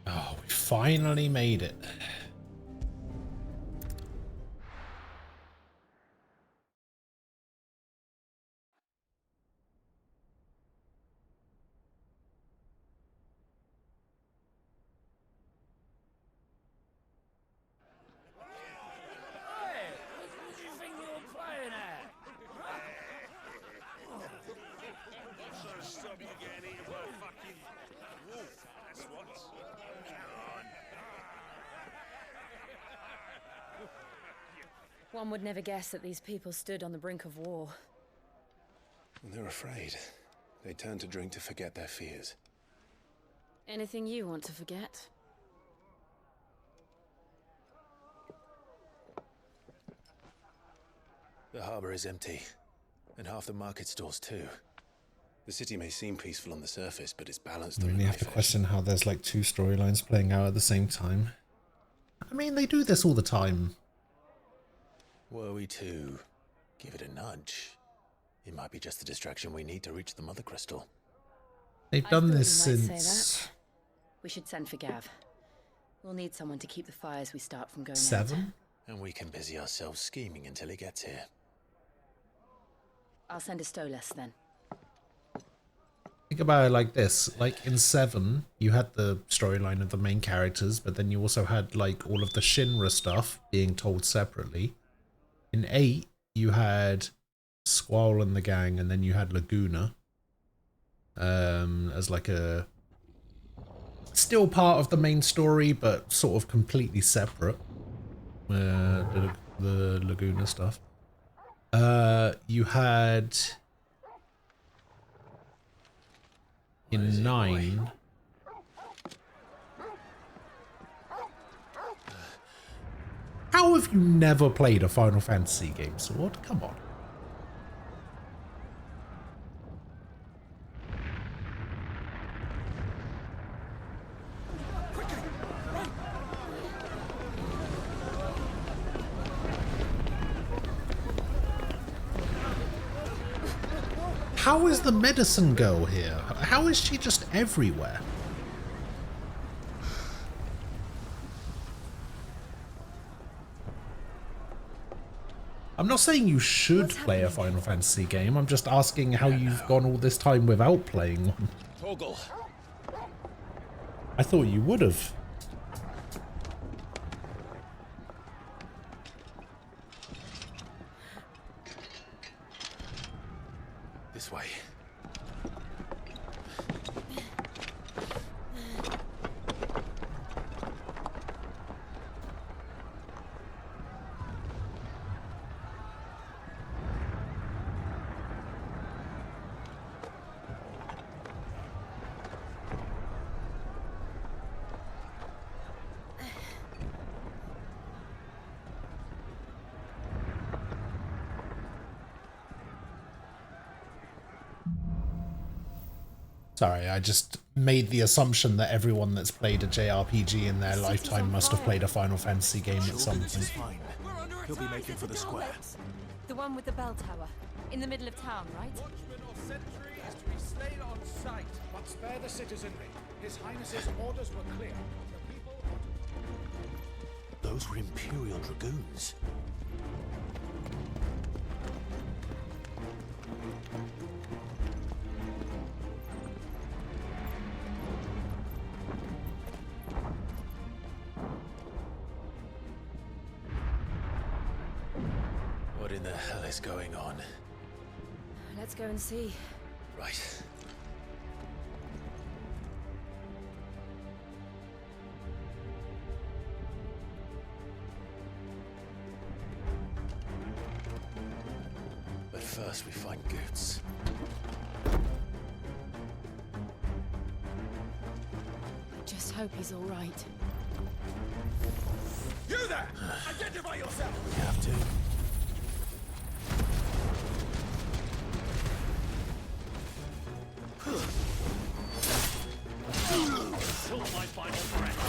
Oh, we finally made it. One would never guess that these people stood on the brink of war. They're afraid. They turn to drink to forget their fears. Anything you want to forget? The harbor is empty, and half the market stalls too. The city may seem peaceful on the surface, but it's balanced You on really the have to question how there's like two storylines playing out at the same time. I mean, they do this all the time. Were we to give it a nudge, it might be just the distraction we need to reach the Mother Crystal. They've done this You might say since that. We should send for Gav. We'll need someone to keep the fires we start from going out. 7. And we can busy ourselves scheming until he gets here. I'll send a Stolas then. Think about it like this. Like in 7, you had the storyline of the main characters, but then you also had like all of the Shinra stuff being told separately. In 8, you had Squall and the gang, and then you had Laguna as like a still part of the main story, but sort of completely separate. The Laguna stuff. You had in 9. How have you never played a Final Fantasy game, Sword? Come on. how is the medicine girl here? How is she just everywhere? I'm not saying you should play a Final Fantasy game, I'm just asking how you've gone all this time without playing one. Torgal. I thought you would have. This way. Sorry, I just made the assumption that everyone that's played a JRPG in their lifetime must have played a Final Fantasy game at some point. He'll be making for the square. The one with the bell tower. In the middle of town, right? Watchman or sentry is to be slain on sight, but spare the citizenry. His Highness's orders were clear. The people... Those were Imperial Dragoons. What in the hell is going on? Let's go and see. Right. But first we find Goetz. Just hope he's all right. You there! Identify yourself! We have to. Till my final breath.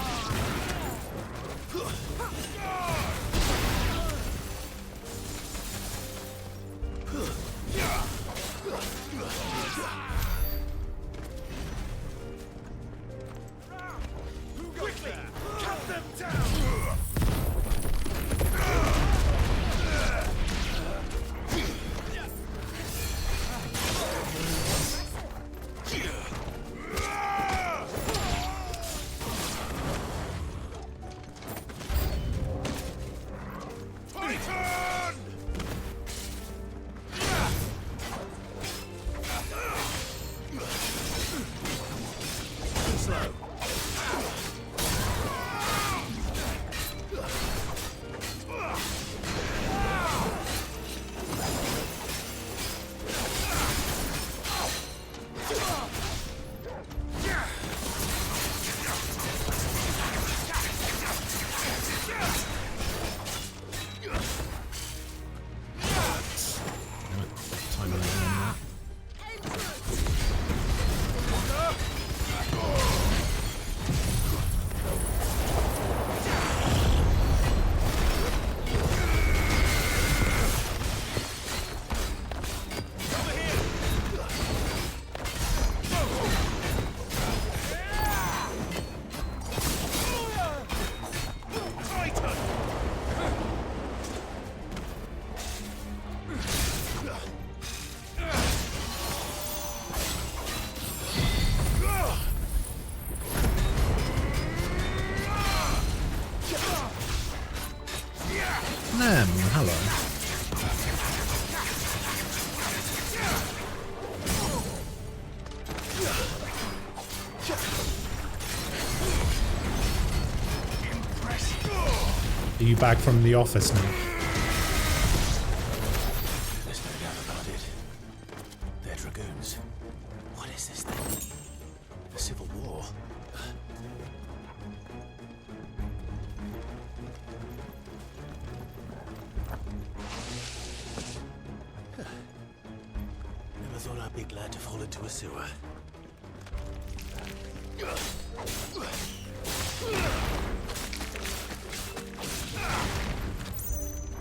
Quickly, cut them down! Nem, hello. Are you back from the office now? There's no doubt about it. They're Dragoons. What is this thing? A civil war? Never thought I'd be glad to fall into a sewer.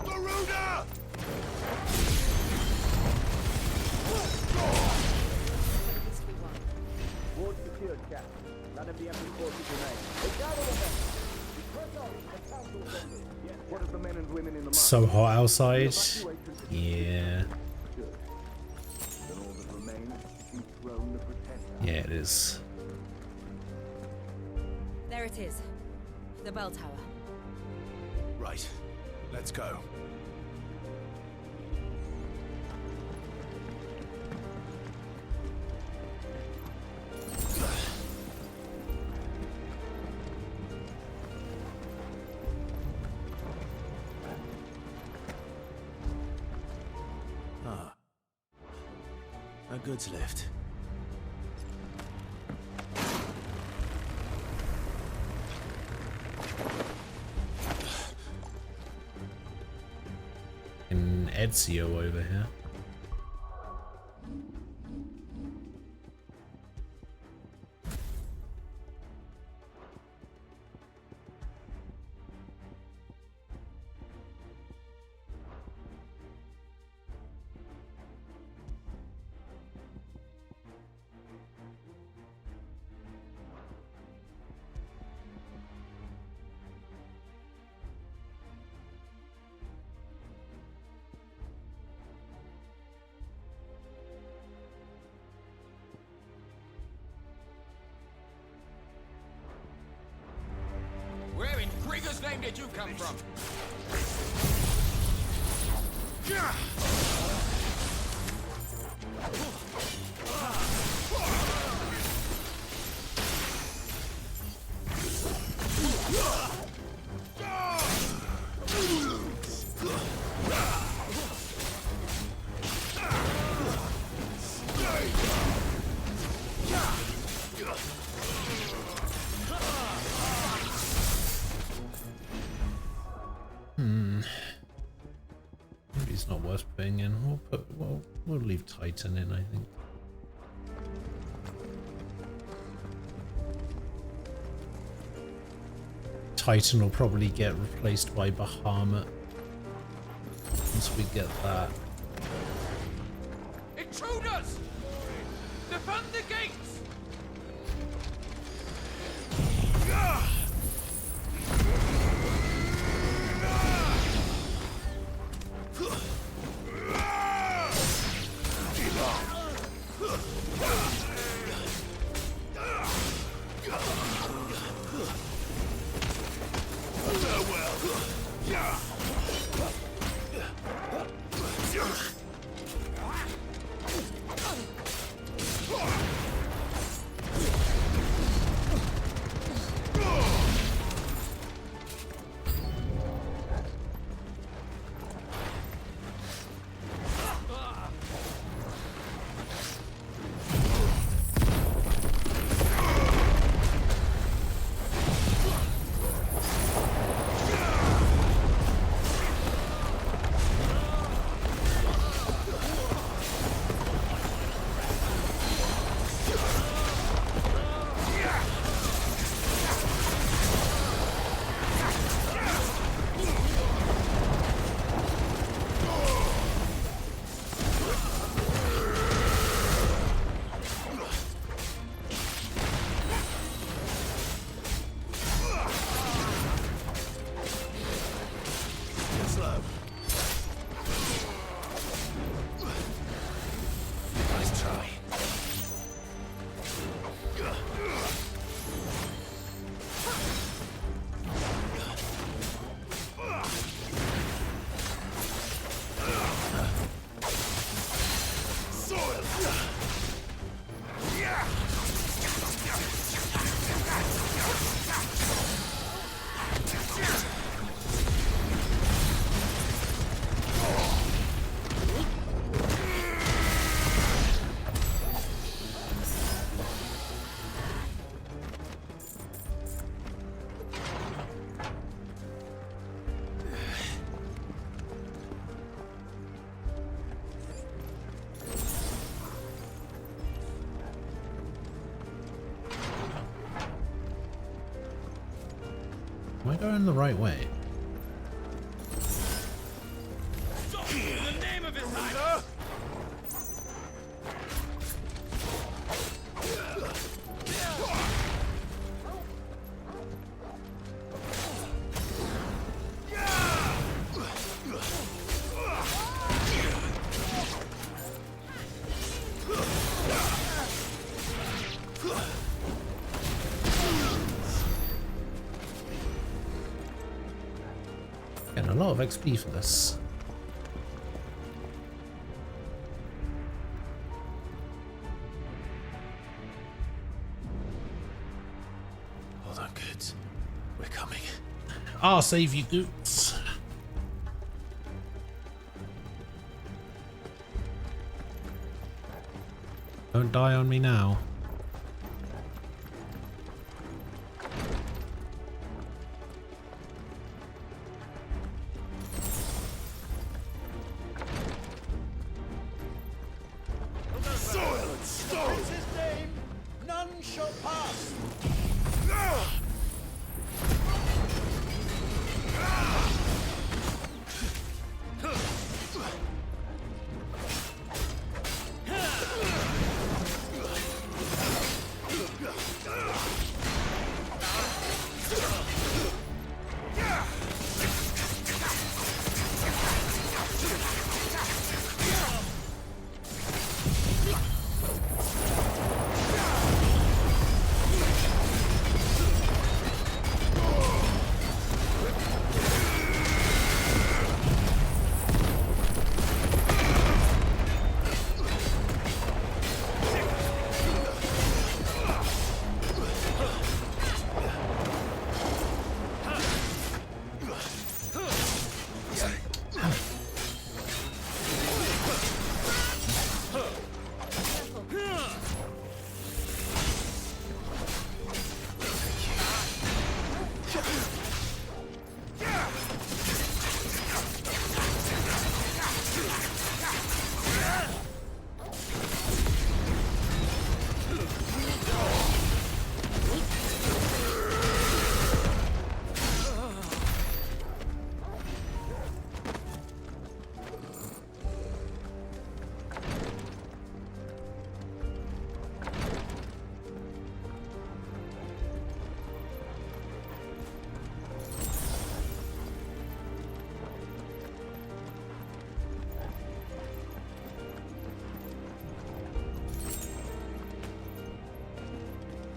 Garuda! so hot outside. Yeah. Yeah, it is. There it is. The bell tower. Right. Let's go. Ah. A goods lift. In Ezio over here. Where in Grigger's name did you come from? Maybe it's not worth putting in. We'll leave Titan in, I think. Titan will probably get replaced by Bahamut once we get that. Intruders! Defend the gates! Am I going the right way? In the name of his Highness! Getting a lot of XP for this. Hold on, kids. We're coming. I'll save you, Goots. Don't die on me now. Soil and stone! His name, none shall pass!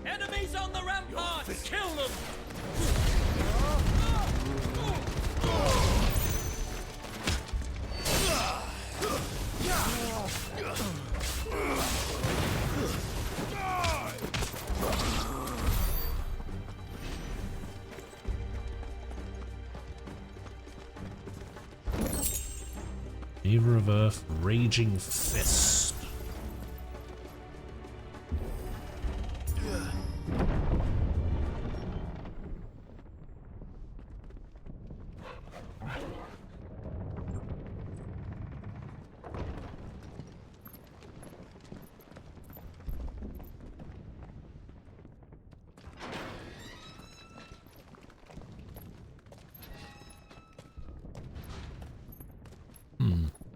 Enemies on the ramparts! Kill them! Favor of Earth, Raging Fist.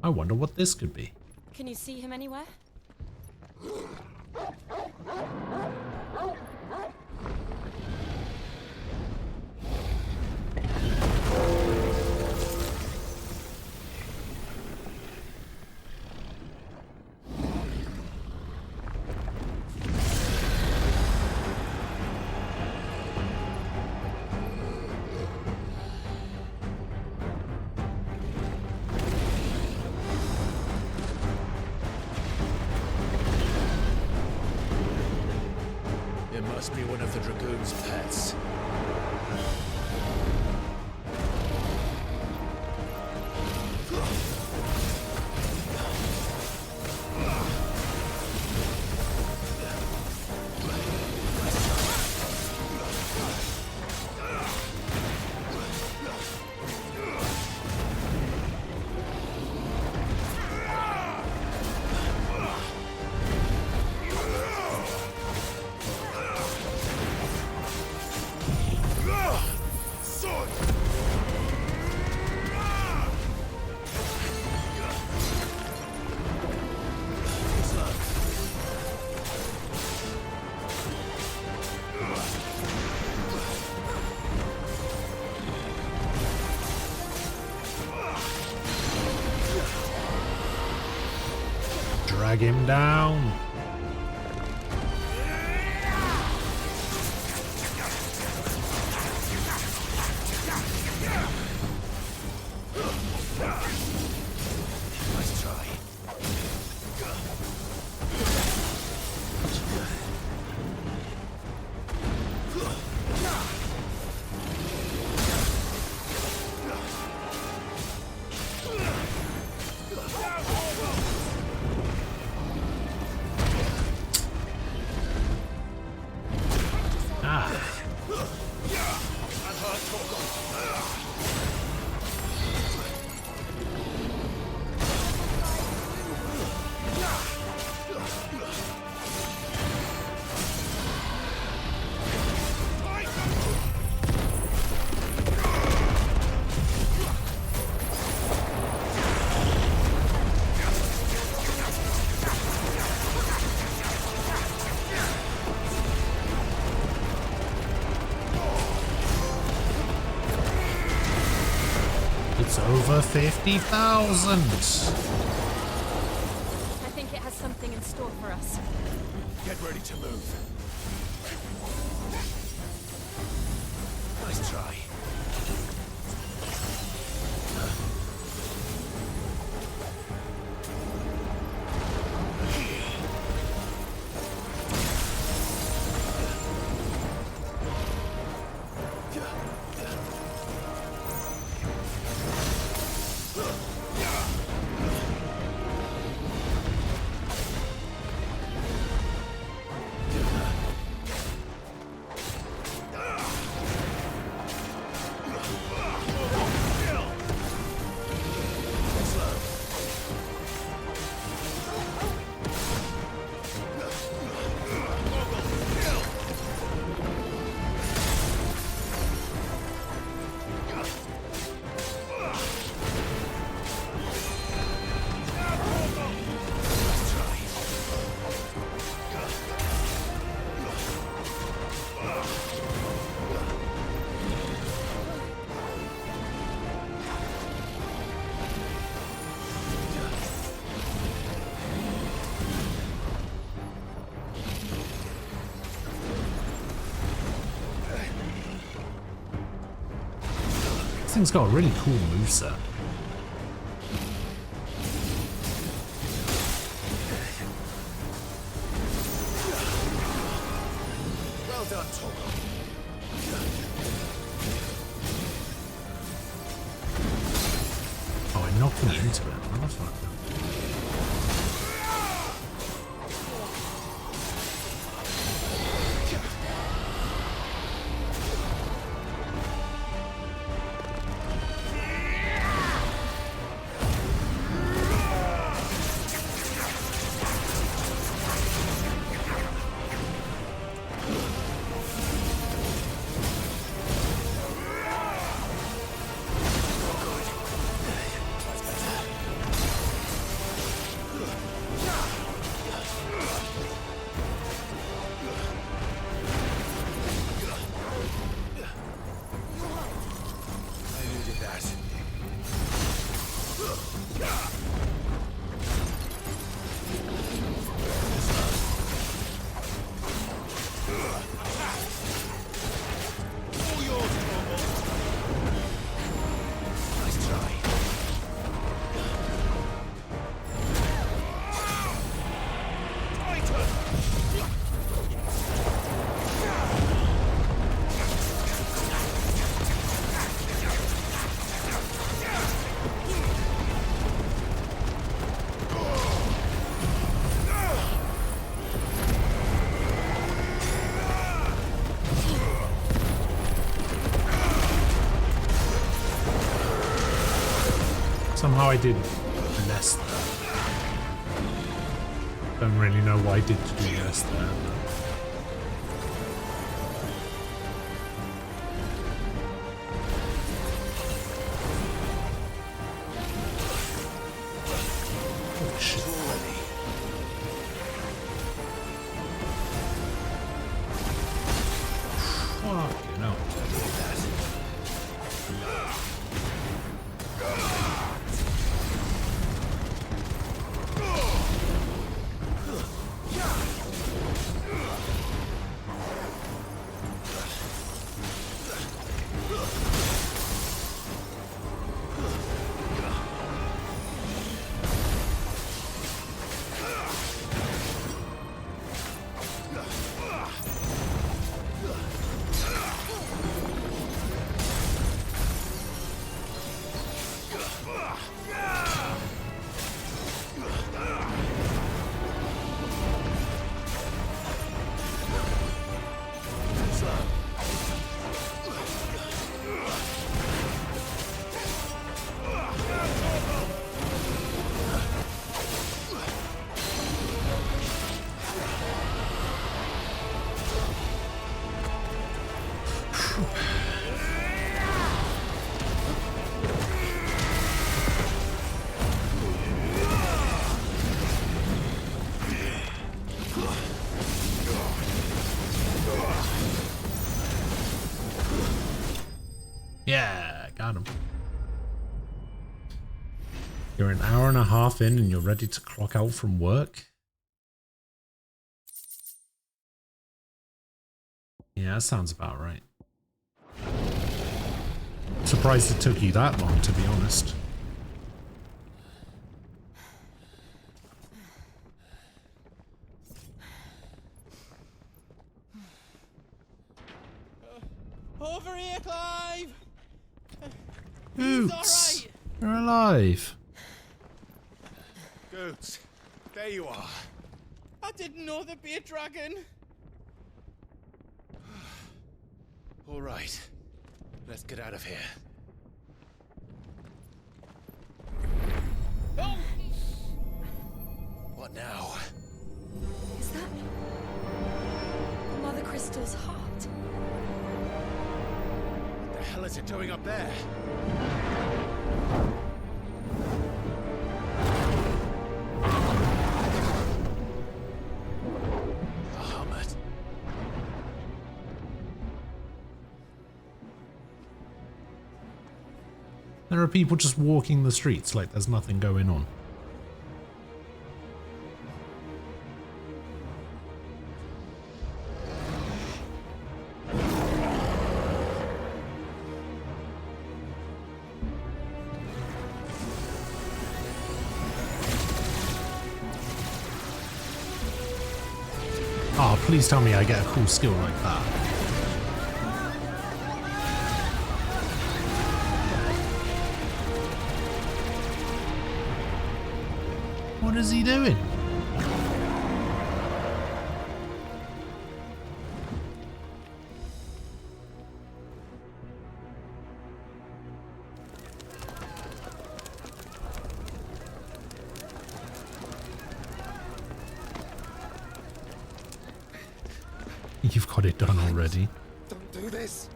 I wonder what this could be. Can you see him anywhere? Must be one of the Dragoon's pets. Drag him down. It's over 50,000. I think it has something in store for us. Get ready to move. Nice try. This thing's got a really cool moveset. Well done, Torgal. Oh, I'm knocking it into it. Motherfucker. Somehow I did less there. Don't really know why I did to do less there. Oh shit. Fuck, you know. back at him. You're an hour and a half in and you're ready to clock out from work? Yeah, that sounds about right. Surprised it took you that long, to be honest. Over here, Clive! Goots! You're alive! Goots, there you are. I didn't know there'd be a dragon. All right, let's get out of here. Oh! What now? Is that Mother Crystal's heart? What the hell is it doing up there? Bahamut. There are people just walking the streets like there's nothing going on. Oh, please tell me I get a cool skill like that. What is he doing? You've got it done already. Don't do this.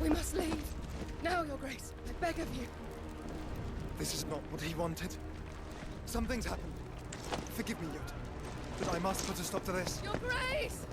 We must leave. Now, Your Grace. I beg of you. This is not what he wanted. Something's happened. Forgive me, Yod, but I must put a stop to this. Your Grace!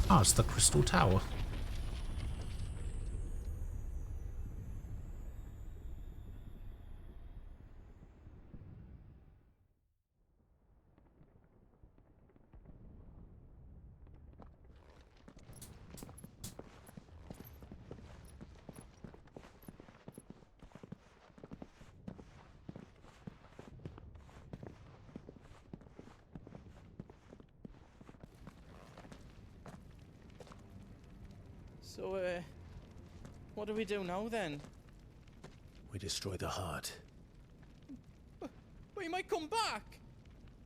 Ah, it's the Crystal Tower. So, what do we do now then? We destroy the heart. But he might come back!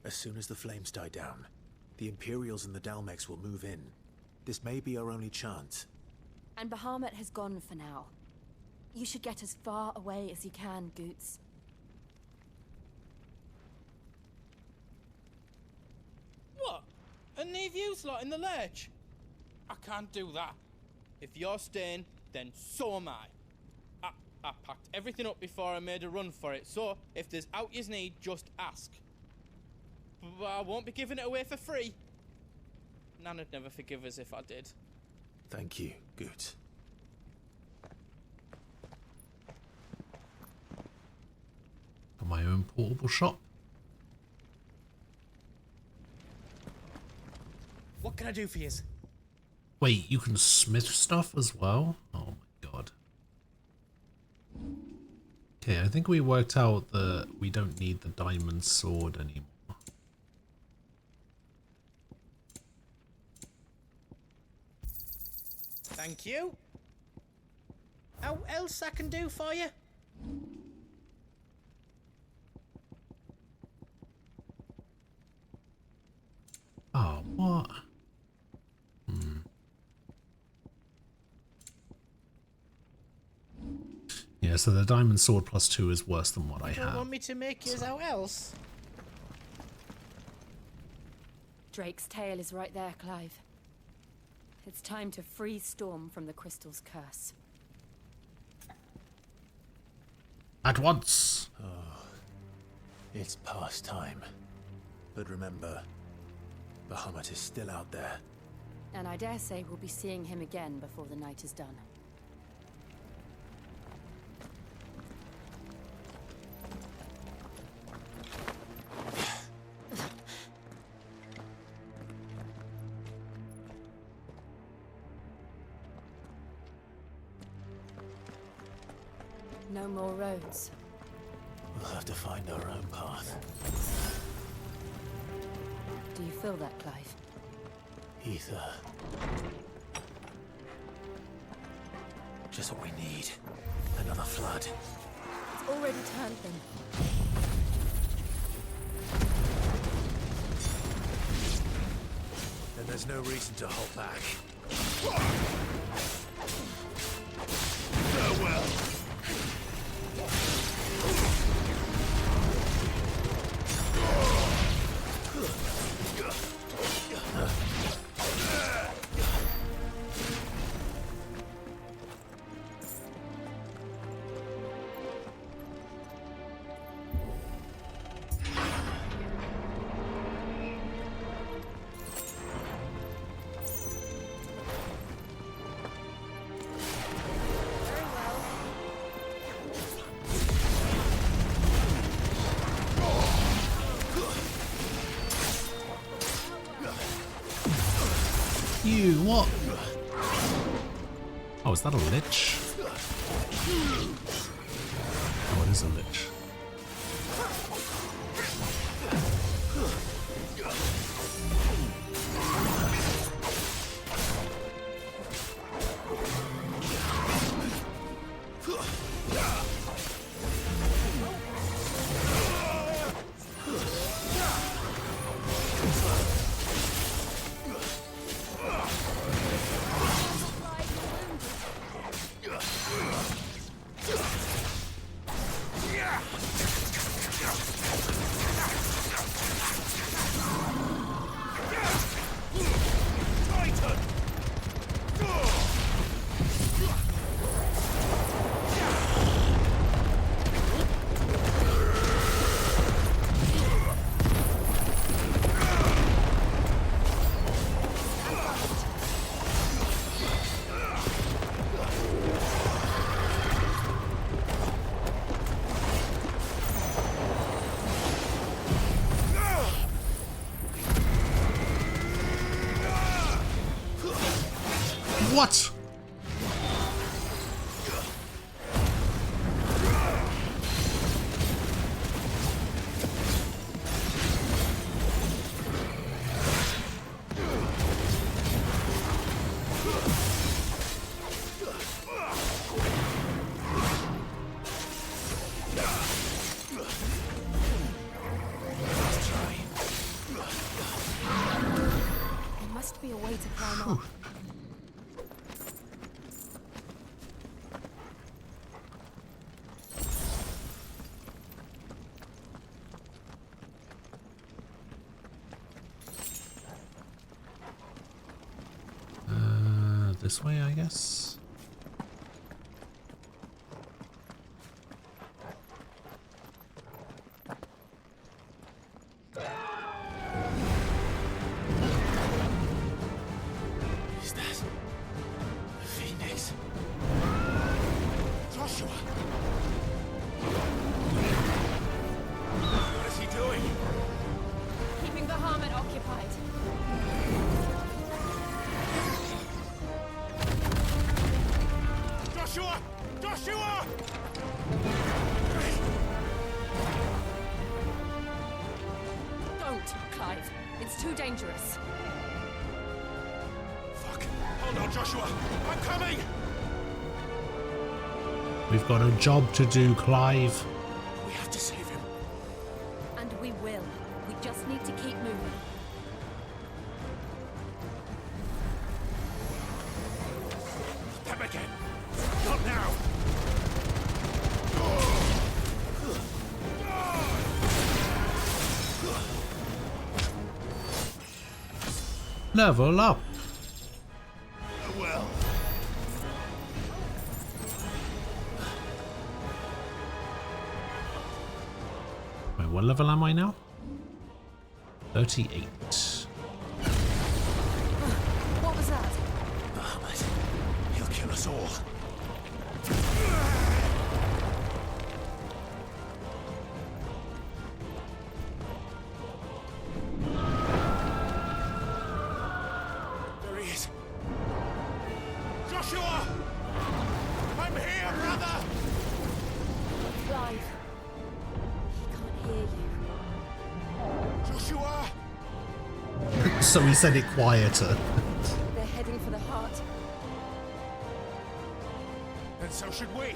As soon as the flames die down, the Imperials and the Dalmex will move in. This may be our only chance. And Bahamut has gone for now. You should get as far away as you can, Goots. What? And leave you lot in the lurch? I can't do that. If you're staying, then so am I. I packed everything up before I made a run for it, so if there's out you need, just ask. But I won't be giving it away for free. Nana'd never forgive us if I did. Thank you, Goots. Got my own portable shop. What can I do for you? Wait, you can smith stuff as well? Oh my god. Okay, I think we worked out that we don't need the diamond sword anymore. Thank you. How else I can do for you? Oh, what? Yeah, so the diamond sword +2 is worse than what I Don't have. want me to make you out else? Drake's tail is right there, Clive. It's time to free Storm from the crystal's curse. At once! Oh, it's past time. But remember, Bahamut is still out there. And I dare say we'll be seeing him again before the night is done. No more roads. We'll have to find our own path. Do you feel that, Clive? Ether. Just what we need. Another flood. It's already turned them. Then there's no reason to hold back. Farewell! You, what? Oh, is that a lich? Oh, it is a lich. What? There must be a way to climb up. This way, I guess. Is that the Phoenix? Joshua! What is he doing? Keeping Bahamut occupied. Clive. It's too dangerous. Fuck. Hold on, Joshua. I'm coming! We've got a job to do, Clive. We have to save him. And we will. We just need to keep moving. Them again. Not now. Level up. Well. Wait, what level am I now? 38. What was that? Bahamut. He'll kill us all. There he is. Joshua! I'm here, brother! Clive. He can't hear you. Joshua! So he said it quieter. They're heading for the heart. And so should we.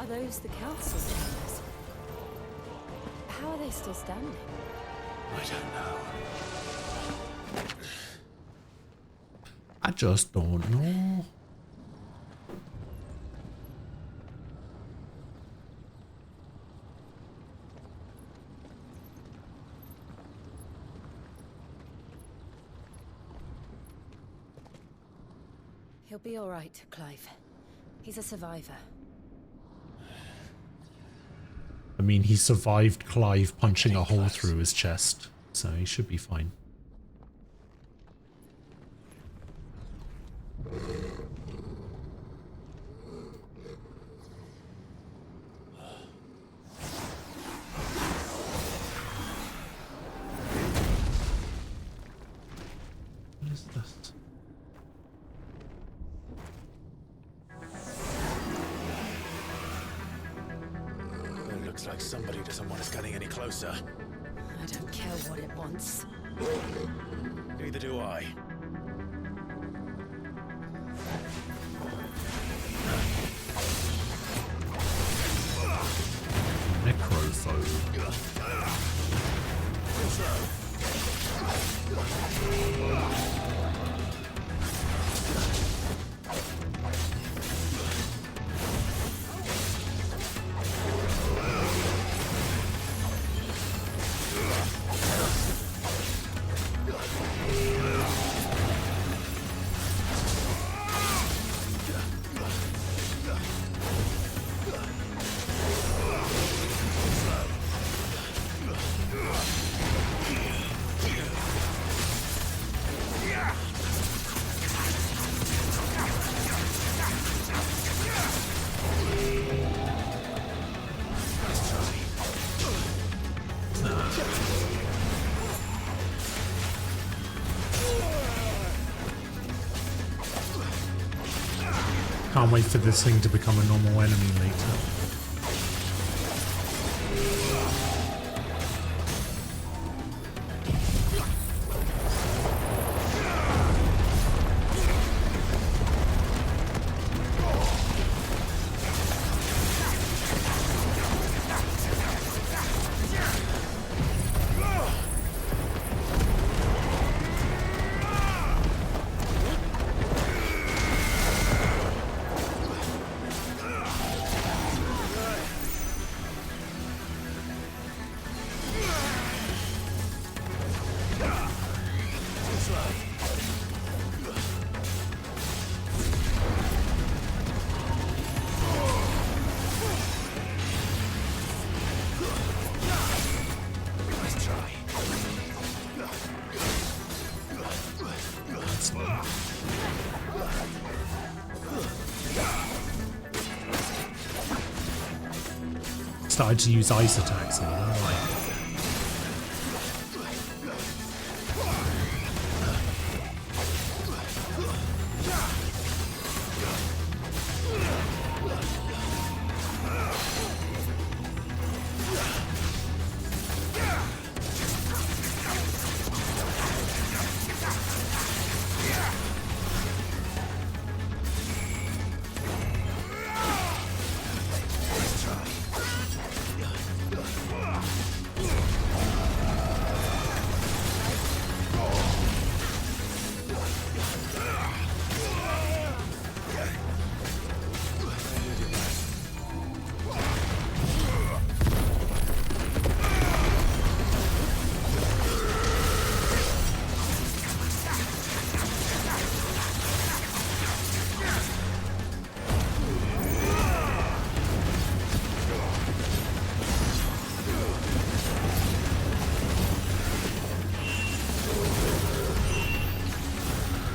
Are those the council chambers? How are they still standing? I don't know. I just don't know. He'll be all right, Clive. He's a survivor. I mean, he survived Clive punching a hole through his chest, so he should be fine. What is this? It looks like somebody doesn't want us getting any closer. I don't care what it wants. Neither do I. Can't wait for this thing to become a normal enemy later. Started to use ice attacks now.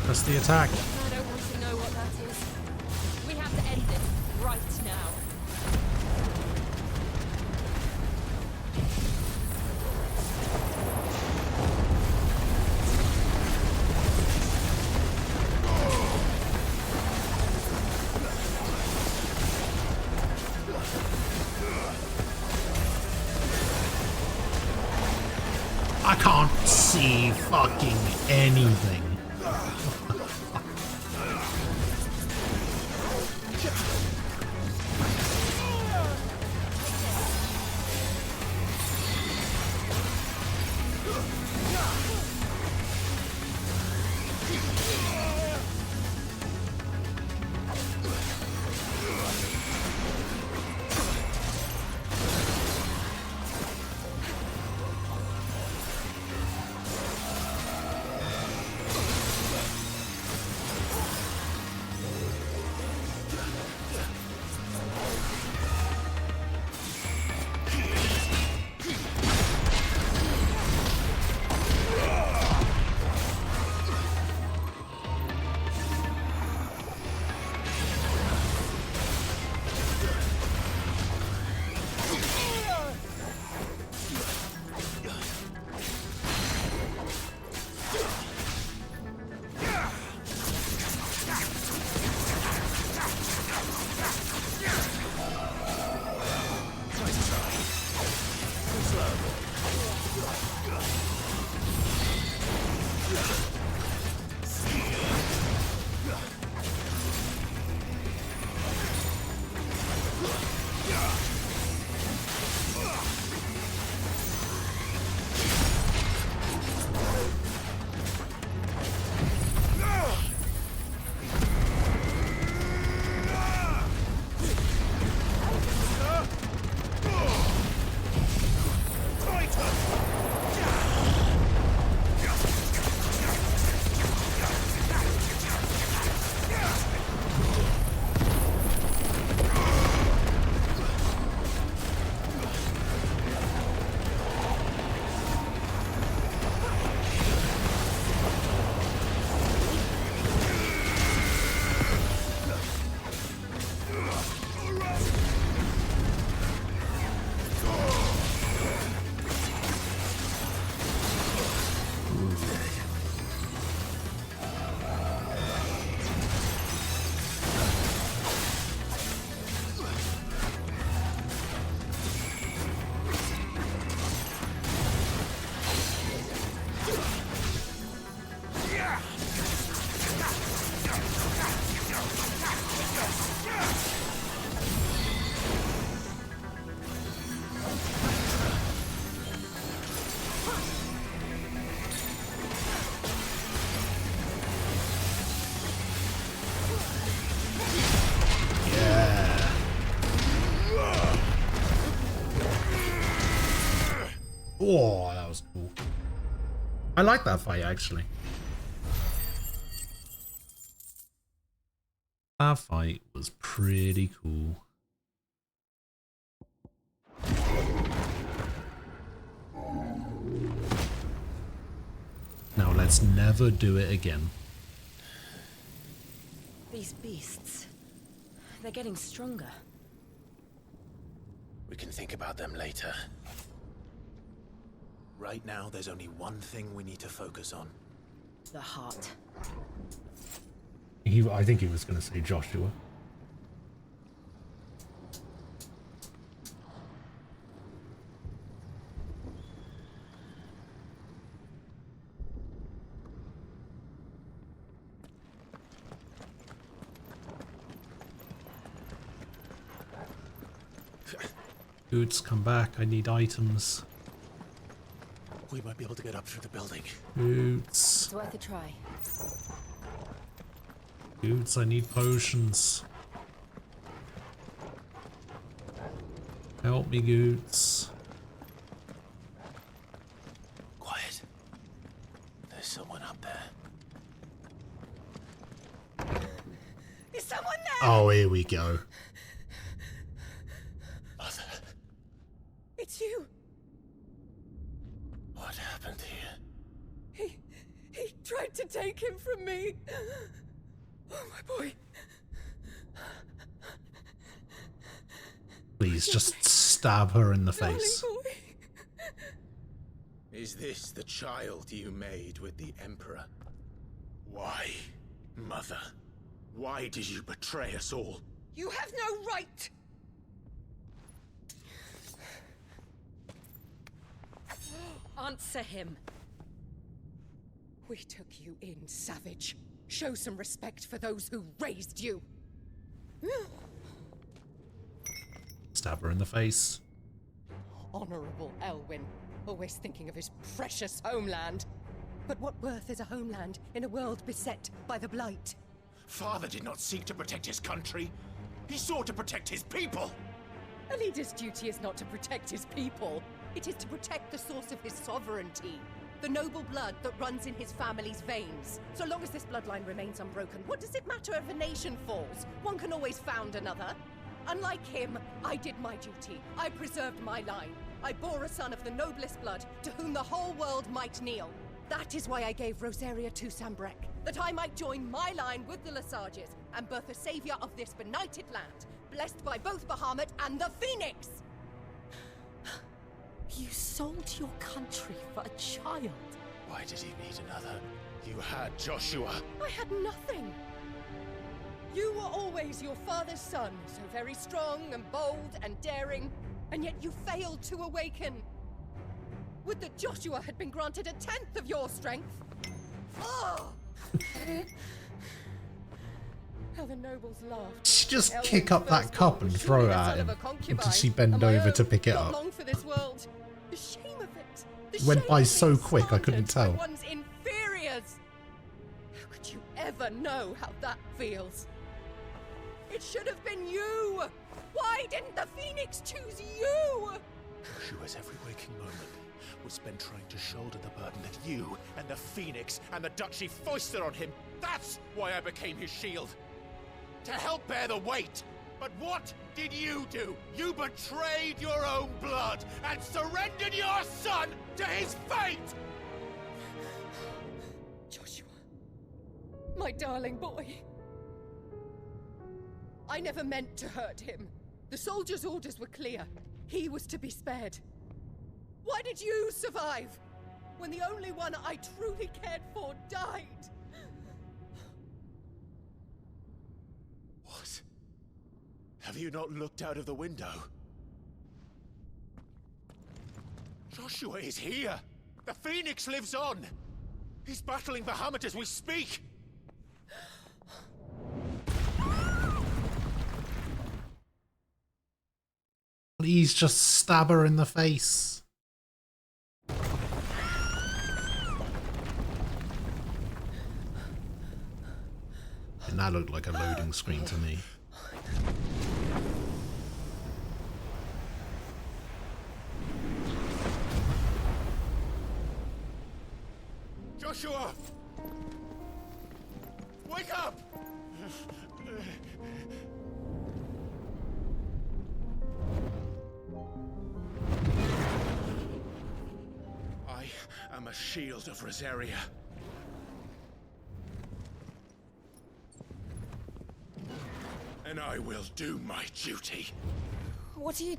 That's the attack. I don't want to know what that is. We have to end this right now. I can't see fucking anything. Oh, that was cool. I like that fight, actually. That fight was pretty cool. Now let's never do it again. These beasts, they're getting stronger. We can think about them later. Right now, there's only one thing we need to focus on. The heart. I think he was going to say Joshua. Goods, come back. I need items. We might be able to get up through the building. Goods. It's worth a try. Goods, I need potions. Help me, Goods. Quiet. There's someone up there. Is someone there? Oh, here we go. Mother. It's you. What happened here? He tried to take him from me. Oh, my boy. Please, just stab her in the face. Is this the child you made with the Emperor? Why, Mother? Why did you betray us all? You have no right! Answer him. We took you in, savage. Show some respect for those who raised you. Stab her in the face. Honorable Elwyn, always thinking of his precious homeland. But what worth is a homeland in a world beset by the Blight? Father did not seek to protect his country. He sought to protect his people. A leader's duty is not to protect his people. It is to protect the source of his sovereignty. The noble blood that runs in his family's veins. So long as this bloodline remains unbroken, what does it matter if a nation falls? One can always found another. Unlike him, I did my duty. I preserved my line. I bore a son of the noblest blood, to whom the whole world might kneel. That is why I gave Rosaria to Sanbreque, that I might join my line with the Lesages and birth a savior of this benighted land, blessed by both Bahamut and the Phoenix! You sold your country for a child. Why did he need another? You had Joshua. I had nothing. You were always your father's son, so very strong and bold and daring, and yet you failed to awaken. Would that Joshua had been granted 1/10 of your strength? Oh! How the nobles laughed. She just kick up that cup and throw it at him. Did she bend over to pick it up? Long for this world. The shame of it. It went by so quick I couldn't tell. One's inferiors. How could you ever know how that feels? It should have been you. Why didn't the Phoenix choose you? Joshua's every waking moment was spent trying to shoulder the burden that you and the Phoenix and the Duchy foisted on him. That's why I became his shield. To help bear the weight. But what did you do? You betrayed your own blood and surrendered your son to his fate! Joshua, my darling boy. I never meant to hurt him. The soldiers' orders were clear. He was to be spared. Why did you survive when the only one I truly cared for died? What? Have you not looked out of the window? Joshua is here! The Phoenix lives on! He's battling Bahamut as we speak! Please just stab her in the face. And that looked like a loading screen to me. Joshua! Wake up! I am a shield of Rosaria. And I will do my duty. What are you...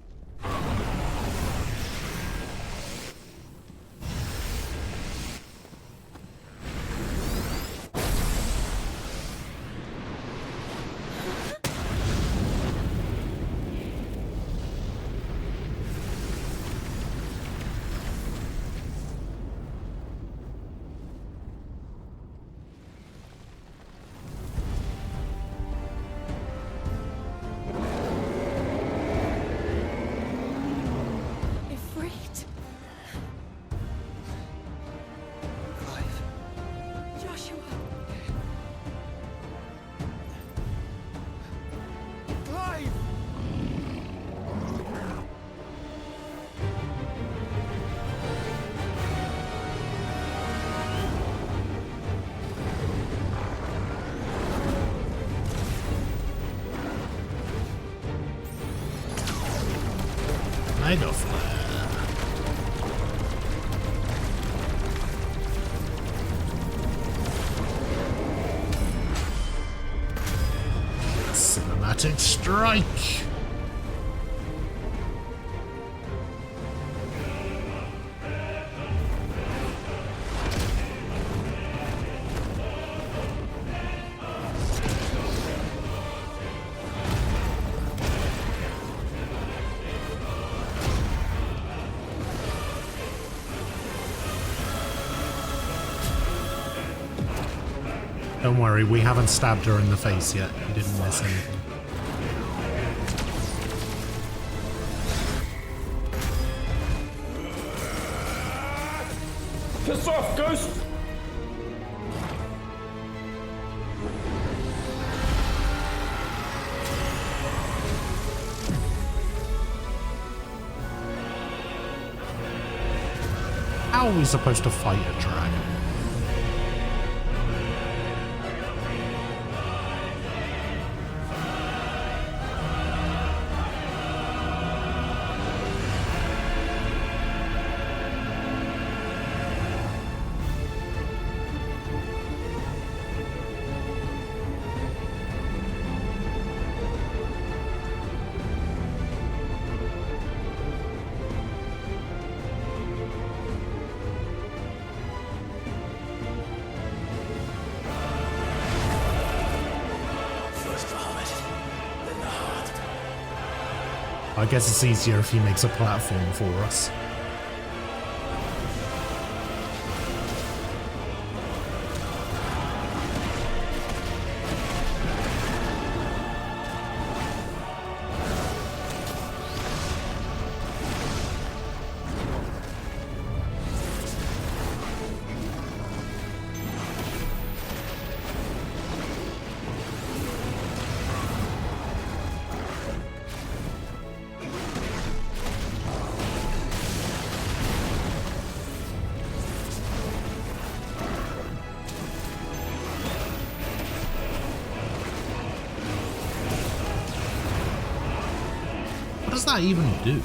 Night of Flare. Cinematic strike. Don't worry, we haven't stabbed her in the face yet. You didn't miss anything. Piss off, Ghost! How are we supposed to fight a dragon? I guess it's easier if he makes a platform for us. What does that even do?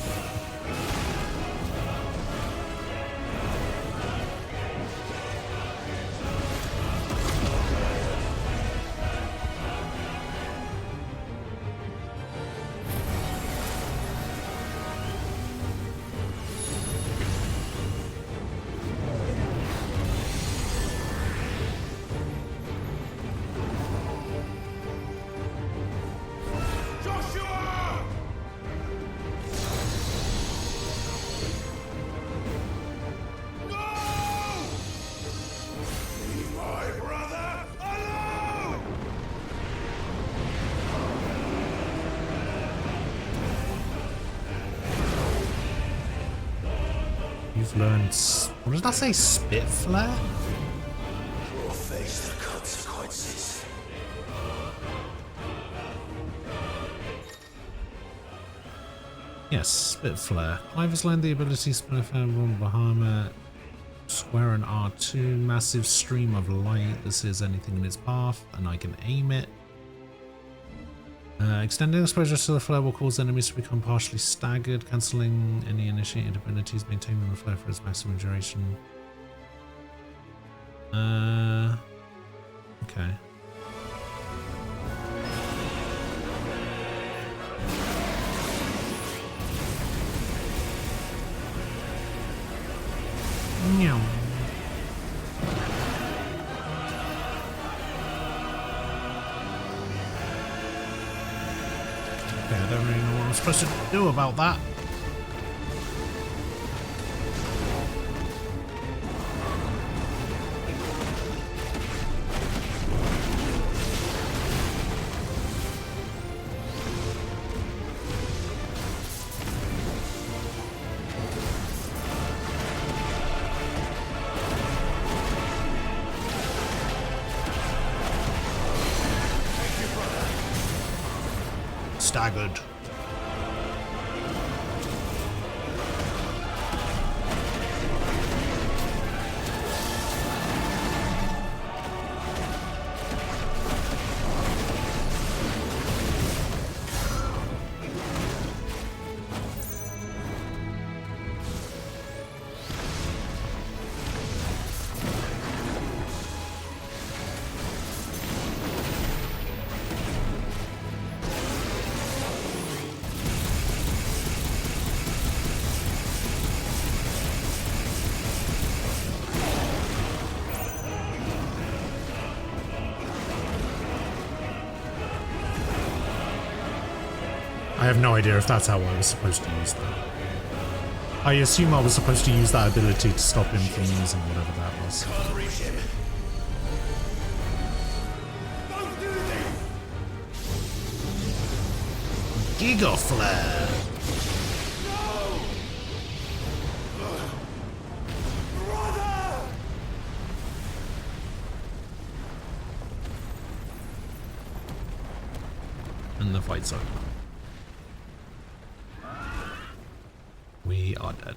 You've learned... What does that say? Spit flare? We'll face the consequences. Yes, Spit flare. Clive has learned the ability to spit flare on Bahamut. Square and R2, massive stream of light that says anything in its path, and I can aim it. Extending exposure to the flare will cause enemies to become partially staggered, cancelling any initiated abilities, maintaining the flare for its maximum duration. Okay. Meow. Okay, I don't really know what I'm supposed to do about that. Staggered. I have no idea if that's how I was supposed to use that. I assume I was supposed to use that ability to stop him from using whatever that was. Giga Flare! And the fight's over. We are dead.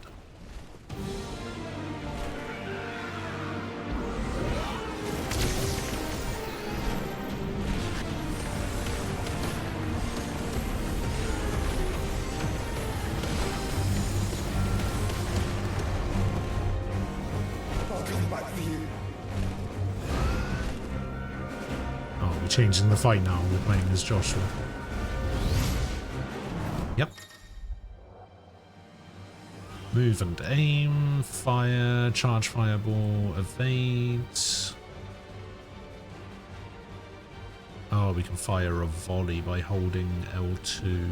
I'll come back for you. Oh, we're changing the fight now. We're playing as Joshua. Yep. Move and aim, fire, charge fireball, evade. Oh, we can fire a volley by holding L2.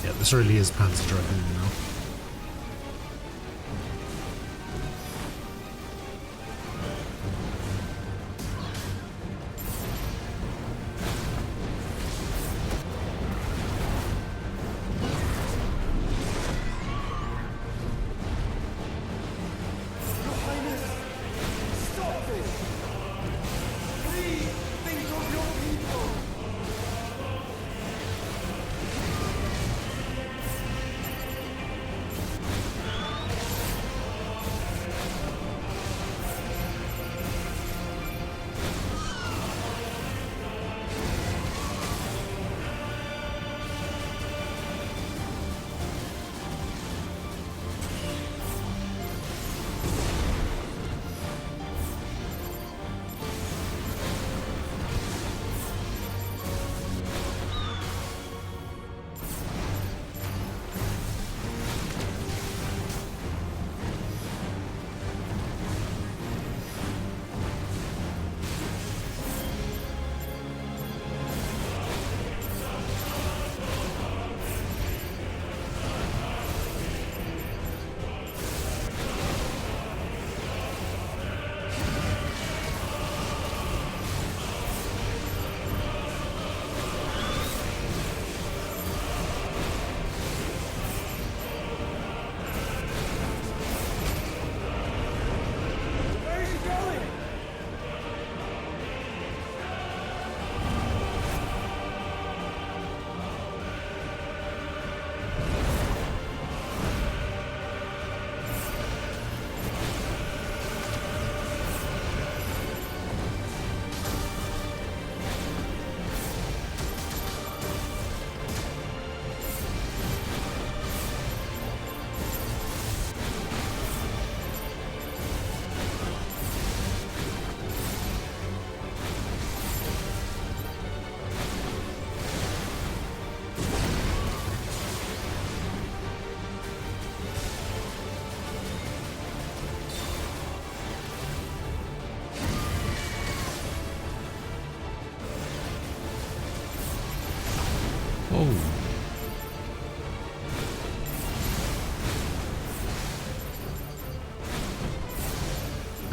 Yeah, this really is Panzer Dragoon now.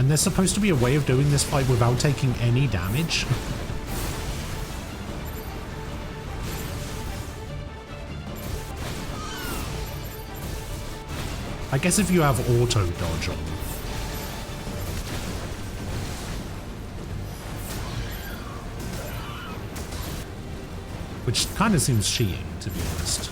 And there's supposed to be a way of doing this fight without taking any damage. I guess if you have auto dodge on. Which kind of seems cheating, to be honest.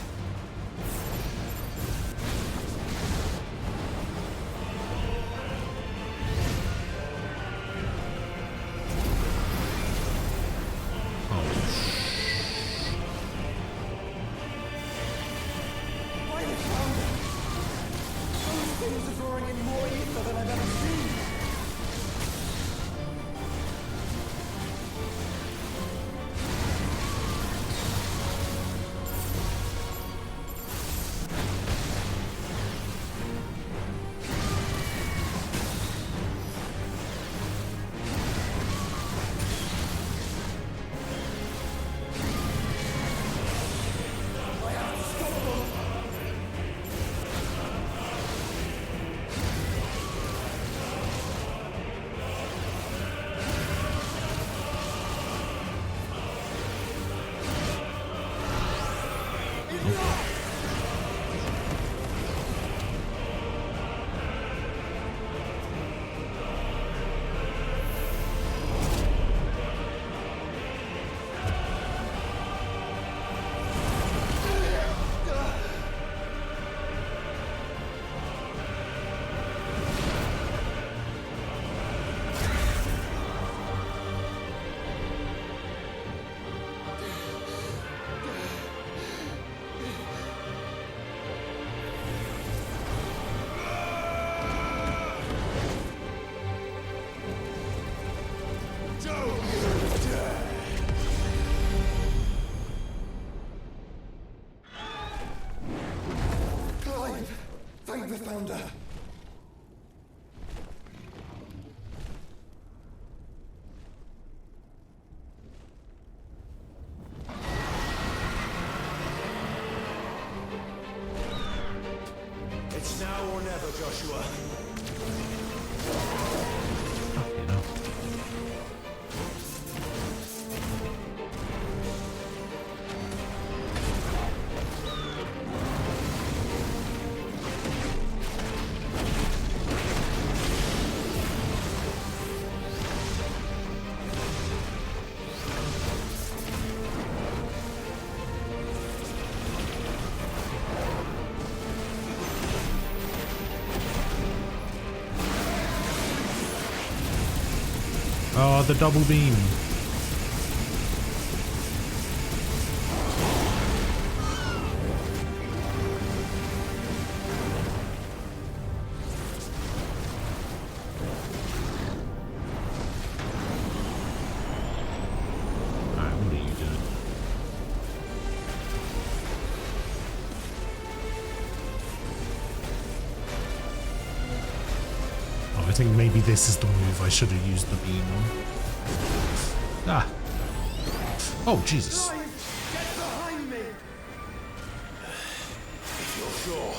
Find the Founder! It's now or never, Joshua. Oh, the double beam. I think maybe this is the move I should have used the beam on. Ah. Oh, Jesus. Get behind me! If you're sure.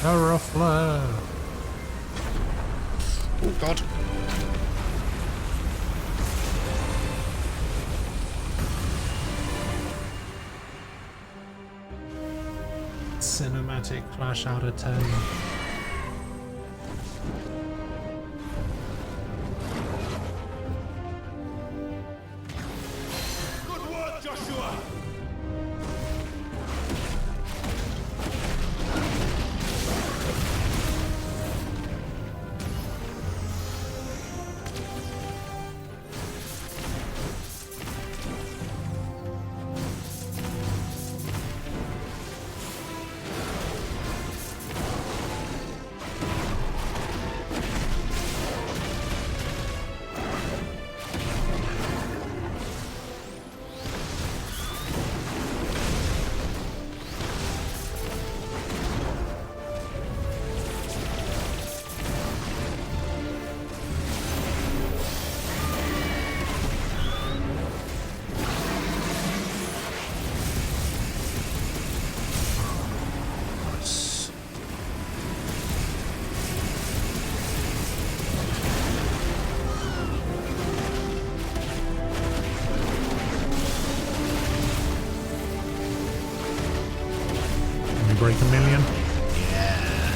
Terra Flare. Oh God. Cinematic Clash out of 10. Good work, Joshua! break 1 million? Yeah.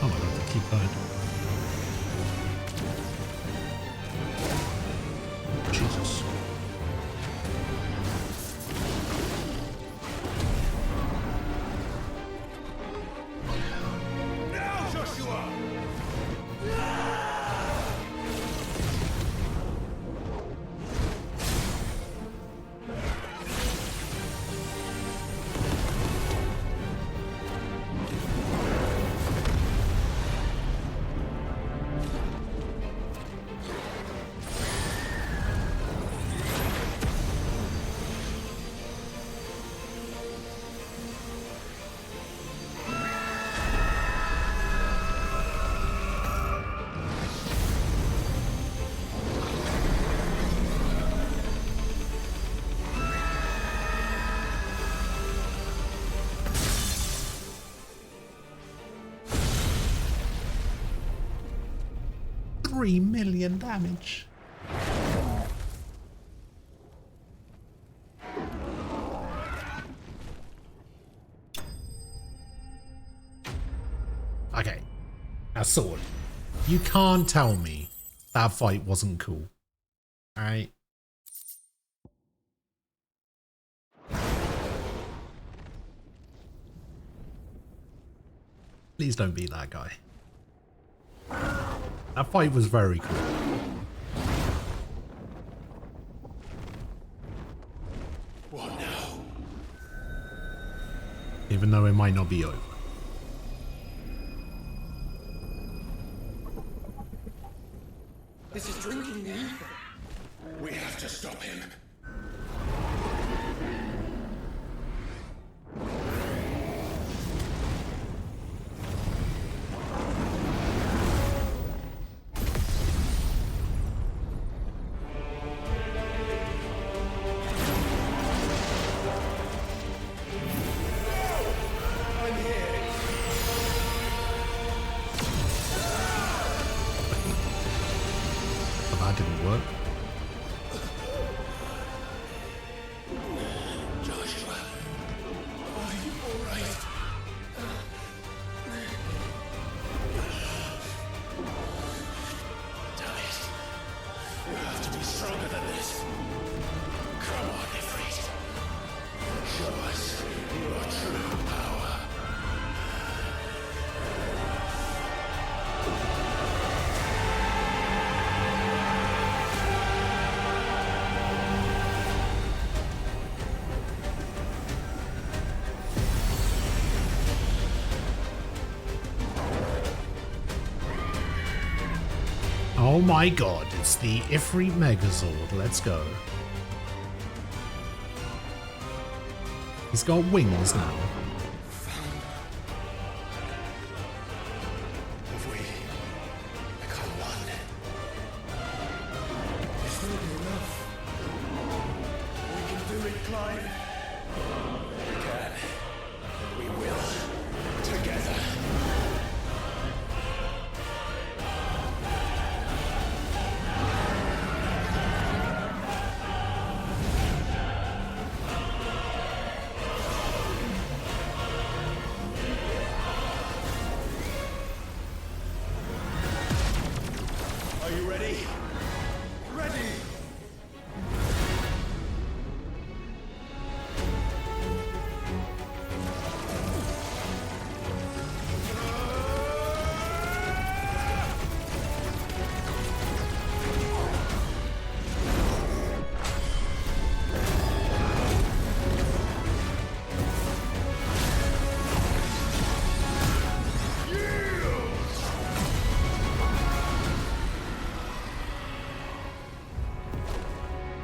Oh my god, they keep going. Jesus. Now, Joshua! $3 million damage. Okay. Now, Sword, you can't tell me that fight wasn't cool. Alright? Please don't be that guy. That fight was very cool. What now? Even though it might not be over. This is drinking me. We have to stop him. That didn't work. Joshua, are you alright? Damn it. You have to be stronger than this. Come on, Ifrit. Show us your true power. Oh my god, it's the Ifrit Megazord. Let's go. He's got wings now. If we become one, this will be enough. We can do it, Clyde. We can. We will. Together. Are you ready? Ready!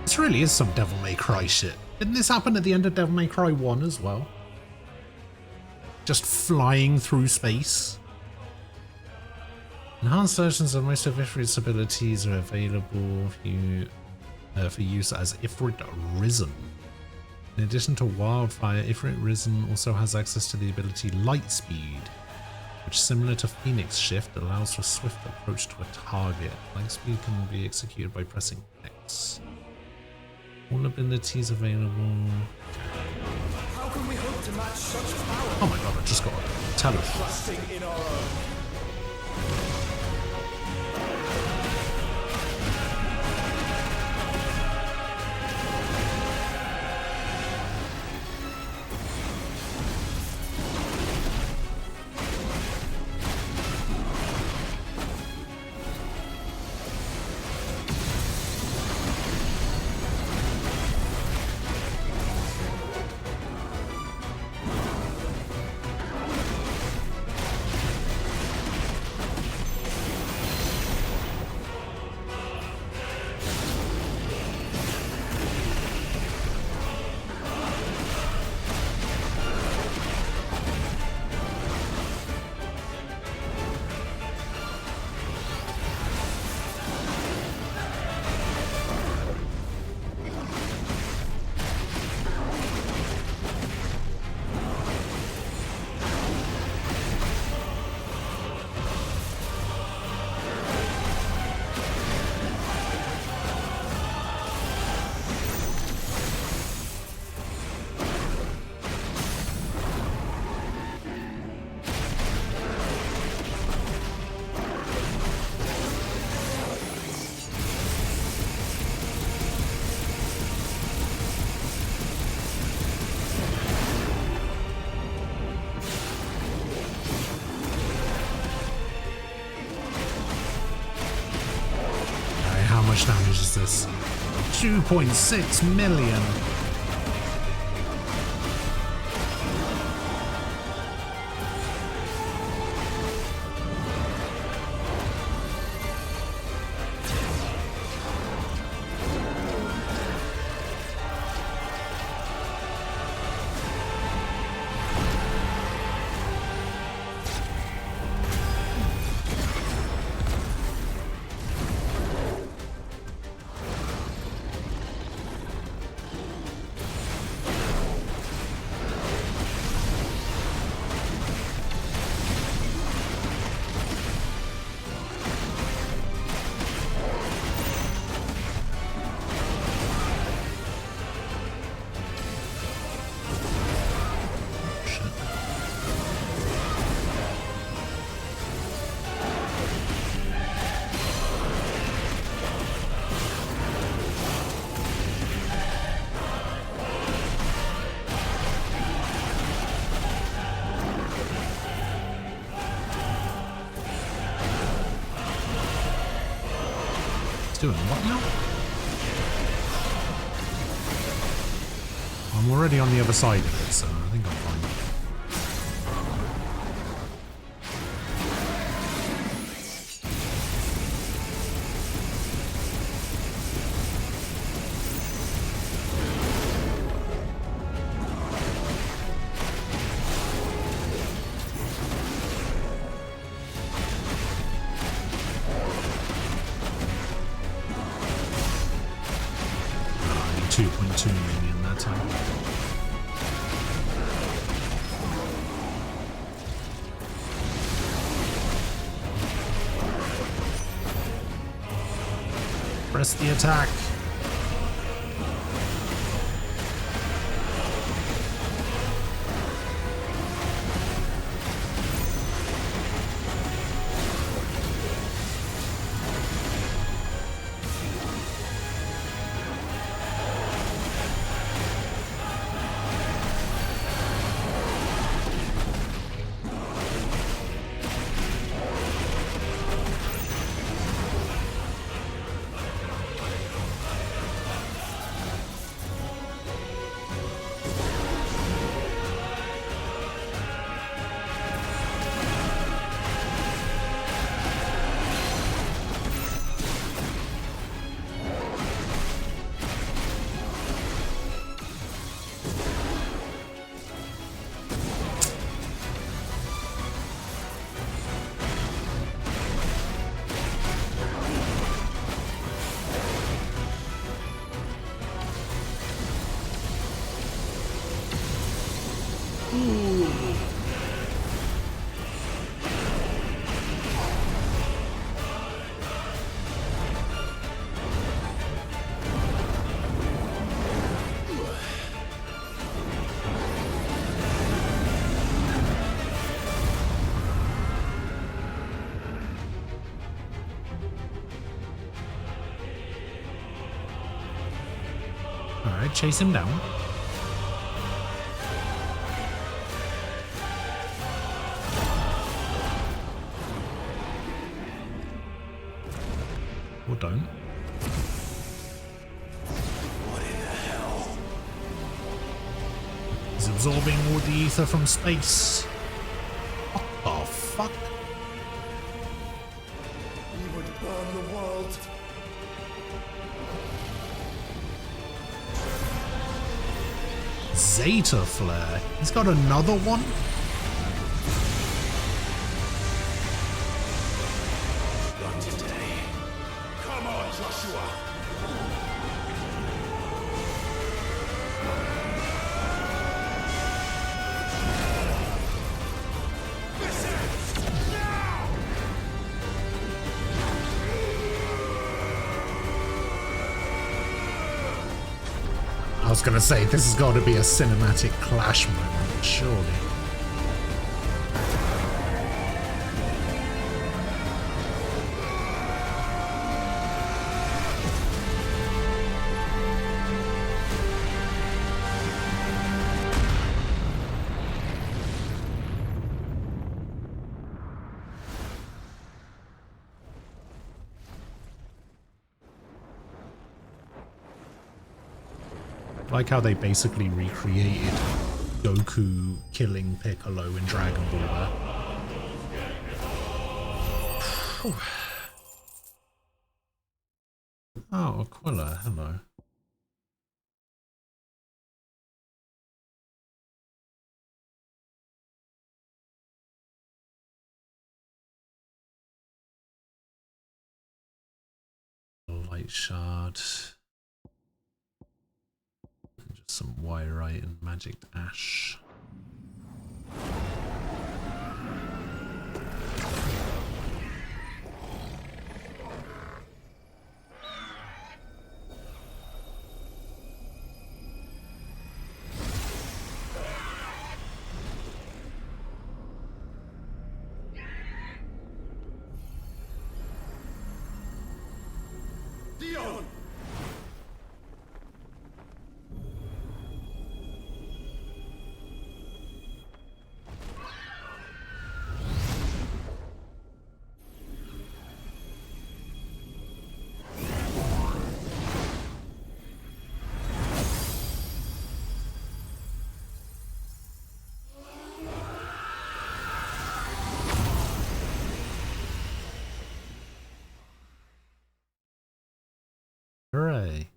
This really is some Devil May Cry shit. Didn't this happen at the end of Devil May Cry 1 as well? Just flying through space. Enhanced versions of most of Ifrit's abilities are available for use as Ifrit Risen. In addition to Wildfire, Ifrit Risen also has access to the ability Lightspeed, which, similar to Phoenix Shift, allows for swift approach to a target. Light speed can be executed by pressing X. All abilities available. How can we hope to match such power? Oh my god, I just got a teleport. Trusting in our own. How much damage is this? 2.6 million. Doing what now? I'm already on the other side of it, so I think I'm fine. Press the attack. Alright, chase him down. Or don't. What in the hell? He's absorbing all the ether from space. What the fuck? We would burn the world. Zeta Flare. He's got another one? Not today. Come on, Joshua. I was gonna say, this has got to be a cinematic clash moment, surely. Like how they basically recreated Goku killing Piccolo in Dragon Ball there. Oh, Aquila, hello. Light shard. Just some Wyrite and magic ash. Dion! Hooray.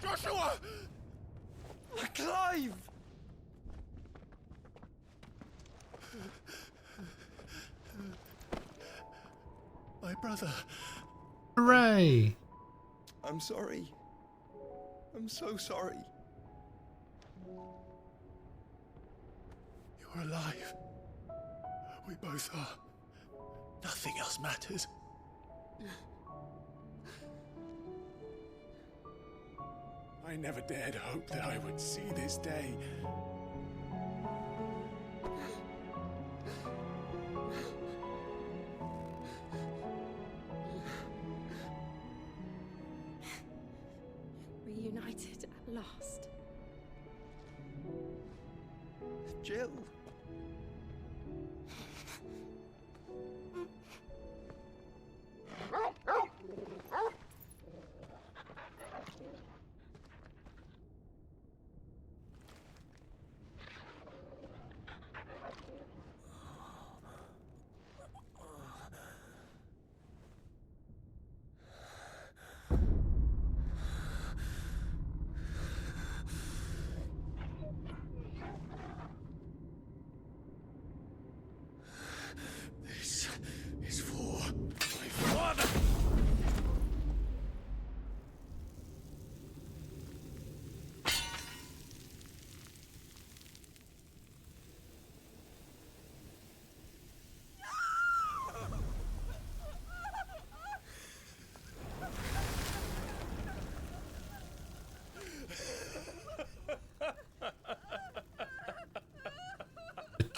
Joshua! Clive! My brother. Hooray! I'm sorry. I'm so sorry. You're alive. We both are. Nothing else matters. I never dared hope that I would see this day. Reunited at last. Jill.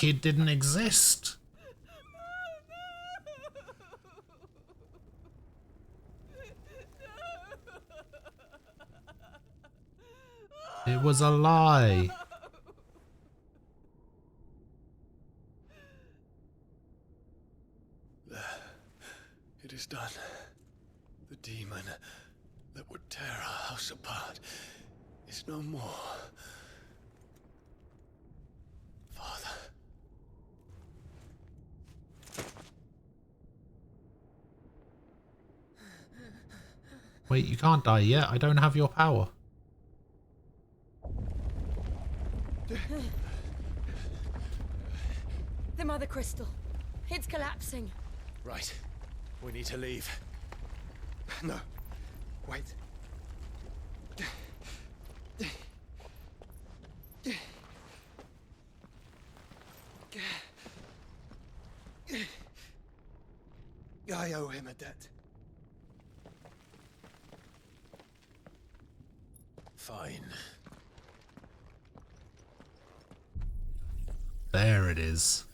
kid didn't exist. It was a lie. It is done. The demon that would tear our house apart is no more. Father. Wait, you can't die yet. I don't have your power. The Mother Crystal. It's collapsing. Right. We need to leave. No. Wait. I owe him a debt. Fine. There it is.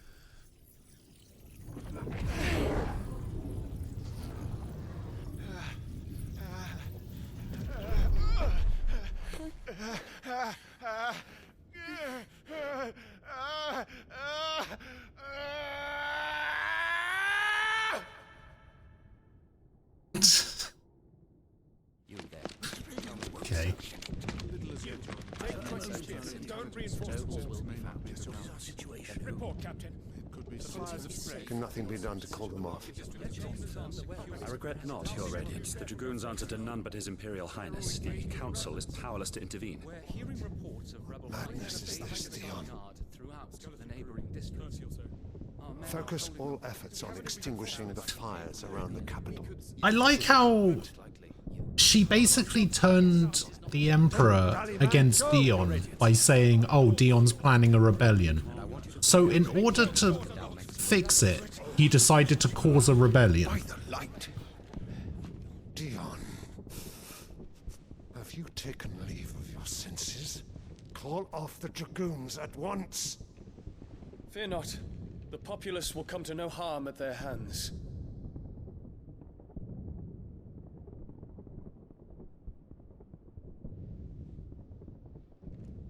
Okay. Report, Captain. Can nothing be done to call them off? I regret not, Your Radiance. The Dragoons answer to none but His Imperial Highness. The Council is powerless to intervene. Madness is this, Dion. Focus all efforts on extinguishing the fires around the capital. I like how she basically turned the Emperor against Dion by saying, oh, Dion's planning a rebellion. So in order to fix it, he decided to cause a rebellion. By the light. Dion, have you taken leave of your senses? Call off the Dragoons at once. Fear not. The populace will come to no harm at their hands.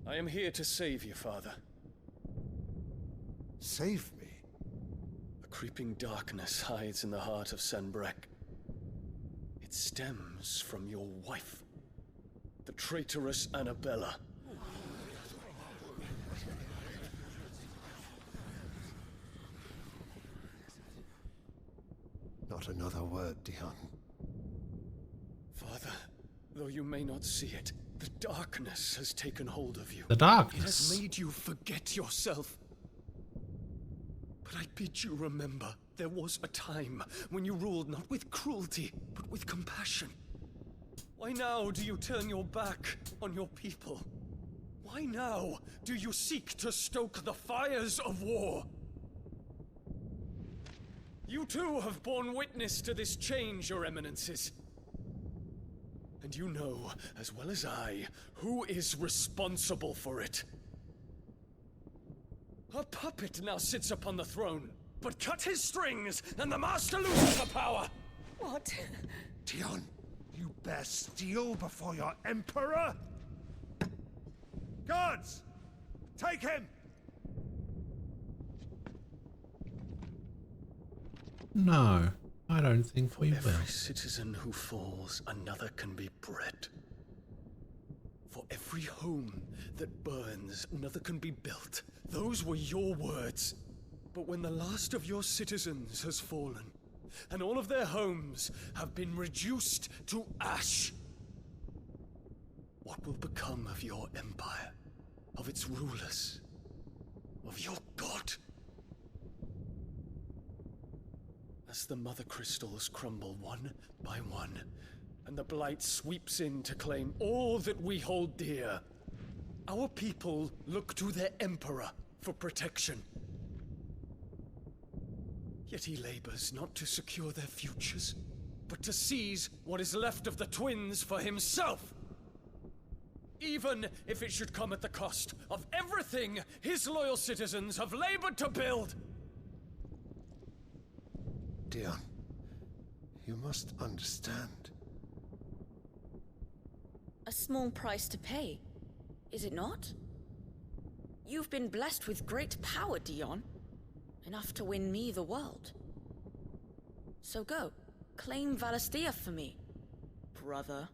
I am here to save you, Father. Save me? A creeping darkness hides in the heart of Sanbreque. It stems from your wife, the traitorous Annabella. Not another word, Dion. Father, though you may not see it, the darkness has taken hold of you. The darkness? It has made you forget yourself. But I bid you remember, there was a time when you ruled not with cruelty, but with compassion. Why now do you turn your back on your people? Why now do you seek to stoke the fires of war? You too have borne witness to this change, Your Eminences. And you know, as well as I, who is responsible for it. A puppet now sits upon the throne, but cut his strings, and the Master loses the power! What? Dion, you bear steel before your Emperor? Guards! Take him! No, I don't think we will. Every citizen who falls, another can be bred. For every home that burns, another can be built. Those were your words. But when the last of your citizens has fallen, and all of their homes have been reduced to ash, what will become of your empire, of its rulers, of your god? As the Mother Crystals crumble one by one, and the Blight sweeps in to claim all that we hold dear, our people look to their Emperor for protection. Yet he labors not to secure their futures, but to seize what is left of the twins for himself. Even if it should come at the cost of everything his loyal citizens have labored to build. Dion, you must understand. A small price to pay, is it not? You've been blessed with great power, Dion. Enough to win me the world. So go, claim Valisthea for me, brother.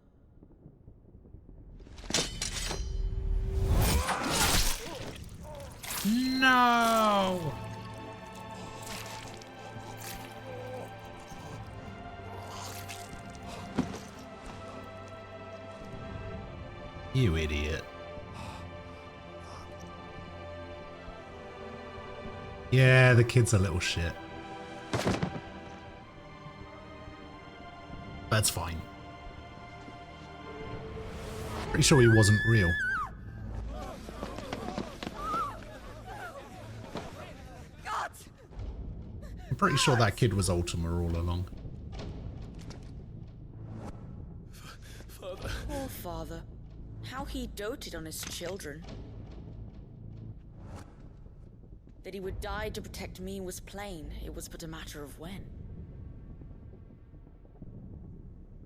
No! You idiot. Yeah, the kid's a little shit. That's fine. Pretty sure he wasn't real. I'm pretty sure that kid was Ultima all along. Poor father. How he doted on his children. That he would die to protect me was plain. It was but a matter of when.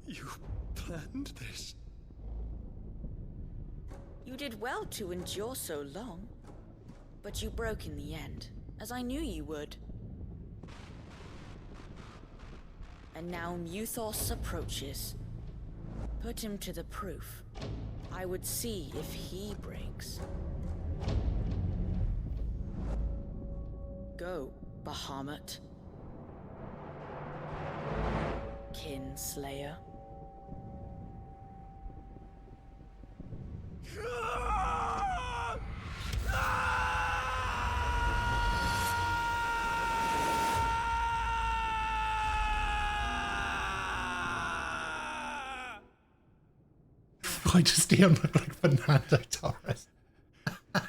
You planned this? You did well to endure so long. But you broke in the end, as I knew you would. And now Muthos approaches. Put him to the proof. I would see if he breaks. Go, Bahamut. Kinslayer. Why does Dion look like Fernando Torres? Not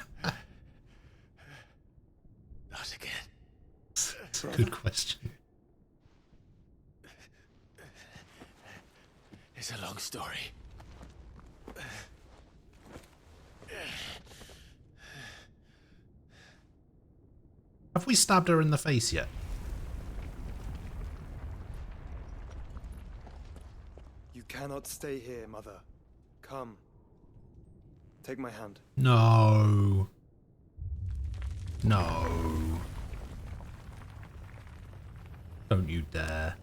again. That's a good question. It's a long story. Have we stabbed her in the face yet? You cannot stay here, Mother. Come. Take my hand. No. No. Don't you dare.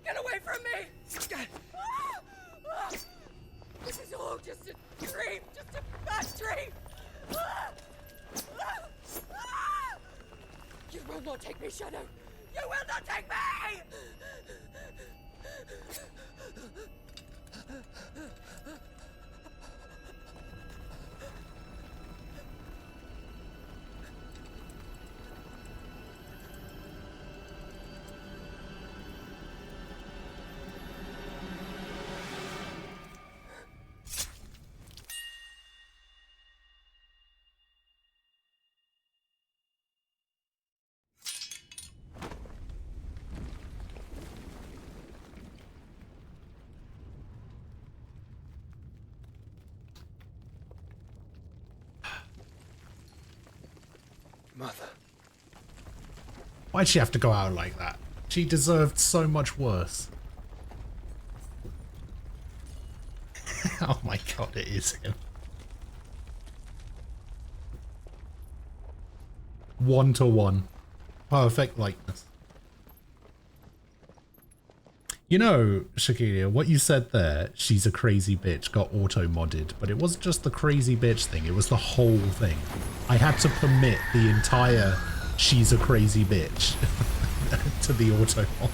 Get away from me! This is all just a dream, just a bad dream! You will not take me, Shadow! You will not take me! Mother. Why'd she have to go out like that? She deserved so much worse. Oh my god, it is him. 1-to-1. Perfect likeness. You know, Shakilia, what you said there, she's a crazy bitch, got auto-modded, but it wasn't just the crazy bitch thing, it was the whole thing. I had to permit the entire she's a crazy bitch to the auto-mod.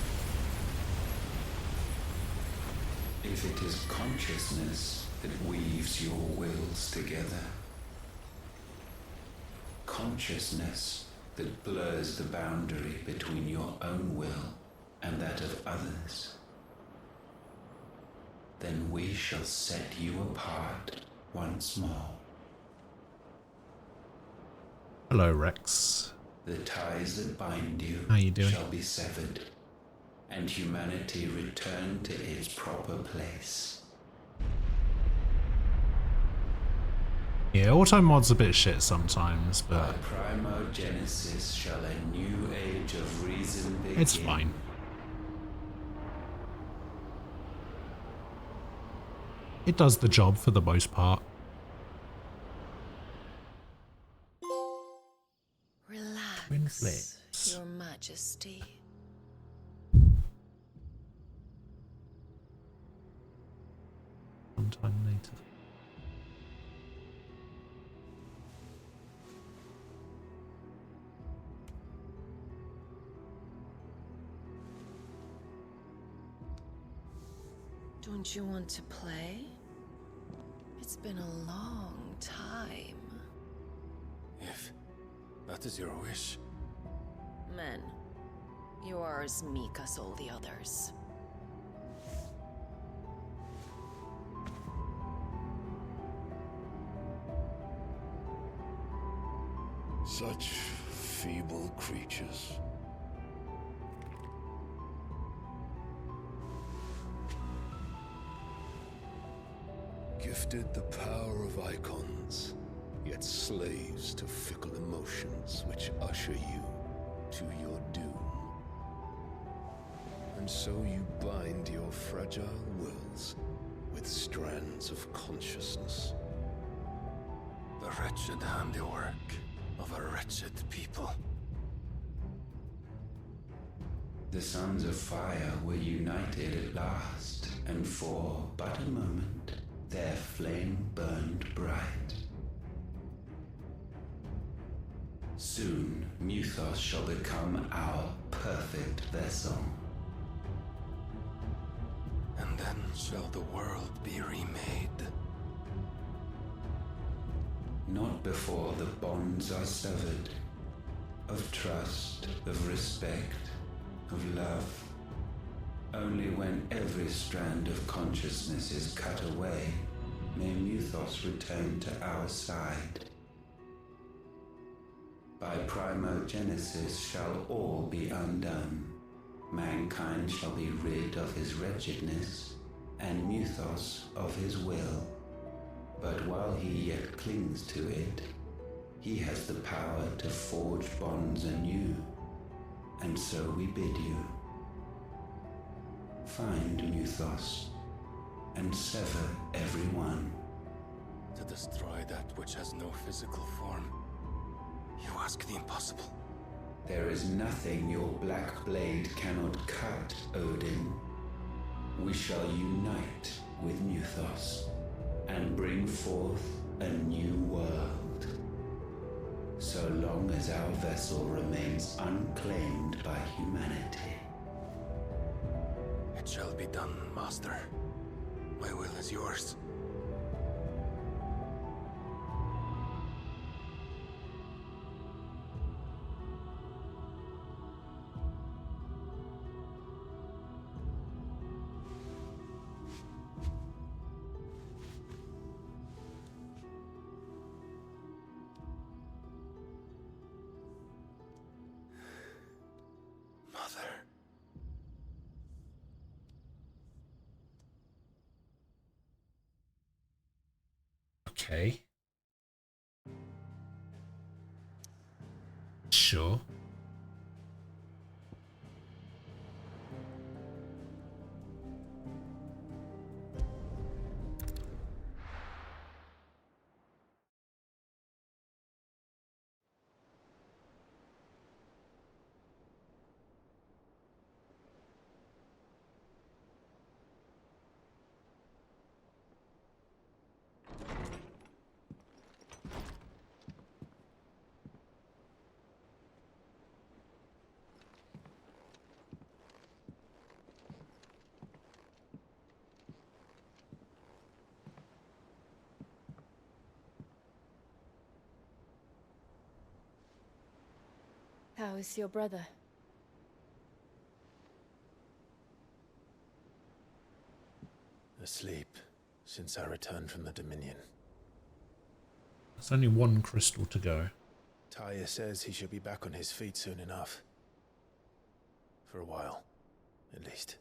If it is consciousness that weaves your wills together, consciousness that blurs the boundary between your own will and that of others, then we shall set you apart once more. Hello, Rex. The ties that bind you How you doing? shall be severed, and humanity return to its proper place. Yeah, auto mod's a bit shit sometimes, but Primogenesis shall a new age of reason begin. it's fine. It does the job for the most part. Twin flames. Your Majesty. Sometime later. Don't you want to play? It's been a long time. If that is your wish. Men, you are as meek as all the others. Such feeble creatures. Gifted the power of icons, yet slaves to fickle emotions which usher you to your doom. And so you bind your fragile wills with strands of consciousness. The wretched handiwork of a wretched people. The sons of fire were united at last, and for but a moment their flame burned bright. Soon Muthos shall become our perfect vessel. And then shall the world be remade. Not before the bonds are severed, of trust, of respect, of love. Only when every strand of consciousness is cut away, may Muthos return to our side. By primogenesis shall all be undone. Mankind shall be rid of his wretchedness, and Muthos of his will. But while he yet clings to it, he has the power to forge bonds anew, and so we bid you. Find Muthos, and sever every one. To destroy that which has no physical form, you ask the impossible. There is nothing your black blade cannot cut, Odin. We shall unite with Muthos, and bring forth a new world. So long as our vessel remains unclaimed by humanity. It shall be done, Master. My will is yours. Mother. Okay. Sure. How is your brother? Asleep since I returned from the Dominion. There's only one crystal to go. Taya says he should be back on his feet soon enough. For a while, at least.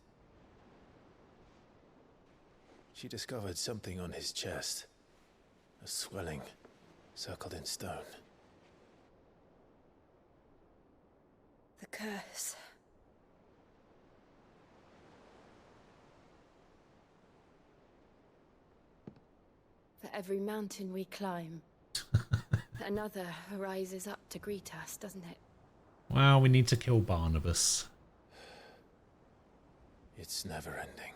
She discovered something on his chest. A swelling circled in stone. The curse. For every mountain we climb, another rises up to greet us, doesn't it? Well, we need to kill Barnabas. It's never ending.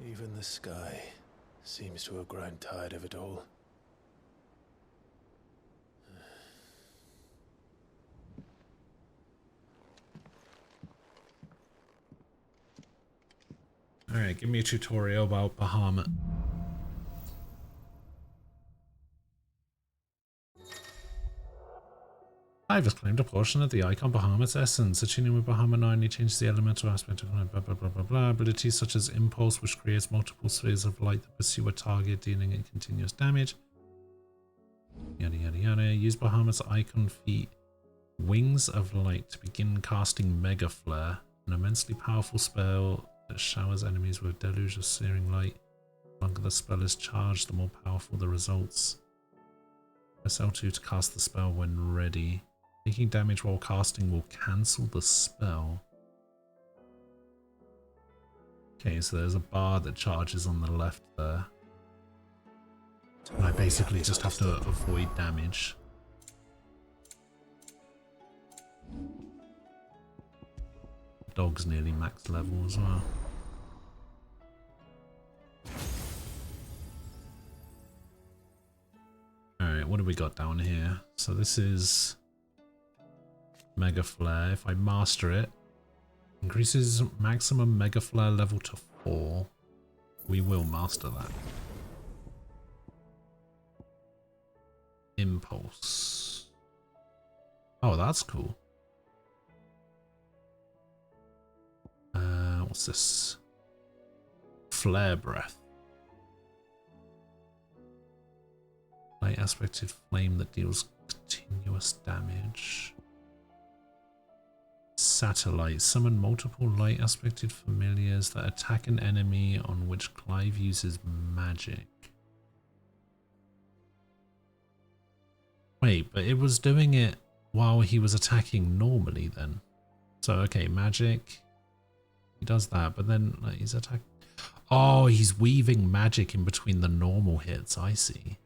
Even the sky seems to have grown tired of it all. Alright, give me a tutorial about Bahamut. I've just claimed a portion of the icon Bahamut's essence. Attuning with Bahamut 9, he changes the elemental aspect of blah blah blah blah blah. Abilities such as Impulse, which creates multiple spheres of light that pursue a target, dealing it continuous damage. Yada yada yada. Use Bahamut's icon feat Wings of Light to begin casting Mega Flare, an immensely powerful spell that showers enemies with a deluge of searing light. The longer the spell is charged, the more powerful the results. Press L2 to cast the spell when ready. Taking damage while casting will cancel the spell. Okay, so there's a bar that charges on the left there. And I basically just have to avoid damage. Dog's nearly max level as well. Alright, what do we got down here? So this is Mega Flare. If I master it, increases maximum Mega Flare level to 4. We will master that. Impulse. Oh, that's cool. What's this? Flare Breath. Light aspected flame that deals continuous damage. Satellite. Summon multiple light aspected familiars that attack an enemy on which Clive uses magic. Wait, but it was doing it while he was attacking normally then. So, okay, magic. He does that, but then like, he's attacking. Oh, he's weaving magic in between the normal hits. I see.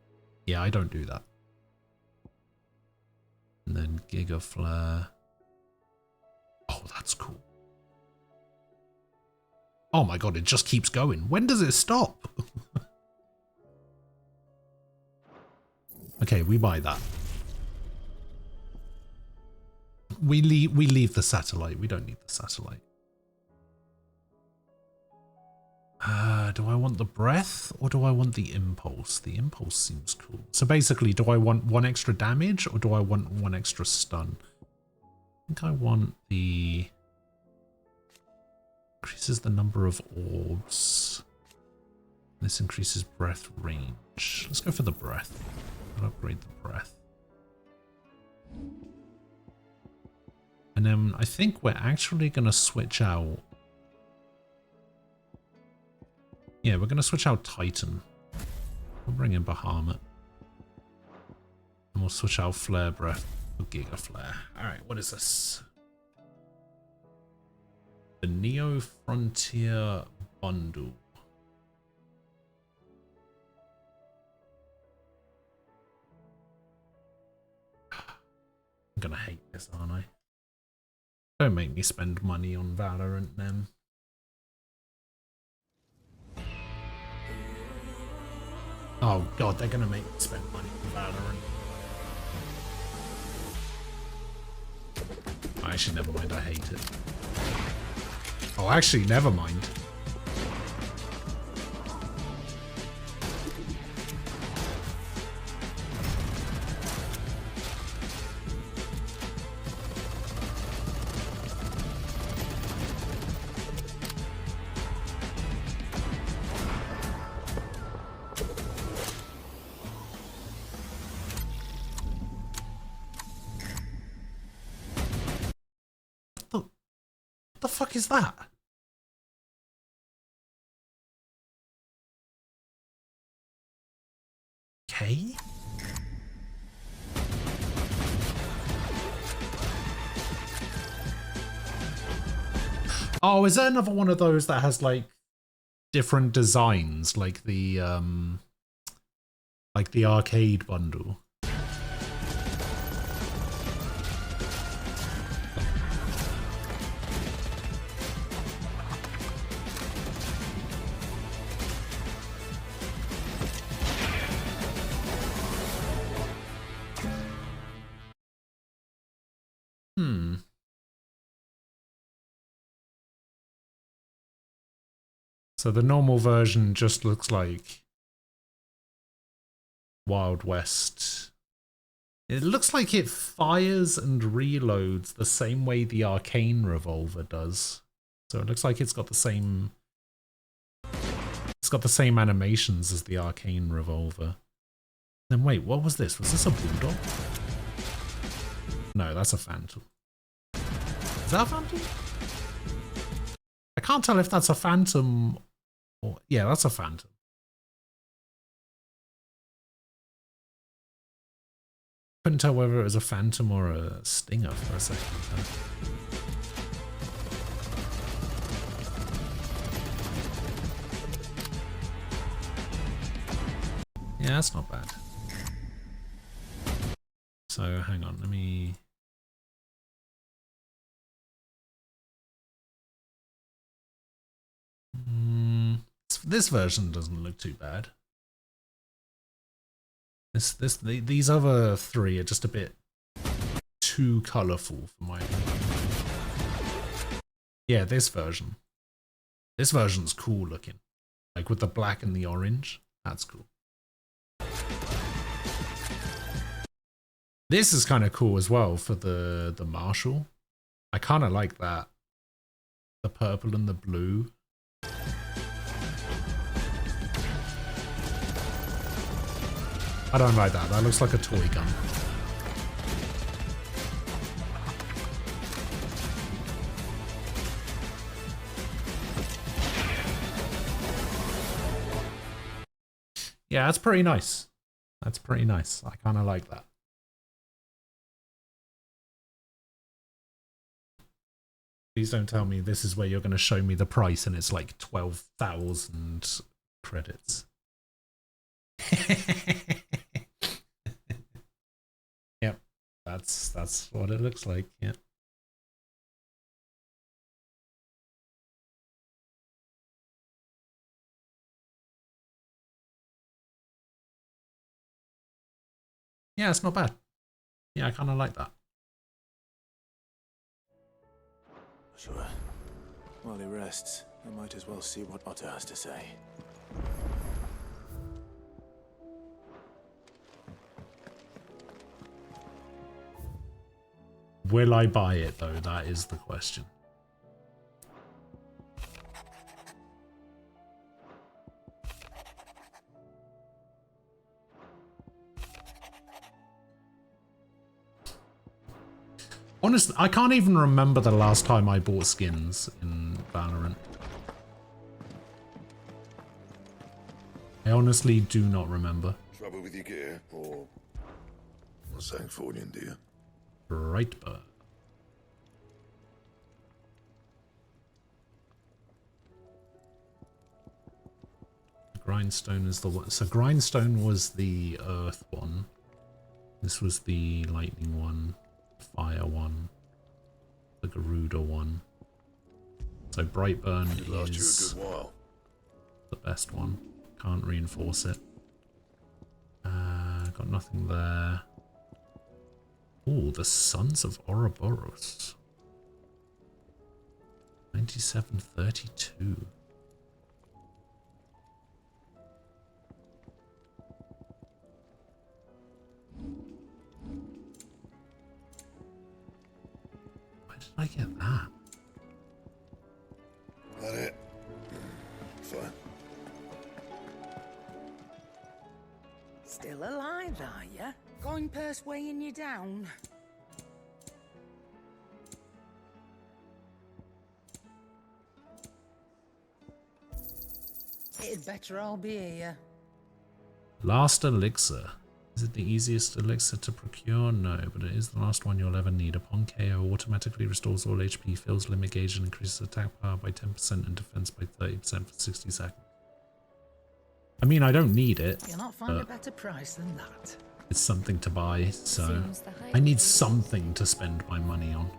Yeah, I don't do that. And then Giga Flare. Oh, that's cool. Oh my god, it just keeps going. When does it stop? Okay, we buy that. We leave the satellite. We don't need the satellite. Do I want the breath or do I want the impulse? The impulse seems cool. So basically, do I want 1 extra damage or do I want 1 extra stun? I think I want the... Increases the number of orbs. This increases breath range. Let's go for the breath. I'll upgrade the breath. And then I think we're actually going to switch out. Yeah, we're going to switch out Titan. We'll bring in Bahamut. And we'll switch out Flare Breath for Giga Flare. Alright, what is this? The Neo Frontier Bundle. I'm going to hate this, aren't I? Don't make me spend money on Valorant then. Oh god, they're gonna make me spend money on Valorant. Oh, actually, never mind, I hate it. Oh, actually, never mind. the fuck is that? Okay. Oh, is there another one of those that has like different designs, like the arcade bundle? So the normal version just looks like Wild West. It looks like it fires and reloads the same way the Arcane revolver does. So it looks like it's got the same animations as the Arcane revolver. Then wait, what was this? Was this a bulldog? No, that's a phantom. Is that a phantom? I can't tell if that's a phantom or... Yeah, that's a phantom. Couldn't tell whether it was a phantom or a stinger for a second. Yeah, that's not bad. So hang on, let me... This version doesn't look too bad. These other three are just a bit too colourful for my opinion. Yeah, this version. This version's cool looking. Like with the black and the orange. That's cool. This is kind of cool as well for the Marshal. I kind of like that. The purple and the blue. I don't like that. That looks like a toy gun. Yeah, that's pretty nice. That's pretty nice. I kind of like that. Please don't tell me this is where you're going to show me the price and it's like 12,000 credits. Yep, that's what it looks like. Yeah. Yeah, it's not bad. Yeah, I kind of like that. Sure. While he rests, I might as well see what Otto has to say. Will I buy it though? That is the question. Honestly, I can't even remember the last time I bought skins in Valorant. I honestly do not remember. Trouble with your gear, or something for you, dear? Brightburn. Grindstone is the one. So Grindstone was the Earth one. This was the Lightning one, Fire one, the Garuda one. So Brightburn is you a good while. The best one. Can't reinforce it. Got nothing there. Oh, the Sons of Ouroboros. 9732. Where did I get that? That it? Fine. Still alive, are ya? Coin purse weighing you down? better I'll be here. Last elixir. Is it the easiest elixir to procure? No, but it is the last one you'll ever need. Upon KO, automatically restores all HP, fills limit gauge, and increases attack power by 10% and defense by 30% for 60 seconds. I mean, I don't need it. You'll not find a better price than that. It's something to buy, so I need something to spend my money on.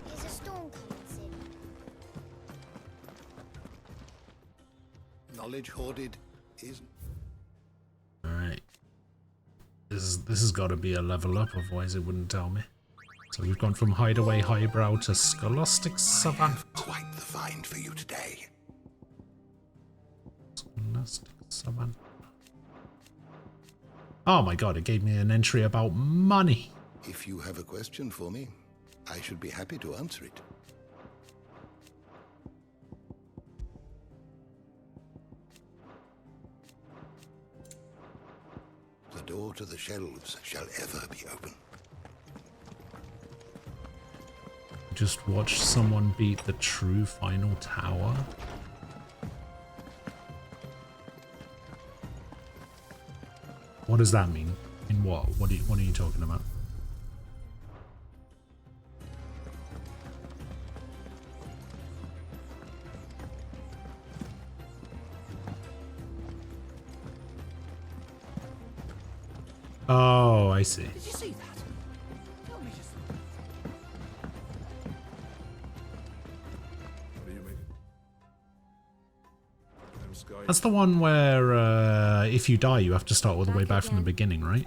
There's a storm coming soon. Knowledge hoarded is... Alright. This has got to be a level up, otherwise it wouldn't tell me. So we've gone from Hideaway Highbrow to Scholastic Savant. Quite the find for you today. Scholastic Savant. Oh my god, it gave me an entry about money. If you have a question for me, I should be happy to answer it. The door to the shelves shall ever be open. Just watch someone beat the true final tower. What does that mean? In what? What are you talking about? Oh, I see. Did you see that? Tell me just. That's the one where if you die, you have to start all the way back from the beginning, right?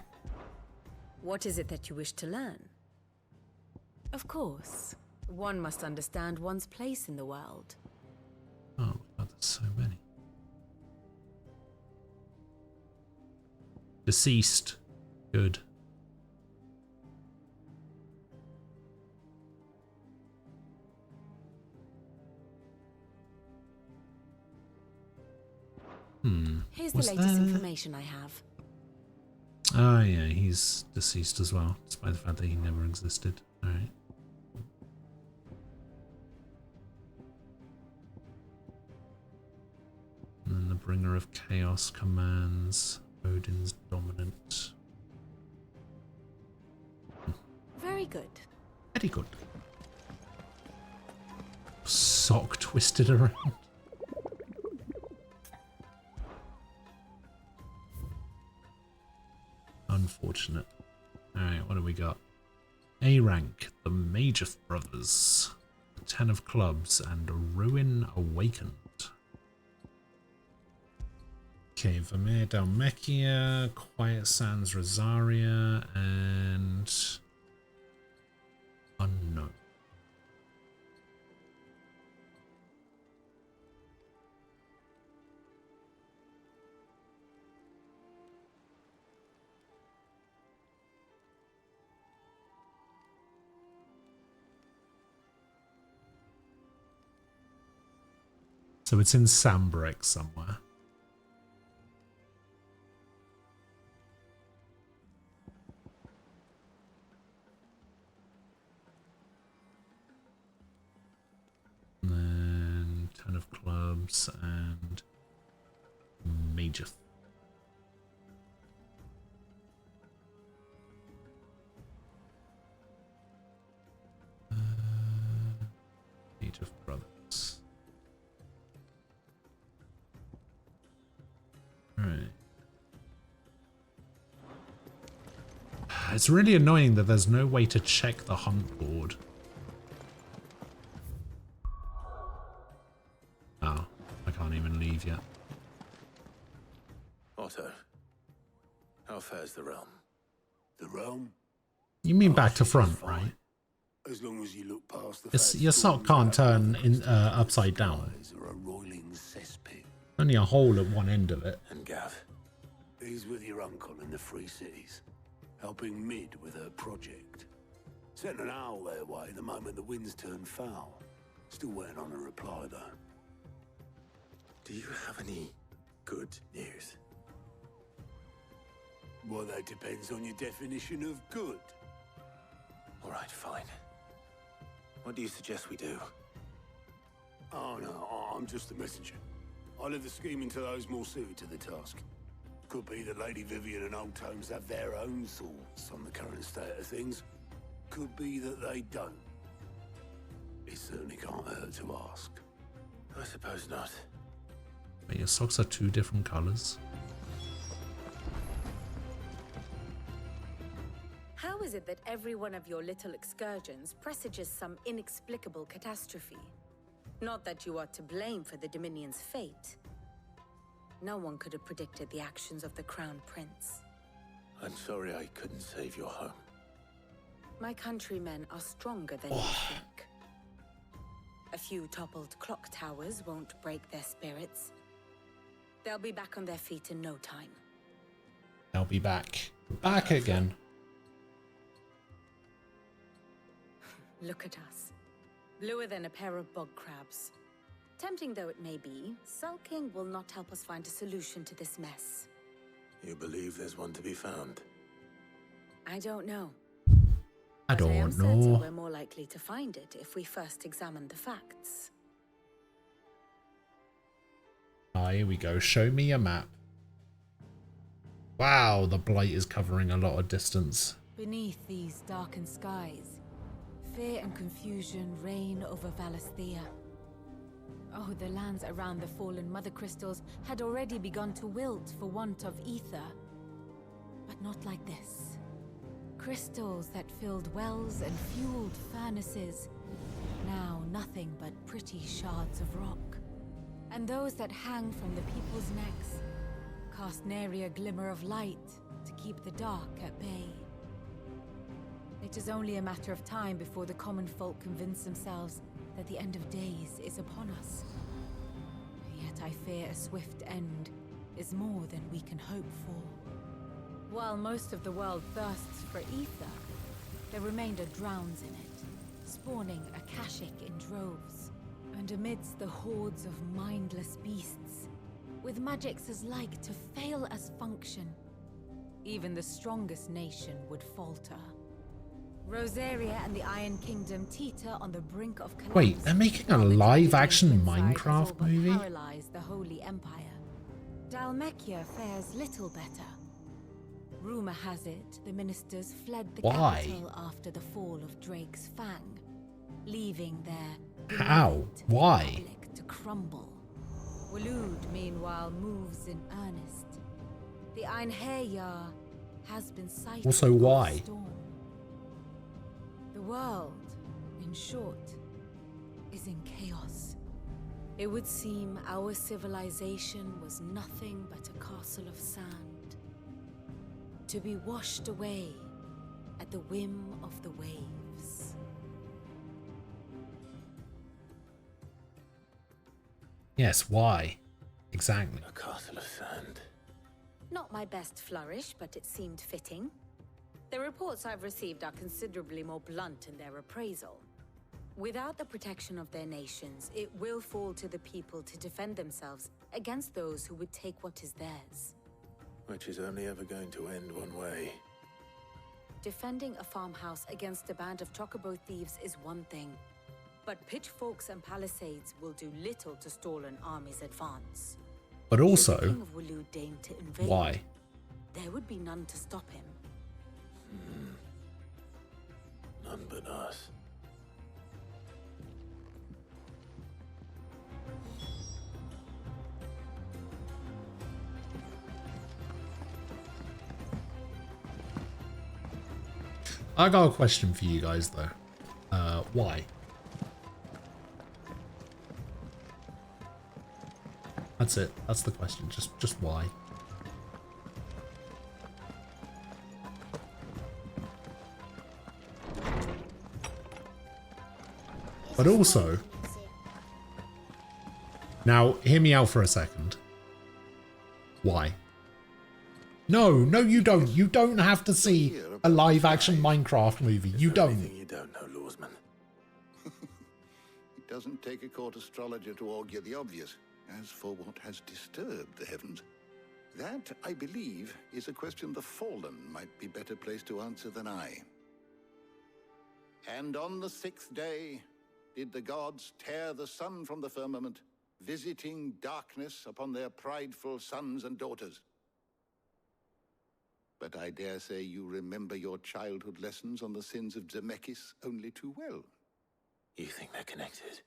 What is it that you wish to learn? Of course. One must understand one's place in the world. Oh, God, there's so many. Deceased. Good. Here's the latest information I have. Oh yeah, he's deceased as well, despite the fact that he never existed. Alright. And then the Bringer of Chaos commands Odin's Dominant. Very good. Very good. Sock twisted around. Unfortunate. Alright, what do we got? A rank, the Major Brothers, the 10 of Clubs, and Ruin Awakened. Okay, Vermeer Dalmekia, Quiet Sands Rosaria, and Unknown. So it's in Sambrek somewhere. And then 10 of Clubs and Major. Major Brothers. Right. It's really annoying that there's no way to check the hunt board. Oh, I can't even leave yet. Otto, how fares the realm? The realm? You mean back to front, right? As long as you look past the It's, your sock can't turn in upside down. Only a hole at one end of it. And Gav, He's with your uncle in the Free Cities, helping Mid with her project. Sent an owl their way the moment the winds turned foul. Still waiting on a reply, though. Do you have any good news? Well, that depends on your definition of good. All right, fine. What do you suggest we do? Oh, no, I'm just the messenger. I leave the scheming to those more suited to the task. Could be that Lady Vivian and Old Tomes have their own thoughts on the current state of things. Could be that they don't. It certainly can't hurt to ask. I suppose not. But your socks are 2 different colors. How is it that every one of your little excursions presages some inexplicable catastrophe? Not that you are to blame for the Dominion's fate. No one could have predicted the actions of the Crown Prince. I'm sorry I couldn't save your home. My countrymen are stronger than you think. A few toppled clock towers won't break their spirits. They'll be back on their feet in no time. I'll be back. Back again. Look at us. Bluer than a pair of bog crabs. Tempting though it may be, sulking will not help us find a solution to this mess. You believe there's one to be found? I don't know. I But I am don't certain know. we're more likely to find it if we first examine the facts. Ah, here we go. Show me a map. Wow, the blight is covering a lot of distance. Beneath these darkened skies, fear and confusion reign over Valisthea. Oh, the lands around the fallen Mother Crystals had already begun to wilt for want of ether. But not like this. Crystals that filled wells and fueled furnaces. Now nothing but pretty shards of rock. And those that hang from the people's necks cast nary a glimmer of light to keep the dark at bay. It is only a matter of time before the common folk convince themselves that the end of days is upon us. Yet I fear a swift end is more than we can hope for. While most of the world thirsts for ether, the remainder drowns in it, spawning Akashic in droves. And amidst the hordes of mindless beasts, with magics as like to fail as function, even the strongest nation would falter. Rosaria and the Iron Kingdom teeter on the brink of collapse. Wait, they're making a live-action Minecraft movie? Paralyze the Holy Empire. Dhalmekia fares little better. Rumor has it the ministers fled the Why? capital after the fall of Drake's Fang, leaving their How? Why? republic to crumble. Waloed, meanwhile, moves in earnest. The Einherjar has been sighted. Also, of why? storm. The world, in short, is in chaos. It would seem our civilization was nothing but a castle of sand, to be washed away at the whim of the waves. Yes, why? Exactly. A castle of sand. Not my best flourish, but it seemed fitting. The reports I've received are considerably more blunt in their appraisal. Without the protection of their nations, it will fall to the people to defend themselves against those who would take what is theirs. Which is only ever going to end one way. Defending a farmhouse against a band of chocobo thieves is one thing, but pitchforks and palisades will do little to stall an army's advance. But Should also, the King of Waloed deign to invade, why? there would be none to stop him. None but us. I got a question for you guys though. Why? That's it. That's the question. Just why? But also, now hear me out for a second. Why? No, you don't. You don't have to see a live-action Minecraft movie. You don't. You don't know, Lawsman. It doesn't take a court astrologer to augur the obvious. As for what has disturbed the heavens, that, I believe, is a question the Fallen might be better placed to answer than I. And on the 6th day did the gods tear the sun from the firmament, visiting darkness upon their prideful sons and daughters. But I dare say you remember your childhood lessons on the sins of Zemeckis only too well. You think they're connected?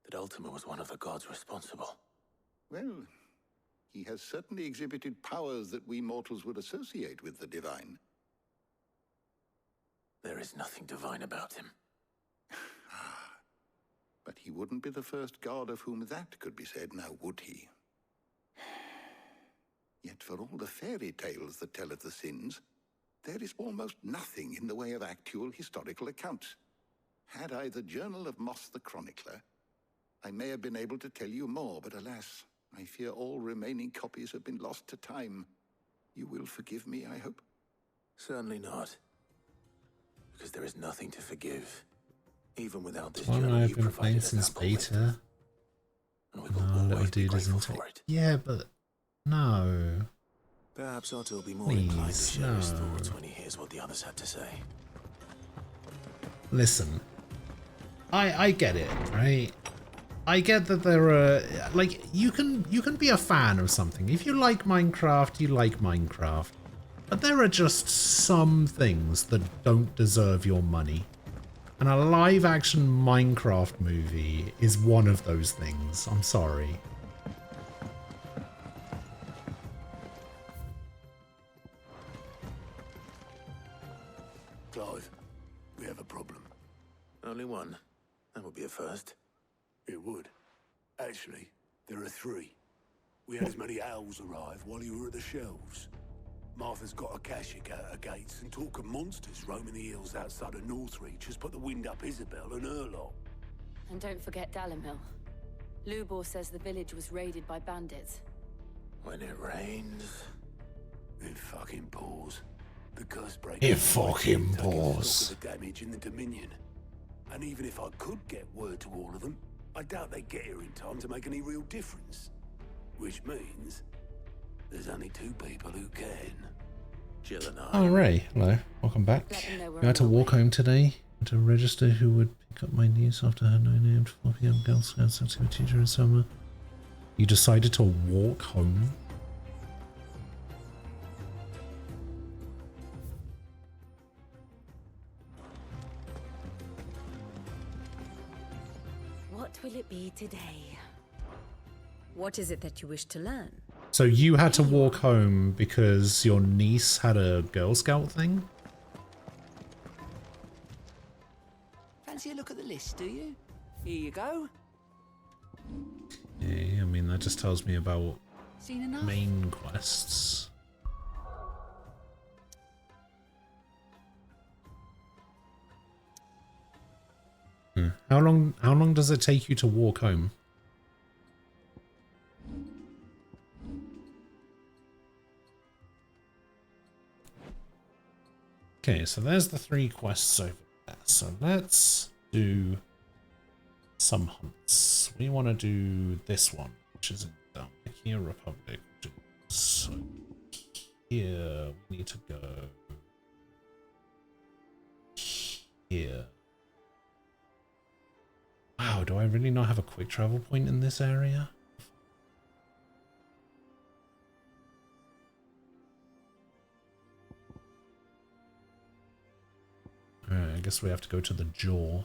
That Ultima was one of the gods responsible? Well, he has certainly exhibited powers that we mortals would associate with the divine. There is nothing divine about him. But he wouldn't be the first god of whom that could be said, now would he? Yet for all the fairy tales that tell of the sins, there is almost nothing in the way of actual historical accounts. Had I the Journal of Moss the Chronicler, I may have been able to tell you more, but alas, I fear all remaining copies have been lost to time. You will forgive me, I hope? Certainly not. Because there is nothing to forgive, even without this One journal I've you been provided playing us since ample with. beta. And we will No, little always be dude grateful isn't for it? it. Yeah, but no. Perhaps Otto will be more inclined to Please, share his no. thoughts when he hears what the others had to say. Listen, I get it, right? I get that there are, like, you can be a fan of something. If you like Minecraft, you like Minecraft. But there are just some things that don't deserve your money. And a live-action Minecraft movie is one of those things. I'm sorry. Clive, we have a problem. Only one. That would be a first. It would. Actually, there are three. We had as many owls arrive while you were at the shelves. Martha's got a Kashik out her gates, and talk of monsters roaming the hills outside of Northreach has put the wind up Isabel and her lot. And don't forget Dalimil. Lubor says the village was raided by bandits. When it rains... It fucking pours. The curse break. It fucking pours. The damage in the Dominion. And even if I could get word to all of them, I doubt they'd get here in time to make any real difference. Which means there's only two people who can. Jill and I. Oh, Ray. Hello. Welcome back. I had to walk home today to register who would pick up my niece after her 9 AM to 4 PM Girl Scouts activity during summer. You decided to walk home? What will it be today? What is it that you wish to learn? So you had to walk home because your niece had a Girl Scout thing? Fancy a look at the list, do you? Here you go. Yeah, I mean, that just tells me about Seen enough? main quests. How long does it take you to walk home? Okay, so there's the 3 quests over there. So let's do some hunts. We want to do this one, which is in Dalmatia Republic. So here we need to go here. Wow, do I really not have a quick travel point in this area? Alright, I guess we have to go to the Jaw.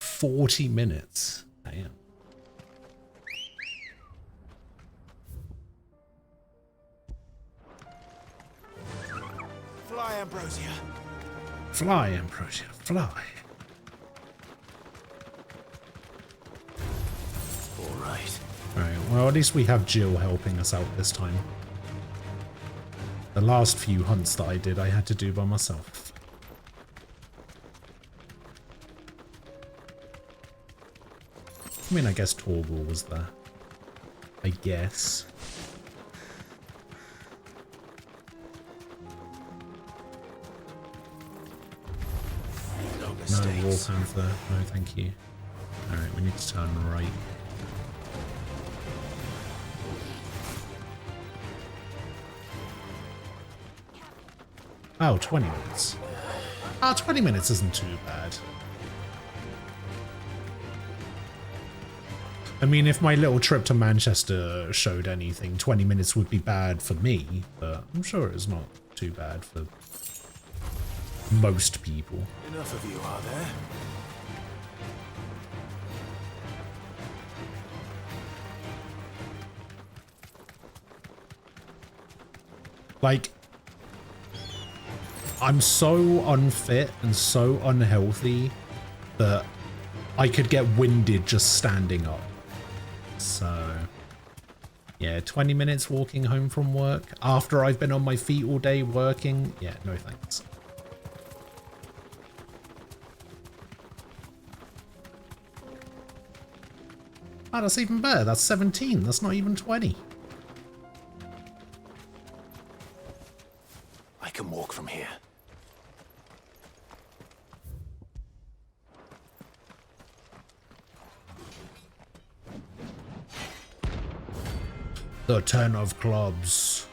$40 minutes. Damn. Fly, Ambrosia. Fly, Ambrosia, fly. Alright. Alright, well at least we have Jill helping us out this time. The last few hunts that I did, I had to do by myself. I mean, I guess Torgal was there. I guess. No War Panther. No, thank you. Alright, we need to turn right. Oh, 20 minutes. 20 minutes isn't too bad. I mean, if my little trip to Manchester showed anything, 20 minutes would be bad for me, but I'm sure it's not too bad for most people. Enough of you, are there? Like, I'm so unfit and so unhealthy that I could get winded just standing up. So, yeah, 20 minutes walking home from work after I've been on my feet all day working. Yeah, no thanks. Oh, that's even better. That's 17. That's not even 20. I can walk from here. The 10 of clubs.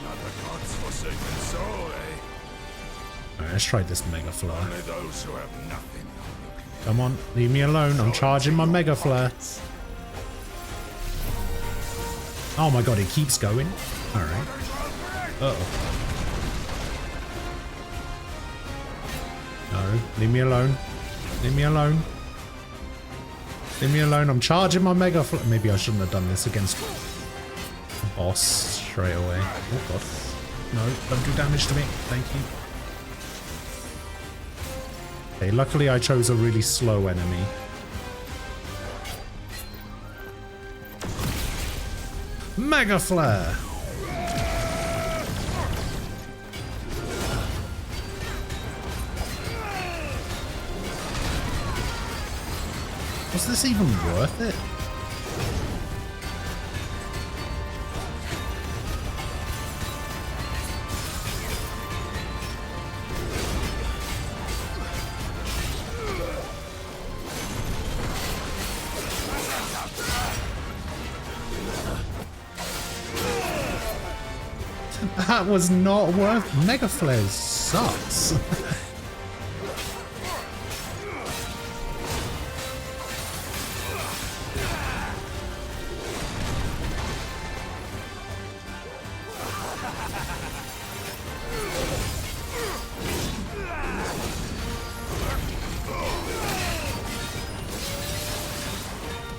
Not the gods forsaken soul, eh? Alright, let's try this Mega Flare. Only those who have nothing. Come on, leave me alone. I'm charging my Mega Flare. Oh my god, it keeps going. Alright. Uh-oh. No, leave me alone. Leave me alone. Leave me alone. I'm charging my Mega Flare. Maybe I shouldn't have done this against the boss straight away. Oh god. No, don't do damage to me. Thank you. Okay, luckily I chose a really slow enemy. Mega Flare! Was this even worth it? That was not worth. Mega Flare sucks.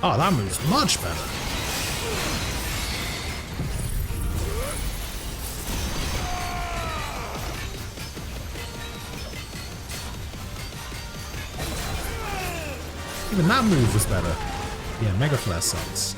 Oh, that move's much better. Even that move was better. Yeah, Mega Flare sucks.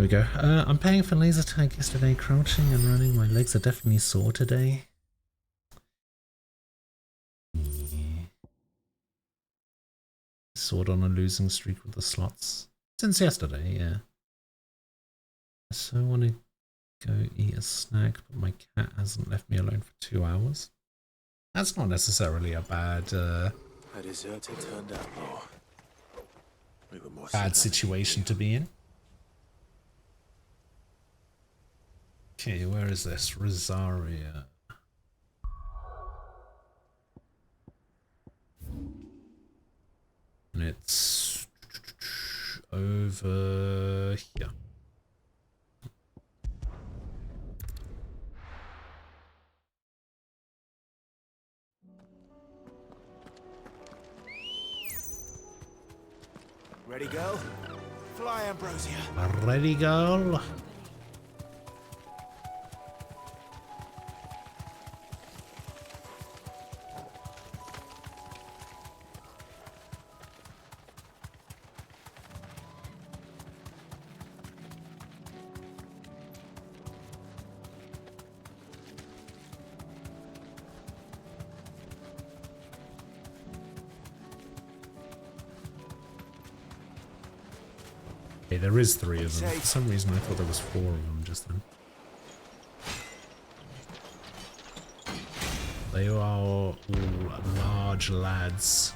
There we go. I'm paying for laser tag yesterday, crouching and running. My legs are definitely sore today. Sword on a losing streak with the slots. Since yesterday, yeah. So I want to go eat a snack, but my cat hasn't left me alone for 2 hours. That's not necessarily a bad A deserter turned outlaw. We were more bad situation to be in. Okay, where is this? Rosaria. And it's over here. Ready, girl? Fly, Ambrosia. Ready, girl? Okay, there is 3 of them. For some reason I thought there was 4 of them just then. They are all large lads.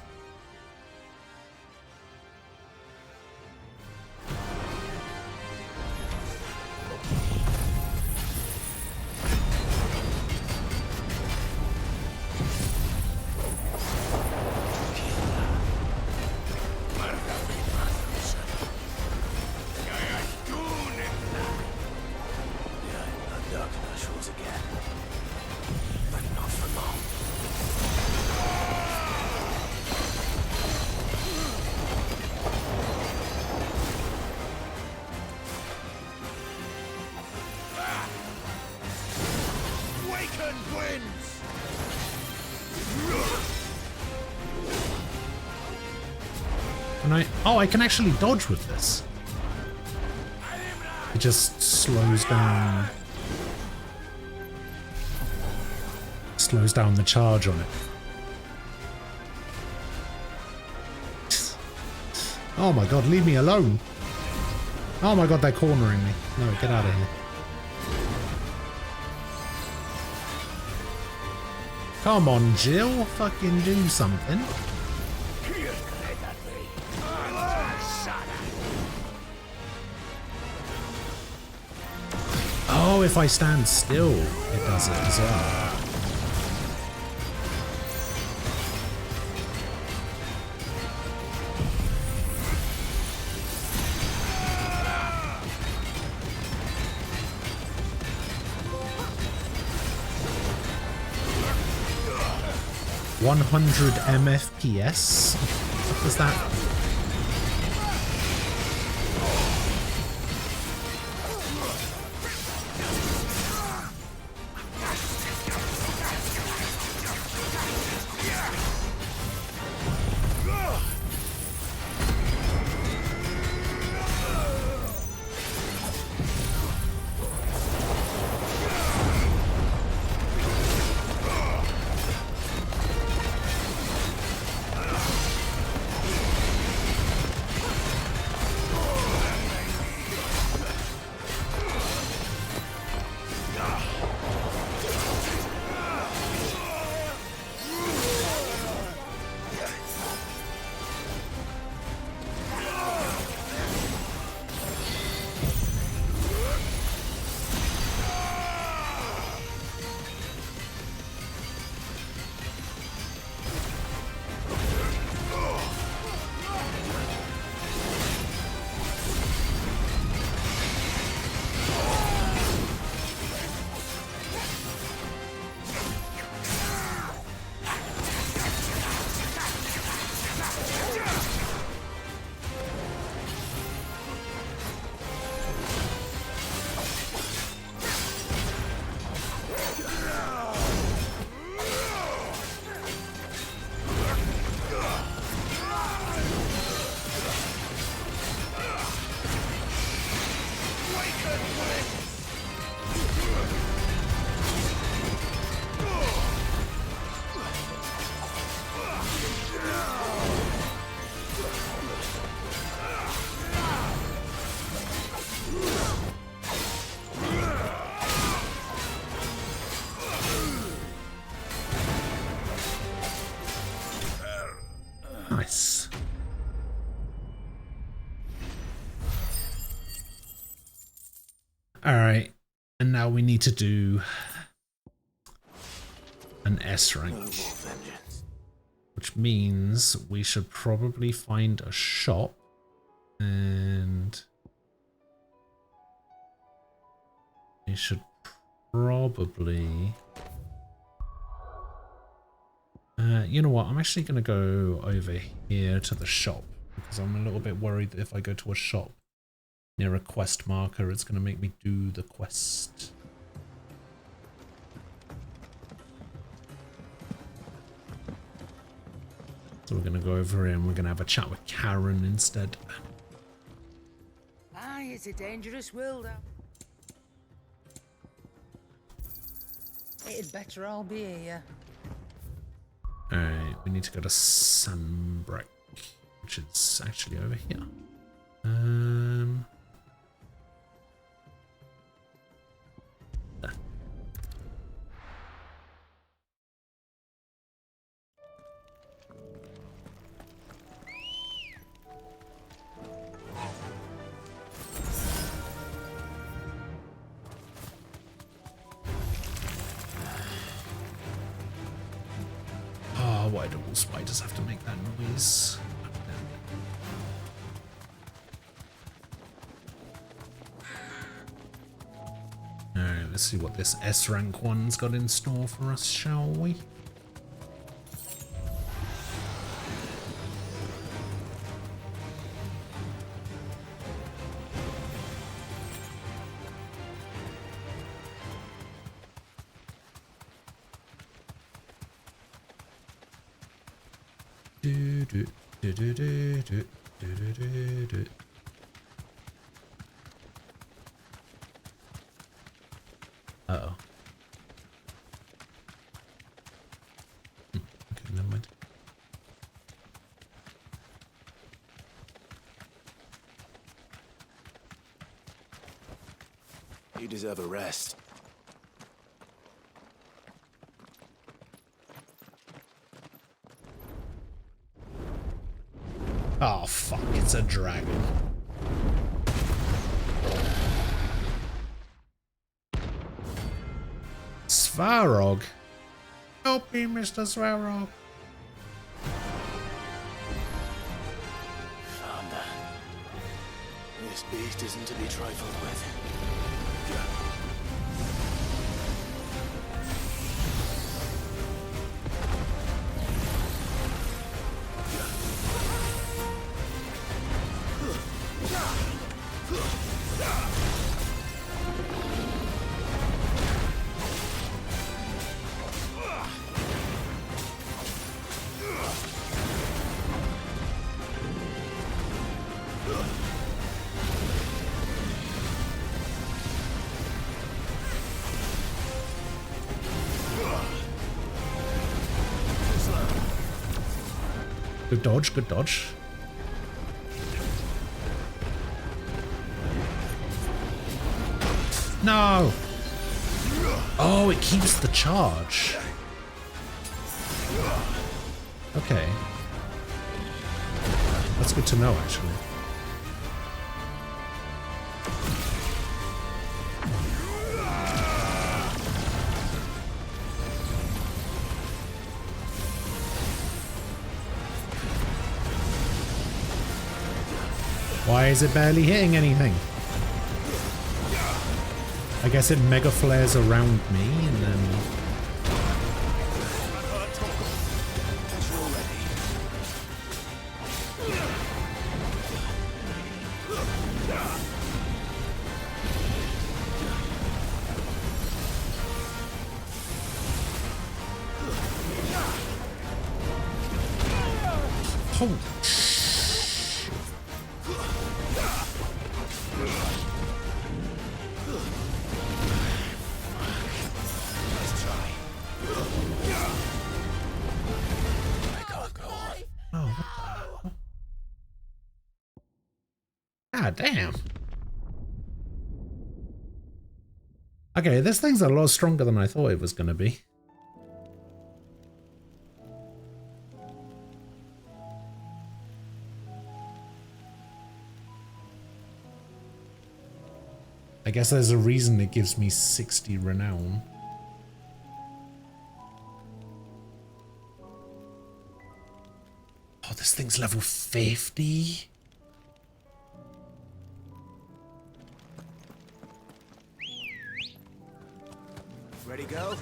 Can I? Oh, I can actually dodge with this. It just slows down. Slows down the charge on it. Oh my god, leave me alone. Oh my god, they're cornering me. No, get out of here. Come on, Jill. Fucking do something. Oh, if I stand still, it does it as well. $100 MFPS? What was that? Alright, and now we need to do an S rank. Which means we should probably find a shop and we should probably... you know what, I'm actually going to go over here to the shop because I'm a little bit worried that if I go to a shop near a quest marker, it's going to make me do the quest. So we're going to go over here and we're going to have a chat with Karen instead. Aye, it's a dangerous world out. It'd better all be here. Alright, we need to go to Sanbreque, which is actually over here. There. Why do all spiders have to make that noise? Alright, let's see what this S rank one's got in store for us, shall we? Uh-oh. Okay, never mind. You deserve a rest. Oh fuck, it's a dragon. Svarog? Help me, Mr. Svarog. Founder. This beast isn't to be trifled with. Good dodge, good dodge. No! Oh, it keeps the charge. Okay. That's good to know, actually. Why is it barely hitting anything? I guess it mega flares around me and then... Oh, God damn. Okay, this thing's a lot stronger than I thought it was going to be. I guess there's a reason it gives me 60 renown. Oh, this thing's level 50. Ready, go?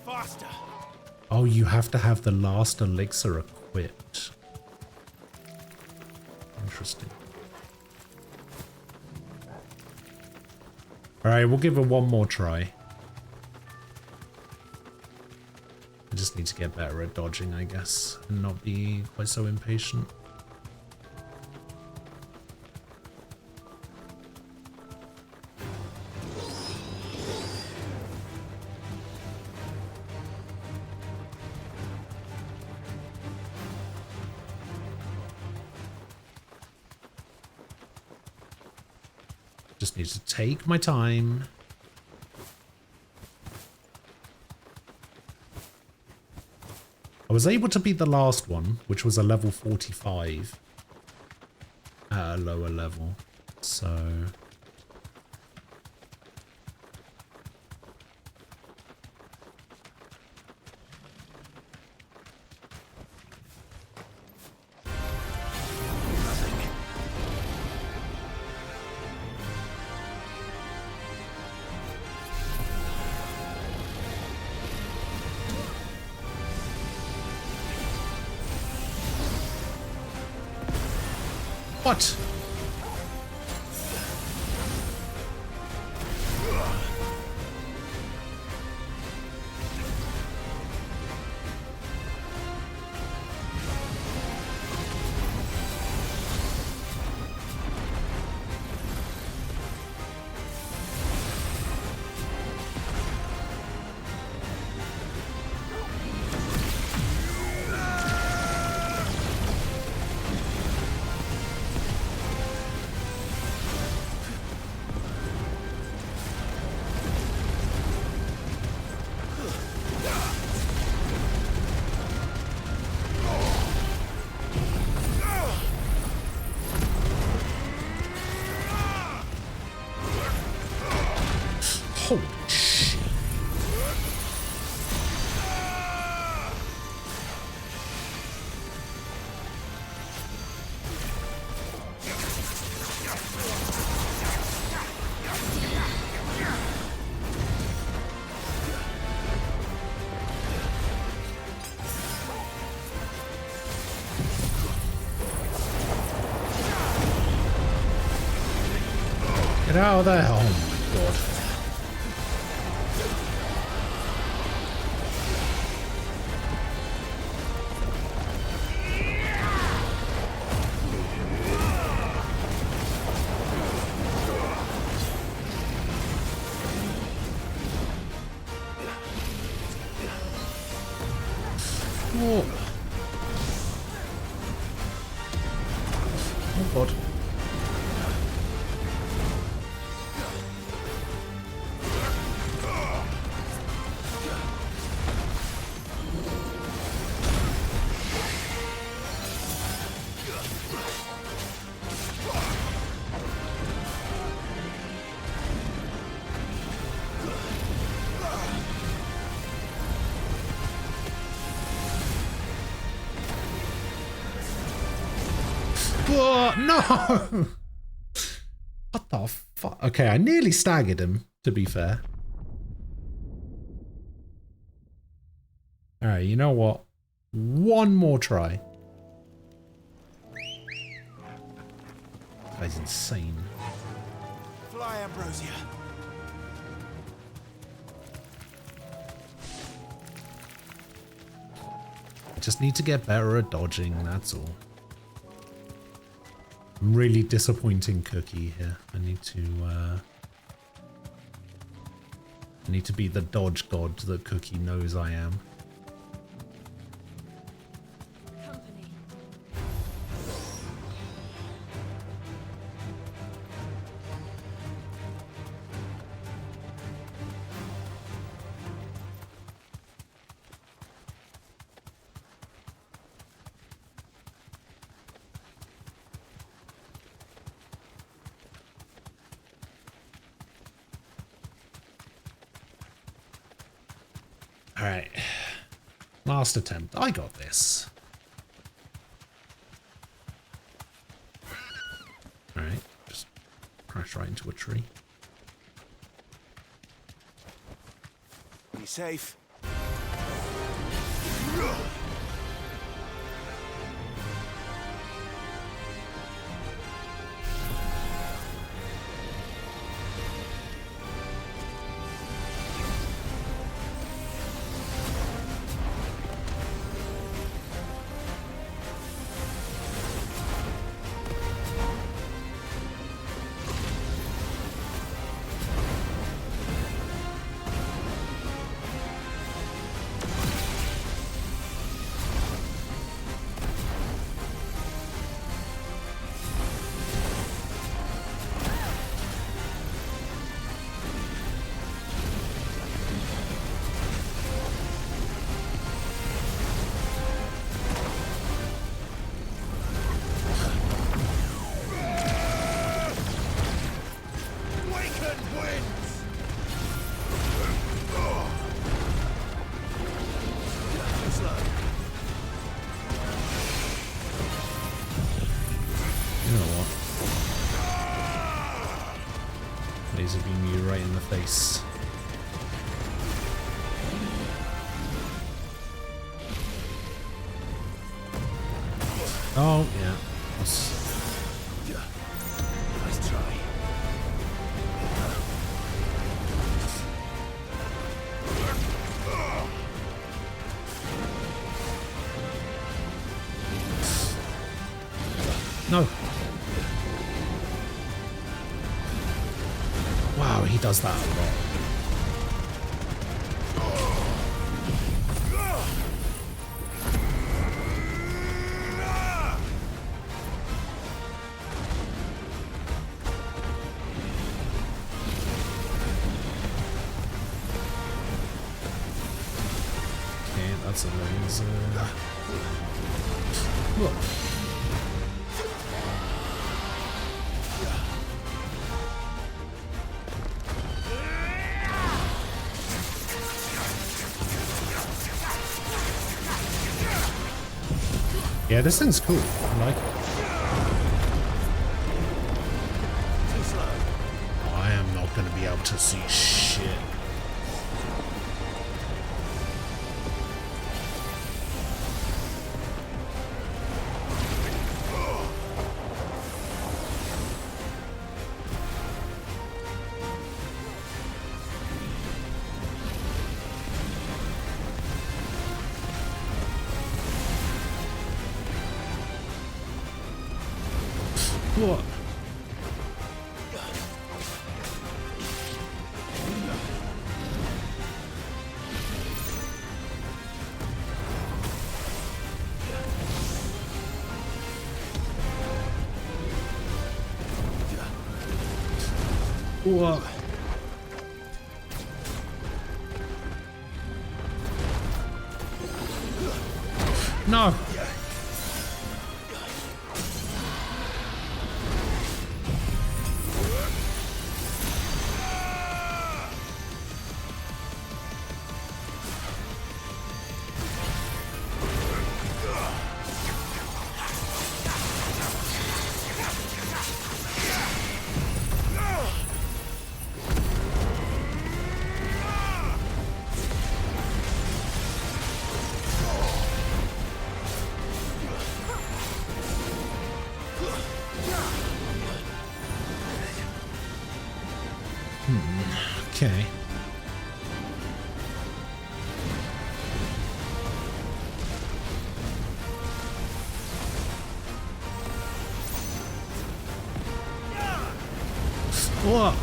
Faster. Oh, you have to have the last elixir equipped. Interesting. Alright, we'll give it one more try. I just need to get better at dodging, I guess, and not be quite so impatient. Just need to take my time. I was able to beat the last one, which was a level 45 at a lower level, so... What? Holy shit. Get out of there. Oh my god. Oh. Oh god. Oh, no! What the fuck? Okay, I nearly staggered him, to be fair. Alright, you know what? One more try. That guy's insane. Fly, Ambrosia. I just need to get better at dodging, that's all. I'm really disappointing Cookie here. I need to be the dodge god that Cookie knows I am. Alright. Last attempt. I got this. Alright. Just crash right into a tree. Be safe. Laser beam you right in the face. Oh, yeah. Nice try. No. Wow, he does that a lot. Okay, that's a laser. Look. Yeah, this thing's cool. I like it. I am not going to be able to see shit. What? What? No. Okay. What?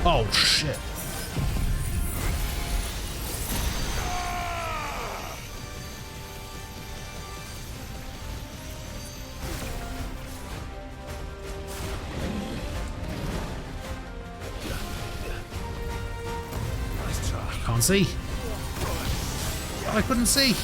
Oh shit. Can't see. I couldn't see.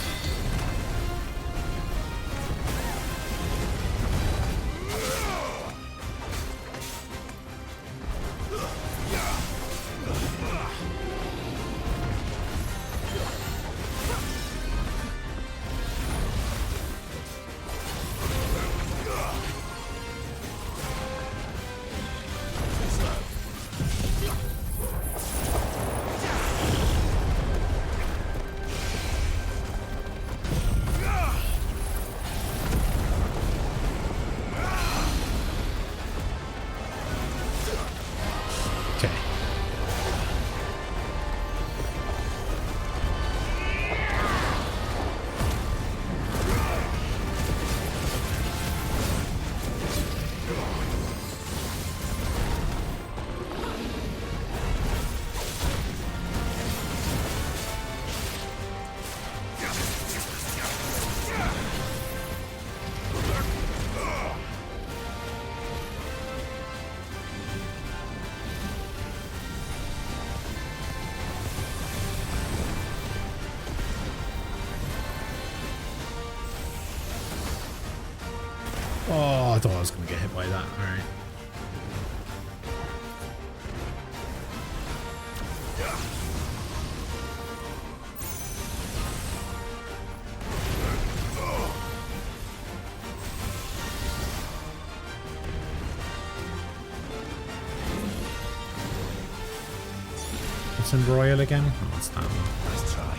Oh, I thought I was going to get hit by that. All right. It's in Royal again? Oh, it's that one. Nice try.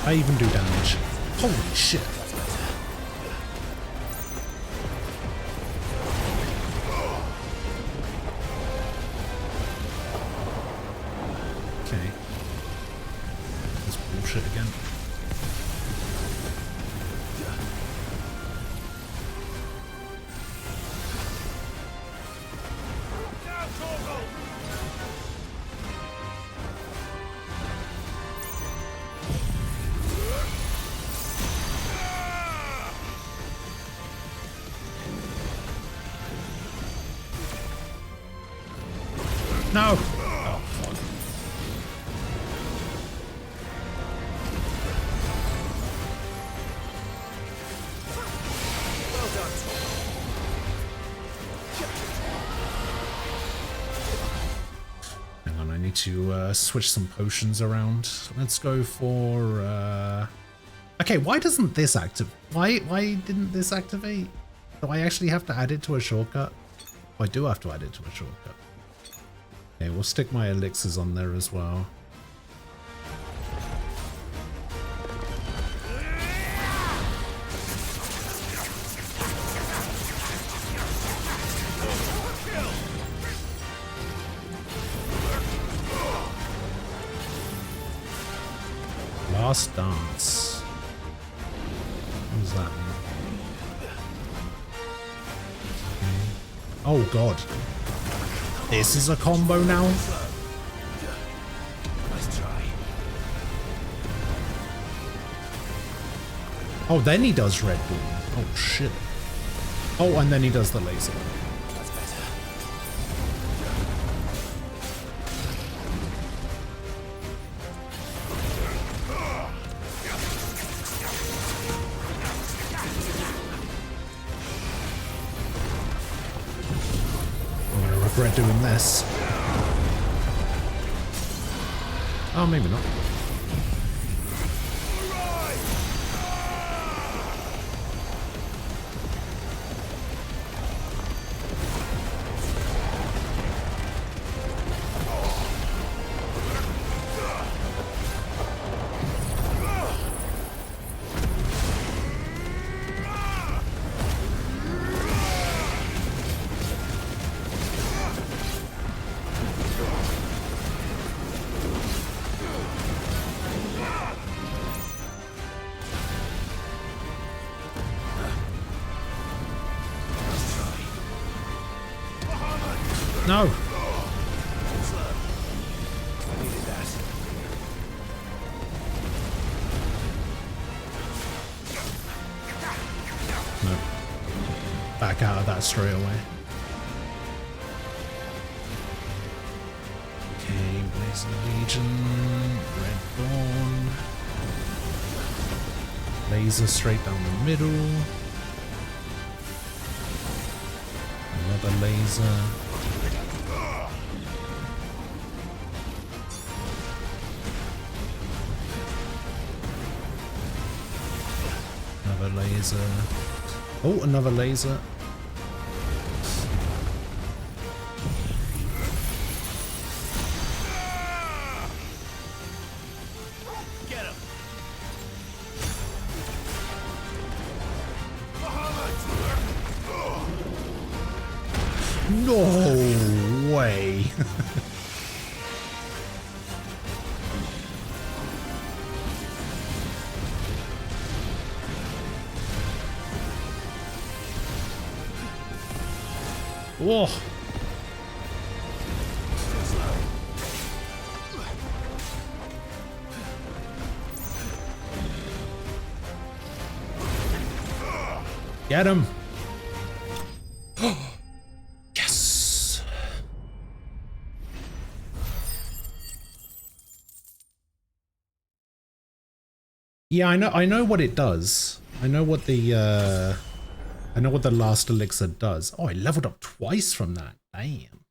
I even do damage. Holy shit. Okay. That's bullshit again. No! Oh, fuck. Hang on, I need to switch some potions around. Let's go for... Okay, why doesn't this activate? Why didn't this activate? Do I actually have to add it to a shortcut? Oh, I do have to add it to a shortcut. Okay, we'll stick my elixirs on there as well. Last Dance. What does that mean? Okay. Oh god. This is a combo now? Nice try. Oh, then he does Red Bull. Oh shit. Oh, and then he does the laser. That's better. I'm gonna regret doing this. Oh, maybe not. No. I needed that. No. Back out of that straight away. Okay, Blazing Legion, Red Dawn. Laser straight down the middle. Another laser. Another laser. Oh, another laser. Get him. No way. Whoa. Get him. Yes. Yeah, I know what it does. I know what the last elixir does. Oh, I leveled up twice from that. Damn.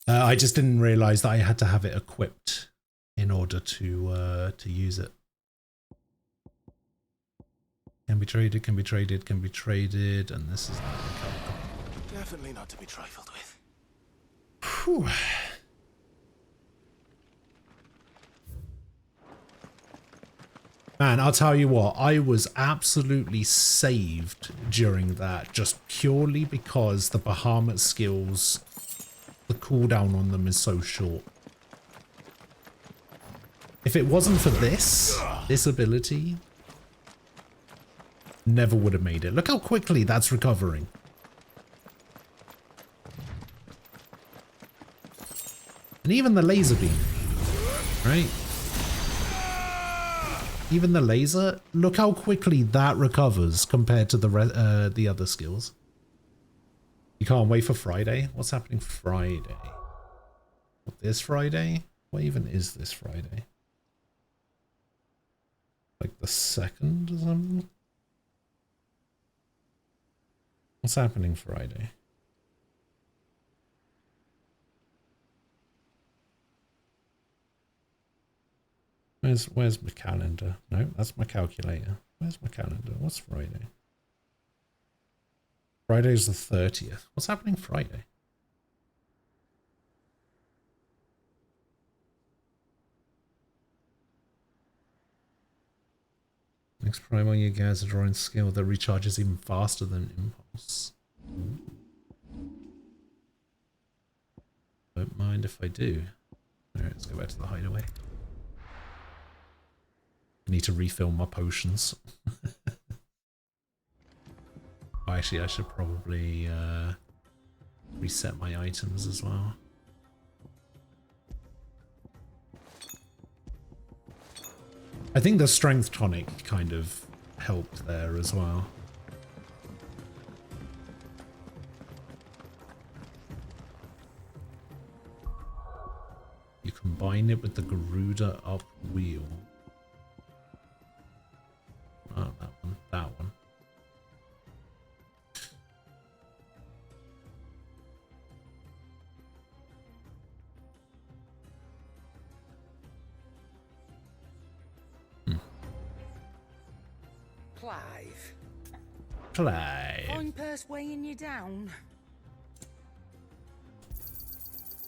I just didn't realize that I had to have it equipped in order to use it. Can be traded, can be traded, can be traded, and this is not recoverable. Definitely not to be trifled with. Whew. Man, I'll tell you what, I was absolutely saved during that, just purely because the Bahamut skills, the cooldown on them is so short. If it wasn't for this ability, never would have made it. Look how quickly that's recovering. And even the laser beam, right? Even the laser, look how quickly that recovers compared to the other skills. You can't wait for Friday? What's happening Friday? What, this Friday? What even is this Friday? Like the 2nd or something? What's happening Friday? Where's my calendar? No, that's my calculator. Where's my calendar? What's Friday? Friday's the 30th. What's happening Friday? Next primal you guys are drawing skill that recharges even faster than impulse. Don't mind if I do. Alright, let's go back to the hideaway. I need to refill my potions. Oh, actually, I should probably reset my items as well. I think the strength tonic kind of helped there as well. You combine it with the Garuda up wheel. Oh, that one, that one. Clive. Clive. Fine purse weighing you down.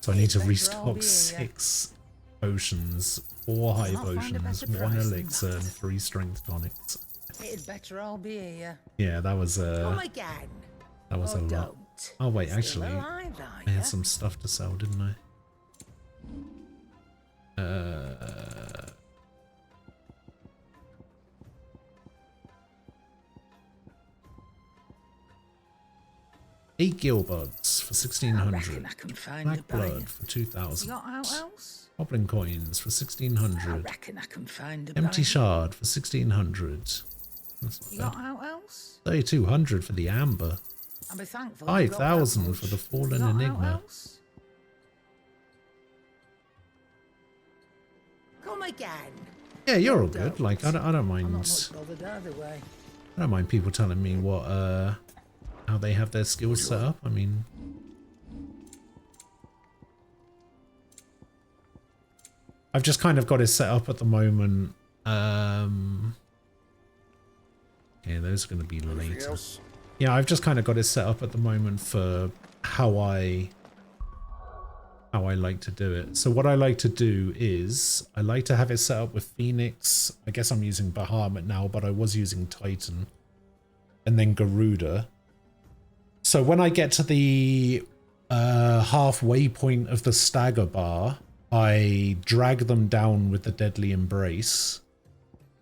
So I need to restock 6 potions, 4 high potions, 1 elixir, and 3 strength tonics. It'd better I'll be here. Yeah, that was Come again. that was a lot. Don't. Oh wait, Still actually, alive, are I ya? had some stuff to sell, didn't I? 8 gill buds for 1600. I can find Black a buyer. blood for 2000. Got out else? Goblin coins for I 1600. reckon I can find a Empty buyer. shard for 1600. That's You not got bad. out else? 3200 for the amber. I'll be thankful. you got 5000 out for the much. fallen You got out enigma. else? Come again. Yeah, you're all good. Like I don't I'm not mind. much bothered either way. I don't mind people telling me what how they have their skills set up. I mean, I've just kind of got it set up at the moment. Yeah, those are going to be later. Yeah, I've just kind of got it set up at the moment for how I like to do it. So what I like to do is I like to have it set up with Phoenix. I guess I'm using Bahamut now, but I was using Titan. And then Garuda. So when I get to the halfway point of the stagger bar, I drag them down with the Deadly Embrace.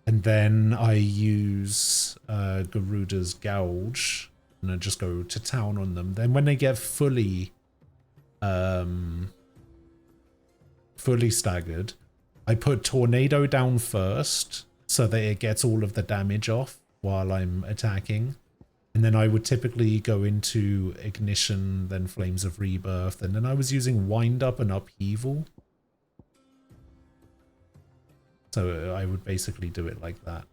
And then I use Garuda's Gouge. And I just go to town on them. Then when they get fully staggered, I put Tornado down first so that it gets all of the damage off while I'm attacking. And then I would typically go into Ignition, then Flames of Rebirth, and then I was using Wind Up and Upheaval. So I would basically do it like that.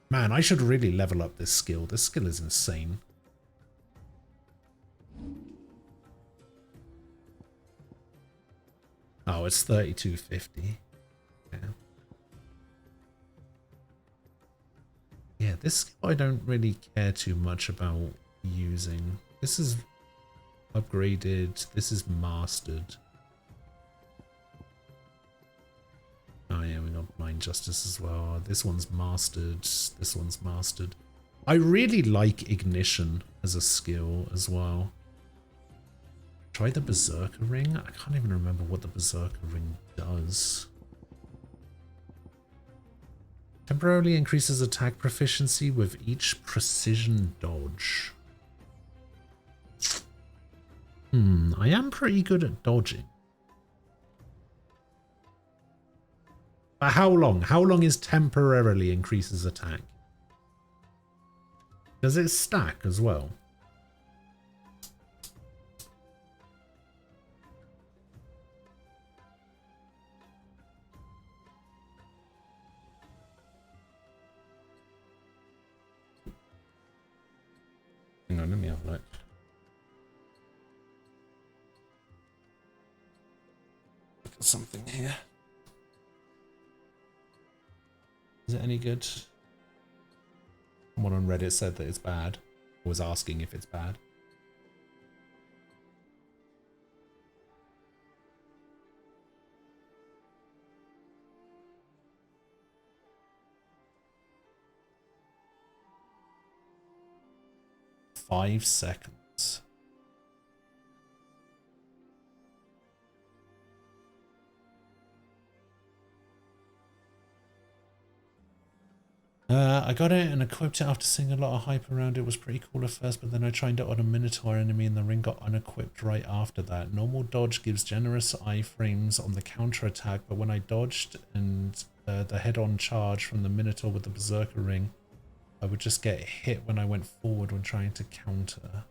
Man, I should really level up this skill. This skill is insane. Oh, it's 3250. Yeah. Yeah, this skill I don't really care too much about using. This is upgraded. This is mastered. Oh yeah, we got Blind Justice as well. This one's mastered. This one's mastered. I really like Ignition as a skill as well. Try the Berserker Ring. I can't even remember what the Berserker Ring does. Temporarily increases attack proficiency with each precision dodge. I am pretty good at dodging. But how long? How long is temporarily increases attack? Does it stack as well? Hang on, let me have a look. Look at something here. Is it any good? Someone on Reddit said that it's bad. Was asking if it's bad. Five seconds. I got it and equipped it after seeing a lot of hype around it. It was pretty cool at first, but then I tried it on a Minotaur enemy and the ring got unequipped right after that. Normal dodge gives generous iframes on the counter attack, but when I dodged and the head-on charge from the Minotaur with the Berserker ring, I would just get hit when I went forward when trying to counter.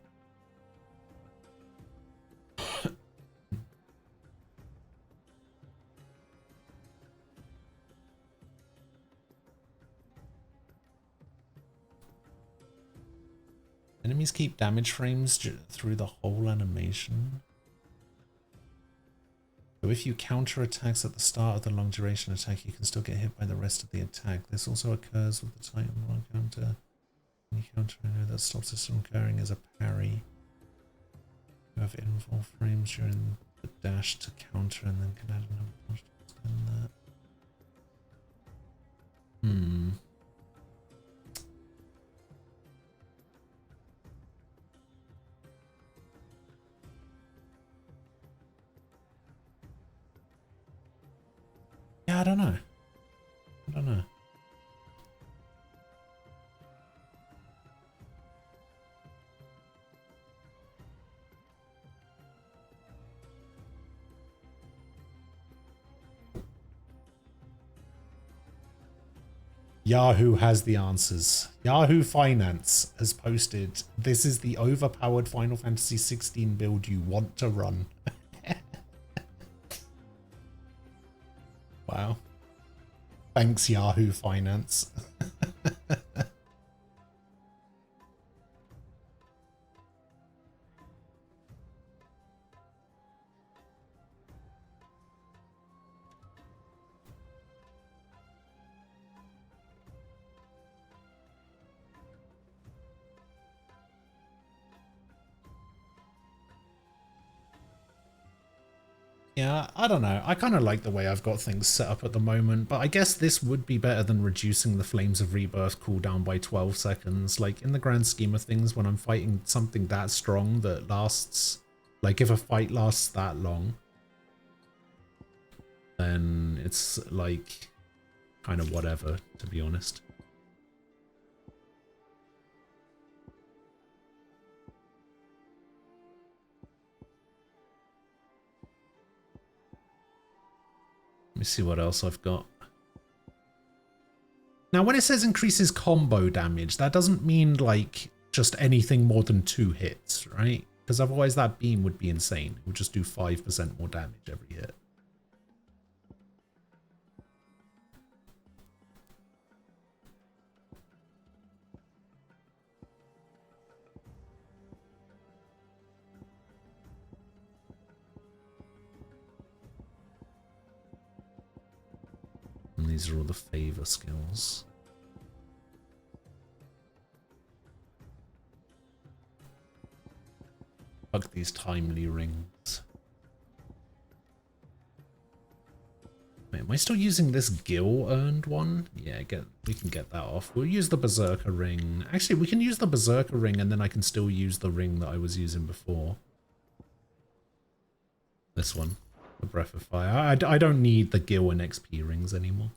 Enemies keep damage frames through the whole animation. So if you counter attacks at the start of the long duration attack, you can still get hit by the rest of the attack. This also occurs with the Titan one counter. Any counter that stops this from occurring is a parry. You have invul frames during the dash to counter and then can add another punch to extend that. Yeah, I don't know. I don't know. Yahoo has the answers. Yahoo Finance has posted, this is the overpowered Final Fantasy 16 build you want to run. Wow. Thanks, Yahoo Finance. Yeah, I don't know. I kind of like the way I've got things set up at the moment, but I guess this would be better than reducing the Flames of Rebirth cooldown by 12 seconds. Like, in the grand scheme of things, when I'm fighting something that strong that lasts... Like, if a fight lasts that long, then it's, like, kind of whatever, to be honest. Let me see what else I've got. Now, when it says increases combo damage, that doesn't mean, like, just anything more than 2 hits, right? Because otherwise that beam would be insane. It would just do 5% more damage every hit. And these are all the favor skills. Fuck these timely rings. Wait, am I still using this Gil earned one? Yeah, we can get that off. We'll use the Berserker ring. Actually, we can use the Berserker ring and then I can still use the ring that I was using before. This one. The Breath of Fire. I don't need the Gil and XP rings anymore.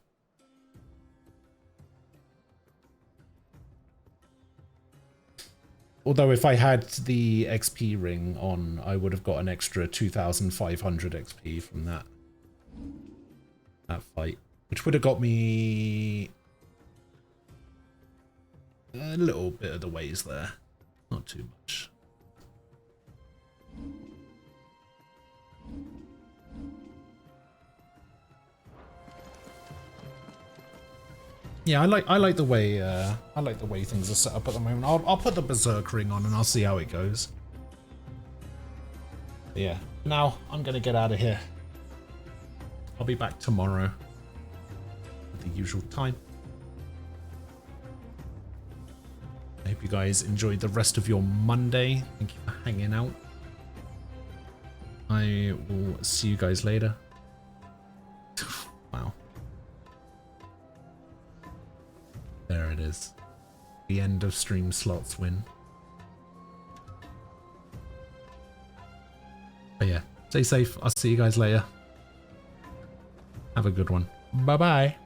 Although if I had the XP ring on, I would have got an extra 2,500 XP from that fight, which would have got me a little bit of the ways there. Not too much. Yeah, I like the way things are set up at the moment. I'll put the Berserk ring on and I'll see how it goes. But yeah, now I'm gonna get out of here. I'll be back tomorrow at the usual time. I hope you guys enjoyed the rest of your Monday. Thank you for hanging out. I will see you guys later. Wow. There it is. The end of stream slots win. But yeah, stay safe. I'll see you guys later. Have a good one. Bye-bye.